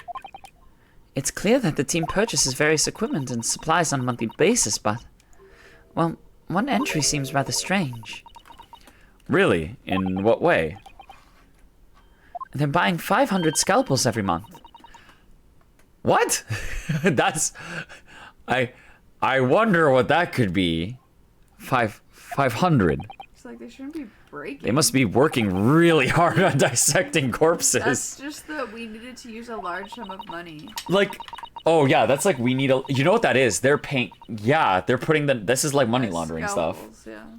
it's clear that the team purchases various equipment and supplies on a monthly basis, but, well, one entry seems rather strange. Really? In what way? They're buying 500 scalpels every month. What? That's... I wonder what that could be. 500. It's like they shouldn't be breaking. They must be working really hard on dissecting corpses. That's just that we needed to use a large sum of money. Like, oh yeah, that's like we need a... You know what that is? They're paying... Yeah, they're putting the... This is like money laundering Scalpels, stuff.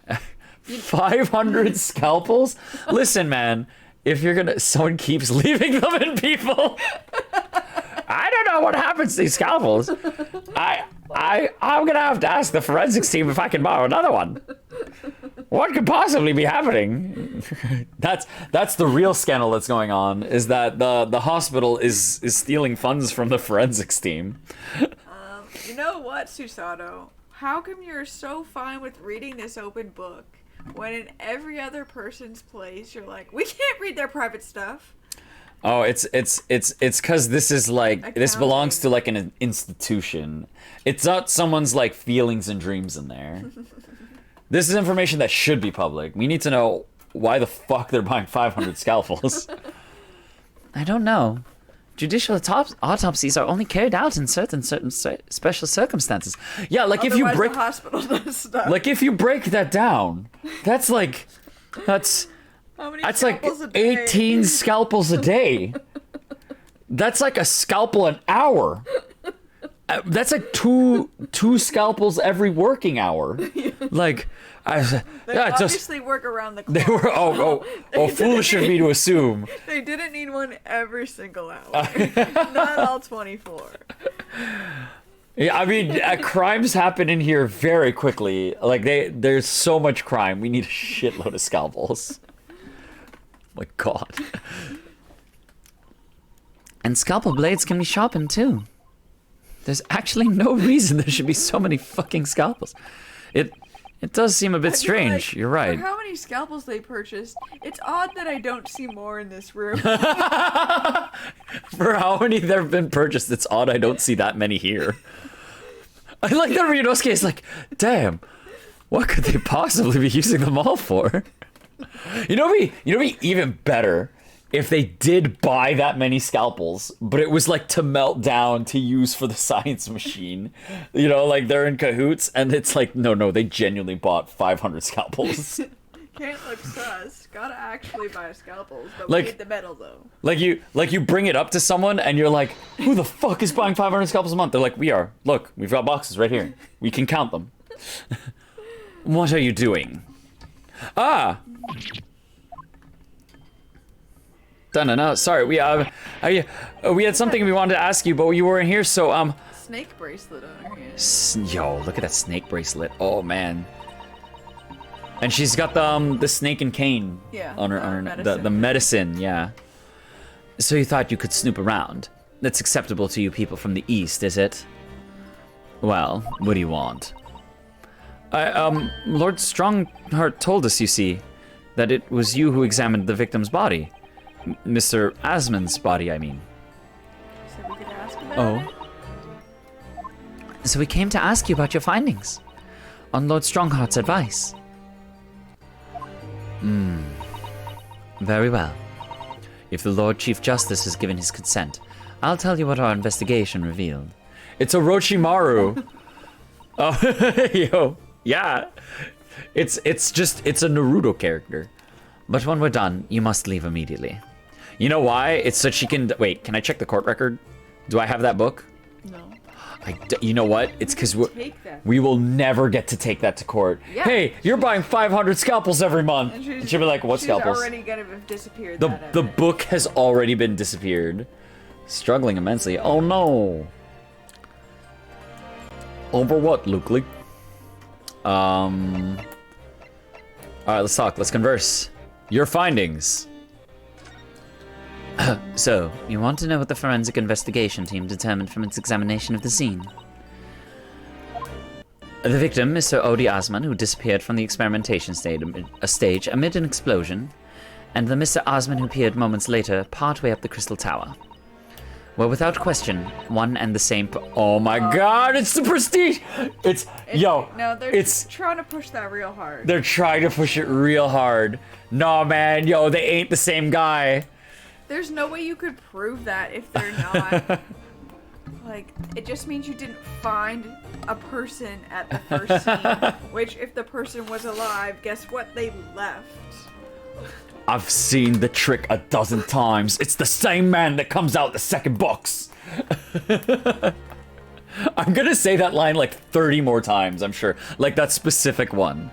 Yeah. 500 scalpels? Listen, man. If you're gonna... Someone keeps leaving them in people. I don't know what happens to these scalpels. I'm gonna have to ask the forensics team if I can borrow another one. What could possibly be happening? That's the real scandal that's going on, is that the hospital is stealing funds from the forensics team. You know what, Susato? How come you're so fine with reading this open book when in every other person's place you're like, we can't read their private stuff? Oh, it's because this is like Accounting. This belongs to like an institution. It's not someone's like feelings and dreams in there. This is information that should be public. We need to know why the fuck they're buying 500 scalpels. I don't know. Judicial autopsies are only carried out in certain special circumstances. Yeah, like Otherwise, if you break the hospital does stuff. like if you break that down, that's How many that's like scalpels a day? 18 scalpels a day. That's like a scalpel an hour. That's like two scalpels every working hour. Like, They just obviously work around the clock. they were foolish of me to assume. They didn't need one every single hour. Not all 24. Yeah, I mean, crimes happen in here very quickly. Like there's so much crime. We need a shitload of scalpels. My God. And scalpel blades can be sharpened too. There's actually no reason there should be so many fucking scalpels. It does seem a bit strange. Like, You're right. For how many scalpels they purchased, it's odd that I don't see more in this room. For how many there have been purchased, it's odd I don't see that many here. I like that Ryunosuke is like, damn, what could they possibly be using them all for? You know what would be even better? If they did buy that many scalpels, but it was like to melt down to use for the science machine. You know, like they're in cahoots, and it's like, no, they genuinely bought 500 scalpels. Can't look sus. Gotta actually buy scalpels, but Like- we need the metal though. Like you bring it up to someone, and you're like, who the fuck is buying 500 scalpels a month? They're like, we are. Look, we've got boxes right here. We can count them. What are you doing? Ah! No, sorry. We had something we wanted to ask you, but you weren't here, so Snake bracelet on her hand. Yo, look at that snake bracelet. Oh man. And she's got the snake and cane Yeah, on her medicine. the medicine, yeah. So you thought you could snoop around. That's acceptable to you people from the east, is it? Well, what do you want? Lord Strongheart told us, you see, that it was you who examined the victim's body. Mr. Asmon's body, I mean. So we could ask about Oh. it? So we came to ask you about your findings, on Lord Strongheart's advice. Very well. If the Lord Chief Justice has given his consent, I'll tell you what our investigation revealed. It's Orochimaru. Oh, yo, yeah. It's a Naruto character. But when we're done, you must leave immediately. You know why? It's so she can... Wait, can I check the court record? Do I have that book? No. You know what? It's because Take that. we will never get to take that to court. Yeah. Hey, you're buying 500 scalpels every month. And she'll be like, what scalpels? She's already gonna have disappeared. The book has already been disappeared. Struggling immensely. Oh no. Over what, Luke? Alright, let's talk. Let's converse. Your findings. So, you want to know what the forensic investigation team determined from its examination of the scene? The victim, Mr. Odi Osman, who disappeared from the experimentation stage amid an explosion, and the Mr. Osman who appeared moments later partway up the Crystal Tower, were without question one and the same. Oh my god, it's the Prestige! No, they're trying to push that real hard. They're trying to push it real hard. No, man, yo, they ain't the same guy. There's no way you could prove that if they're not. Like, it just means you didn't find a person at the first scene. Which, if the person was alive, guess what? They left. I've seen the trick a dozen times. It's the same man that comes out the second box. I'm gonna say that line like 30 more times, I'm sure. Like that specific one.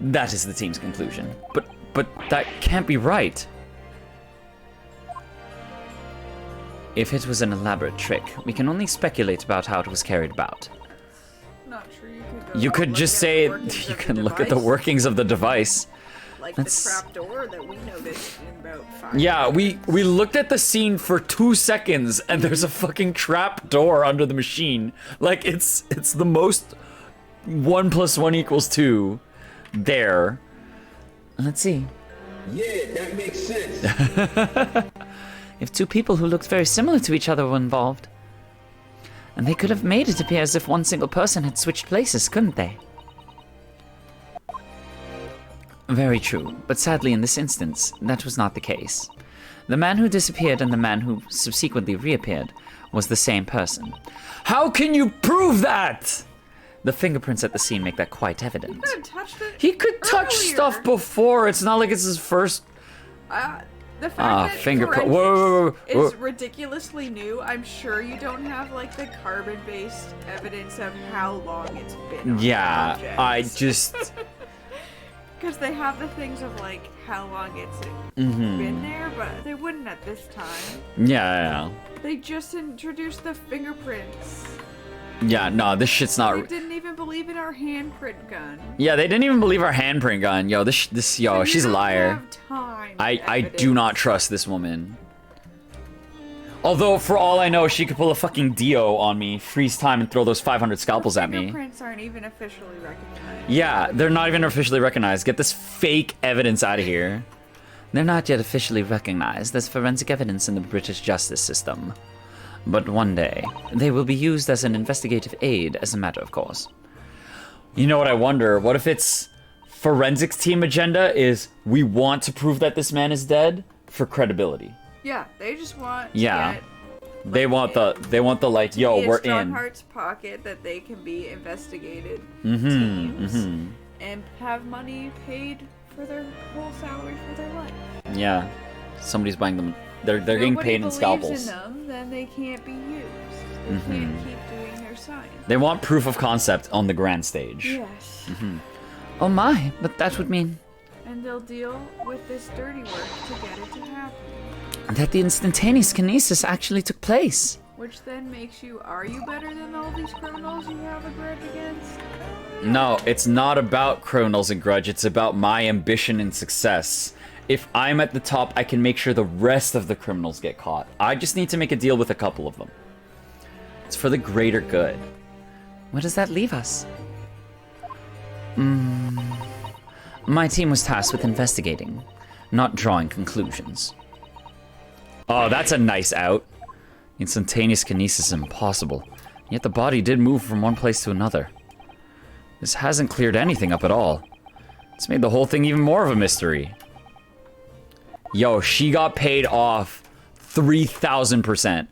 That is the team's conclusion. But that can't be right. If it was an elaborate trick, we can only speculate about how it was carried about. Not sure you could just say you can look at the workings of the device. Like the trapdoor that we noticed in about 5 Yeah, minutes. we looked at the scene for 2 seconds and there's a fucking trap door under the machine. Like it's the most 1 + 1 = 2 there. Let's see. Yeah, that makes sense. If two people who looked very similar to each other were involved, and they could have made it appear as if one single person had switched places, couldn't they? Very true, but sadly in this instance, that was not the case. The man who disappeared and the man who subsequently reappeared was the same person. How can you prove that? The fingerprints at the scene make that quite evident. He could have touched it He could touch earlier. stuff before. It's not like it's his first. The fact that fingerprint. forensics Whoa. is ridiculously new. I'm sure you don't have like the carbon-based evidence of how long it's been. Yeah, on I objects. just. Because they have the things of like how long it's been there, but they wouldn't at this time. Yeah. They just introduced the fingerprints. Yeah, no, this shit's They not. didn't even believe in our handprint gun. Yeah, they didn't even believe our handprint gun. Yo, So she's you a don't liar. have time I do not evidence. trust this woman. Although, for all I know, she could pull a fucking Dio on me, freeze time, and throw those 500 scalpels at me. Fingerprints aren't even officially recognized. Yeah, they're not even officially recognized. Get this fake evidence out of here. They're not yet officially recognized as forensic evidence in the British justice system. But one day, they will be used as an investigative aid as a matter of course. You know what I wonder? What if it's forensics team agenda is we want to prove that this man is dead for credibility. Yeah, they just want Yeah. to get They want the like, yo, be we're a strong in. heart's pocket that they can be investigated teams and have money paid for their whole salary for their life. Yeah. Somebody's buying them. They're getting Nobody paid in believes scalpels. in them, then they can't be used. They can't keep doing their science. They want proof of concept on the grand stage. Yes. Oh my, but that would mean And they'll deal with this dirty work to get it to happen. that the instantaneous kinesis actually took place. Which then makes you, are you better than all these criminals you have a grudge against? No, it's not about criminals and grudge. It's about my ambition and success. If I'm at the top, I can make sure the rest of the criminals get caught. I just need to make a deal with a couple of them. It's for the greater good. Where does that leave us? My team was tasked with investigating, not drawing conclusions. Oh, that's a nice out. Instantaneous kinesis is impossible. Yet the body did move from one place to another. This hasn't cleared anything up at all. It's made the whole thing even more of a mystery. Yo, she got paid off 3,000%.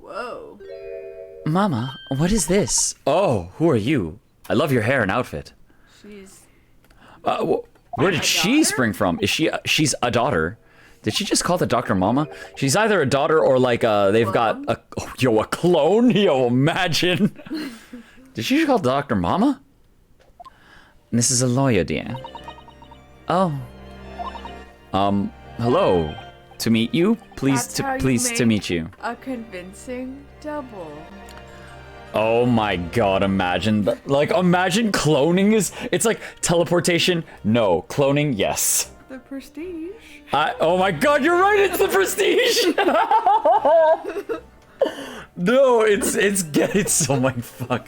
Whoa. Mama, what is this? Oh, who are you? I love your hair and outfit. She's... Where did she daughter? spring from? Is she's a daughter? Did she just call the doctor Mama? She's either a daughter or like they've got a a clone. Yo, imagine. Did she just call the doctor Mama? This is a lawyer, dear. Oh. Hello. To meet you, pleased to meet you. A convincing double. Oh my god, imagine imagine cloning it's like teleportation, no, cloning, yes. The Prestige. Oh my god, you're right, it's the Prestige. No, it's oh my fuck.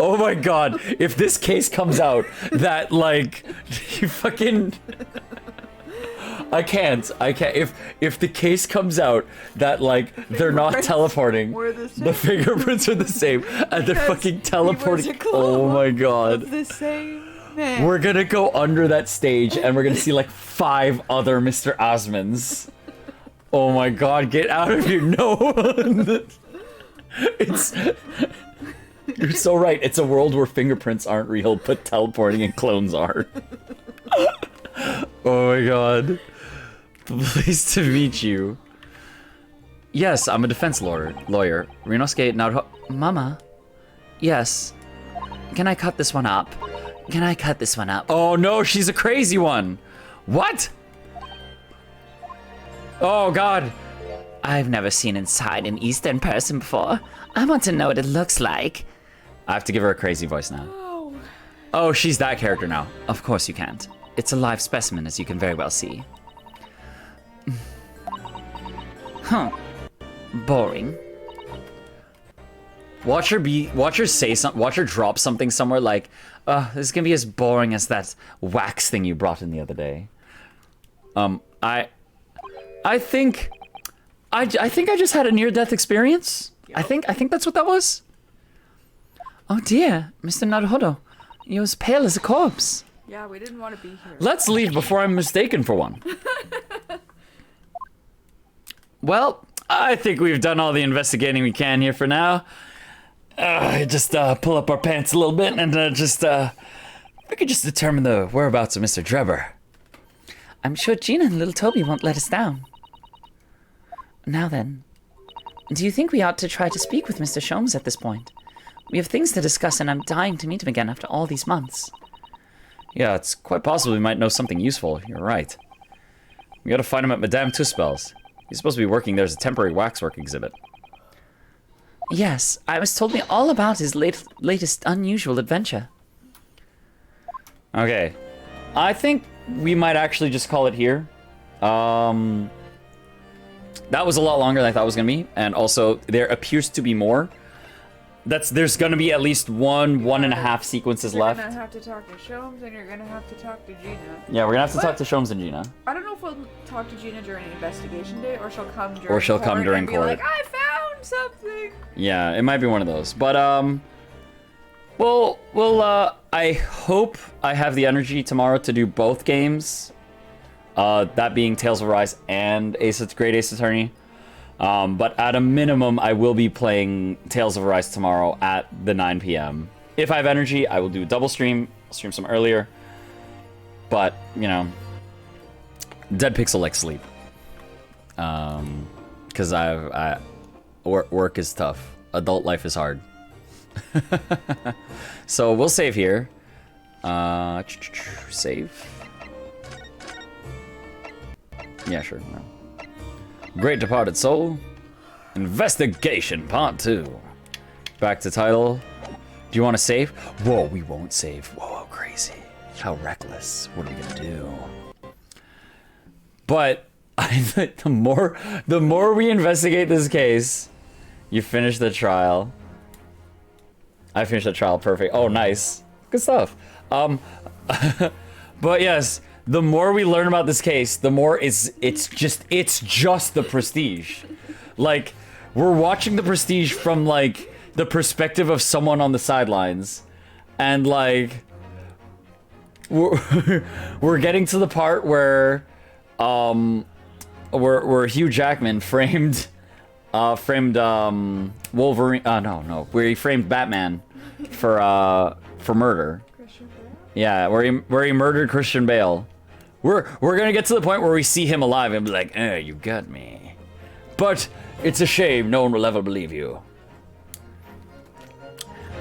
Oh my god, if this case comes out that like you fucking I can't. If the case comes out that like they're not teleporting, the fingerprints are the same, and they're fucking teleporting. Oh my god! The same man. We're gonna go under that stage, and we're gonna see like 5 other Mr. Osmonds. Oh my god! Get out of here! No. It's. You're so right. It's a world where fingerprints aren't real, but teleporting and clones are. Oh my god. Pleased to meet you. Yes, I'm a defense lawyer. Rinosuke Naruhodo. Mama? Yes. Can I cut this one up? Oh no, she's a crazy one. What? Oh god. I've never seen inside an Eastern person before. I want to know what it looks like. I have to give her a crazy voice now. Oh, she's that character now. Of course you can't. It's a live specimen, as you can very well see. Huh. Boring. Watch her say something, watch her drop something somewhere like, this is gonna be as boring as that wax thing you brought in the other day. I think I just had a near-death experience. Yep. I think that's what that was. Oh dear, Mr. Naruhodo. You're as pale as a corpse. Yeah, we didn't want to be here. Let's leave before I'm mistaken for one. Well, I think we've done all the investigating we can here for now. Just pull up our pants a little bit and we could just determine the whereabouts of Mr. Drebber. I'm sure Gina and little Toby won't let us down. Now then, do you think we ought to try to speak with Mr. Sholmes at this point? We have things to discuss and I'm dying to meet him again after all these months. Yeah, it's quite possible we might know something useful. You're right. We gotta find him at Madame Tuspel's. He's supposed to be working there as a temporary waxwork exhibit. Yes, I was told me all about his latest unusual adventure. Okay. I think we might actually just call it here. That was a lot longer than I thought it was gonna be, and also there appears to be more. There's gonna be at least 1.5 sequences left. You're gonna have to talk to Sholmes and you're gonna have to talk to Gina. Yeah, we're gonna have to talk to Sholmes and Gina. I don't know if we'll talk to Gina during investigation day or she'll come during court. Be like, I found something. Yeah, it might be one of those. But I hope I have the energy tomorrow to do both games. That being Tales of Arise and Great Ace Attorney. But at a minimum, I will be playing Tales of Arise tomorrow at the 9 p.m. If I have energy, I will do a double stream. I'll stream some earlier. But, you know, Dead Pixel likes sleep. Because work is tough. Adult life is hard. So we'll save here. Save. Yeah, sure. No. Great Departed Soul. Investigation Part 2. Back to title. Do you want to save? Whoa, we won't save. Whoa, how crazy. How reckless. What are we gonna do? But I think the more we investigate this case, you finish the trial. I finished the trial, perfect. Oh, nice. Good stuff. But yes, the more we learn about this case, the more it's just the Prestige. Like, we're watching the Prestige from like the perspective of someone on the sidelines, and like we're getting to the part where Hugh Jackman framed Wolverine. Where he framed Batman for murder. Yeah, where he murdered Christian Bale We're gonna get to the point where we see him alive and be like, eh, you got me. But it's a shame no one will ever believe you.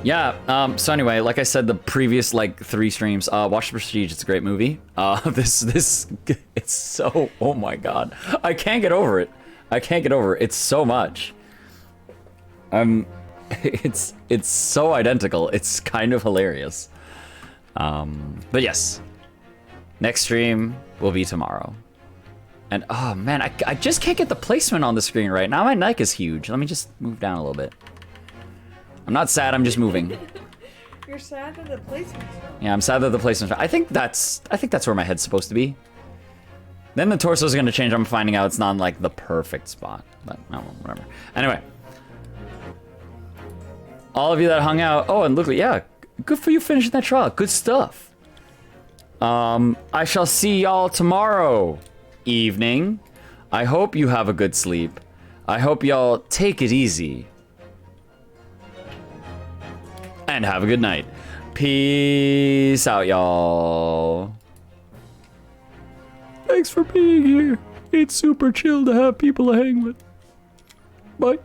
Yeah, so anyway, like I said, the previous, like, 3 streams, watch The Prestige, it's a great movie. It's so, oh my god. I can't get over it. I can't get over it. It's so much. It's so identical. It's kind of hilarious. But yes. Next stream will be tomorrow. And, oh man, I just can't get the placement on the screen right now. My neck is huge. Let me just move down a little bit. I'm not sad, I'm just moving. You're sad that the placement's wrong. Yeah, I'm sad that the placement's wrong. I think that's where my head's supposed to be. Then the torso's gonna change. I'm finding out it's not in, like, the perfect spot. But, oh, whatever. Anyway. All of you that hung out. Oh, and look, yeah, good for you finishing that trial. Good stuff. I shall see y'all tomorrow evening. I hope you have a good sleep. I hope y'all take it easy. And have a good night. Peace out, y'all. Thanks for being here. It's super chill to have people to hang with. Bye.